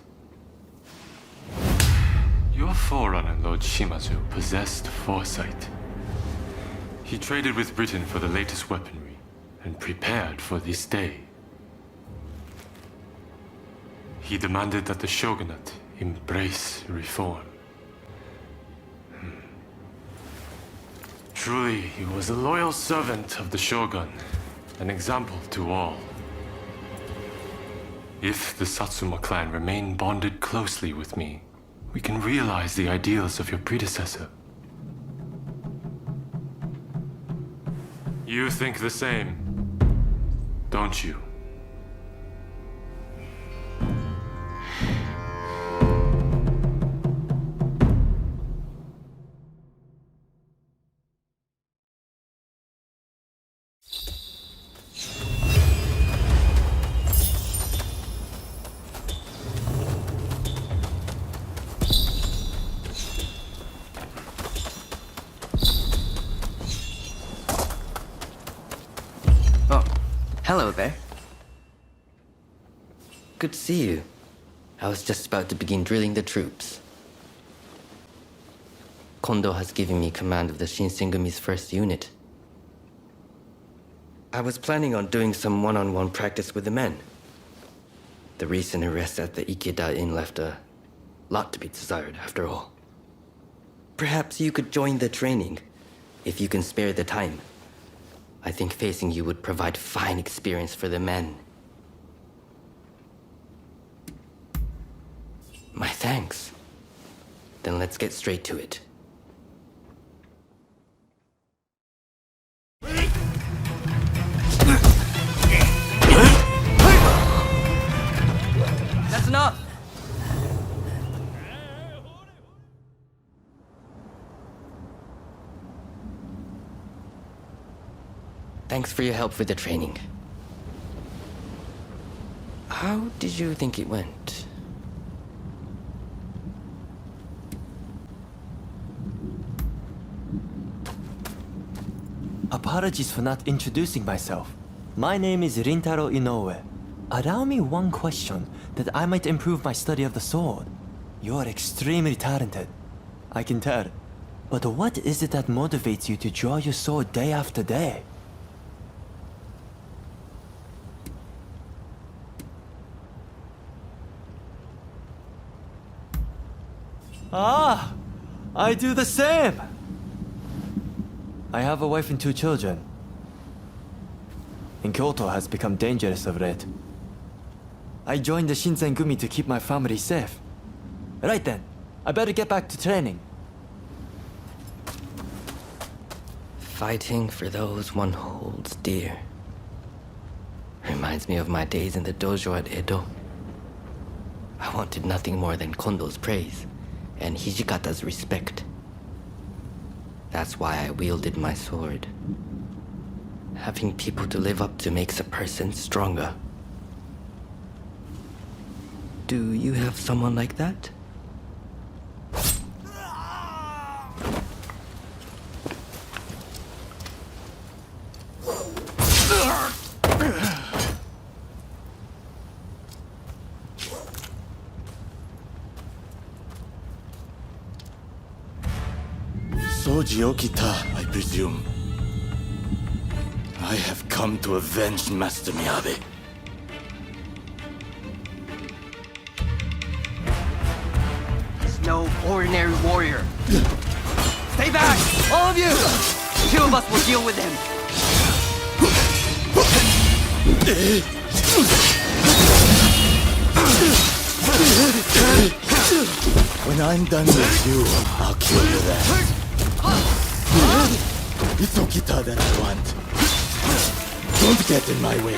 Your forerunner, Lord Shimazu, possessed foresight. He traded with Britain for the latest weaponry and prepared for this day. He demanded that the shogunate embrace reform. Truly, he was a loyal servant of the shogun, an example to all. If the Satsuma clan remain bonded closely with me, we can realize the ideals of your predecessor. You think the same, don't you? Hello there. Good to see you. I was just about to begin drilling the troops. Kondo has given me command of the Shinsengumi's first unit. I was planning on doing some one-on-one practice with the men. The recent arrest at the Ikeda Inn left a lot to be desired, after all. Perhaps you could join the training, if you can spare the time. I think facing you would provide fine experience for the men. My thanks. Then let's get straight to it. That's enough! Thanks for your help with the training. How did you think it went? Apologies for not introducing myself. My name is Rintaro Inoue. Allow me one question that I might improve my study of the sword. You're extremely talented, I can tell. But what is it that motivates you to draw your sword day after day? Ah, I do the same. I have a wife and 2 children. And Kyoto has become dangerous of late. I joined the Shinsengumi to keep my family safe. Right then, I better get back to training. Fighting for those one holds dear. Reminds me of my days in the dojo at Edo. I wanted nothing more than Kondo's praise and Hijikata's respect. That's why I wielded my sword. Having people to live up to makes a person stronger. Do you have someone like that? Soji Okita, I presume. I have come to avenge Master Miyabe. He's no ordinary warrior. Stay back! All of you! 2 of us will deal with him. When I'm done with you, I'll kill you then. It's Okita that I want. Don't get in my way.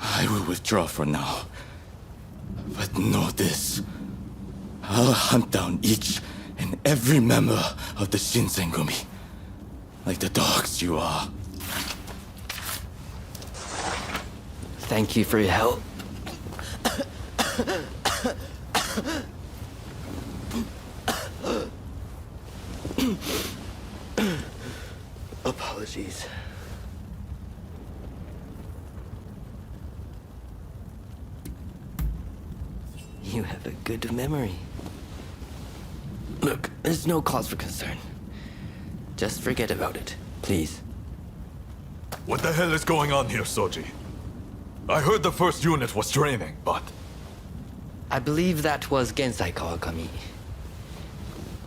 I will withdraw for now. But know this. I'll hunt down each and every member of the Shinsengumi. Like the dogs you are. Thank you for your help. Apologies. You have a good memory. Look, there's no cause for concern. Just forget about it, please. What the hell is going on here, Soji? I heard the first unit was training, but... I believe that was Gensai Kawakami.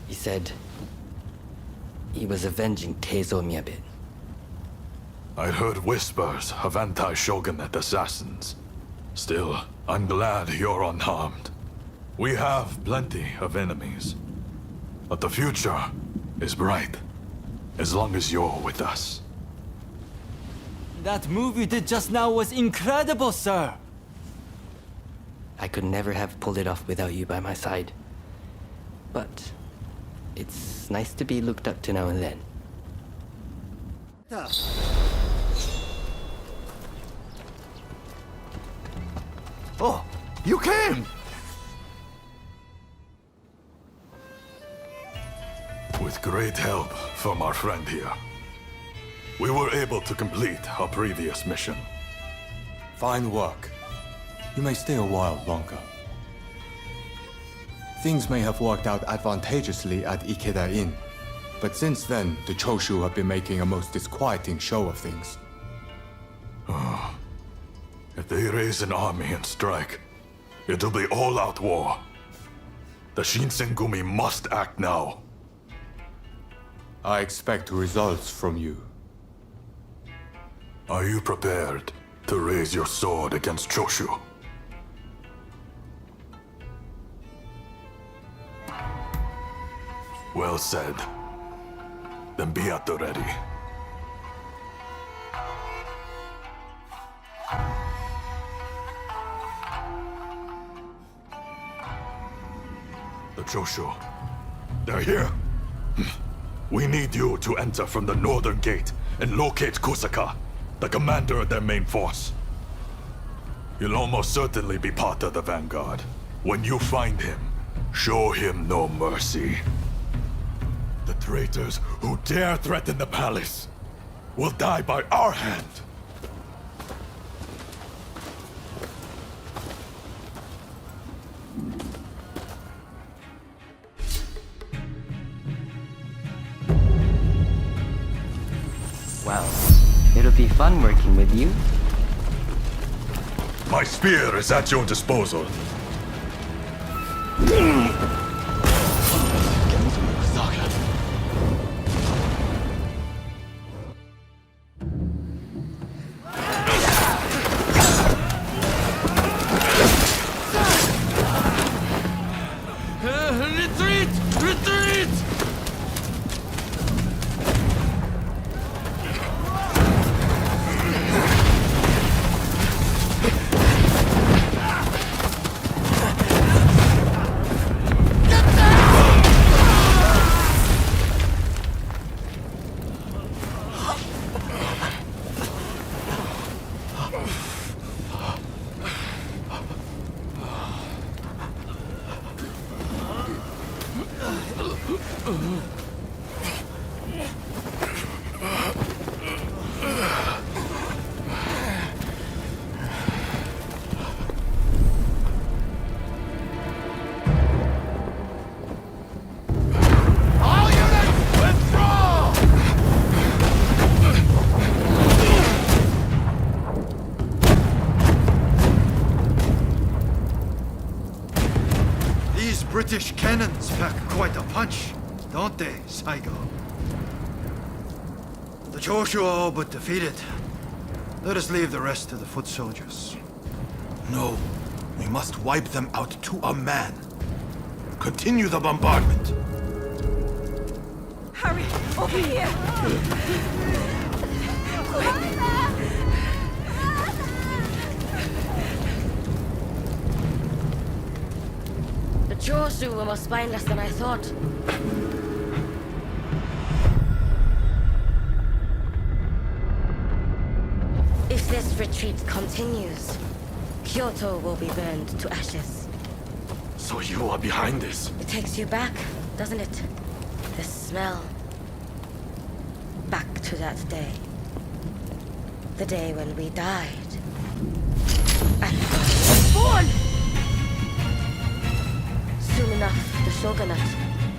He said he was avenging Keizo Miyabe. I heard whispers of anti-shogunate assassins. Still, I'm glad you're unharmed. We have plenty of enemies. But the future is bright, as long as you're with us. That move you did just now was incredible, sir! I could never have pulled it off without you by my side. But it's nice to be looked up to now and then. Oh, you came! With great help from our friend here, we were able to complete our previous mission. Fine work. You may stay a while longer. Things may have worked out advantageously at Ikeda Inn, but since then, the Choshu have been making a most disquieting show of things. If they raise an army and strike, it'll be all-out war. The Shinsengumi must act now. I expect results from you. Are you prepared to raise your sword against Choshu? Well said. Then be at the ready. The Choshu. They're here. We need you to enter from the northern gate and locate Kusaka, the commander of their main force. He'll almost certainly be part of the vanguard. When you find him, show him no mercy. The traitors who dare threaten the palace will die by our hand. Well, it'll be fun working with you. My spear is at your disposal. Retreat! Retreat! These British cannons pack quite a punch, don't they, Saigo? The Choshu are all but defeated. Let us leave the rest to the foot soldiers. No, we must wipe them out to a man. Continue the bombardment. Hurry, over here! The Choshu were more spineless than I thought. If this retreat continues, Kyoto will be burned to ashes. So you are behind this? It takes you back, doesn't it? The smell. Back to that day. The day when we died. And was born! Soon enough, the shogunate,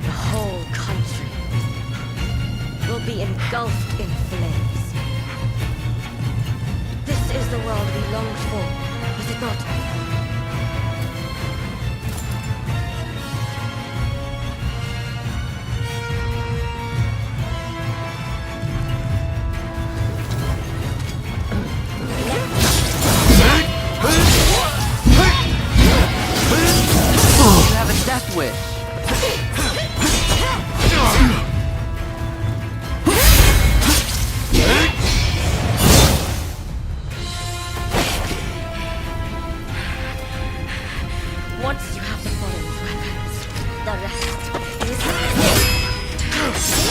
the whole country, will be engulfed in flames. This is the world we longed for, is it not? You have a death wish. Once you have the foreign weapons, the rest is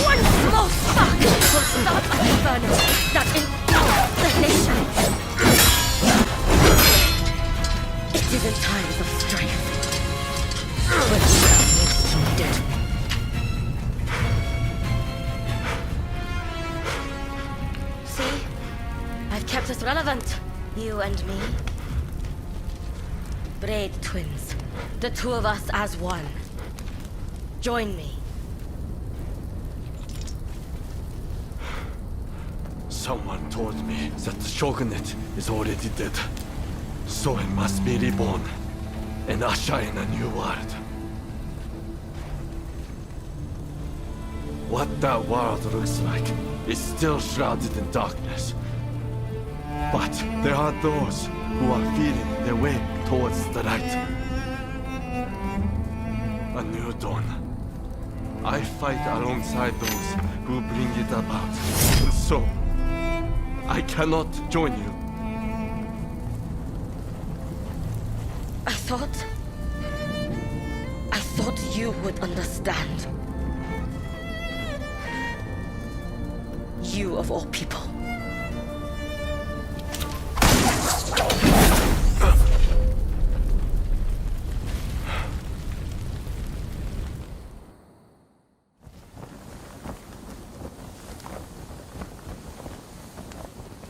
one small spark will start an inferno that engulfs the nation. It is in times of strife when love is needed. See, I've kept us relevant, you and me. Braid twins. The two of us as one. Join me. Someone told me that the shogunate is already dead. So it must be reborn and usher in a new world. What that world looks like is still shrouded in darkness. But there are those who are feeling their way towards the light. A new dawn. I fight alongside those who bring it about. So, I cannot join you. I thought you would understand. You of all people.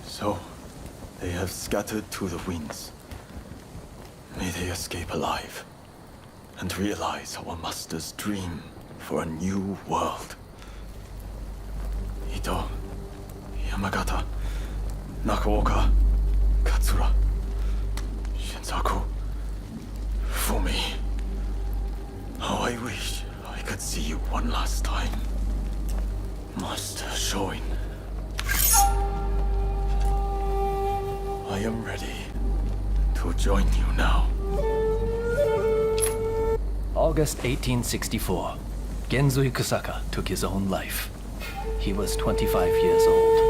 So, they have scattered to the winds. May they escape alive and realize our master's dream for a new world. Ito, Yamagata, Nakaoka, Katsura, Shinsaku, Fumi. How I wish I could see you one last time. Master Shoin. I am ready to join you now. August 1864. Genzui Kusaka took his own life. He was 25 years old.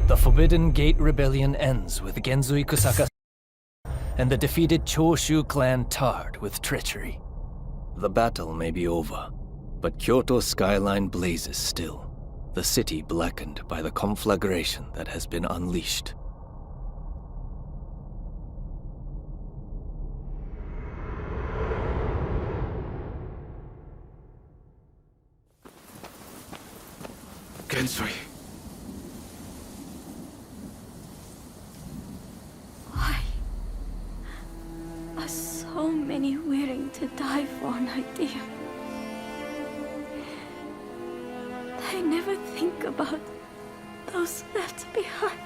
The Forbidden Gate Rebellion ends with Genzui Kusaka and the defeated Choshu clan tarred with treachery. The battle may be over, but Kyoto's skyline blazes still, the city blackened by the conflagration that has been unleashed. Gensui. Why are so many willing to die for an idea? They never think about those left behind.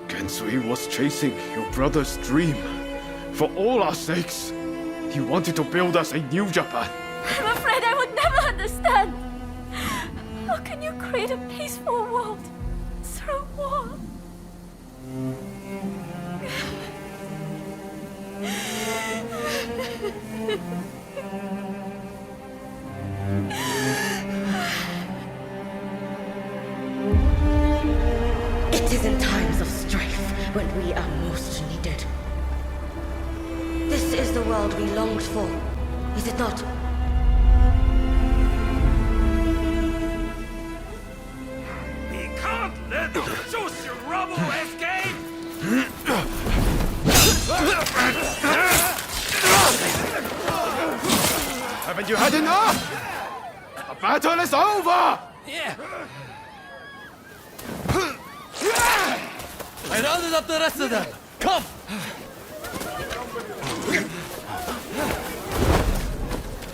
Gensui was chasing your brother's dream. For all our sakes, he wanted to build us a new Japan. I'm afraid I would never understand. How can you create a peaceful world through war? is in times of strife when we are most needed. This is the world we longed for, is it not? We can't let the Jushu rubble escape! Haven't you had enough? The battle is over! Yeah. I rounded up the rest of them. Come!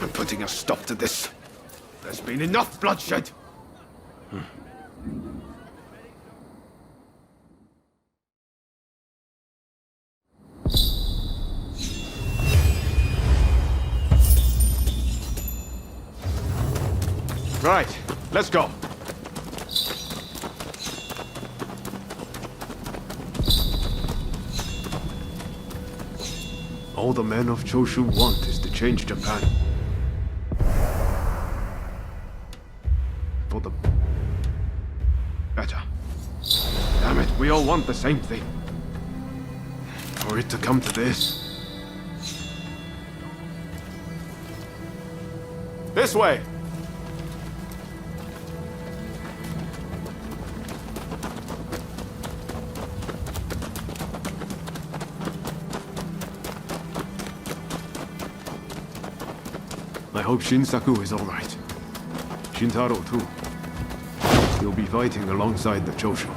I'm putting a stop to this. There's been enough bloodshed. Right, let's go. All the men of Choshu want is to change Japan. For the better. Damn it, we all want the same thing. For it to come to this. This way! I hope Shinsaku is alright. Shintaro too. He'll be fighting alongside the Choshu.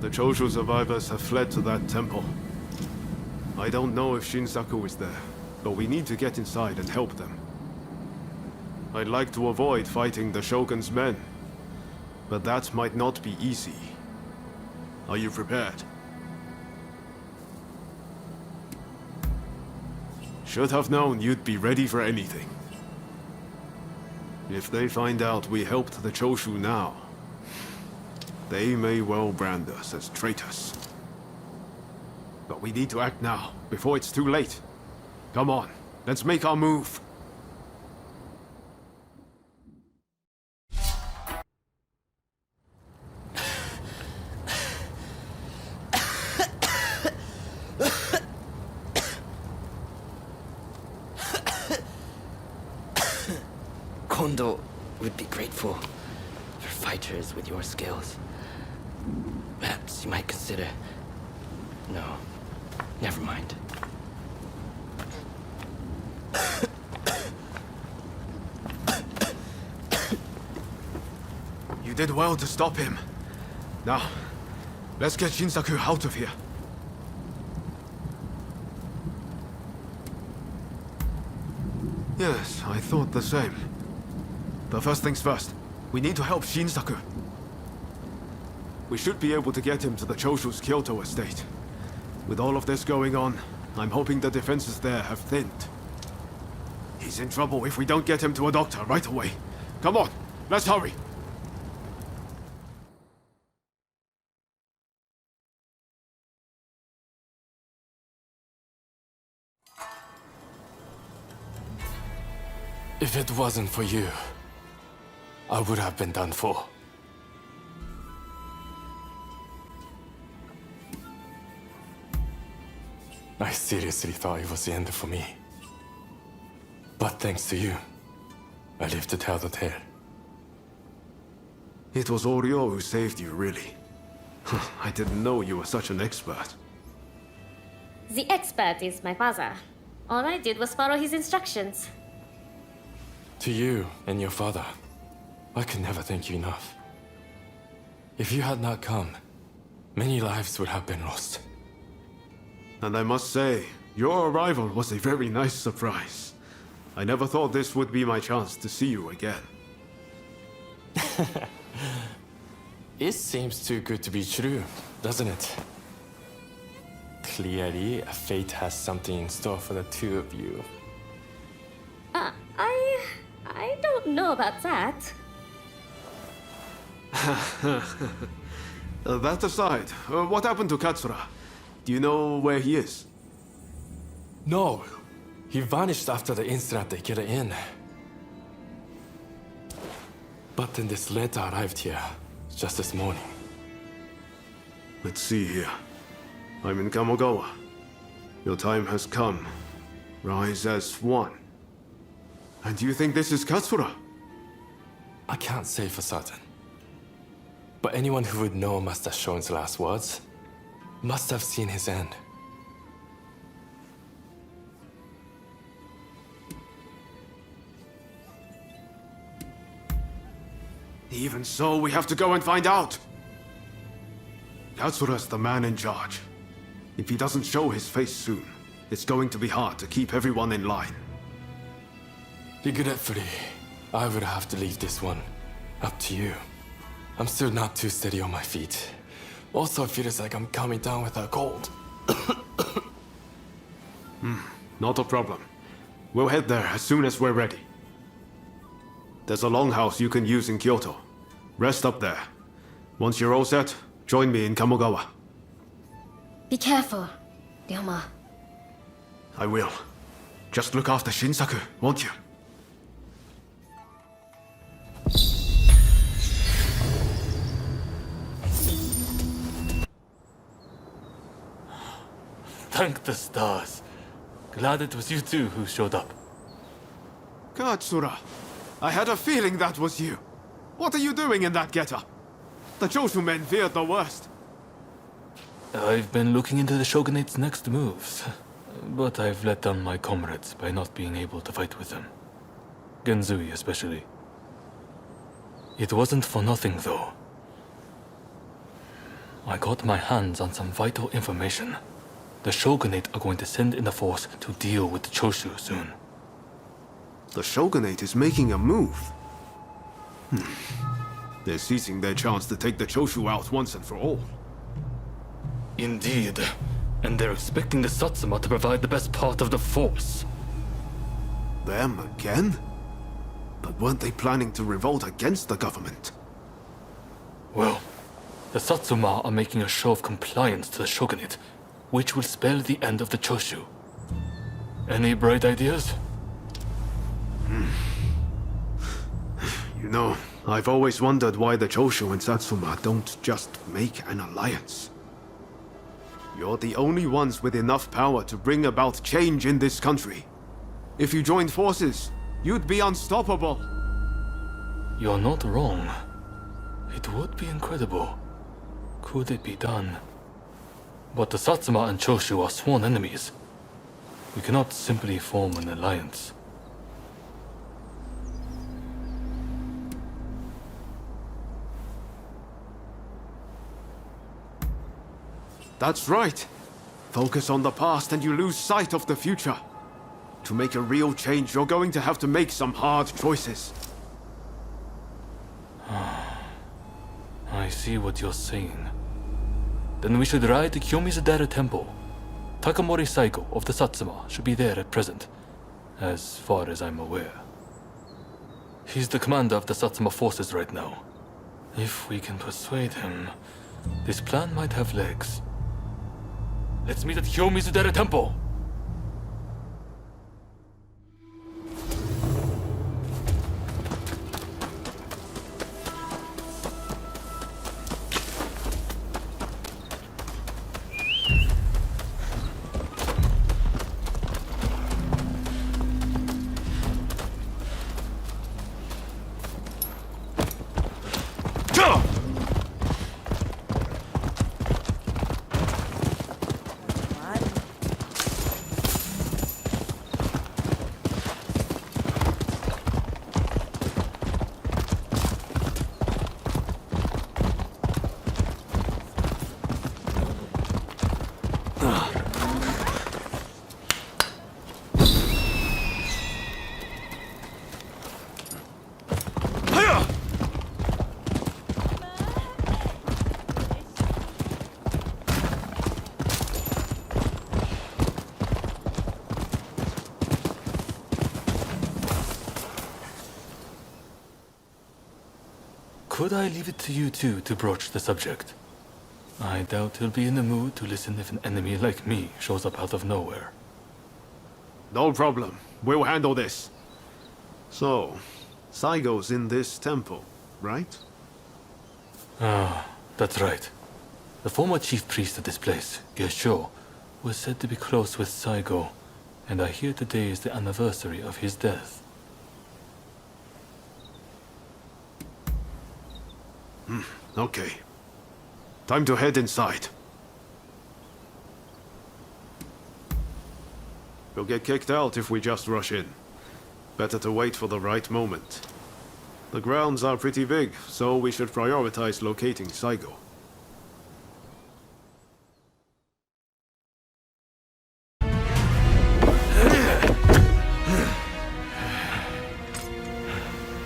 The Choshu survivors have fled to that temple. I don't know if Shinsaku is there, but we need to get inside and help them. I'd like to avoid fighting the Shogun's men, but that might not be easy. Are you prepared? Should have known you'd be ready for anything. If they find out we helped the Choshu now, they may well brand us as traitors. But we need to act now, before it's too late. Come on, let's make our move. Kondo would be grateful for fighters with your skills. Perhaps you might consider... No, never mind. You did well to stop him. Now, let's get Shinsaku out of here. Yes, I thought the same. But first things first, we need to help Shinsaku. We should be able to get him to the Choshu's Kyoto estate. With all of this going on, I'm hoping the defenses there have thinned. He's in trouble if we don't get him to a doctor right away. Come on, let's hurry. If it wasn't for you, I would have been done for. I seriously thought it was the end for me. But thanks to you, I lived to tell the tale. It was Oryo who saved you, really. I didn't know you were such an expert. The expert is my father. All I did was follow his instructions. To you and your father, I could never thank you enough. If you had not come, many lives would have been lost. And I must say, your arrival was a very nice surprise. I never thought this would be my chance to see you again. It seems too good to be true, doesn't it? Clearly, fate has something in store for the two of you. I don't know about that. That aside, what happened to Katsura? Do you know where he is? No, he vanished after the incident at the inn. But then this letter arrived here, just this morning. Let's see here. I'm in Kamogawa. Your time has come. Rise as one. And you think this is Katsura? I can't say for certain. But anyone who would know Master Shon's last words must have seen his end. Even so, we have to go and find out. Katsura's the man in charge. If he doesn't show his face soon, it's going to be hard to keep everyone in line. Regretfully, I would have to leave this one up to you. I'm still not too steady on my feet. Also, it feels like I'm coming down with a cold. Not a problem. We'll head there as soon as we're ready. There's a longhouse you can use in Kyoto. Rest up there. Once you're all set, join me in Kamogawa. Be careful, Ryoma. I will. Just look after Shinsaku, won't you? Thank the stars. Glad it was you two who showed up. Katsura, I had a feeling that was you. What are you doing in that getup? The Choshu men feared the worst. I've been looking into the Shogunate's next moves, but I've let down my comrades by not being able to fight with them. Genzui especially. It wasn't for nothing, though. I got my hands on some vital information. The Shogunate are going to send in a force to deal with the Choshu soon. The Shogunate is making a move. They're seizing their chance to take the Choshu out once and for all. Indeed. And they're expecting the Satsuma to provide the best part of the force. Them again? But weren't they planning to revolt against the government? Well, the Satsuma are making a show of compliance to the Shogunate, which will spell the end of the Choshu. Any bright ideas? You know, I've always wondered why the Choshu and Satsuma don't just make an alliance. You're the only ones with enough power to bring about change in this country. If you joined forces, you'd be unstoppable. You're not wrong. It would be incredible. Could it be done? But the Satsuma and Choshu are sworn enemies. We cannot simply form an alliance. That's right. Focus on the past and you lose sight of the future. To make a real change, you're going to have to make some hard choices. I see what you're saying. Then we should ride to Kyomizadera Temple. Takamori Saigo of the Satsuma should be there at present, as far as I'm aware. He's the commander of the Satsuma forces right now. If we can persuade him, this plan might have legs. Let's meet at Kyomizadera Temple! Could I leave it to you two to broach the subject? I doubt he'll be in the mood to listen if an enemy like me shows up out of nowhere. No problem. We'll handle this. So, Saigo's in this temple, right? Ah, that's right. The former chief priest of this place, Gesho, was said to be close with Saigo, and I hear today is the anniversary of his death. Okay. Time to head inside. We'll get kicked out if we just rush in. Better to wait for the right moment. The grounds are pretty big, so we should prioritize locating Saigo.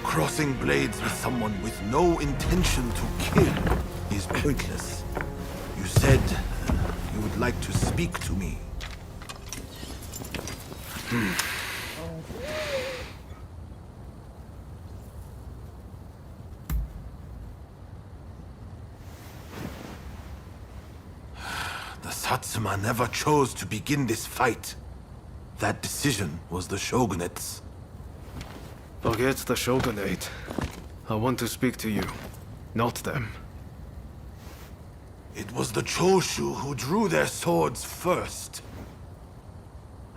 Crossing blades with someone with no intention to kill is pointless. You said you would like to speak to me. The Satsuma never chose to begin this fight. That decision was the Shogunate's. Forget the Shogunate. I want to speak to you, not them. It was the Choshu who drew their swords first.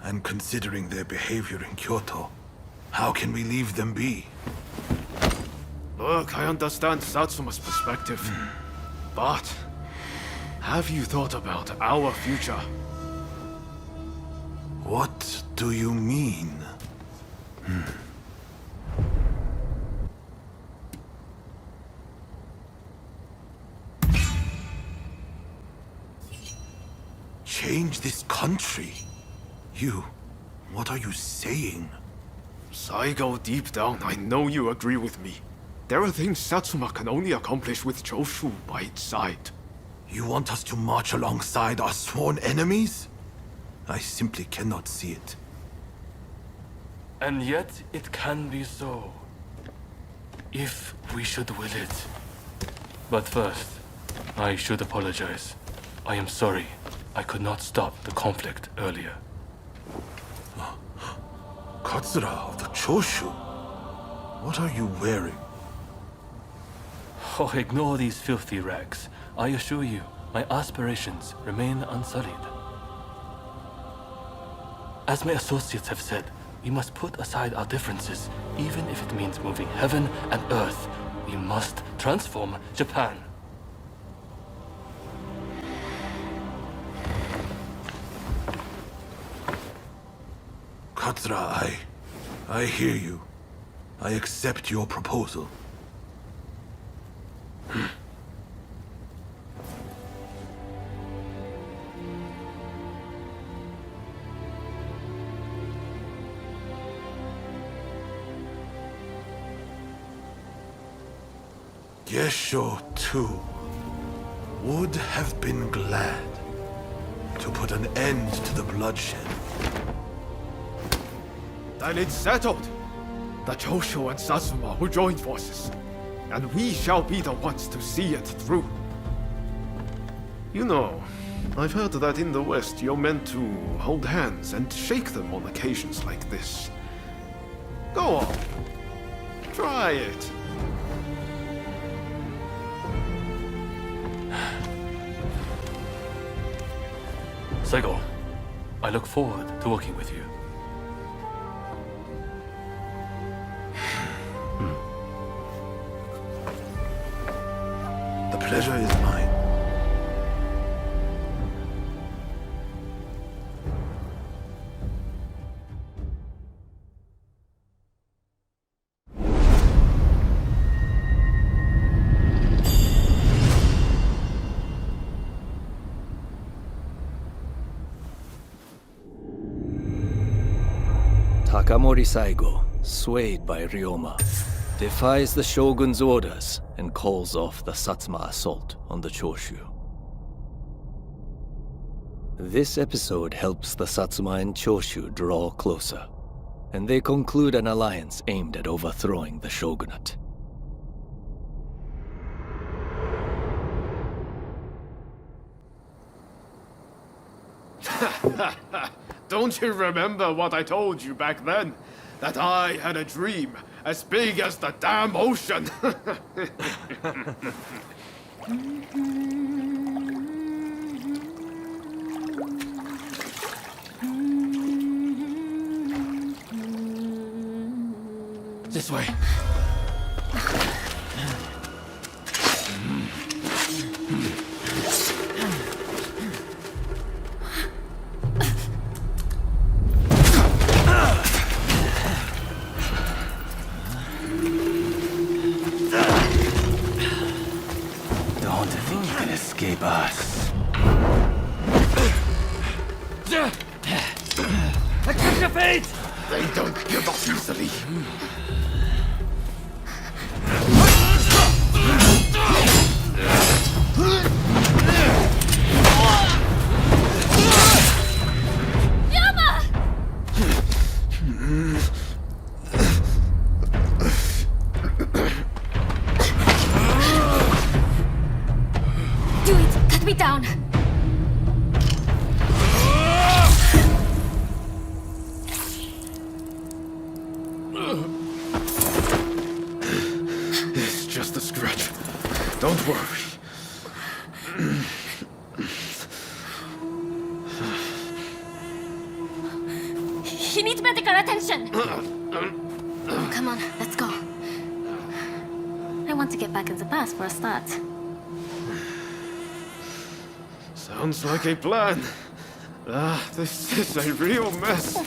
And considering their behavior in Kyoto, how can we leave them be? Look, I understand Satsuma's perspective. But, have you thought about our future? What do you mean? Change this country? What are you saying? Saigo, deep down, I know you agree with me. There are things Satsuma can only accomplish with Choshu by its side. You want us to march alongside our sworn enemies? I simply cannot see it. And yet it can be so, if we should will it. But first, I should apologize. I am sorry I could not stop the conflict earlier. Katsura of the Choshu? What are you wearing? Oh, ignore these filthy rags. I assure you, my aspirations remain unsullied. As my associates have said, we must put aside our differences, even if it means moving heaven and earth. We must transform Japan. Katsura, I hear you. I accept your proposal. Gesho, too, would have been glad to put an end to the bloodshed. Then it's settled. The Choshu and Satsuma will join forces, and we shall be the ones to see it through. You know, I've heard that in the West you're meant to hold hands and shake them on occasions like this. Go on. Try it. Saigo, I look forward to working with you. The pleasure is mine. Takamori Saigo, swayed by Ryoma, defies the Shogun's orders and calls off the Satsuma assault on the Choshu. This episode helps the Satsuma and Choshu draw closer, and they conclude an alliance aimed at overthrowing the shogunate. Don't you remember what I told you back then? That I had a dream as big as the damn ocean. This way. Don't think you can escape us. Catch your fate! They don't give up easily. Do it! Cut me down! It's just a scratch. Don't worry. He needs medical attention! Come on, let's go. I want to get back in the past for a start. Sounds like a plan. This is a real mess.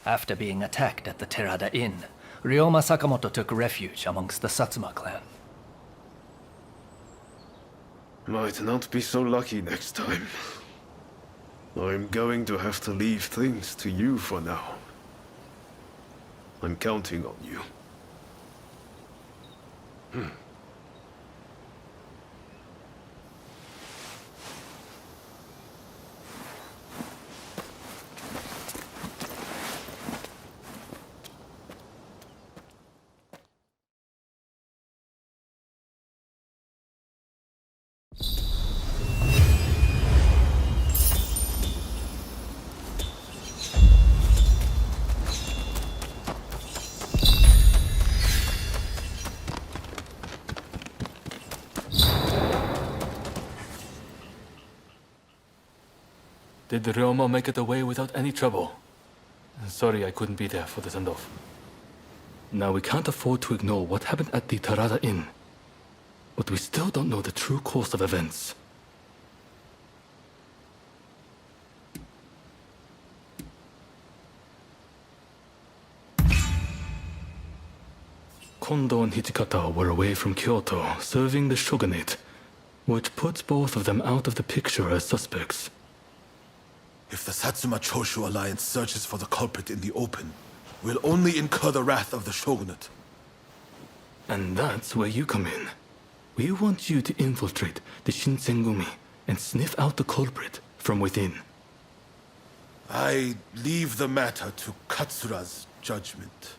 After being attacked at the Terada Inn, Ryoma Sakamoto took refuge amongst the Satsuma clan. Might not be so lucky next time. I'm going to have to leave things to you for now. I'm counting on you. Did Ryoma make it away without any trouble? Sorry I couldn't be there for the send-off. Now we can't afford to ignore what happened at the Terada Inn. But we still don't know the true course of events. Kondo and Hijikata were away from Kyoto, serving the shogunate, which puts both of them out of the picture as suspects. If the Satsuma Choshu alliance searches for the culprit in the open, we'll only incur the wrath of the shogunate. And that's where you come in. We want you to infiltrate the Shinsengumi and sniff out the culprit from within. I leave the matter to Katsura's judgment.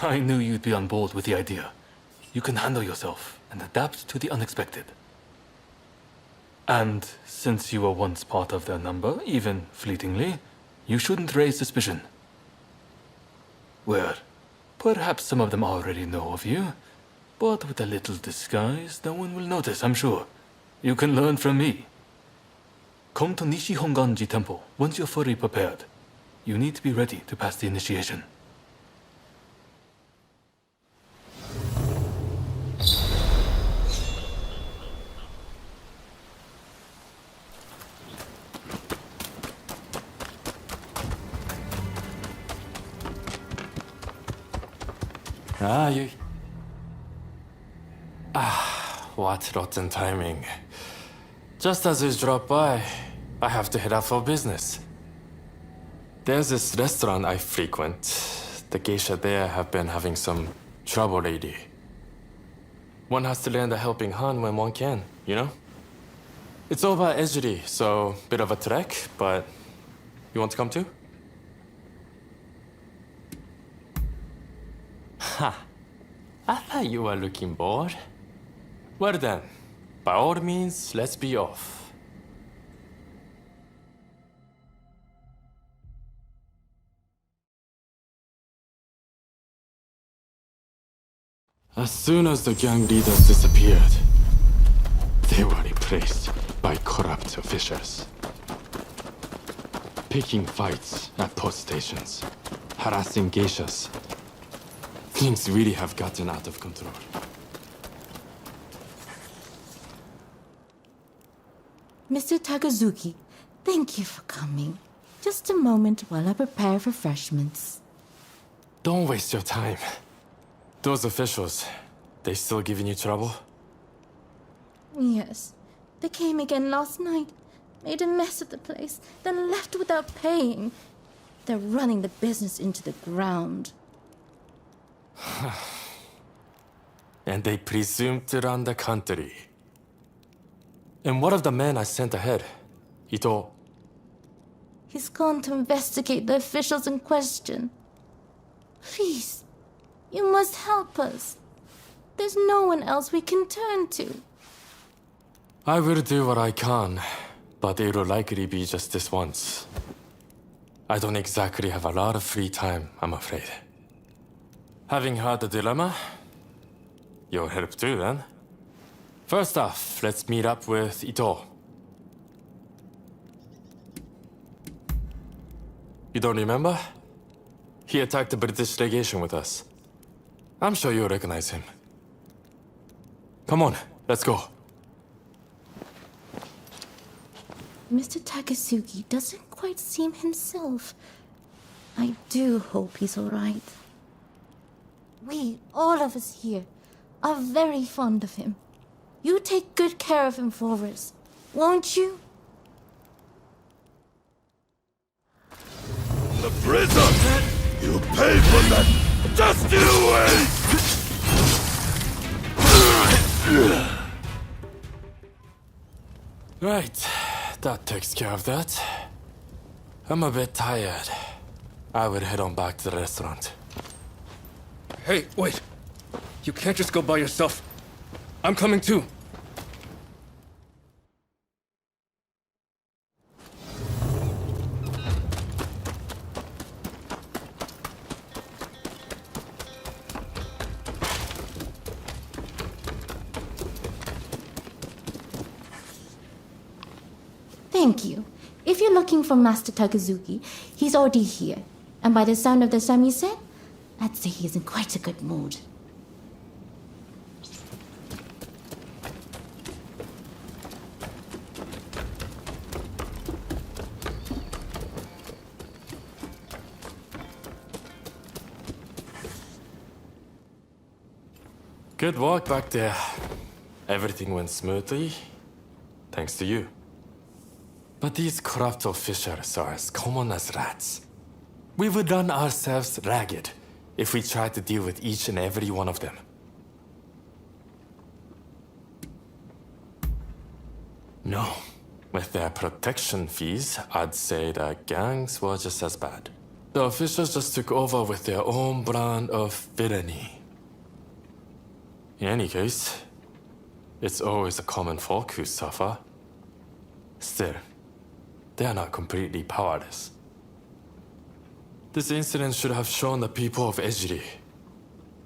I knew you'd be on board with the idea. You can handle yourself and adapt to the unexpected. And since you were once part of their number, even fleetingly, you shouldn't raise suspicion. Well, perhaps some of them already know of you, but with a little disguise, no one will notice, I'm sure. You can learn from me. Come to Nishi Honganji Temple once you're fully prepared. You need to be ready to pass the initiation. What rotten timing. Just as you drop by, I have to head out for business. There's this restaurant I frequent. The geisha there have been having some trouble lately. One has to lend a helping hand when one can, you know? It's over at Ejiri, so bit of a trek, but you want to come too? Ha! I thought you were looking bored. Well then, by all means, let's be off. As soon as the gang leaders disappeared, they were replaced by corrupt officials. Picking fights at post stations, harassing geishas. Things really have gotten out of control. Mr. Takazuki, thank you for coming. Just a moment while I prepare refreshments. Don't waste your time. Those officials, they still giving you trouble? Yes. They came again last night, made a mess of the place, then left without paying. They're running the business into the ground. And they presume to run the country. And what of the man I sent ahead? Ito? He's gone to investigate the officials in question. Please, you must help us. There's no one else we can turn to. I will do what I can, but it'll likely be just this once. I don't exactly have a lot of free time, I'm afraid. Having heard the dilemma, you'll help too then. First off, let's meet up with Ito. You don't remember? He attacked the British legation with us. I'm sure you'll recognize him. Come on, let's go. Mr. Takasugi doesn't quite seem himself. I do hope he's all right. We, all of us here, are very fond of him. You take good care of him for us, won't you? The prison! You pay for that! Just you wait! Right, that takes care of that. I'm a bit tired. I would head on back to the restaurant. Hey, wait. You can't just go by yourself. I'm coming too. Thank you. If you're looking for Master Takazuki, he's already here. And by the sound of the samisen, I'd say he's in quite a good mood. Good work back there. Everything went smoothly, thanks to you. But these corrupt officials are as common as rats. We would run ourselves ragged if we tried to deal with each and every one of them. No. With their protection fees, I'd say the gangs were just as bad. The officials just took over with their own brand of villainy. In any case, it's always the common folk who suffer. Still, they are not completely powerless. This incident should have shown the people of Ejiri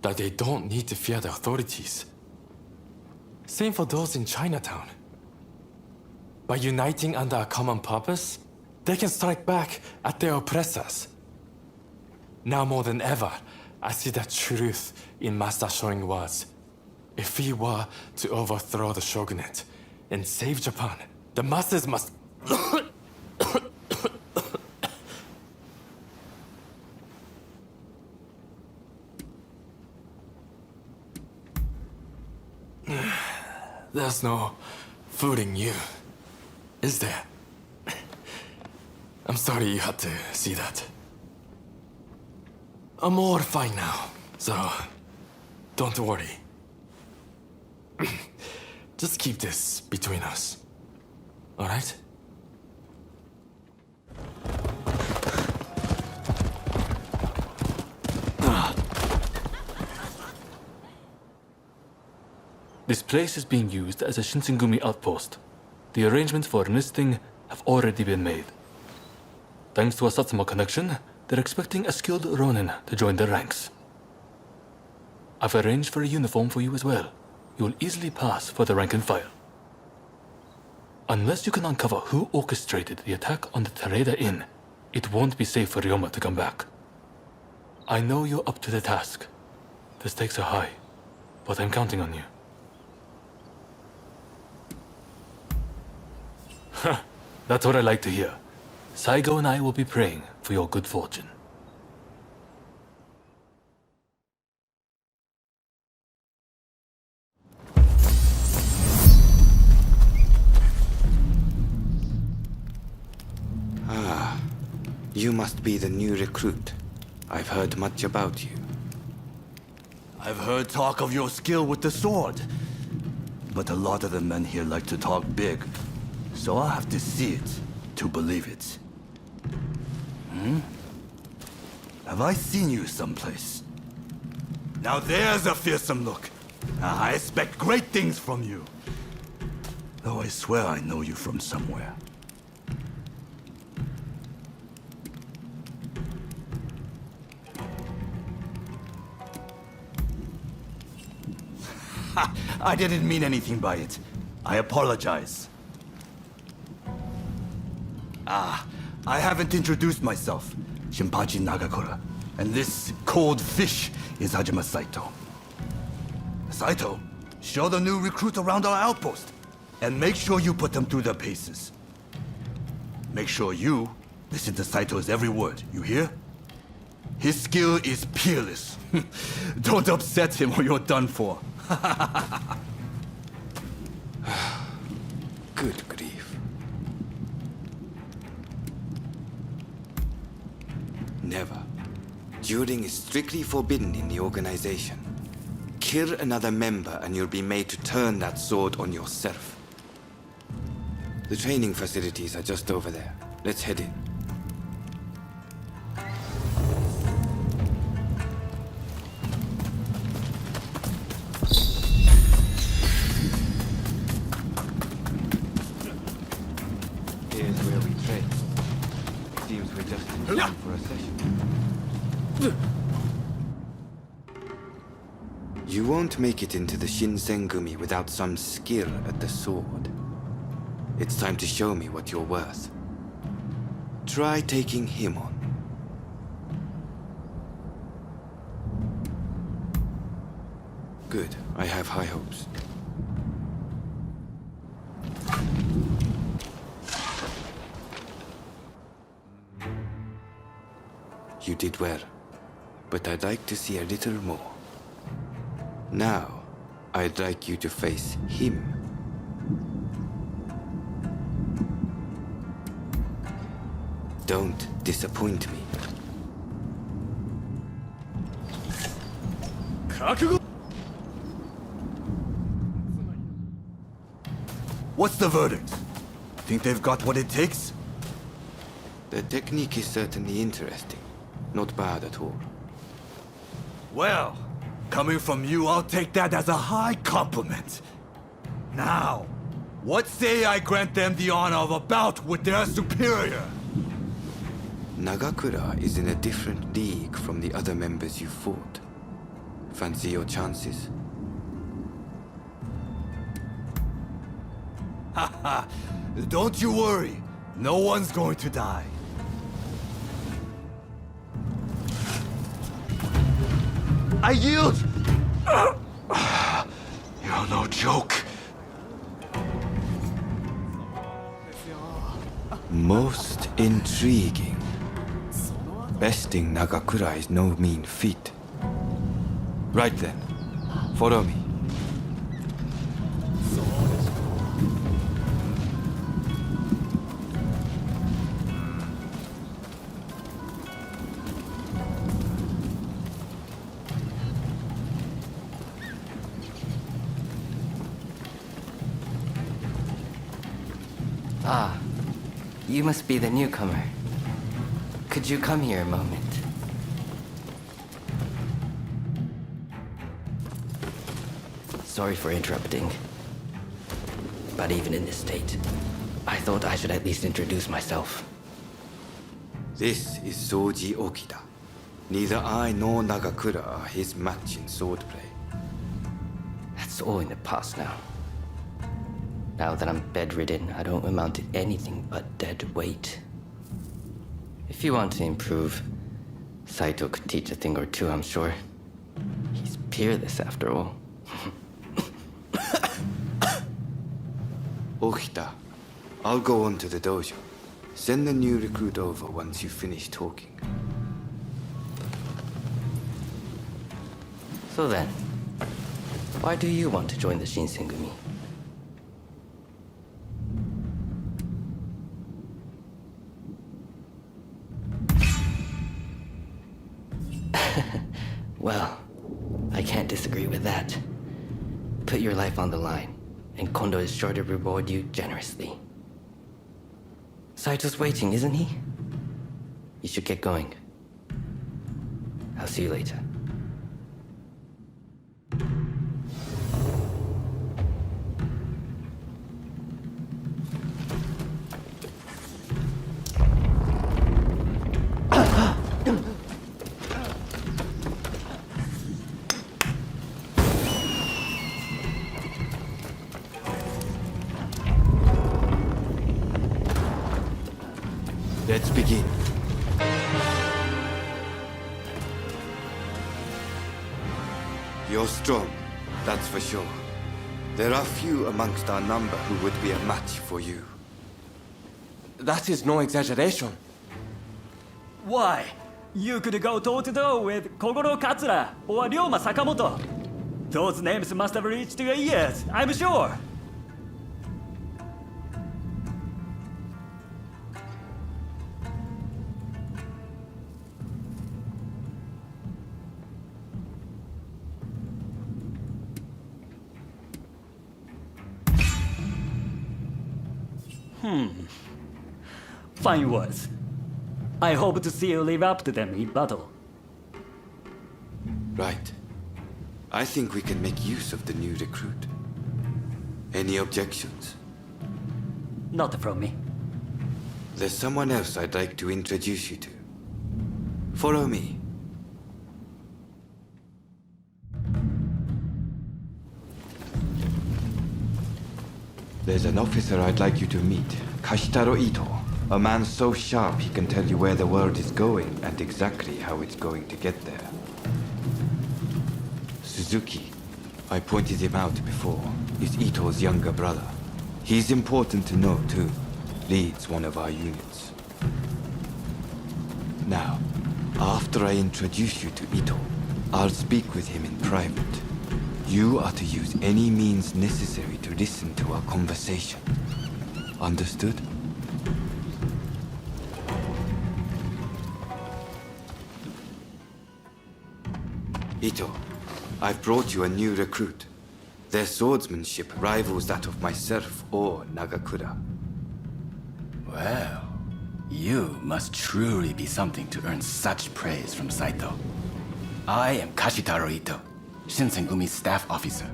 that they don't need to fear the authorities. Same for those in Chinatown. By uniting under a common purpose, they can strike back at their oppressors. Now more than ever, I see the truth in Master Showing words. If we were to overthrow the shogunate and save Japan, the masses must... There's no fooling you, is there? I'm sorry you had to see that. I'm all fine now, so don't worry. Just keep this between us. All right? This place is being used as a Shinsengumi outpost. The arrangements for enlisting have already been made. Thanks to a Satsuma connection, they're expecting a skilled Ronin to join their ranks. I've arranged for a uniform for you as well. You'll easily pass for the rank and file. Unless you can uncover who orchestrated the attack on the Tereda Inn, it won't be safe for Ryoma to come back. I know you're up to the task. The stakes are high, but I'm counting on you. That's what I like to hear. Saigo and I will be praying for your good fortune. Ah, you must be the new recruit. I've heard much about you. I've heard talk of your skill with the sword. But a lot of the men here like to talk big. So I'll have to see it to believe it. Have I seen you someplace? Now there's a fearsome look. I expect great things from you. Though I swear I know you from somewhere. I didn't mean anything by it. I apologize. I haven't introduced myself. Shinpachi Nagakura. And this cold fish is Hajime Saito. Saito, show the new recruit around our outpost. And make sure you put them through their paces. Make sure you listen to Saito's every word, you hear? His skill is peerless. Don't upset him or you're done for. Good grief. Never. Dueling is strictly forbidden in the organization. Kill another member and you'll be made to turn that sword on yourself. The training facilities are just over there. Let's head in. Here's where we train. Seems we're just in time for a session. You won't make it into the Shinsengumi without some skill at the sword. It's time to show me what you're worth. Try taking him on. Good. I have high hopes. You did well, but I'd like to see a little more. Now, I'd like you to face him. Don't disappoint me. What's the verdict? Think they've got what it takes? The technique is certainly interesting. Not bad at all. Well, coming from you, I'll take that as a high compliment. Now, what say I grant them the honor of a bout with their superior? Nagakura is in a different league from the other members you fought. Fancy your chances? Haha, don't you worry. No one's going to die. I yield! You're no joke. Most intriguing. Besting Nagakura is no mean feat. Right then, follow me. Ah, you must be the newcomer. Could you come here a moment? Sorry for interrupting. But even in this state, I thought I should at least introduce myself. This is Soji Okita. Neither I nor Nagakura are his match in swordplay. That's all in the past now. Now that I'm bedridden, I don't amount to anything but dead weight. If you want to improve, Saito could teach a thing or two, I'm sure. He's peerless after all. Okita, I'll go on to the dojo. Send the new recruit over once you finish talking. So then, why do you want to join the Shinsengumi? Well, I can't disagree with that. Put your life on the line, and Kondo is sure to reward you generously. Saito's waiting, isn't he? You should get going. I'll see you later. Let's begin. You're strong, that's for sure. There are few amongst our number who would be a match for you. That is no exaggeration. Why? You could go toe-to-toe with Kogoro Katsura or Ryoma Sakamoto. Those names must have reached your ears, I'm sure. Fine words. I hope to see you live up to them in battle. Right. I think we can make use of the new recruit. Any objections? Not from me. There's someone else I'd like to introduce you to. Follow me. There's an officer I'd like you to meet, Kashitaro Ito. A man so sharp he can tell you where the world is going and exactly how it's going to get there. Suzuki, I pointed him out before, is Ito's younger brother. He's important to know too. Leads one of our units. Now, after I introduce you to Ito, I'll speak with him in private. You are to use any means necessary to listen to our conversation. Understood? Ito, I've brought you a new recruit. Their swordsmanship rivals that of myself or Nagakura. Well, you must truly be something to earn such praise from Saito. I am Kashitaro Ito, Shinsengumi's staff officer.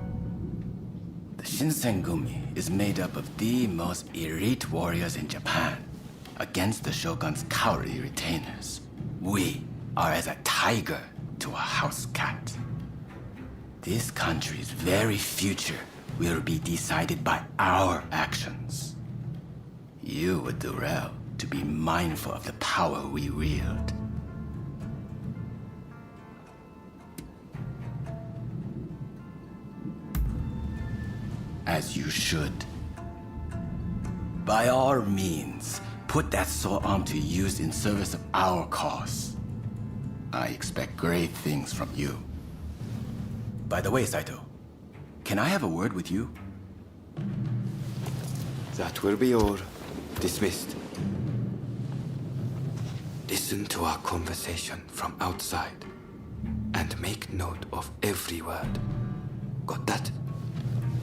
The Shinsengumi is made up of the most elite warriors in Japan against the Shogun's cowardly retainers. We are as a tiger to a house cat. This country's very future will be decided by our actions. You would do well to be mindful of the power we wield. As you should. By all means, put that sword arm to use in service of our cause. I expect great things from you. By the way, Saito, can I have a word with you? That will be all. Dismissed. Listen to our conversation from outside and make note of every word. Got that?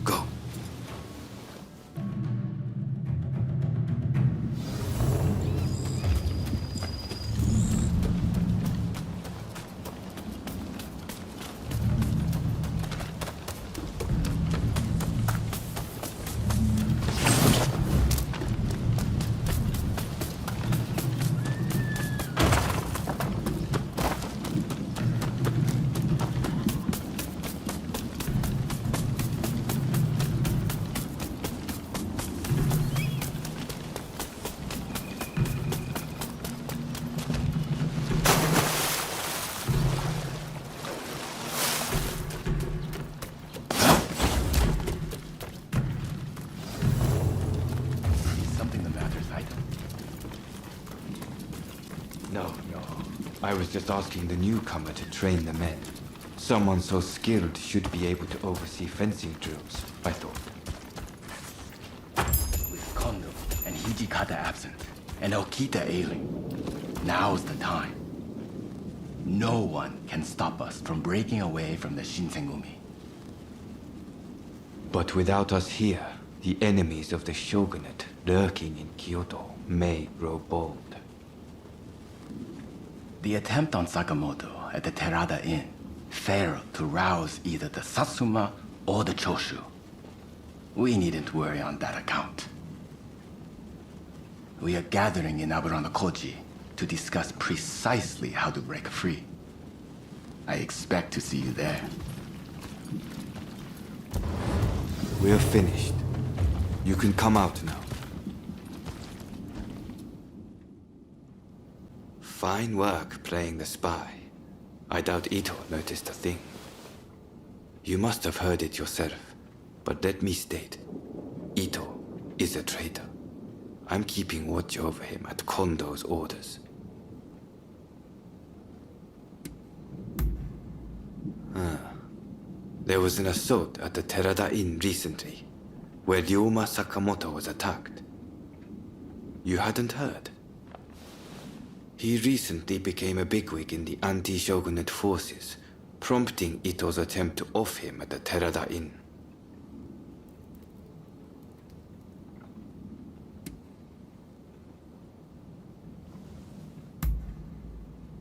Go. was just asking the newcomer to train the men. Someone so skilled should be able to oversee fencing drills, I thought. With Kondo and Hijikata absent, and Okita ailing, now's the time. No one can stop us from breaking away from the Shinsengumi. But without us here, the enemies of the shogunate lurking in Kyoto may grow bold. The attempt on Sakamoto at the Terada Inn failed to rouse either the Satsuma or the Choshu. We needn't worry on that account. We are gathering in Aburanokoji to discuss precisely how to break free. I expect to see you there. We're finished. You can come out now. Fine work playing the spy. I doubt Ito noticed a thing. You must have heard it yourself, but let me state, Ito is a traitor. I'm keeping watch over him at Kondo's orders. There was an assault at the Terada Inn recently, where Ryoma Sakamoto was attacked. You hadn't heard? He recently became a bigwig in the anti-shogunate forces, prompting Ito's attempt to off him at the Terada Inn.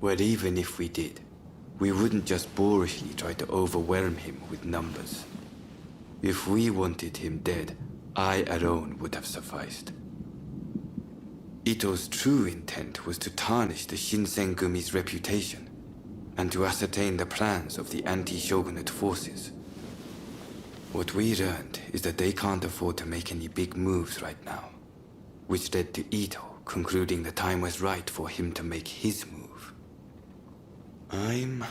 Well, even if we did, we wouldn't just boorishly try to overwhelm him with numbers. If we wanted him dead, I alone would have sufficed. Ito's true intent was to tarnish the Shinsengumi's reputation, and to ascertain the plans of the anti-shogunate forces. What we learned is that they can't afford to make any big moves right now, which led to Ito concluding the time was right for him to make his move. I'm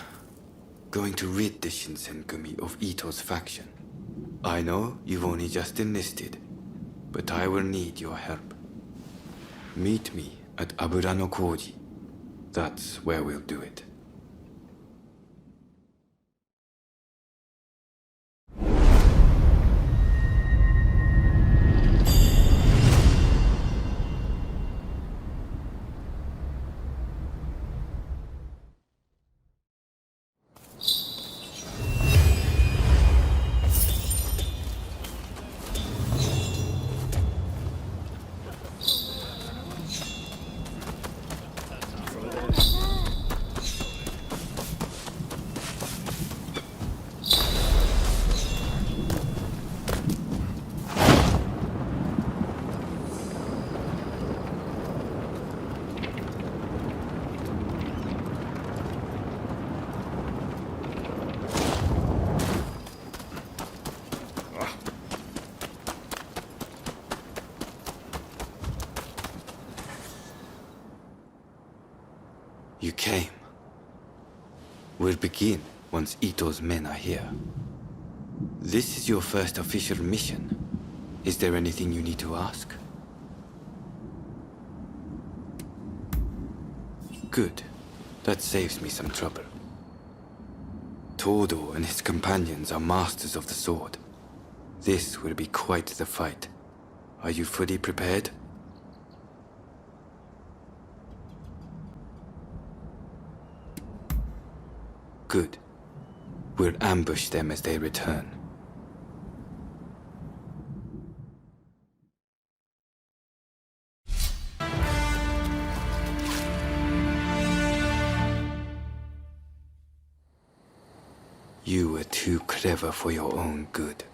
going to rid the Shinsengumi of Ito's faction. I know you've only just enlisted, but I will need your help. Meet me at Aburanokoji. That's where we'll do it. You came. We'll begin once Ito's men are here. This is your first official mission. Is there anything you need to ask? Good. That saves me some trouble. Todo and his companions are masters of the sword. This will be quite the fight. Are you fully prepared? Good. We'll ambush them as they return. You were too clever for your own good.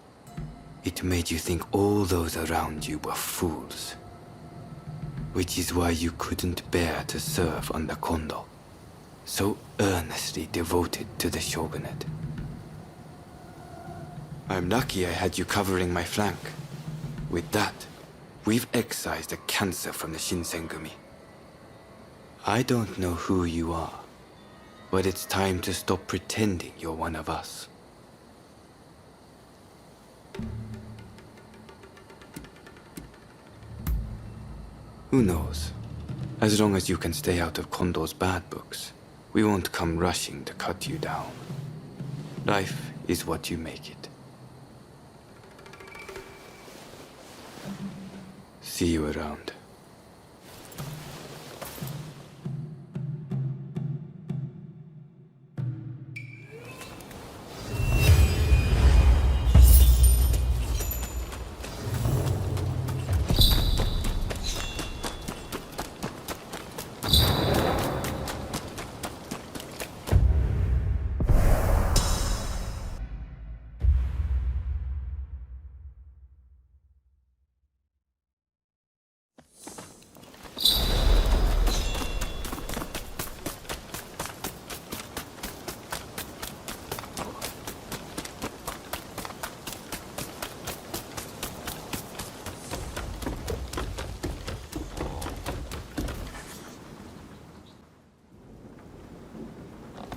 It made you think all those around you were fools. Which is why you couldn't bear to serve under Kondo, so earnestly devoted to the shogunate. I'm lucky I had you covering my flank. With that, we've excised a cancer from the Shinsengumi. I don't know who you are, but it's time to stop pretending you're one of us. Who knows? As long as you can stay out of Kondo's bad books, We won't come rushing to cut you down. Life is what you make it. See you around.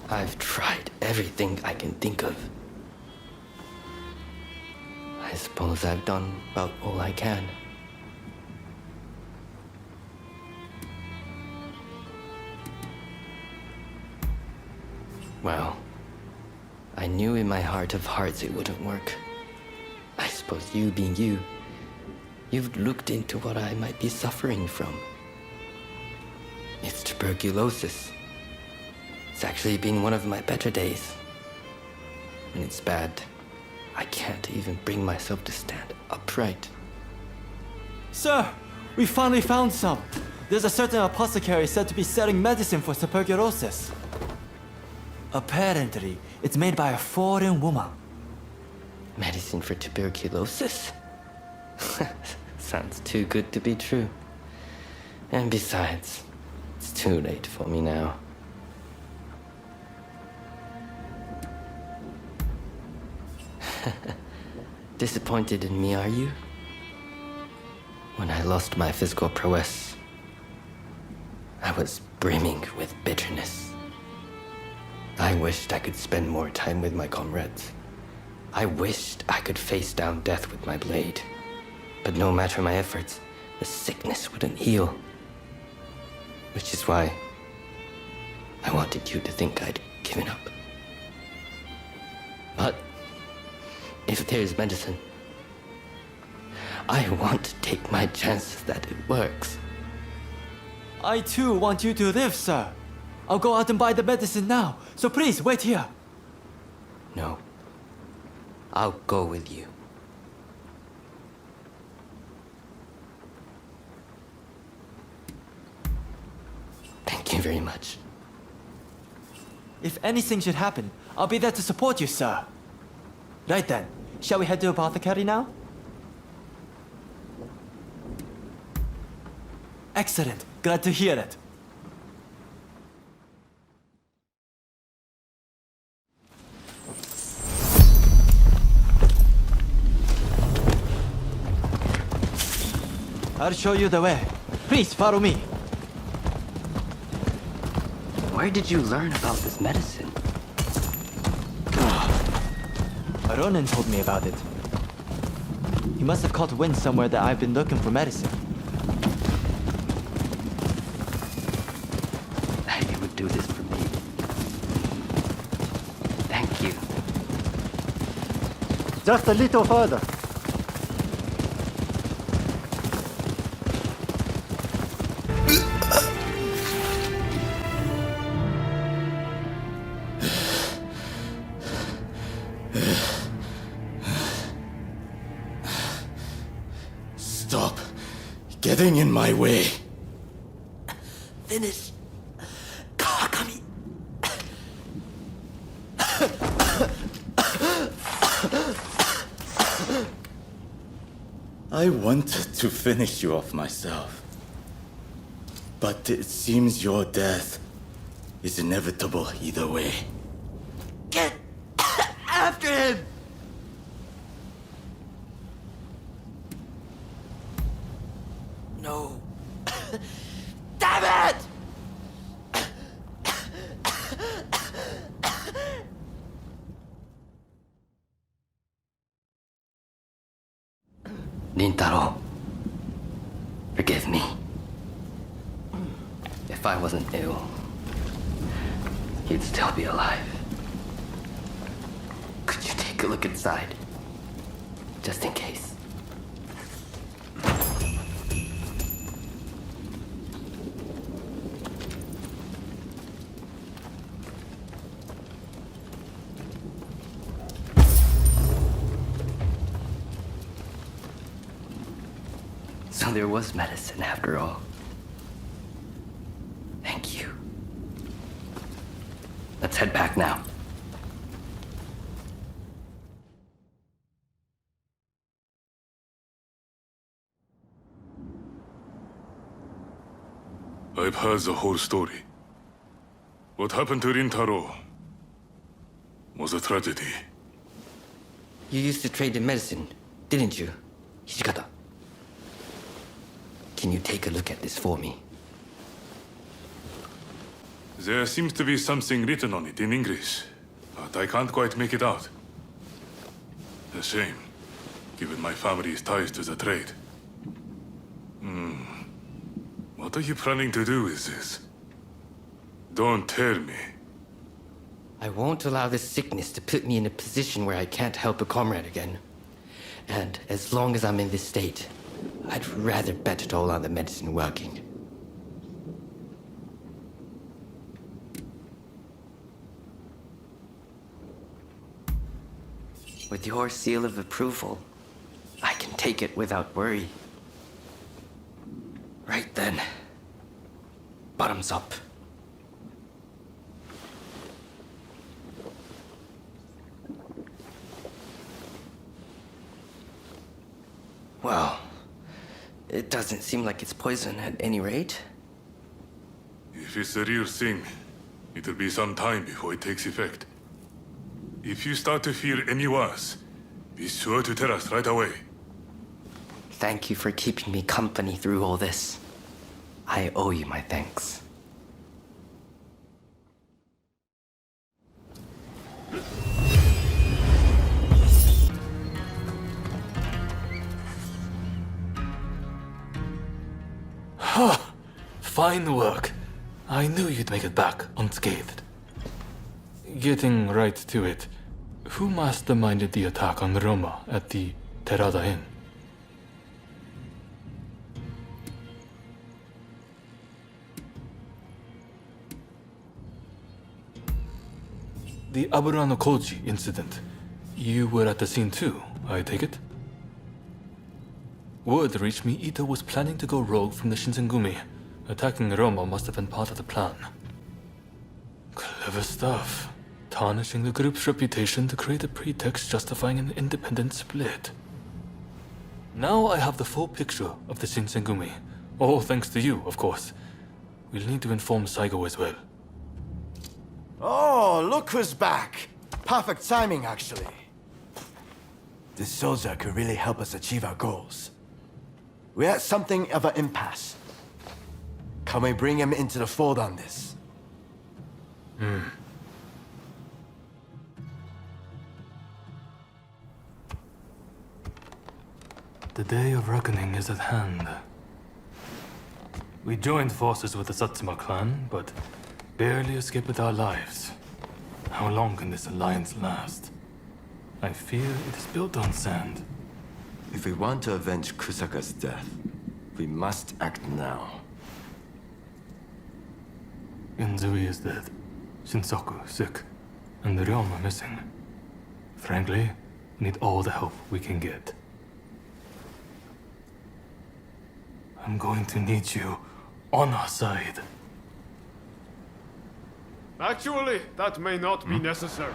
I've tried everything I can think of. I suppose I've done about all I can. Well, I knew in my heart of hearts it wouldn't work. I suppose you being you, you've looked into what I might be suffering from. It's tuberculosis. It's actually been one of my better days. When it's bad, I can't even bring myself to stand upright. Sir, we finally found some. There's a certain apothecary said to be selling medicine for tuberculosis. Apparently, it's made by a foreign woman. Medicine for tuberculosis? Sounds too good to be true. And besides, it's too late for me now. Disappointed in me, are you? When I lost my physical prowess, I was brimming with bitterness. I wished I could spend more time with my comrades. I wished I could face down death with my blade. But no matter my efforts, the sickness wouldn't heal. Which is why I wanted you to think I'd given up. But if there's medicine, I want to take my chances that it works. I too want you to live, sir. I'll go out and buy the medicine now, so please wait here. No. I'll go with you. Thank you very much. If anything should happen, I'll be there to support you, sir. Right then, shall we head to apothecary now? Excellent. Glad to hear it. I'll show you the way. Please follow me. Where did you learn about this medicine? RONIN told me about it. He must have caught wind somewhere that I've been looking for medicine. That you would do this for me. Thank you. Just a little further. Stop getting in my way. Finish. Kawakami. I wanted to finish you off myself. But it seems your death is inevitable either way. Get after him! No. Damn it! Rintaro, forgive me. If I wasn't ill, he'd still be alive. Could you take a look inside? Just in case. So there was medicine after all. Thank you. Let's head back now. I've heard the whole story. What happened to Rintaro was a tragedy. You used to trade in medicine, didn't you, Hijikata? Can you take a look at this for me? There seems to be something written on it in English, but I can't quite make it out. A shame, given my family's ties to the trade. What are you planning to do with this? Don't tell me. I won't allow this sickness to put me in a position where I can't help a comrade again. And as long as I'm in this state, I'd rather bet it all on the medicine working. With your seal of approval, I can take it without worry. Right then. Bottoms up. Well, it doesn't seem like it's poison at any rate. If it's the real thing, it'll be some time before it takes effect. If you start to feel any worse, be sure to tell us right away. Thank you for keeping me company through all this. I owe you my thanks. Fine work. I knew you'd make it back unscathed. Getting right to it, who masterminded the attack on Roma at the Terada Inn? The Aburano Koji incident. You were at the scene too, I take it? Word reached me Ito was planning to go rogue from the Shinsengumi. Attacking Roma must have been part of the plan. Clever stuff. Tarnishing the group's reputation to create a pretext justifying an independent split. Now I have the full picture of the Shinsengumi. All thanks to you, of course. We'll need to inform Saigo as well. Oh, look who's back. Perfect timing, actually. This soldier could really help us achieve our goals. We're at something of an impasse. Can we bring him into the fold on this? The day of reckoning is at hand. We joined forces with the Satsuma clan, but barely escaped with our lives. How long can this alliance last? I fear it is built on sand. If we want to avenge Kusaka's death, we must act now. Inzui is dead, Shinsaku sick, and the Ryoma missing. Frankly, we need all the help we can get. I'm going to need you on our side. Actually, that may not be necessary.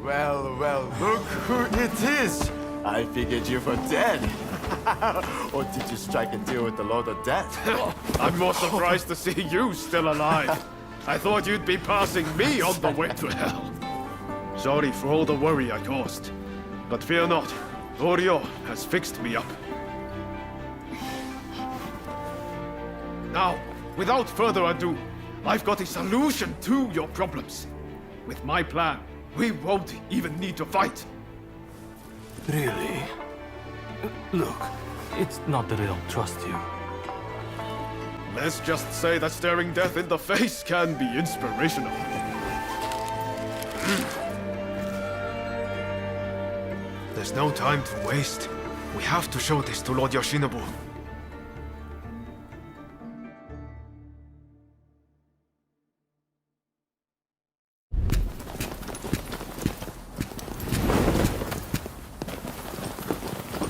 Well, well, look who it is! I figured you were dead. Or did you strike a deal with the Lord of Death? I'm more surprised to see you still alive. I thought you'd be passing me on the way to hell. Sorry for all the worry I caused. But fear not, Oryo has fixed me up. Now, without further ado, I've got a solution to your problems. With my plan, we won't even need to fight. Really? Look, it's not that I don't trust you. Let's just say that staring death in the face can be inspirational. There's no time to waste. We have to show this to Lord Yoshinobu.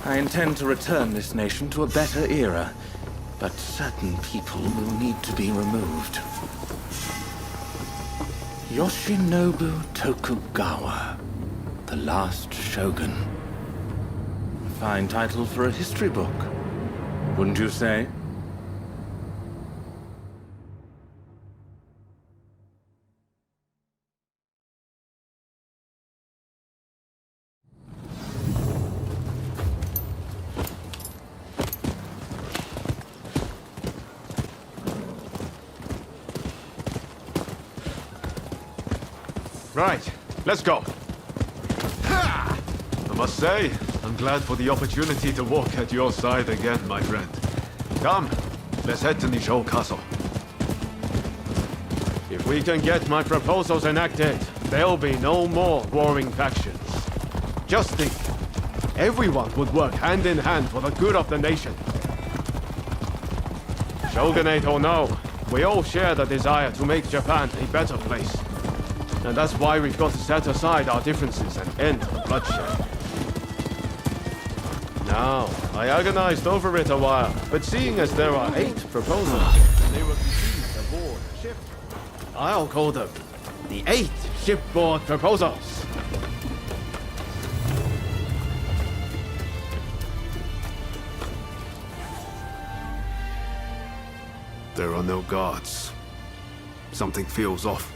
I intend to return this nation to a better era, but certain people will need to be removed. Yoshinobu Tokugawa, the last shogun. A fine title for a history book, wouldn't you say? Right, let's go. I must say, I'm glad for the opportunity to walk at your side again, my friend. Come, let's head to Nishou Castle. If we can get my proposals enacted, there'll be no more warring factions. Just think, everyone would work hand in hand for the good of the nation. Shogunate or no, we all share the desire to make Japan a better place. And that's why we've got to set aside our differences and end the bloodshed. Now, I agonized over it a while, but seeing as there are 8 proposals, and they were conceived aboard a ship, I'll call them the 8 shipboard proposals. There are no guards. Something feels off.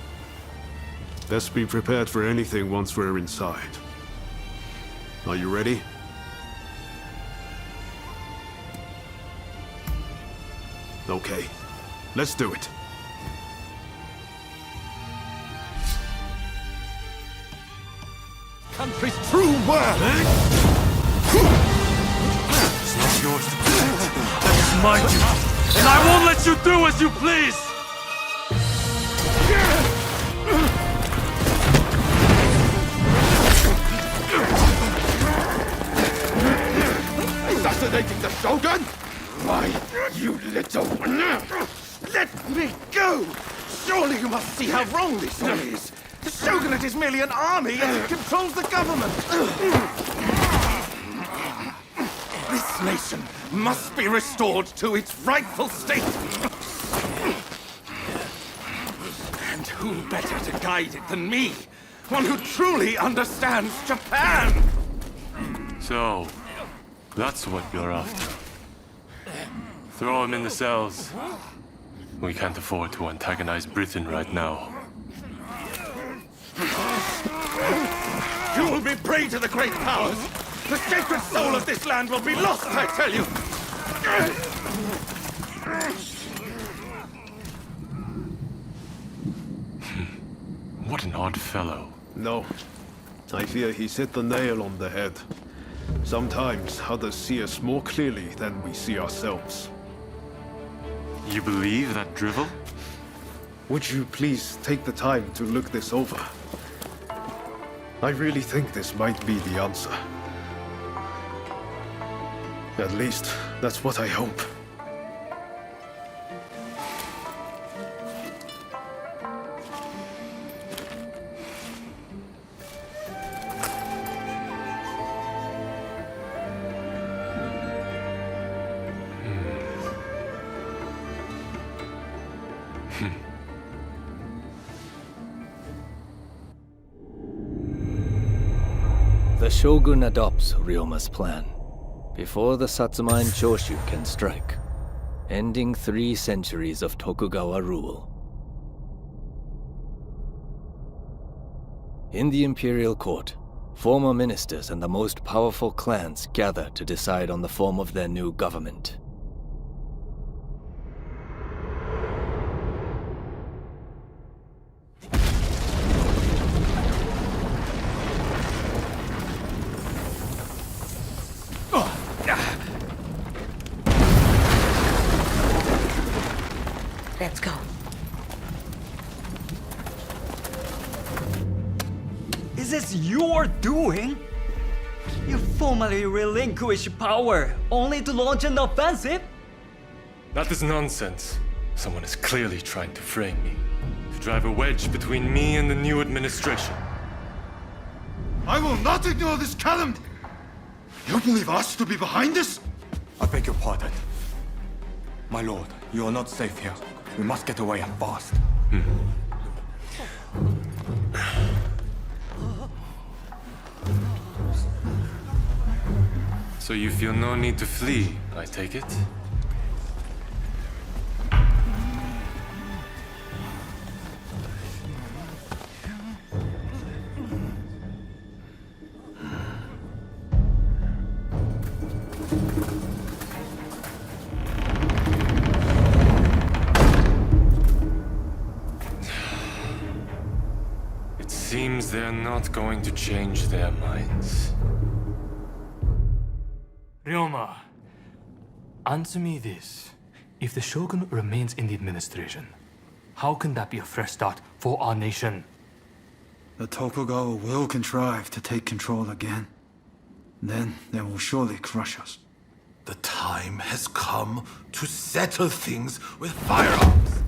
Let's be prepared for anything once we're inside. Are you ready? Okay, let's do it. Country's true worth! It's not yours to protect. That is my duty, and I won't let you do as you please! Assassinating the Shogun? Why, you little... Let me go! Surely you must see how wrong this all is. The Shogunate is merely an army, yet it controls the government. This nation must be restored to its rightful state. And who better to guide it than me? One who truly understands Japan! So, that's what you're after. Throw him in the cells. We can't afford to antagonize Britain right now. You will be prey to the great powers! The sacred soul of this land will be lost, I tell you! What an odd fellow. No. I fear he's hit the nail on the head. Sometimes others see us more clearly than we see ourselves. You believe that drivel? Would you please take the time to look this over? I really think this might be the answer. At least, that's what I hope. The Shogun adopts Ryoma's plan before the Satsuma and Choshu can strike, ending 3 centuries of Tokugawa rule. In the imperial court, former ministers and the most powerful clans gather to decide on the form of their new government. this your doing? You formally relinquish power only to launch an offensive? That is nonsense. Someone is clearly trying to frame me, to drive a wedge between me and the new administration. I will not ignore this calumny! You believe us to be behind this? I beg your pardon. My lord, you are not safe here. We must get away and fast. So you feel no need to flee, I take it? It seems they're not going to change their minds. Ryoma, answer me this. If the Shogun remains in the administration, how can that be a fresh start for our nation? The Tokugawa will contrive to take control again. Then they will surely crush us. The time has come to settle things with firearms.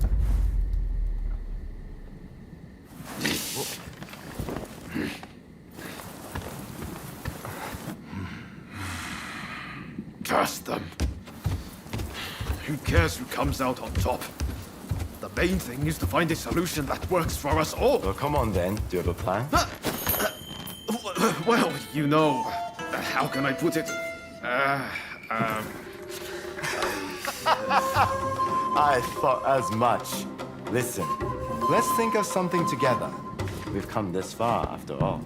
Curse them. Who cares who comes out on top? The main thing is to find a solution that works for us all. Well, come on then. Do you have a plan? Well, you know, how can I put it? I thought as much. Listen, let's think of something together. We've come this far, after all.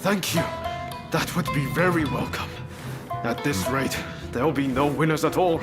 Thank you. That would be very welcome. At this rate, there'll be no winners at all.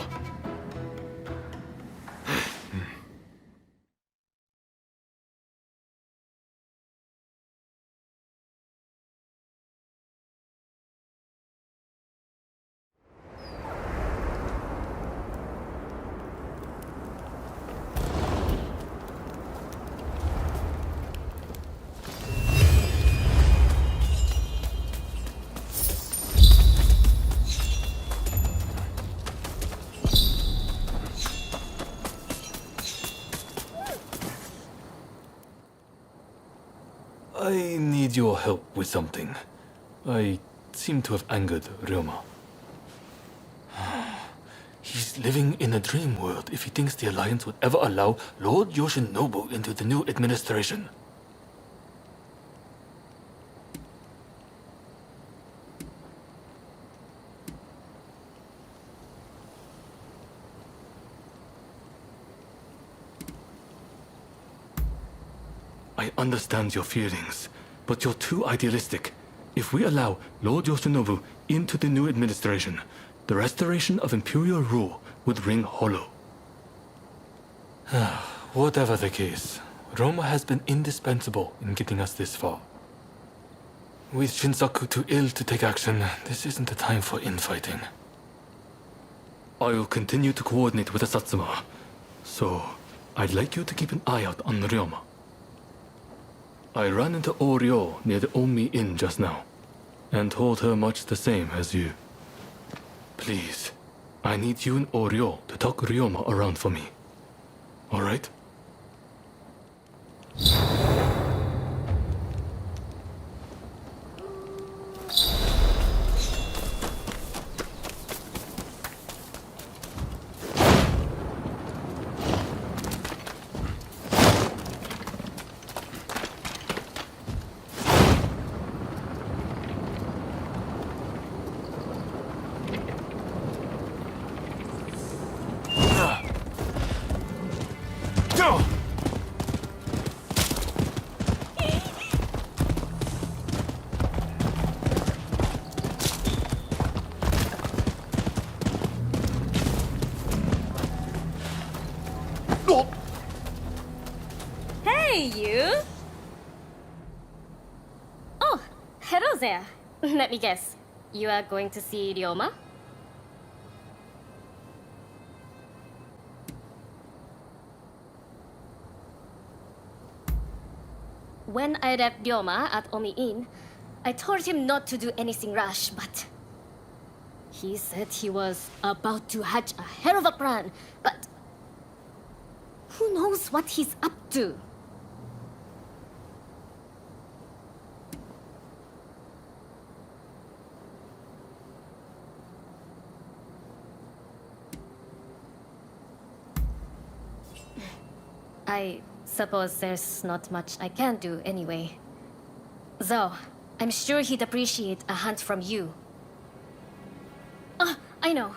I need your help with something. I seem to have angered Ryoma. He's living in a dream world if he thinks the Alliance would ever allow Lord Yoshinobu into the new administration. I understand your feelings, but you're too idealistic. If we allow Lord Yoshinobu into the new administration, the restoration of imperial rule would ring hollow. Whatever the case, Roma has been indispensable in getting us this far. With Shinsaku too ill to take action, this isn't the time for infighting. I'll continue to coordinate with the Satsuma, so I'd like you to keep an eye out on Ryoma. I ran into Oryo near the Omi Inn just now, and told her much the same as you. Please, I need you and Oryo to talk Ryoma around for me. All right? Hey, you! Oh, hello there. Let me guess. You are going to see Ryoma? when I left Ryoma at Omi Inn, I told him not to do anything rash, but he said he was about to hatch a hell of a plan, but who knows what he's up to? I suppose there's not much I can do anyway. Though, I'm sure he'd appreciate a hint from you. I know.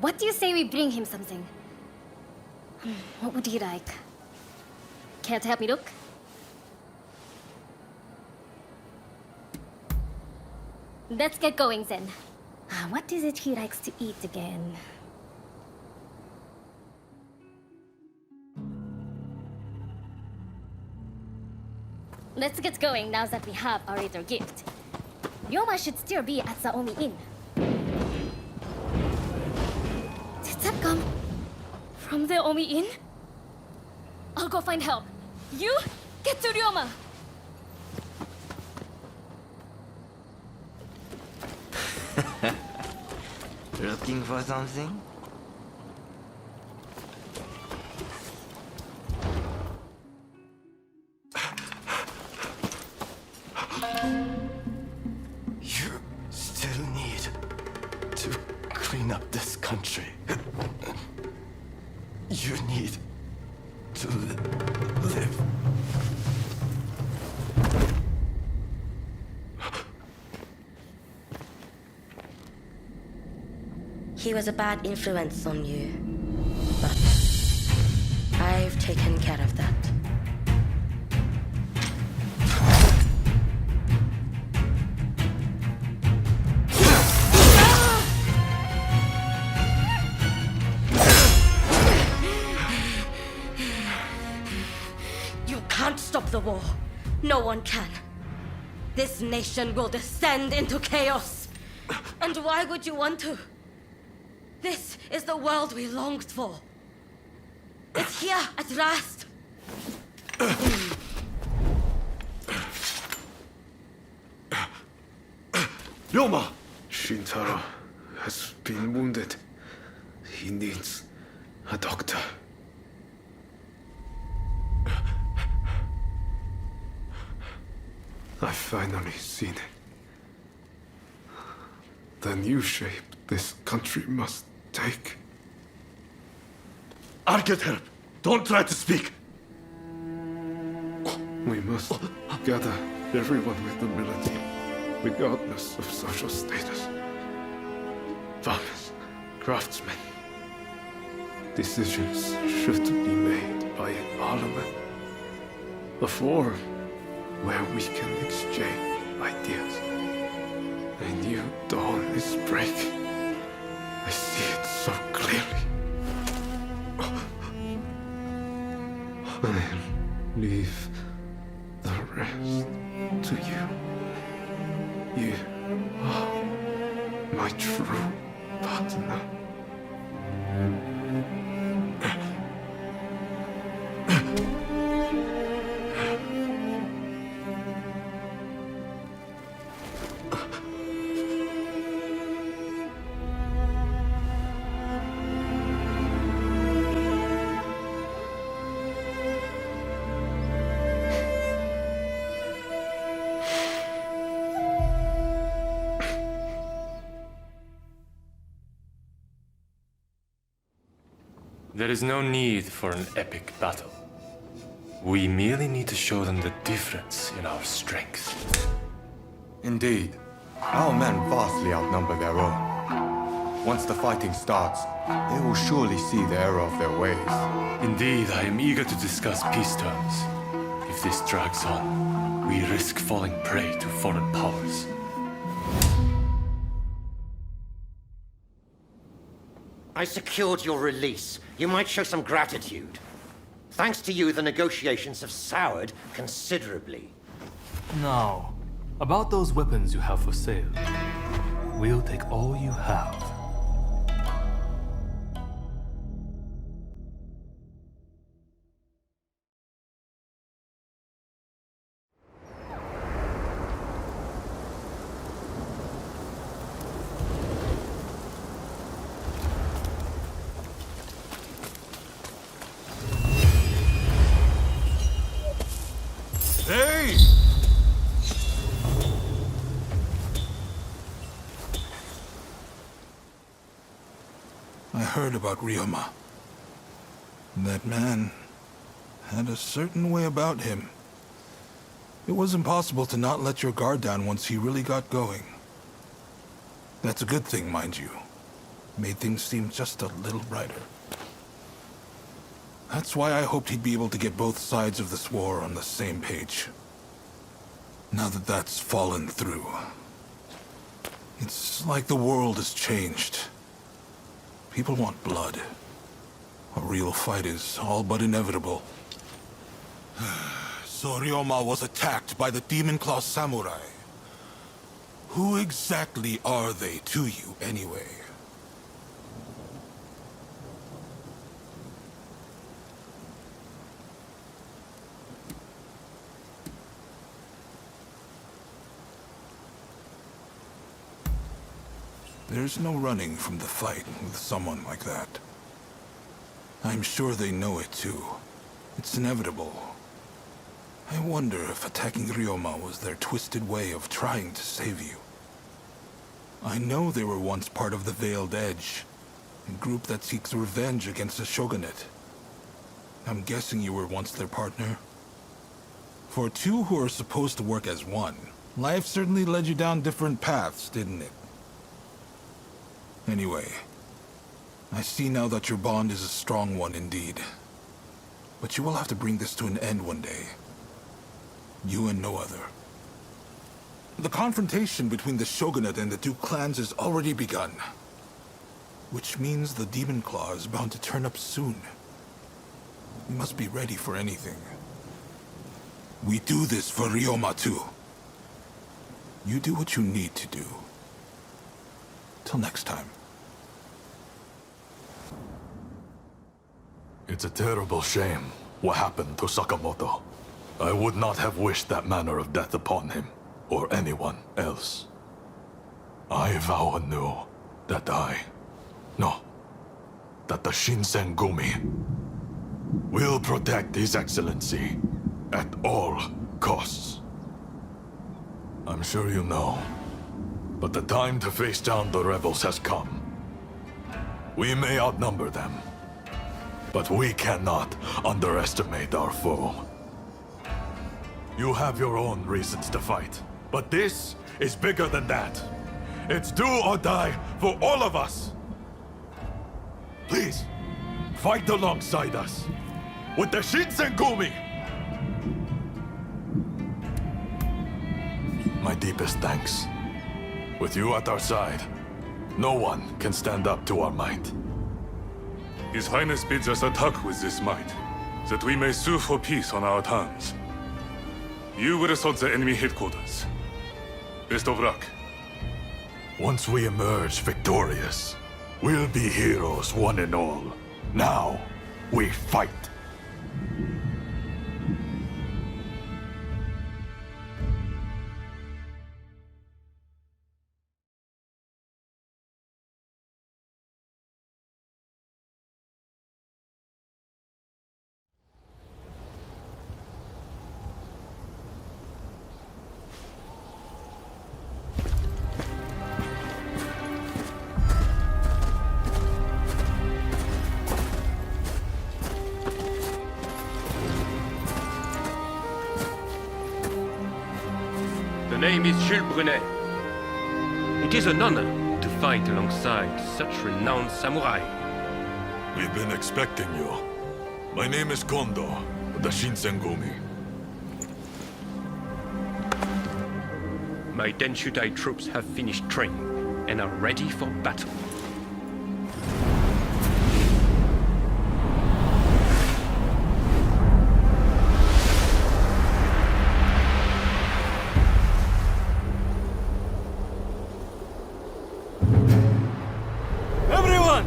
What do you say we bring him something? What would he like? Can't help me look? Let's get going then. What is it he likes to eat again? Let's get going now that we have our little gift. Ryoma should still be at the Omi Inn. Did that come from the Omi Inn? I'll go find help. You get to Ryoma. Looking for something? You still need to clean up this country. You need to live. He was a bad influence on you, but I've taken care of that. You can't stop the war. No one can. This nation will descend into chaos. And why would you want to? This is the world we longed for. It's here at last. Ryoma! Shintaro has been wounded. He needs a doctor. I've finally seen it. The new shape this country must take. I'll get help. Don't try to speak. We must gather everyone with ability, regardless of social status. Farmers, craftsmen. Decisions should be made by a parliament. A forum where we can exchange ideas. A new dawn is breaking. I see it so clearly. I'll leave the rest to you. You are my true partner. There is no need for an epic battle. We merely need to show them the difference in our strength. Indeed. Our men vastly outnumber their own. Once the fighting starts, they will surely see the error of their ways. Indeed, I am eager to discuss peace terms. If this drags on, we risk falling prey to foreign powers. I secured your release. You might show some gratitude. Thanks to you, the negotiations have soured considerably. Now, about those weapons you have for sale. We'll take all you have. heard about Ryoma. That man had a certain way about him. It was impossible to not let your guard down once he really got going. That's a good thing, mind you. Made things seem just a little brighter. That's why I hoped he'd be able to get both sides of this war on the same page. Now that that's fallen through, it's like the world has changed. People want blood. A real fight is all but inevitable. So Ryoma was attacked by the Demon Claw Samurai. Who exactly are they to you, anyway? There's no running from the fight with someone like that. I'm sure they know it too. It's inevitable. I wonder if attacking Ryoma was their twisted way of trying to save you. I know they were once part of the Veiled Edge, a group that seeks revenge against the shogunate. I'm guessing you were once their partner? For two who are supposed to work as one, life certainly led you down different paths, didn't it? Anyway, I see now that your bond is a strong one indeed. But you will have to bring this to an end one day. You and no other. The confrontation between the shogunate and the two clans has already begun. Which means the Demon Claw is bound to turn up soon. You must be ready for anything. We do this for Ryoma too. You do what you need to do. Till next time. It's a terrible shame what happened to Sakamoto. I would not have wished that manner of death upon him, or anyone else. I vow anew that that the Shinsengumi will protect His Excellency at all costs. I'm sure you know, but the time to face down the rebels has come. We may outnumber them, but we cannot underestimate our foe. You have your own reasons to fight, but this is bigger than that. It's do or die for all of us. Please, fight alongside us with the Shinsengumi. My deepest thanks. With you at our side, no one can stand up to our might. His Highness bids us attack with this might, that we may sue for peace on our terms. You will assault the enemy headquarters. Best of luck. Once we emerge victorious, we'll be heroes one and all. Now, we fight. The name is Jules Brunet. It is an honor to fight alongside such renowned samurai. We've been expecting you. My name is Kondo, of the Shinsengumi. My Denshudai troops have finished training and are ready for battle. Everyone!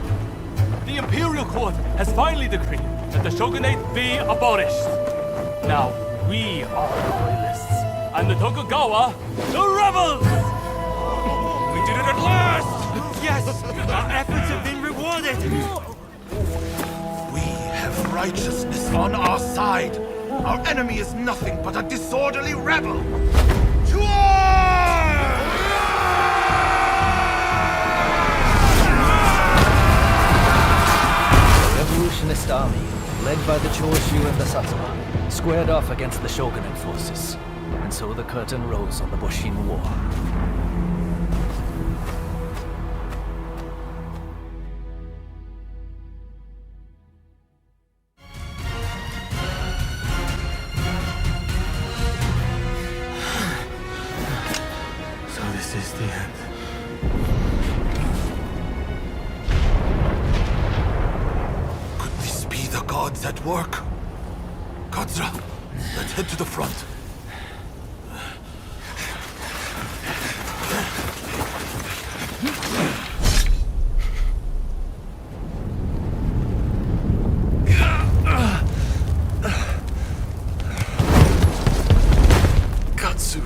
The Imperial Court has finally decreed that the shogunate be abolished. Now, we are the loyalists, and the Tokugawa, the rebels! We did it at last! Yes! Our efforts have been rewarded! We have righteousness on our side. Our enemy is nothing but a disorderly rebel. To arms! army, led by the Choshu and the Satsuma, squared off against the shogunate forces. And so the curtain rose on the Boshin War. So this is the end. Could this be the gods at work? Katsura, let's head to the front. Katsu.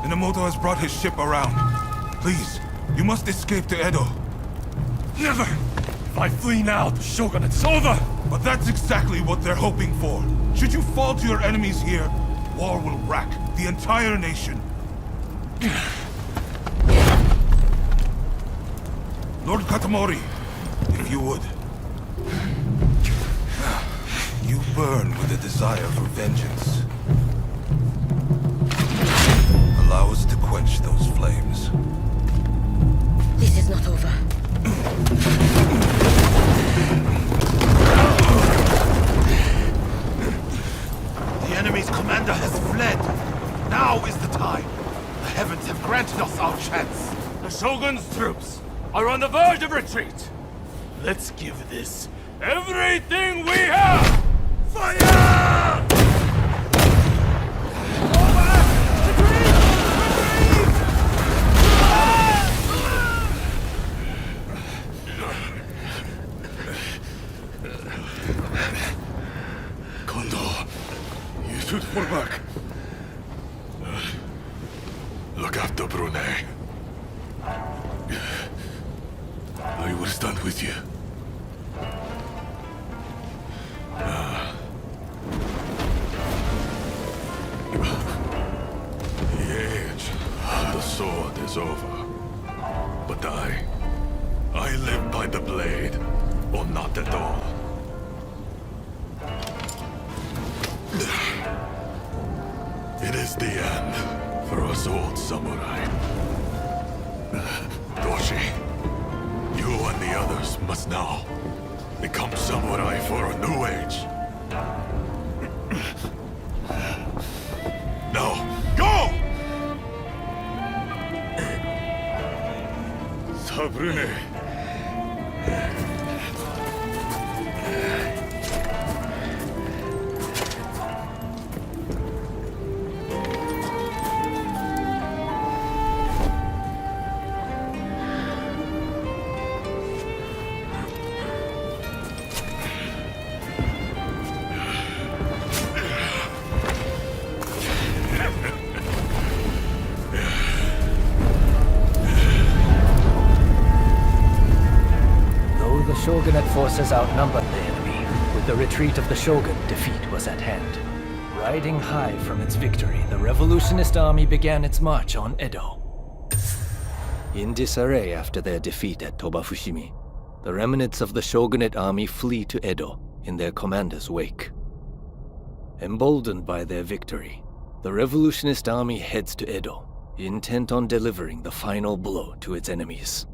Inamoto has brought his ship around. Please, you must escape to Edo. Never! If I flee now, the shogunate's over! But that's exactly what they're hoping for. Should you fall to your enemies here, war will rack the entire nation. Lord Katamori, if you would. You burn with a desire for vengeance. Allow us to quench those flames. This is not over. The enemy's commander has fled. Now is the time. The heavens have granted us our chance. The Shogun's troops are on the verge of retreat. Let's give this everything we have! Fire! Kondo, you should fall back. Look after Brunei. I will stand with you. The age of the sword is over. But I live by the blade, or not at all. It is the end for us old samurai. Doshi, you and the others must now become samurai for a new age. Now, go! Sabrune. Shogunate forces outnumbered the enemy. With the retreat of the Shogun, defeat was at hand. Riding high from its victory, the revolutionist army began its march on Edo. In disarray after their defeat at Tobafushimi, the remnants of the Shogunate army flee to Edo in their commander's wake. Emboldened by their victory, the revolutionist army heads to Edo, intent on delivering the final blow to its enemies.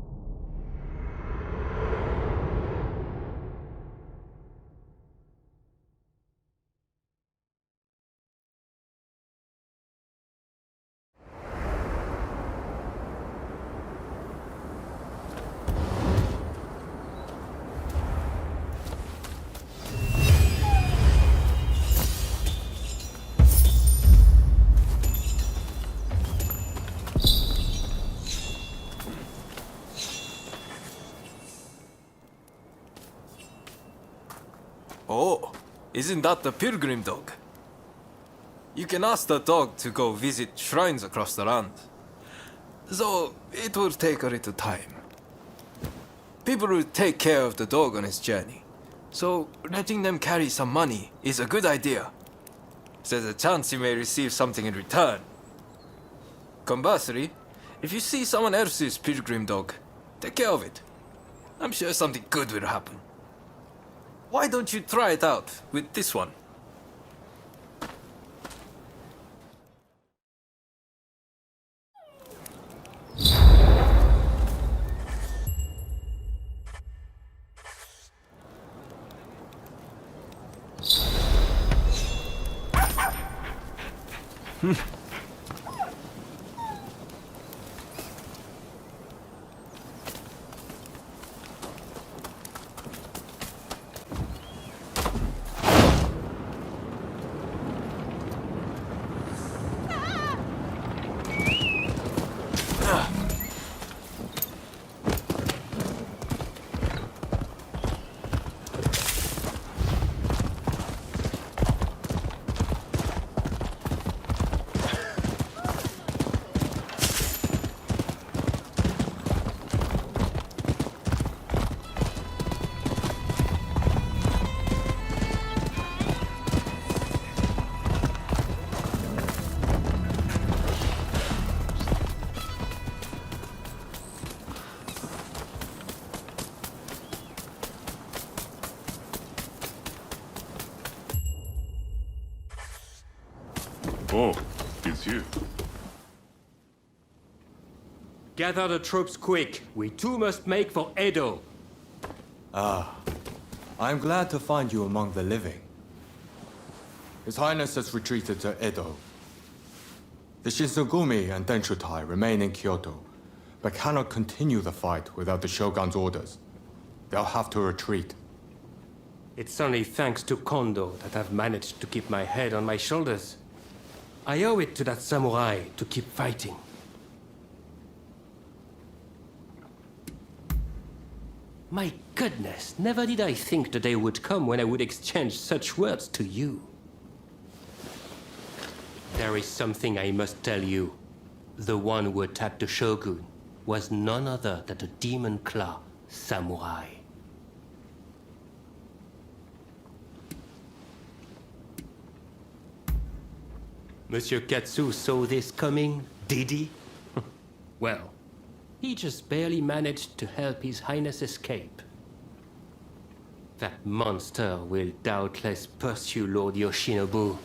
Oh, isn't that the pilgrim dog? You can ask the dog to go visit shrines across the land. Though it will take a little time. People will take care of the dog on its journey, so letting them carry some money is a good idea. There's a chance you may receive something in return. Conversely, if you see someone else's pilgrim dog, take care of it. I'm sure something good will happen. Why don't you try it out with this one? Oh, it's you. Gather the troops quick. We too must make for Edo. Ah, I'm glad to find you among the living. His Highness has retreated to Edo. The Shinsengumi and Denshutai remain in Kyoto, but cannot continue the fight without the Shogun's orders. They'll have to retreat. It's only thanks to Kondo that I've managed to keep my head on my shoulders. I owe it to that samurai to keep fighting. My goodness, never did I think the day would come when I would exchange such words to you. There is something I must tell you. The one who attacked the Shogun was none other than the Demon Claw samurai. Monsieur Katsu saw this coming, did he? Well, he just barely managed to help His Highness escape. That monster will doubtless pursue Lord Yoshinobu.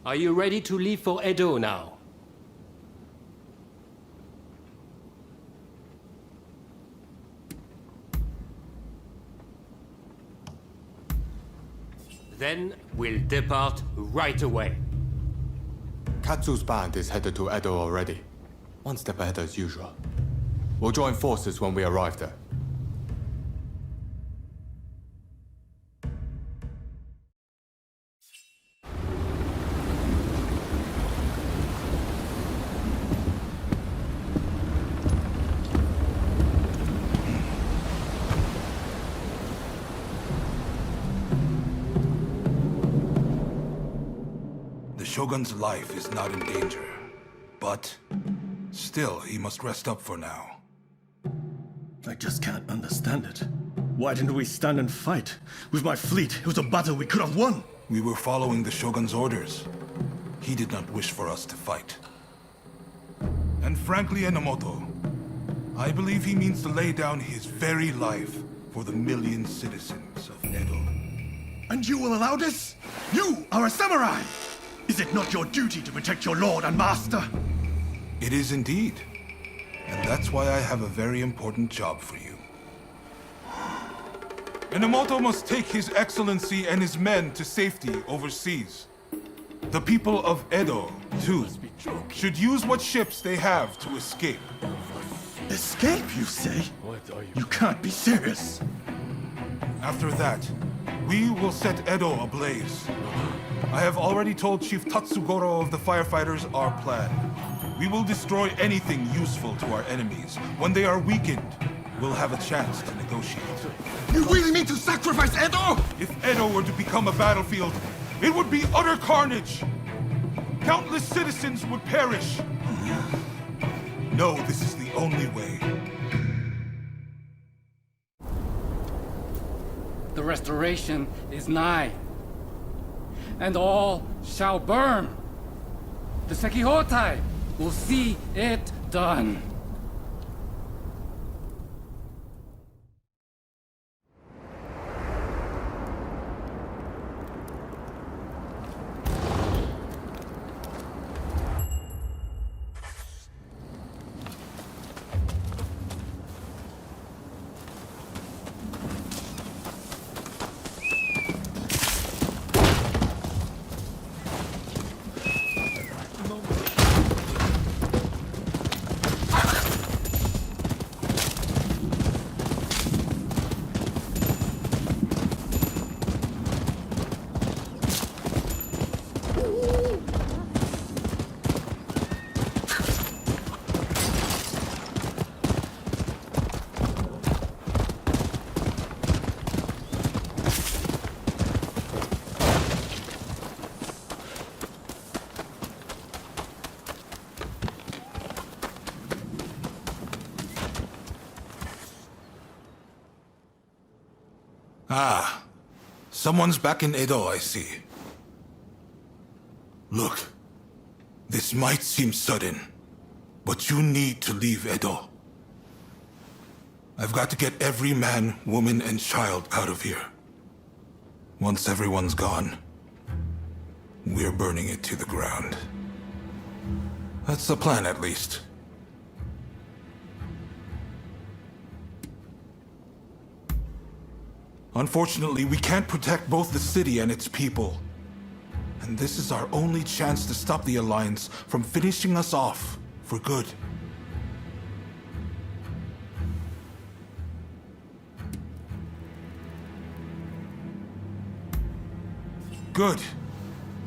Are you ready to leave for Edo now? Then we'll depart right away. Katsu's band is headed to Edo already. One step ahead as usual. We'll join forces when we arrive there. The Shogun's life is not in danger, but still, he must rest up for now. I just can't understand it. Why didn't we stand and fight? With my fleet, it was a battle we could have won. We were following the Shogun's orders. He did not wish for us to fight. And frankly, Enomoto, I believe he means to lay down his very life for the million citizens of Edo. And you will allow this? You are a samurai! Is it not your duty to protect your lord and master? It is indeed. And that's why I have a very important job for you. Enomoto must take His Excellency and his men to safety overseas. The people of Edo, too, should use what ships they have to escape. Escape, you say? You can't be serious. After that, we will set Edo ablaze. I have already told Chief Tatsugoro of the firefighters our plan. We will destroy anything useful to our enemies. When they are weakened, we'll have a chance to negotiate. You really mean to sacrifice Edo? If Edo were to become a battlefield, it would be utter carnage. Countless citizens would perish. No, this is the only way. The restoration is nigh, and all shall burn. The Sekihotai will see it done. Ah, someone's back in Edo, I see. Look, this might seem sudden, but you need to leave Edo. I've got to get every man, woman, and child out of here. Once everyone's gone, we're burning it to the ground. That's the plan, at least. Unfortunately, we can't protect both the city and its people. And this is our only chance to stop the Alliance from finishing us off for good. Good,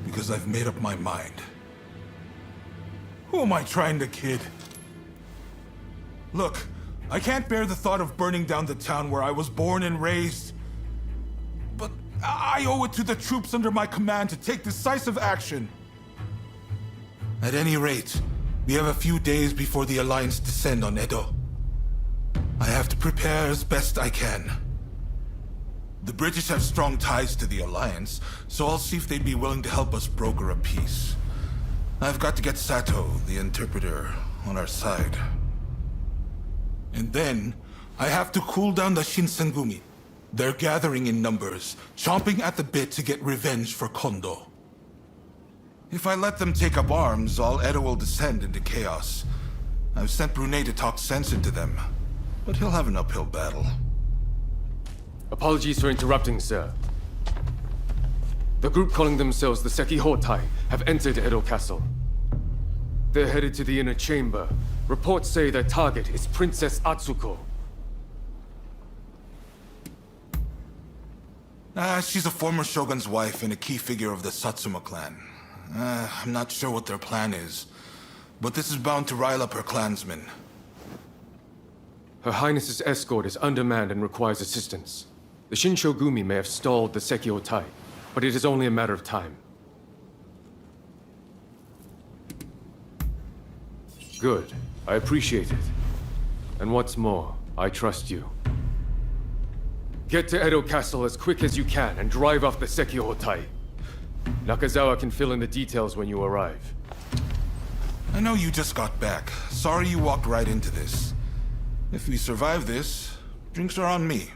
because I've made up my mind. Who am I trying to kid? Look, I can't bear the thought of burning down the town where I was born and raised. But I owe it to the troops under my command to take decisive action. At any rate, we have a few days before the Alliance descend on Edo. I have to prepare as best I can. The British have strong ties to the Alliance, so I'll see if they'd be willing to help us broker a peace. I've got to get Sato, the interpreter, on our side. And then, I have to cool down the Shinsengumi. They're gathering in numbers, chomping at the bit to get revenge for Kondo. If I let them take up arms, all Edo will descend into chaos. I've sent Brunei to talk sense into them, but he'll have an uphill battle. Apologies for interrupting, sir. The group calling themselves the Sekihotai have entered Edo Castle. They're headed to the inner chamber. Reports say their target is Princess Atsuko. She's a former shogun's wife and a key figure of the Satsuma clan. I'm not sure what their plan is, but this is bound to rile up her clansmen. Her Highness's escort is undermanned and requires assistance. The Shinshogumi may have stalled the Sekiotai, but it is only a matter of time. Good. I appreciate it. And what's more, I trust you. Get to Edo Castle as quick as you can and drive off the Sekiotai. Nakazawa can fill in the details when you arrive. I know you just got back. Sorry you walked right into this. If we survive this, drinks are on me.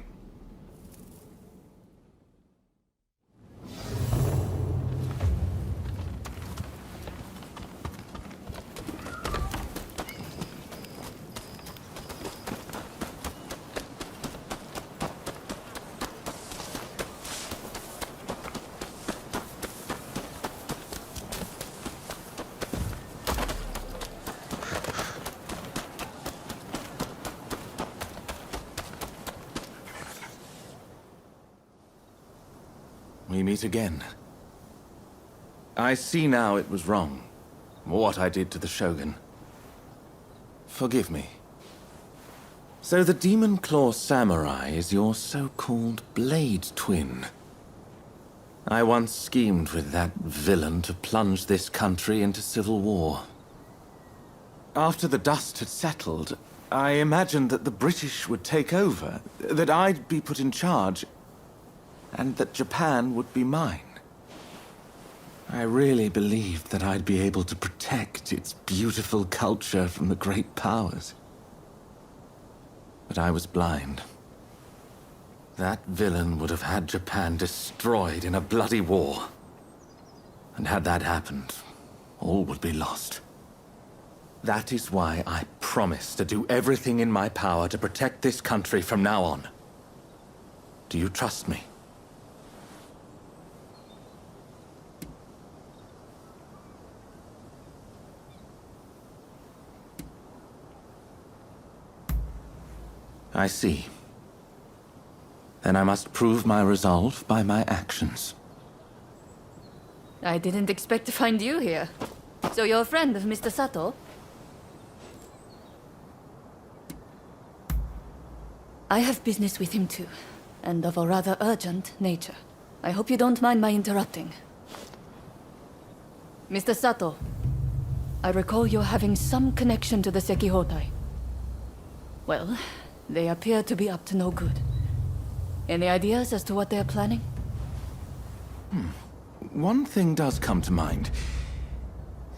We meet again. I see now it was wrong, what I did to the Shogun. Forgive me. So the Demon Claw Samurai is your so-called blade twin. I once schemed with that villain to plunge this country into civil war. After the dust had settled, I imagined that the British would take over, that I'd be put in charge, and that Japan would be mine. I really believed that I'd be able to protect its beautiful culture from the great powers. But I was blind. That villain would have had Japan destroyed in a bloody war. And had that happened, all would be lost. That is why I promise to do everything in my power to protect this country from now on. Do you trust me? I see. Then I must prove my resolve by my actions. I didn't expect to find you here. So you're a friend of Mr. Sato? I have business with him too, and of a rather urgent nature. I hope you don't mind my interrupting. Mr. Sato, I recall you having some connection to the Sekihotai. Well, they appear to be up to no good. Any ideas as to what they're planning? One thing does come to mind.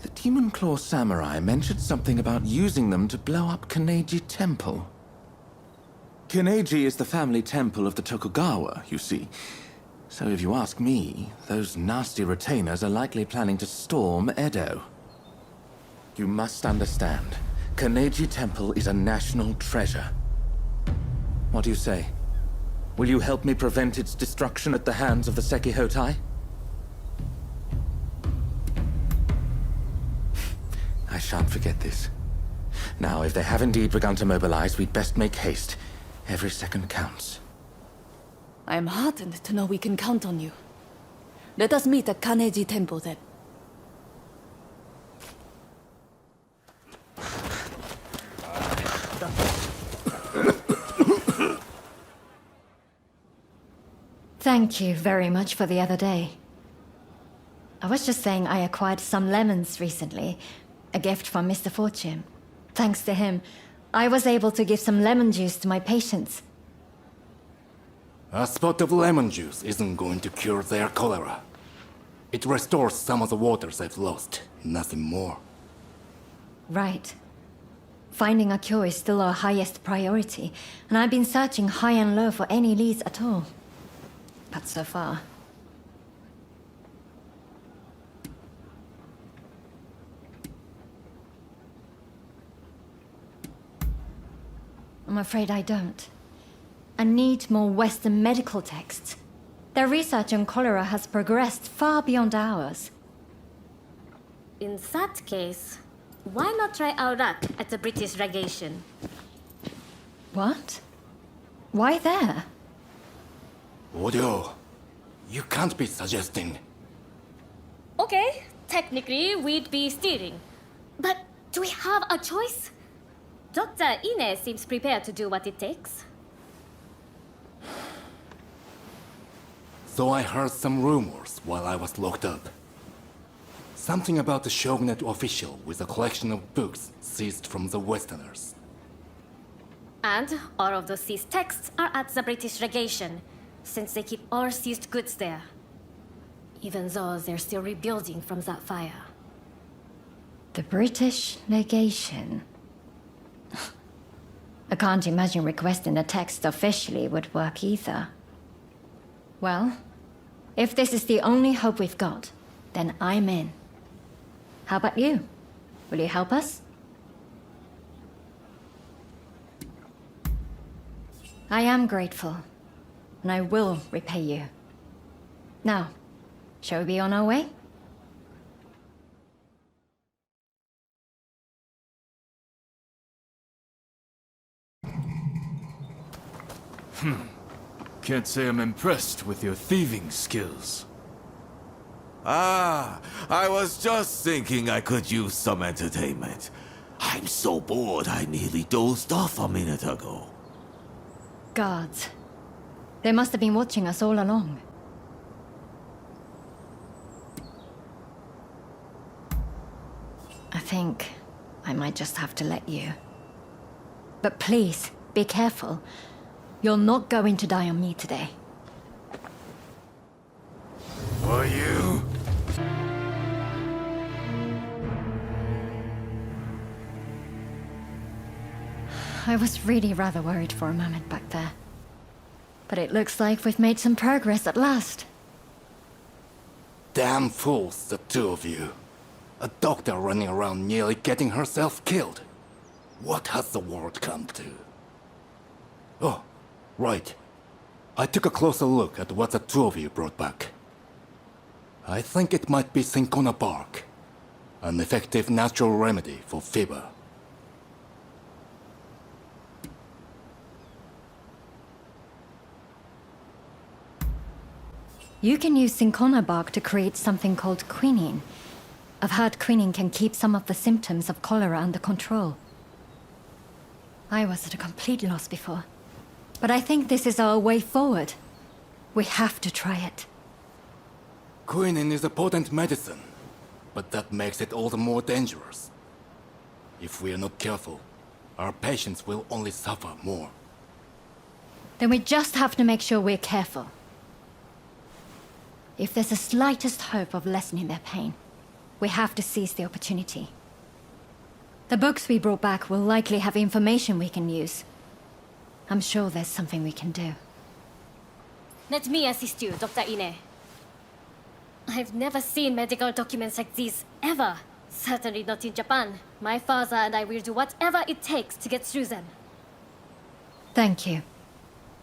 The Demon Claw Samurai mentioned something about using them to blow up Kaneji Temple. Kaneji is the family temple of the Tokugawa, you see. So if you ask me, those nasty retainers are likely planning to storm Edo. You must understand, Kaneji Temple is a national treasure. What do you say? Will you help me prevent its destruction at the hands of the Sekihotai? I shan't forget this. Now, if they have indeed begun to mobilize, we'd best make haste. Every second counts. I am heartened to know we can count on you. Let us meet at Kaneji Temple then. Thank you very much for the other day. I was just saying I acquired some lemons recently. A gift from Mr. Fortune. Thanks to him, I was able to give some lemon juice to my patients. A spot of lemon juice isn't going to cure their cholera. It restores some of the waters they've lost, nothing more. Right. Finding a cure is still our highest priority, and I've been searching high and low for any leads at all. But so far... I'm afraid I don't. I need more Western medical texts. Their research on cholera has progressed far beyond ours. In that case, why not try our luck at the British legation? What? Why there? Odio, you can't be suggesting... Okay, technically we'd be stealing. But do we have a choice? Dr. Ine seems prepared to do what it takes. So I heard some rumors while I was locked up. Something about the Shogunate official with a collection of books seized from the Westerners. And all of those seized texts are at the British legation, since they keep all seized goods there. Even though they're still rebuilding from that fire. The British legation. I can't imagine requesting the text officially would work either. Well, if this is the only hope we've got, then I'm in. How about you? Will you help us? I am grateful, and I will repay you. Now, shall we be on our way? Can't say I'm impressed with your thieving skills. Ah, I was just thinking I could use some entertainment. I'm so bored I nearly dozed off a minute ago. Guards. They must have been watching us all along. I think I might just have to let you. But please, be careful. You're not going to die on me today. Are you? I was really rather worried for a moment back there. But it looks like we've made some progress at last. Damn fools, the two of you. A doctor running around nearly getting herself killed. What has the world come to? Oh, right. I took a closer look at what the two of you brought back. I think it might be cinchona bark. An effective natural remedy for fever. You can use cinchona bark to create something called quinine. I've heard quinine can keep some of the symptoms of cholera under control. I was at a complete loss before. But I think this is our way forward. We have to try it. Quinine is a potent medicine, but that makes it all the more dangerous. If we are not careful, our patients will only suffer more. Then we just have to make sure we're careful. If there's the slightest hope of lessening their pain, we have to seize the opportunity. The books we brought back will likely have information we can use. I'm sure there's something we can do. Let me assist you, Dr. Ine. I've never seen medical documents like these, ever. Certainly not in Japan. My father and I will do whatever it takes to get through them. Thank you.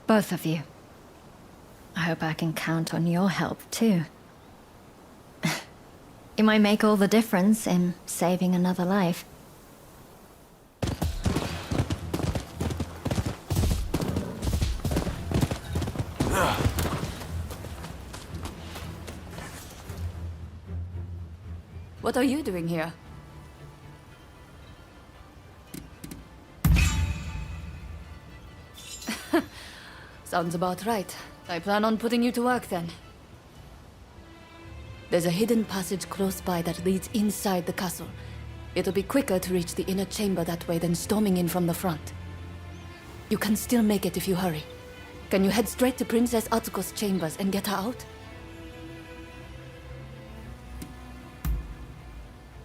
Both of you. I hope I can count on your help, too. It might make all the difference in saving another life. What are you doing here? Sounds about right. I plan on putting you to work then. There's a hidden passage close by that leads inside the castle. It'll be quicker to reach the inner chamber that way than storming in from the front. You can still make it if you hurry. Can you head straight to Princess Atsuko's chambers and get her out?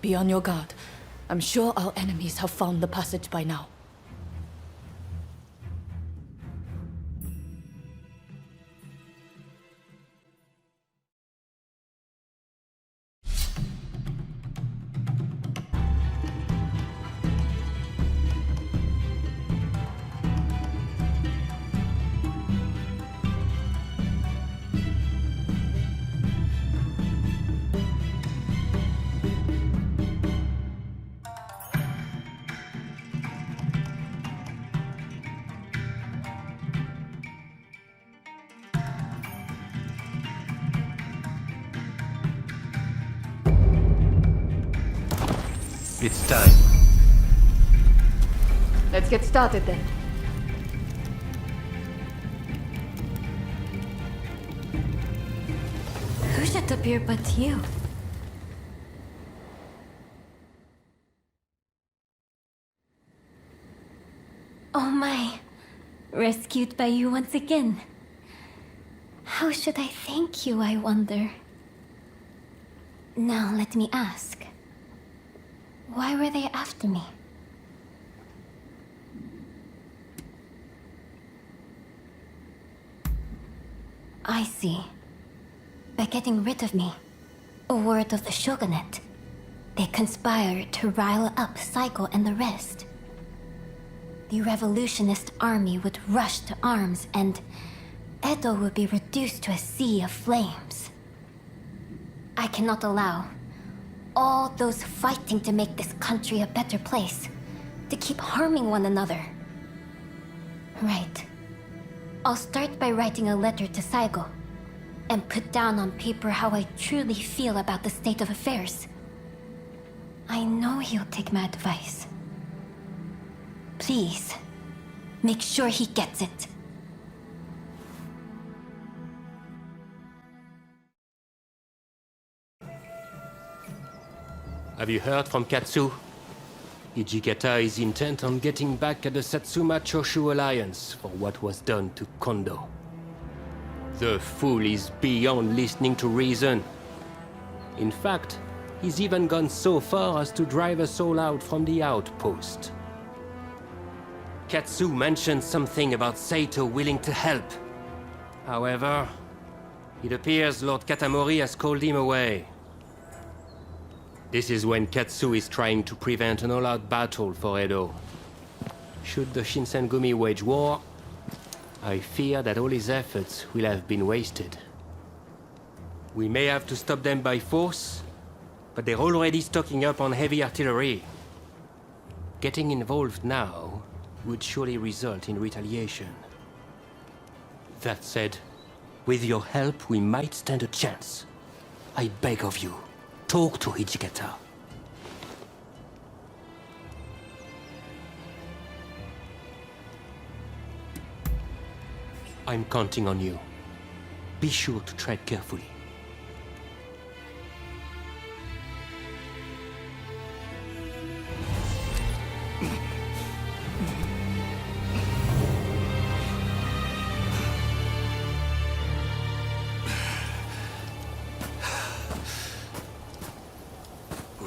Be on your guard. I'm sure our enemies have found the passage by now. It's time. Let's get started then. Who should appear but you? Oh my. Rescued by you once again. How should I thank you, I wonder? Now let me ask. Why were they after me? I see. By getting rid of me, a word of the shogunate, they conspired to rile up Saiko and the rest. The revolutionist army would rush to arms and Edo would be reduced to a sea of flames. I cannot allow all those fighting to make this country a better place to keep harming one another. Right. I'll start by writing a letter to Saigo and put down on paper how I truly feel about the state of affairs. I know he'll take my advice. Please, make sure he gets it. Have you heard from Katsu? Hijikata is intent on getting back at the Satsuma Choshu Alliance for what was done to Kondo. The fool is beyond listening to reason. In fact, he's even gone so far as to drive us all out from the outpost. Katsu mentioned something about Saito willing to help. However, it appears Lord Katamori has called him away. This is when Katsu is trying to prevent an all-out battle for Edo. Should the Shinsengumi wage war, I fear that all his efforts will have been wasted. We may have to stop them by force, but they're already stocking up on heavy artillery. Getting involved now would surely result in retaliation. That said, with your help, we might stand a chance. I beg of you. Talk to Hijikata. I'm counting on you. Be sure to tread carefully.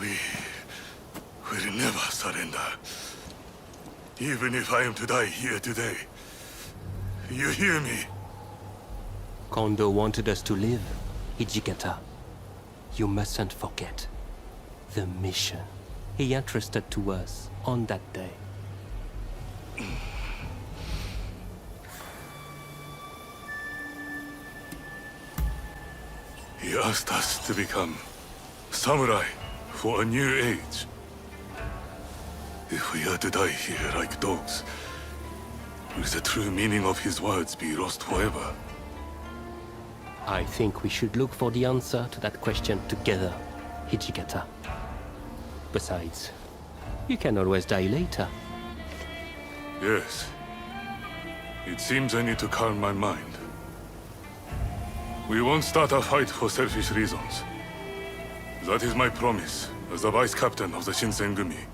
We will never surrender. Even if I am to die here today. You hear me? Kondo wanted us to live, Hijikata. You mustn't forget the mission he entrusted to us on that day. He asked us to become samurai for a new age. If we are to die here like dogs, will the true meaning of his words be lost forever? I think we should look for the answer to that question together, Hijikata. Besides, you can always die later. Yes. It seems I need to calm my mind. We won't start a fight for selfish reasons. That is my promise as the vice captain of the Shinsengumi.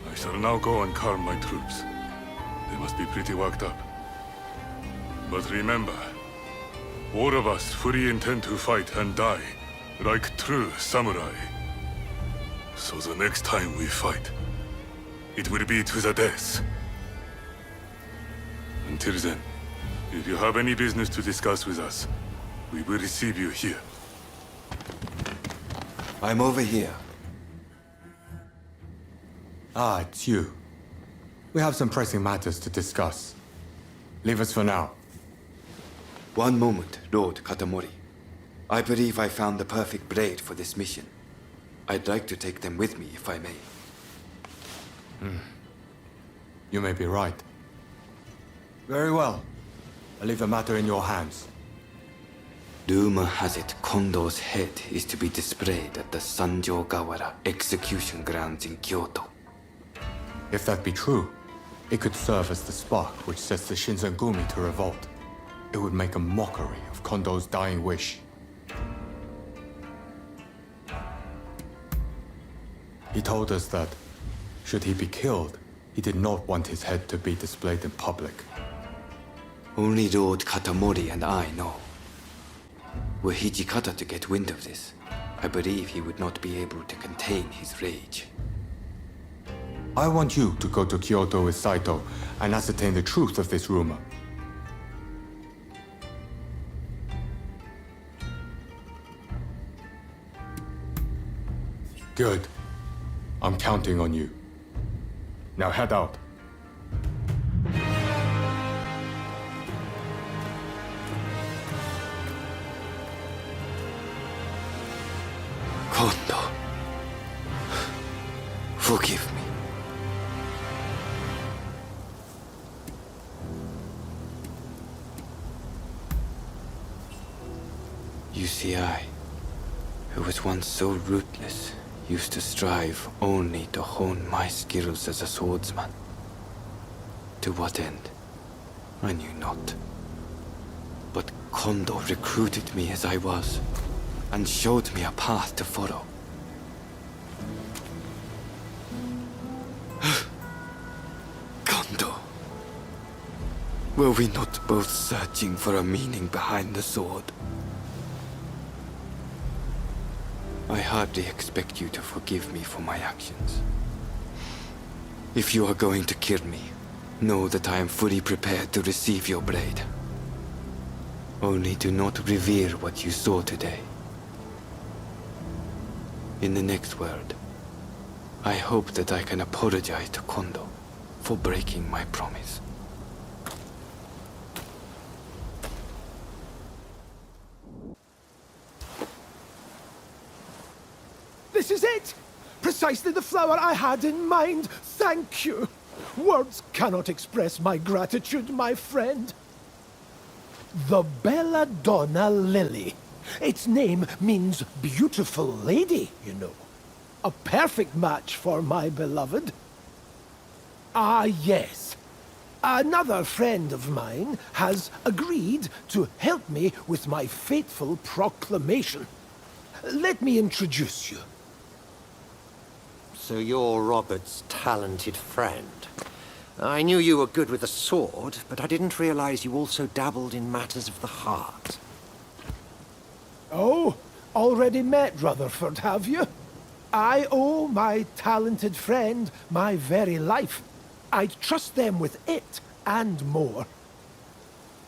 I shall now go and calm my troops. They must be pretty worked up. But remember, all of us fully intend to fight and die, like true samurai. So the next time we fight, it will be to the death. Until then, if you have any business to discuss with us, we will receive you here. I'm over here. Ah, it's you. We have some pressing matters to discuss. Leave us for now. One moment, Lord Katamori. I believe I found the perfect blade for this mission. I'd like to take them with me, if I may. You may be right. Very well. I leave the matter in your hands. Rumor has it Kondo's head is to be displayed at the Sanjo-gawara execution grounds in Kyoto. If that be true, it could serve as the spark which sets the Shinsengumi to revolt. It would make a mockery of Kondo's dying wish. He told us that, should he be killed, he did not want his head to be displayed in public. Only Lord Katamori and I know. Were Hijikata to get wind of this, I believe he would not be able to contain his rage. I want you to go to Kyoto with Saito and ascertain the truth of this rumor. Good. I'm counting on you. Now head out. Kondo. Forgive me. You see, I, who was once so ruthless, used to strive only to hone my skills as a swordsman. To what end? I knew not. But Kondo recruited me as I was, and showed me a path to follow. Kondo, were we not both searching for a meaning behind the sword? I hardly expect you to forgive me for my actions. If you are going to kill me, know that I am fully prepared to receive your blade. Only do not reveal what you saw today. In the next world, I hope that I can apologize to Kondo for breaking my promise. This is it! Precisely the flower I had in mind. Thank you. Words cannot express my gratitude, my friend. The Belladonna Lily. Its name means beautiful lady, you know. A perfect match for my beloved. Ah, yes. Another friend of mine has agreed to help me with my fateful proclamation. Let me introduce you. So you're Robert's talented friend. I knew you were good with a sword, but I didn't realize you also dabbled in matters of the heart. Oh, already met Rutherford, have you? I owe my talented friend my very life. I'd trust them with it and more.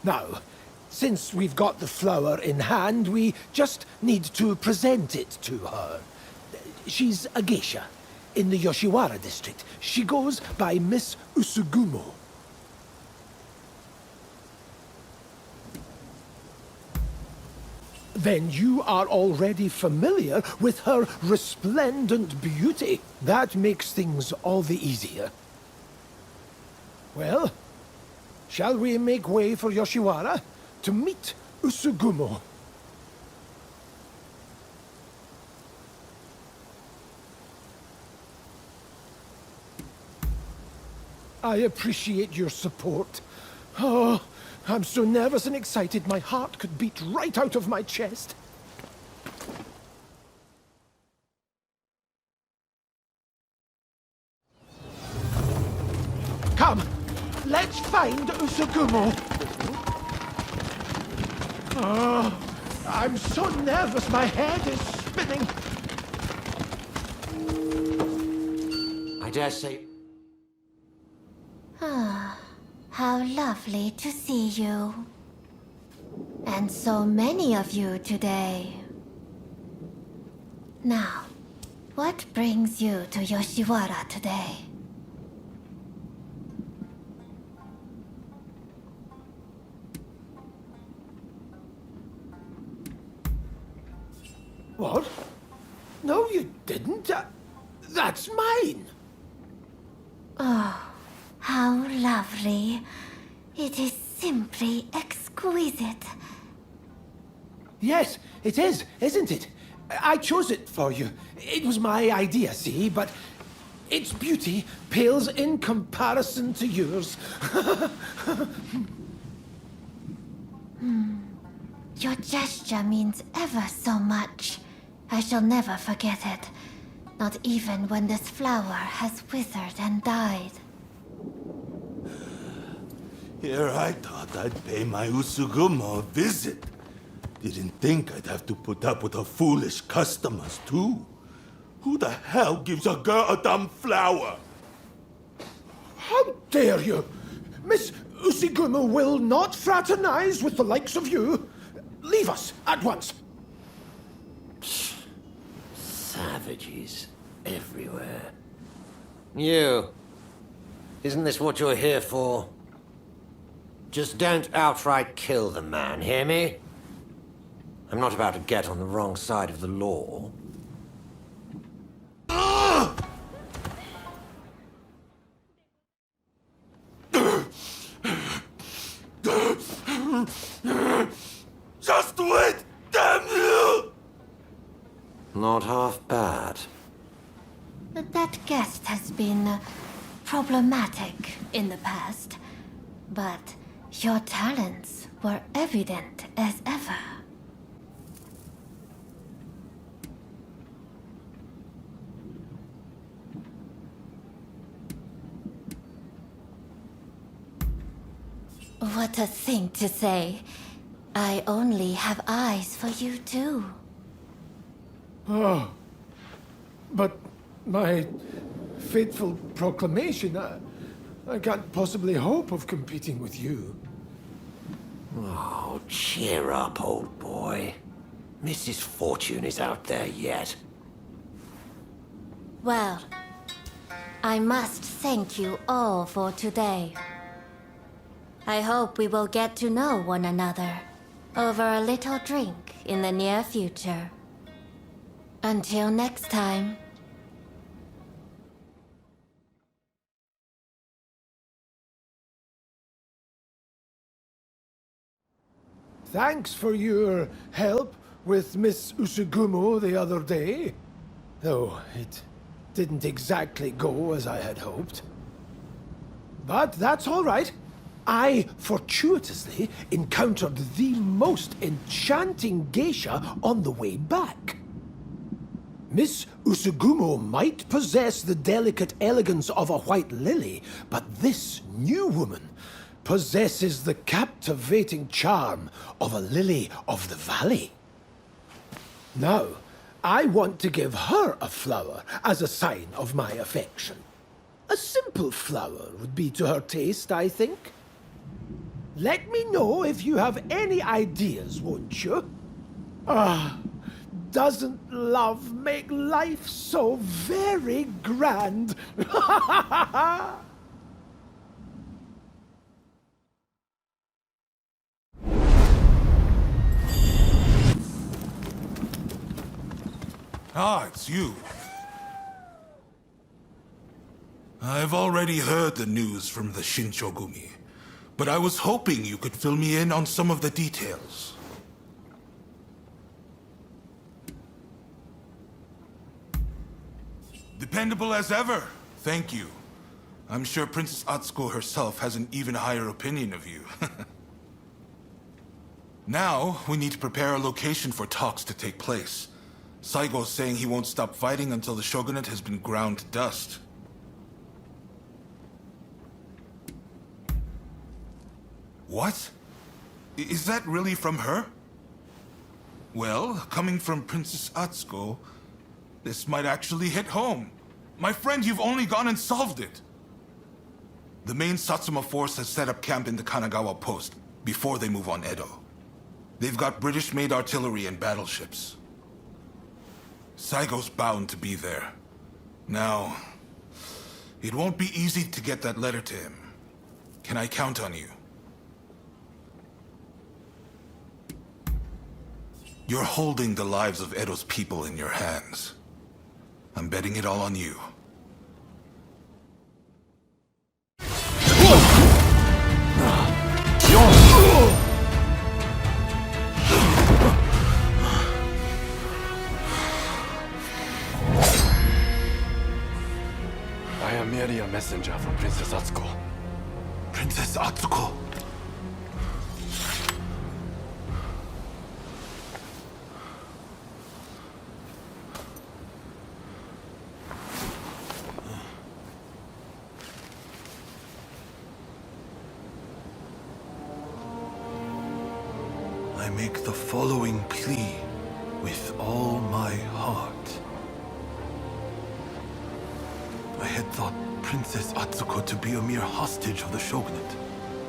Now, since we've got the flower in hand, we just need to present it to her. She's a geisha in the Yoshiwara district. She goes by Miss Usugumo. Then you are already familiar with her resplendent beauty. That makes things all the easier. Well, shall we make way for Yoshiwara to meet Usugumo? I appreciate your support. Oh, I'm so nervous and excited my heart could beat right out of my chest. Come, let's find Usugumo. Oh, I'm so nervous my head is spinning. I dare say... Ah, how lovely to see you. And so many of you today. Now, what brings you to Yoshiwara today? What? No, you didn't. That's mine. Oh, how lovely. It is simply exquisite. Yes, it is, isn't it? I chose it for you. It was my idea, see, but its beauty pales in comparison to yours. Your gesture means ever so much. I shall never forget it. Not even when this flower has withered and died. Here I thought I'd pay my Usugumo a visit. Didn't think I'd have to put up with her foolish customers, too. Who the hell gives a girl a dumb flower? How dare you? Miss Usugumo will not fraternize with the likes of you. Leave us at once. Savages everywhere. You. Isn't this what you're here for? Just don't outright kill the man, hear me? I'm not about to get on the wrong side of the law. Just wait, damn you! Not half bad. That guest has been problematic in the past, but your talents were evident as ever. What a thing to say. I only have eyes for you too. Oh, but my fateful proclamation, I can't possibly hope of competing with you. Oh, cheer up, old boy. Mrs. Fortune is out there yet. Well, I must thank you all for today. I hope we will get to know one another over a little drink in the near future. Until next time. Thanks for your help with Miss Usugumo the other day. Though it didn't exactly go as I had hoped. But that's all right. I fortuitously encountered the most enchanting geisha on the way back. Miss Usugumo might possess the delicate elegance of a white lily, but this new woman possesses the captivating charm of a lily of the valley. Now, I want to give her a flower as a sign of my affection. A simple flower would be to her taste, I think. Let me know if you have any ideas, won't you? Ah, doesn't love make life so very grand? Ah, it's you. I've already heard the news from the Shinchogumi, but I was hoping you could fill me in on some of the details. Dependable as ever. Thank you. I'm sure Princess Atsuko herself has an even higher opinion of you. Now, we need to prepare a location for talks to take place. Saigo's saying he won't stop fighting until the shogunate has been ground to dust. What? Is that really from her? Well, coming from Princess Atsuko, this might actually hit home. My friend, you've only gone and solved it. The main Satsuma force has set up camp in the Kanagawa post before they move on Edo. They've got British-made artillery and battleships. Saigo's bound to be there. Now, it won't be easy to get that letter to him. Can I count on you? You're holding the lives of Edo's people in your hands. I'm betting it all on you. I am merely a messenger from Princess Atsuko. Princess Atsuko! I make the following plea with all my heart. I had thought Princess Atsuko to be a mere hostage of the shogunate,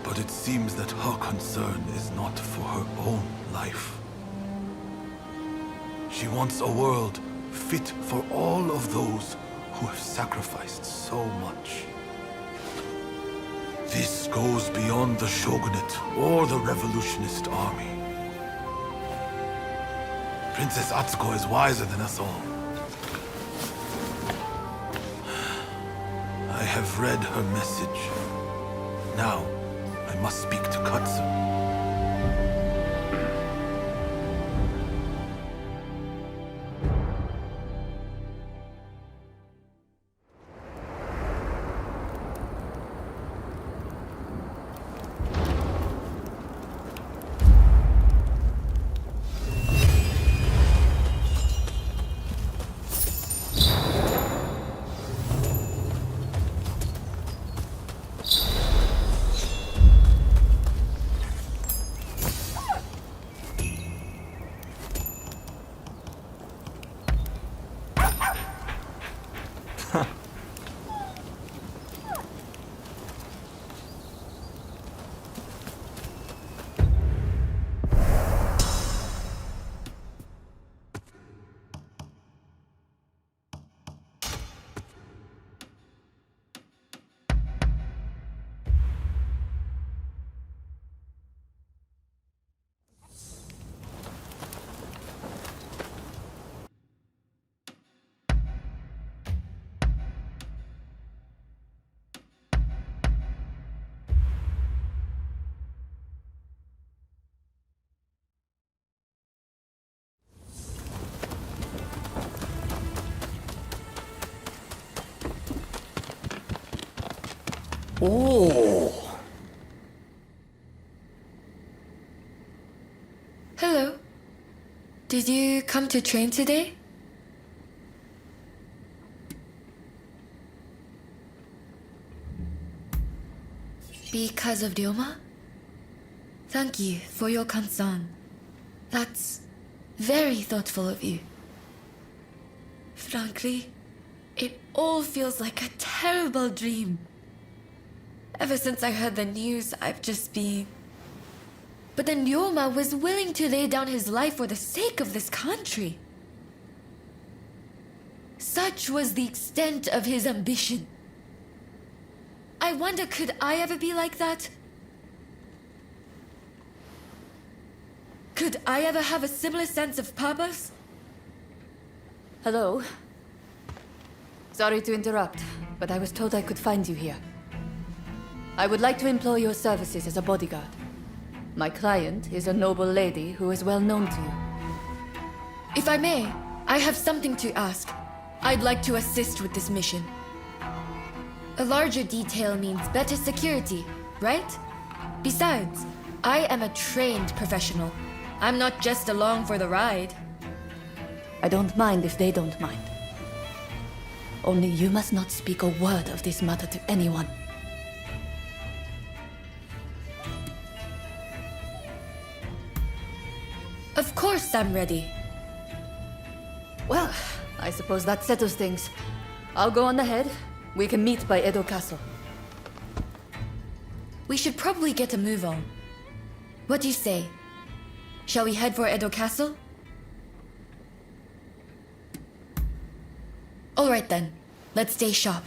but it seems that her concern is not for her own life. She wants a world fit for all of those who have sacrificed so much. This goes beyond the shogunate or the revolutionist army. Princess Atsuko is wiser than us all. I have read her message. Now, I must speak to Katsu. Oh. Hello. Did you come to train today? Because of Ryoma? Thank you for your concern. That's very thoughtful of you. Frankly, it all feels like a terrible dream. Ever since I heard the news, I've just been... But then Ryoma was willing to lay down his life for the sake of this country. Such was the extent of his ambition. I wonder, could I ever be like that? Could I ever have a similar sense of purpose? Hello? Sorry to interrupt, but I was told I could find you here. I would like to employ your services as a bodyguard. My client is a noble lady who is well known to you. If I may, I have something to ask. I'd like to assist with this mission. A larger detail means better security, right? Besides, I am a trained professional. I'm not just along for the ride. I don't mind if they don't mind. Only you must not speak a word of this matter to anyone. Of course I'm ready. Well, I suppose that settles things. I'll go on ahead. We can meet by Edo Castle. We should probably get a move on. What do you say? Shall we head for Edo Castle? Alright then, let's stay sharp.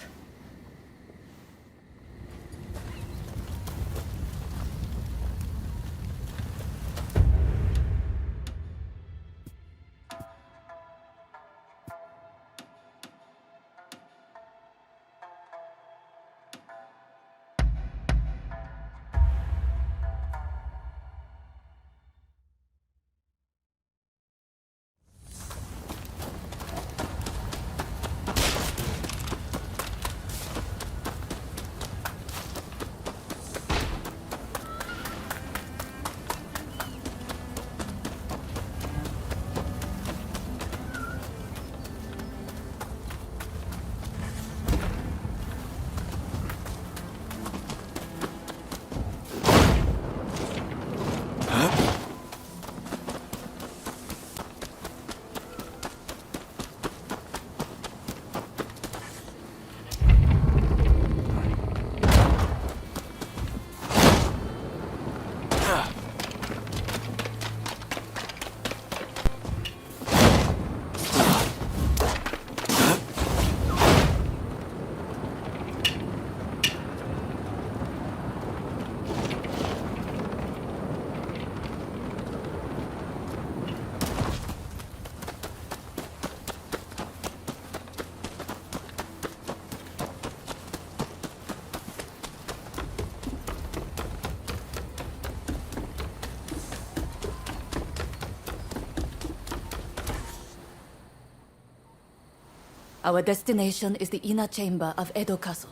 Our destination is the inner chamber of Edo Castle.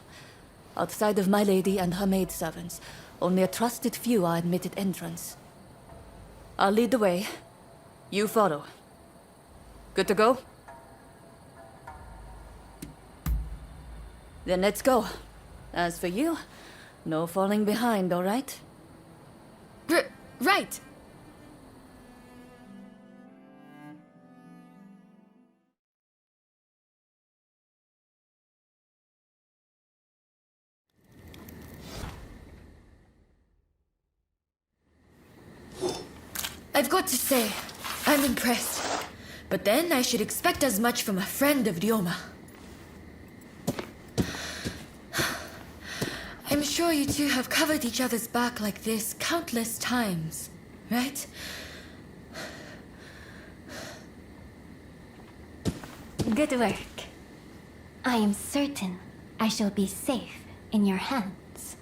Outside of my lady and her maidservants, only a trusted few are admitted entrance. I'll lead the way. You follow. Good to go? Then let's go. As for you, no falling behind, all right? Right! I've got to say, I'm impressed. But then I should expect as much from a friend of Ryoma. I'm sure you two have covered each other's back like this countless times, right? Good work. I am certain I shall be safe in your hands.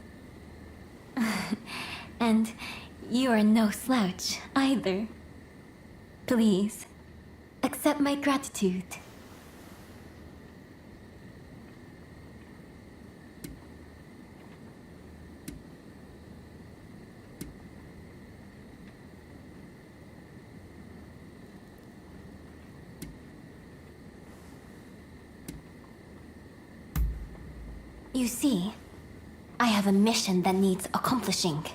And you are no slouch either. Please, accept my gratitude. You see, I have a mission that needs accomplishing.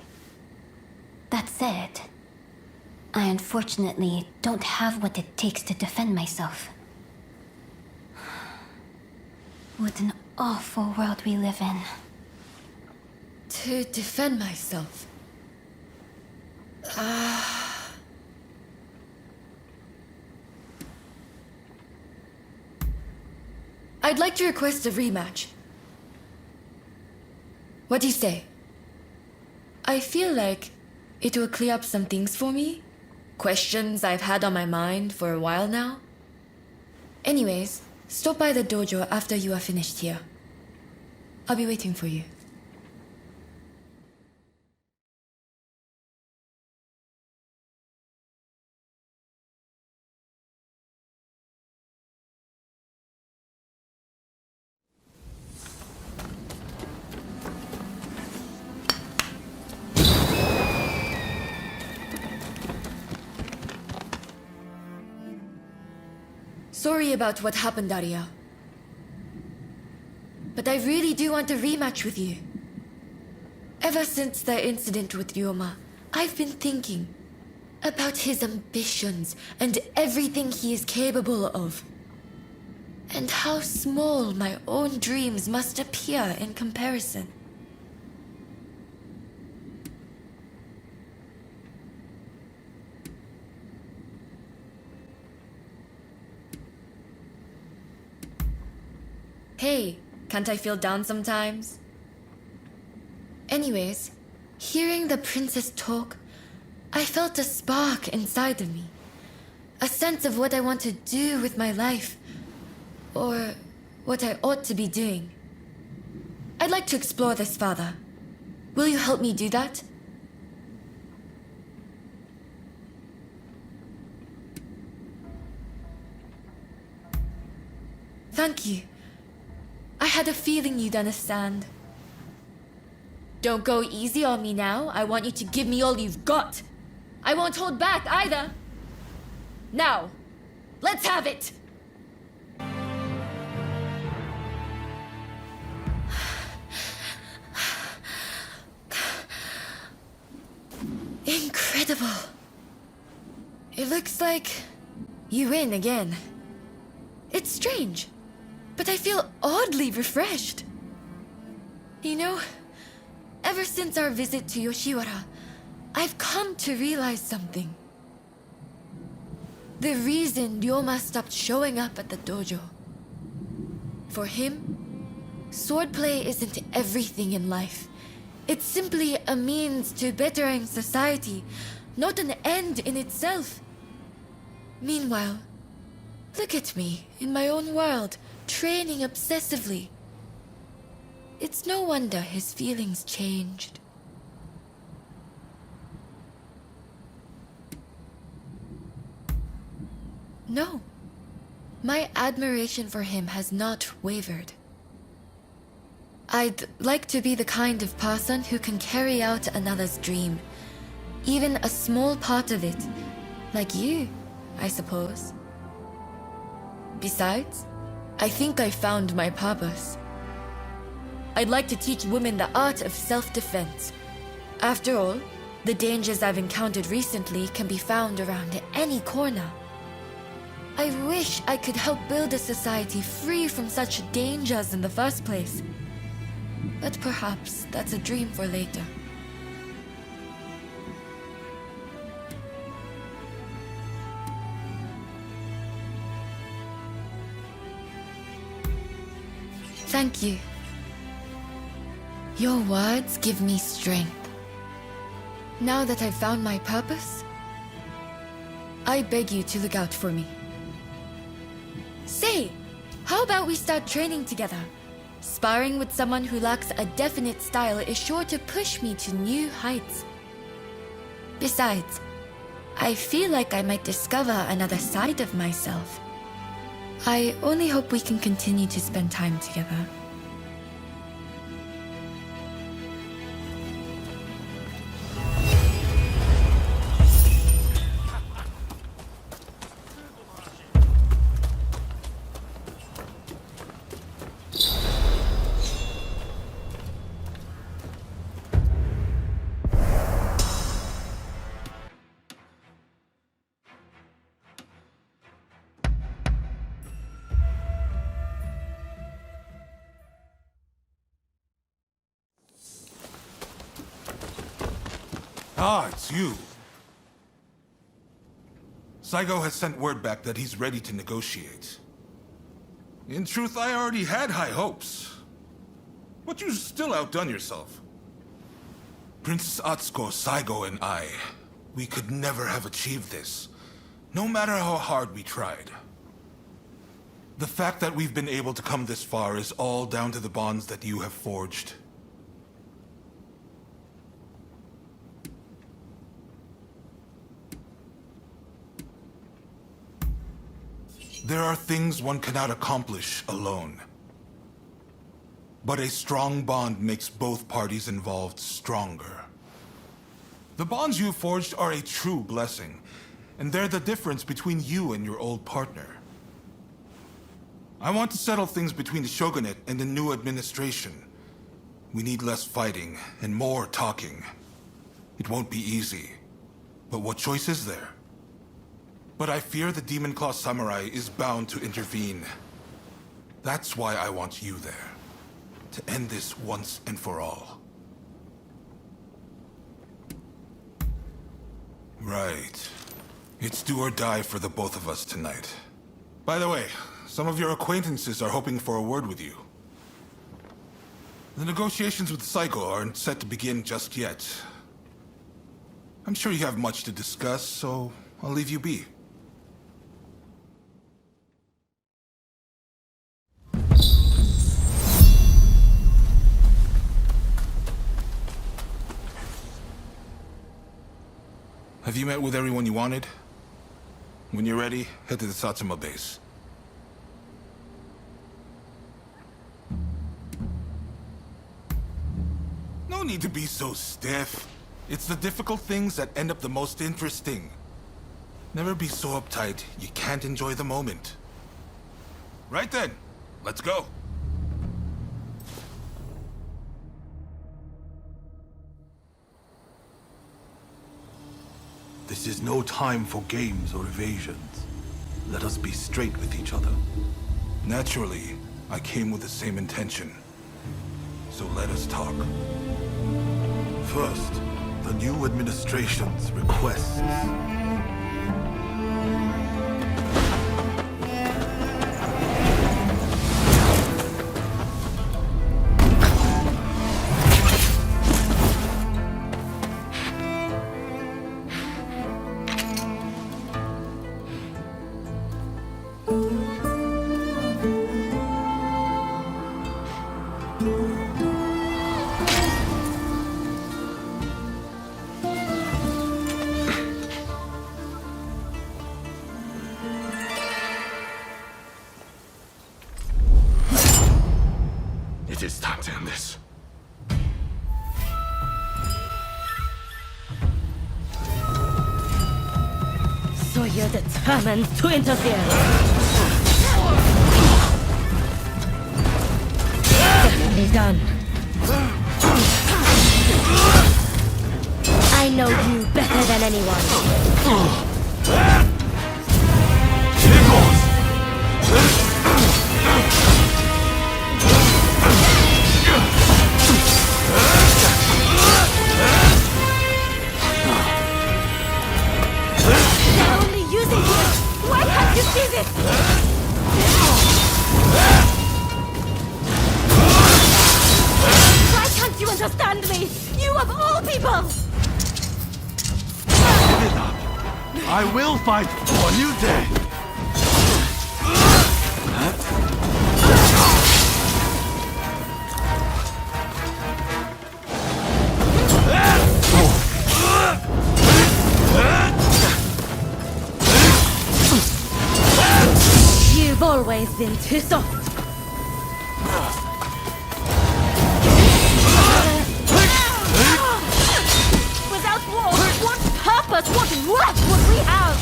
That said, I unfortunately don't have what it takes to defend myself. What an awful world we live in. To defend myself. I'd like to request a rematch. What do you say? I feel like it will clear up some things for me. Questions I've had on my mind for a while now. Anyways, stop by the dojo after you are finished here. I'll be waiting for you. Sorry about what happened, Daria. But I really do want a rematch with you. Ever since the incident with Ryoma, I've been thinking about his ambitions and everything he is capable of. And how small my own dreams must appear in comparison. Hey, can't I feel down sometimes? Anyways, hearing the princess talk, I felt a spark inside of me. A sense of what I want to do with my life. Or what I ought to be doing. I'd like to explore this further. Will you help me do that? Thank you. I had a feeling you'd understand. Don't go easy on me now. I want you to give me all you've got. I won't hold back either. Now, let's have it! Incredible. It looks like you win again. It's strange, but I feel oddly refreshed. You know, ever since our visit to Yoshiwara, I've come to realize something. The reason Ryoma stopped showing up at the dojo. For him, swordplay isn't everything in life. It's simply a means to bettering society, not an end in itself. Meanwhile, look at me, in my own world, training obsessively. It's no wonder his feelings changed. No. My admiration for him has not wavered. I'd like to be the kind of person who can carry out another's dream. Even a small part of it. Like you, I suppose. Besides, I think I found my purpose. I'd like to teach women the art of self-defense. After all, the dangers I've encountered recently can be found around any corner. I wish I could help build a society free from such dangers in the first place. But perhaps that's a dream for later. Thank you. Your words give me strength. Now that I've found my purpose, I beg you to look out for me. Say, how about we start training together? Sparring with someone who lacks a definite style is sure to push me to new heights. Besides, I feel like I might discover another side of myself. I only hope we can continue to spend time together. Ah, it's you. Saigo has sent word back that he's ready to negotiate. In truth, I already had high hopes. But you still outdone yourself. Princess Atsuko, Saigo, and I, we could never have achieved this, no matter how hard we tried. The fact that we've been able to come this far is all down to the bonds that you have forged. There are things one cannot accomplish alone. But a strong bond makes both parties involved stronger. The bonds you forged are a true blessing, and they're the difference between you and your old partner. I want to settle things between the Shogunate and the new administration. We need less fighting and more talking. It won't be easy, but what choice is there? But I fear the Demon Claw Samurai is bound to intervene. That's why I want you there. To end this once and for all. Right. It's do or die for the both of us tonight. By the way, some of your acquaintances are hoping for a word with you. The negotiations with Saigo aren't set to begin just yet. I'm sure you have much to discuss, so I'll leave you be. Have you met with everyone you wanted? When you're ready, head to the Satsuma base. No need to be so stiff. It's the difficult things that end up the most interesting. Never be so uptight you can't enjoy the moment. Right then, let's go. This is no time for games or evasions. Let us be straight with each other. Naturally, I came with the same intention. So let us talk. First, the new administration's requests. It is time to end this. So you're determined to interfere? Definitely done. I know you better than anyone. They're only using you! Why can't you see this? Why can't you understand me? You of all people! Give it up. I will fight for a new day. You've always been too soft. Without war, what purpose, what worth would we have?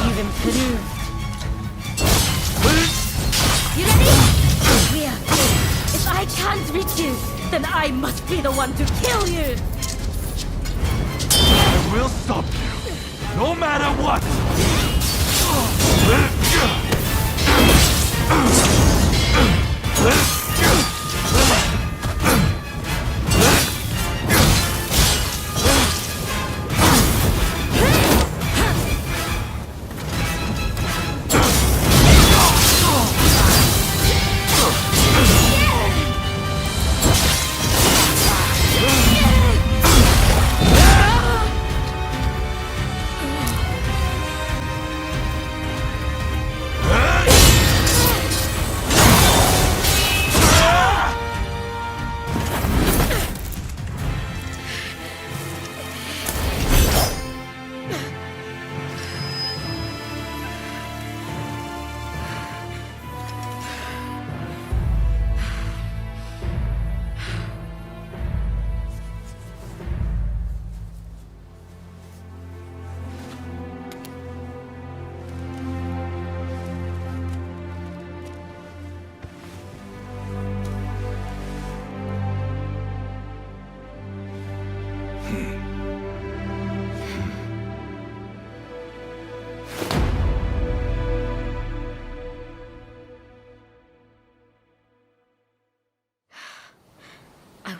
You've improved. You ready? We are good. If I can't reach you, then I must be the one to kill you. I will stop you, no matter what.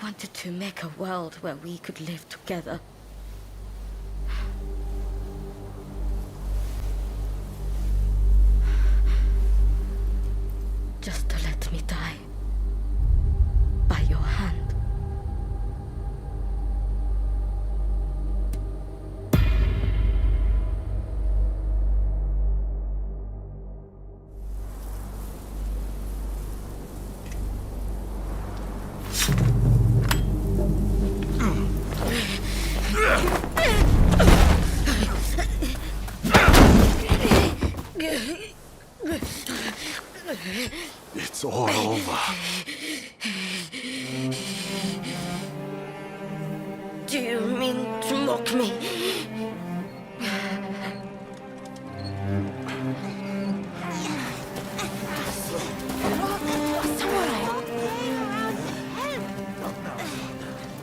wanted to make a world where we could live together. Just to let me die by your hand. It's all over. Do you mean to mock me?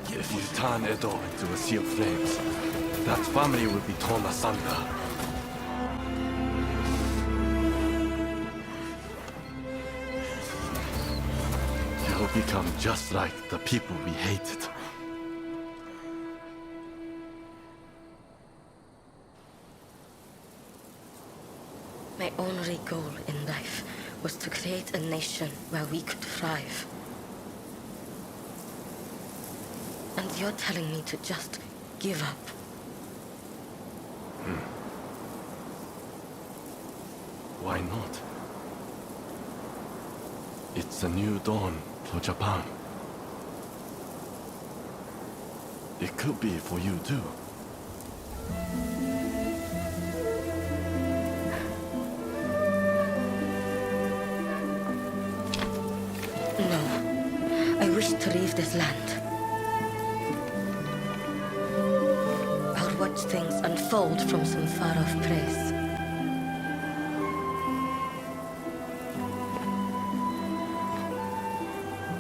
If you turn Edo into a sea of flames, that family will be torn asunder. You'll become just like the people we hated. My only goal in life was to create a nation where we could thrive. And you're telling me to just give up. Why not? It's a new dawn for Japan. It could be for you too. No. I wish to leave this land. I'll watch things unfold from some far-off place.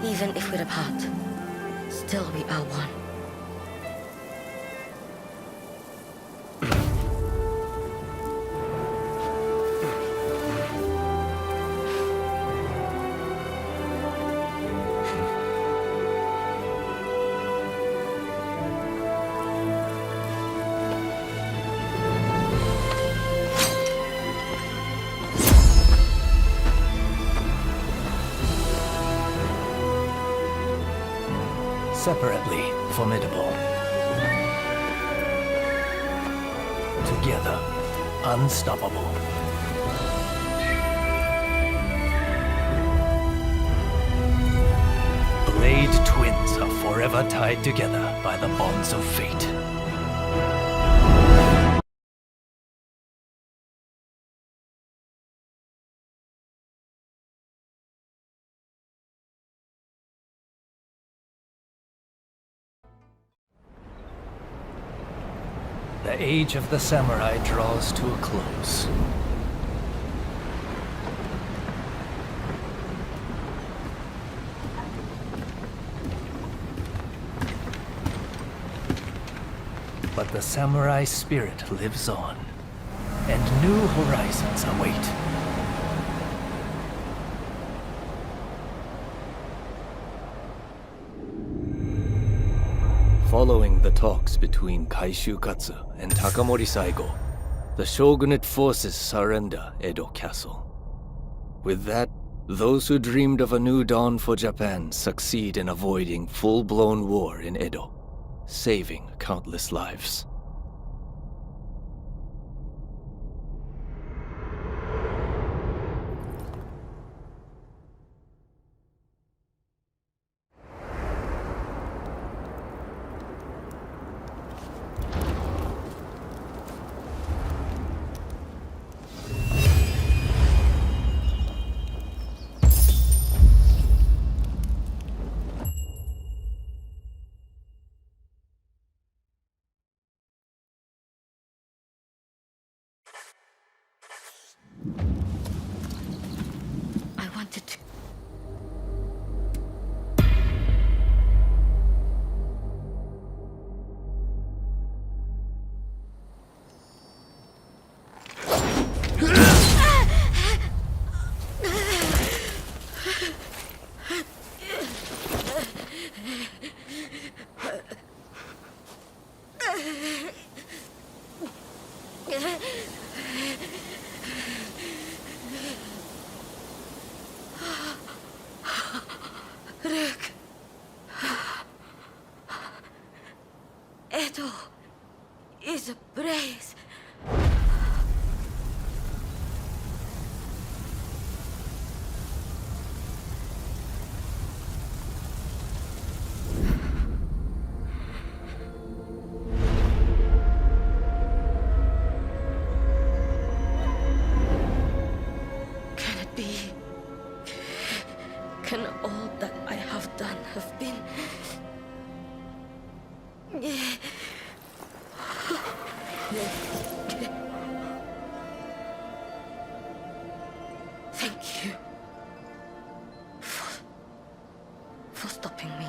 Even if we're apart, still we are one. Separately formidable. Together, unstoppable. Blade twins are forever tied together by the bonds of fate. The age of the samurai draws to a close. But the samurai spirit lives on, and new horizons await. Following the talks between Kaishukatsu and Takamori Saigo, the shogunate forces surrender Edo Castle. With that, those who dreamed of a new dawn for Japan succeed in avoiding full-blown war in Edo, saving countless lives. Can all that I have done have been... Thank you for stopping me.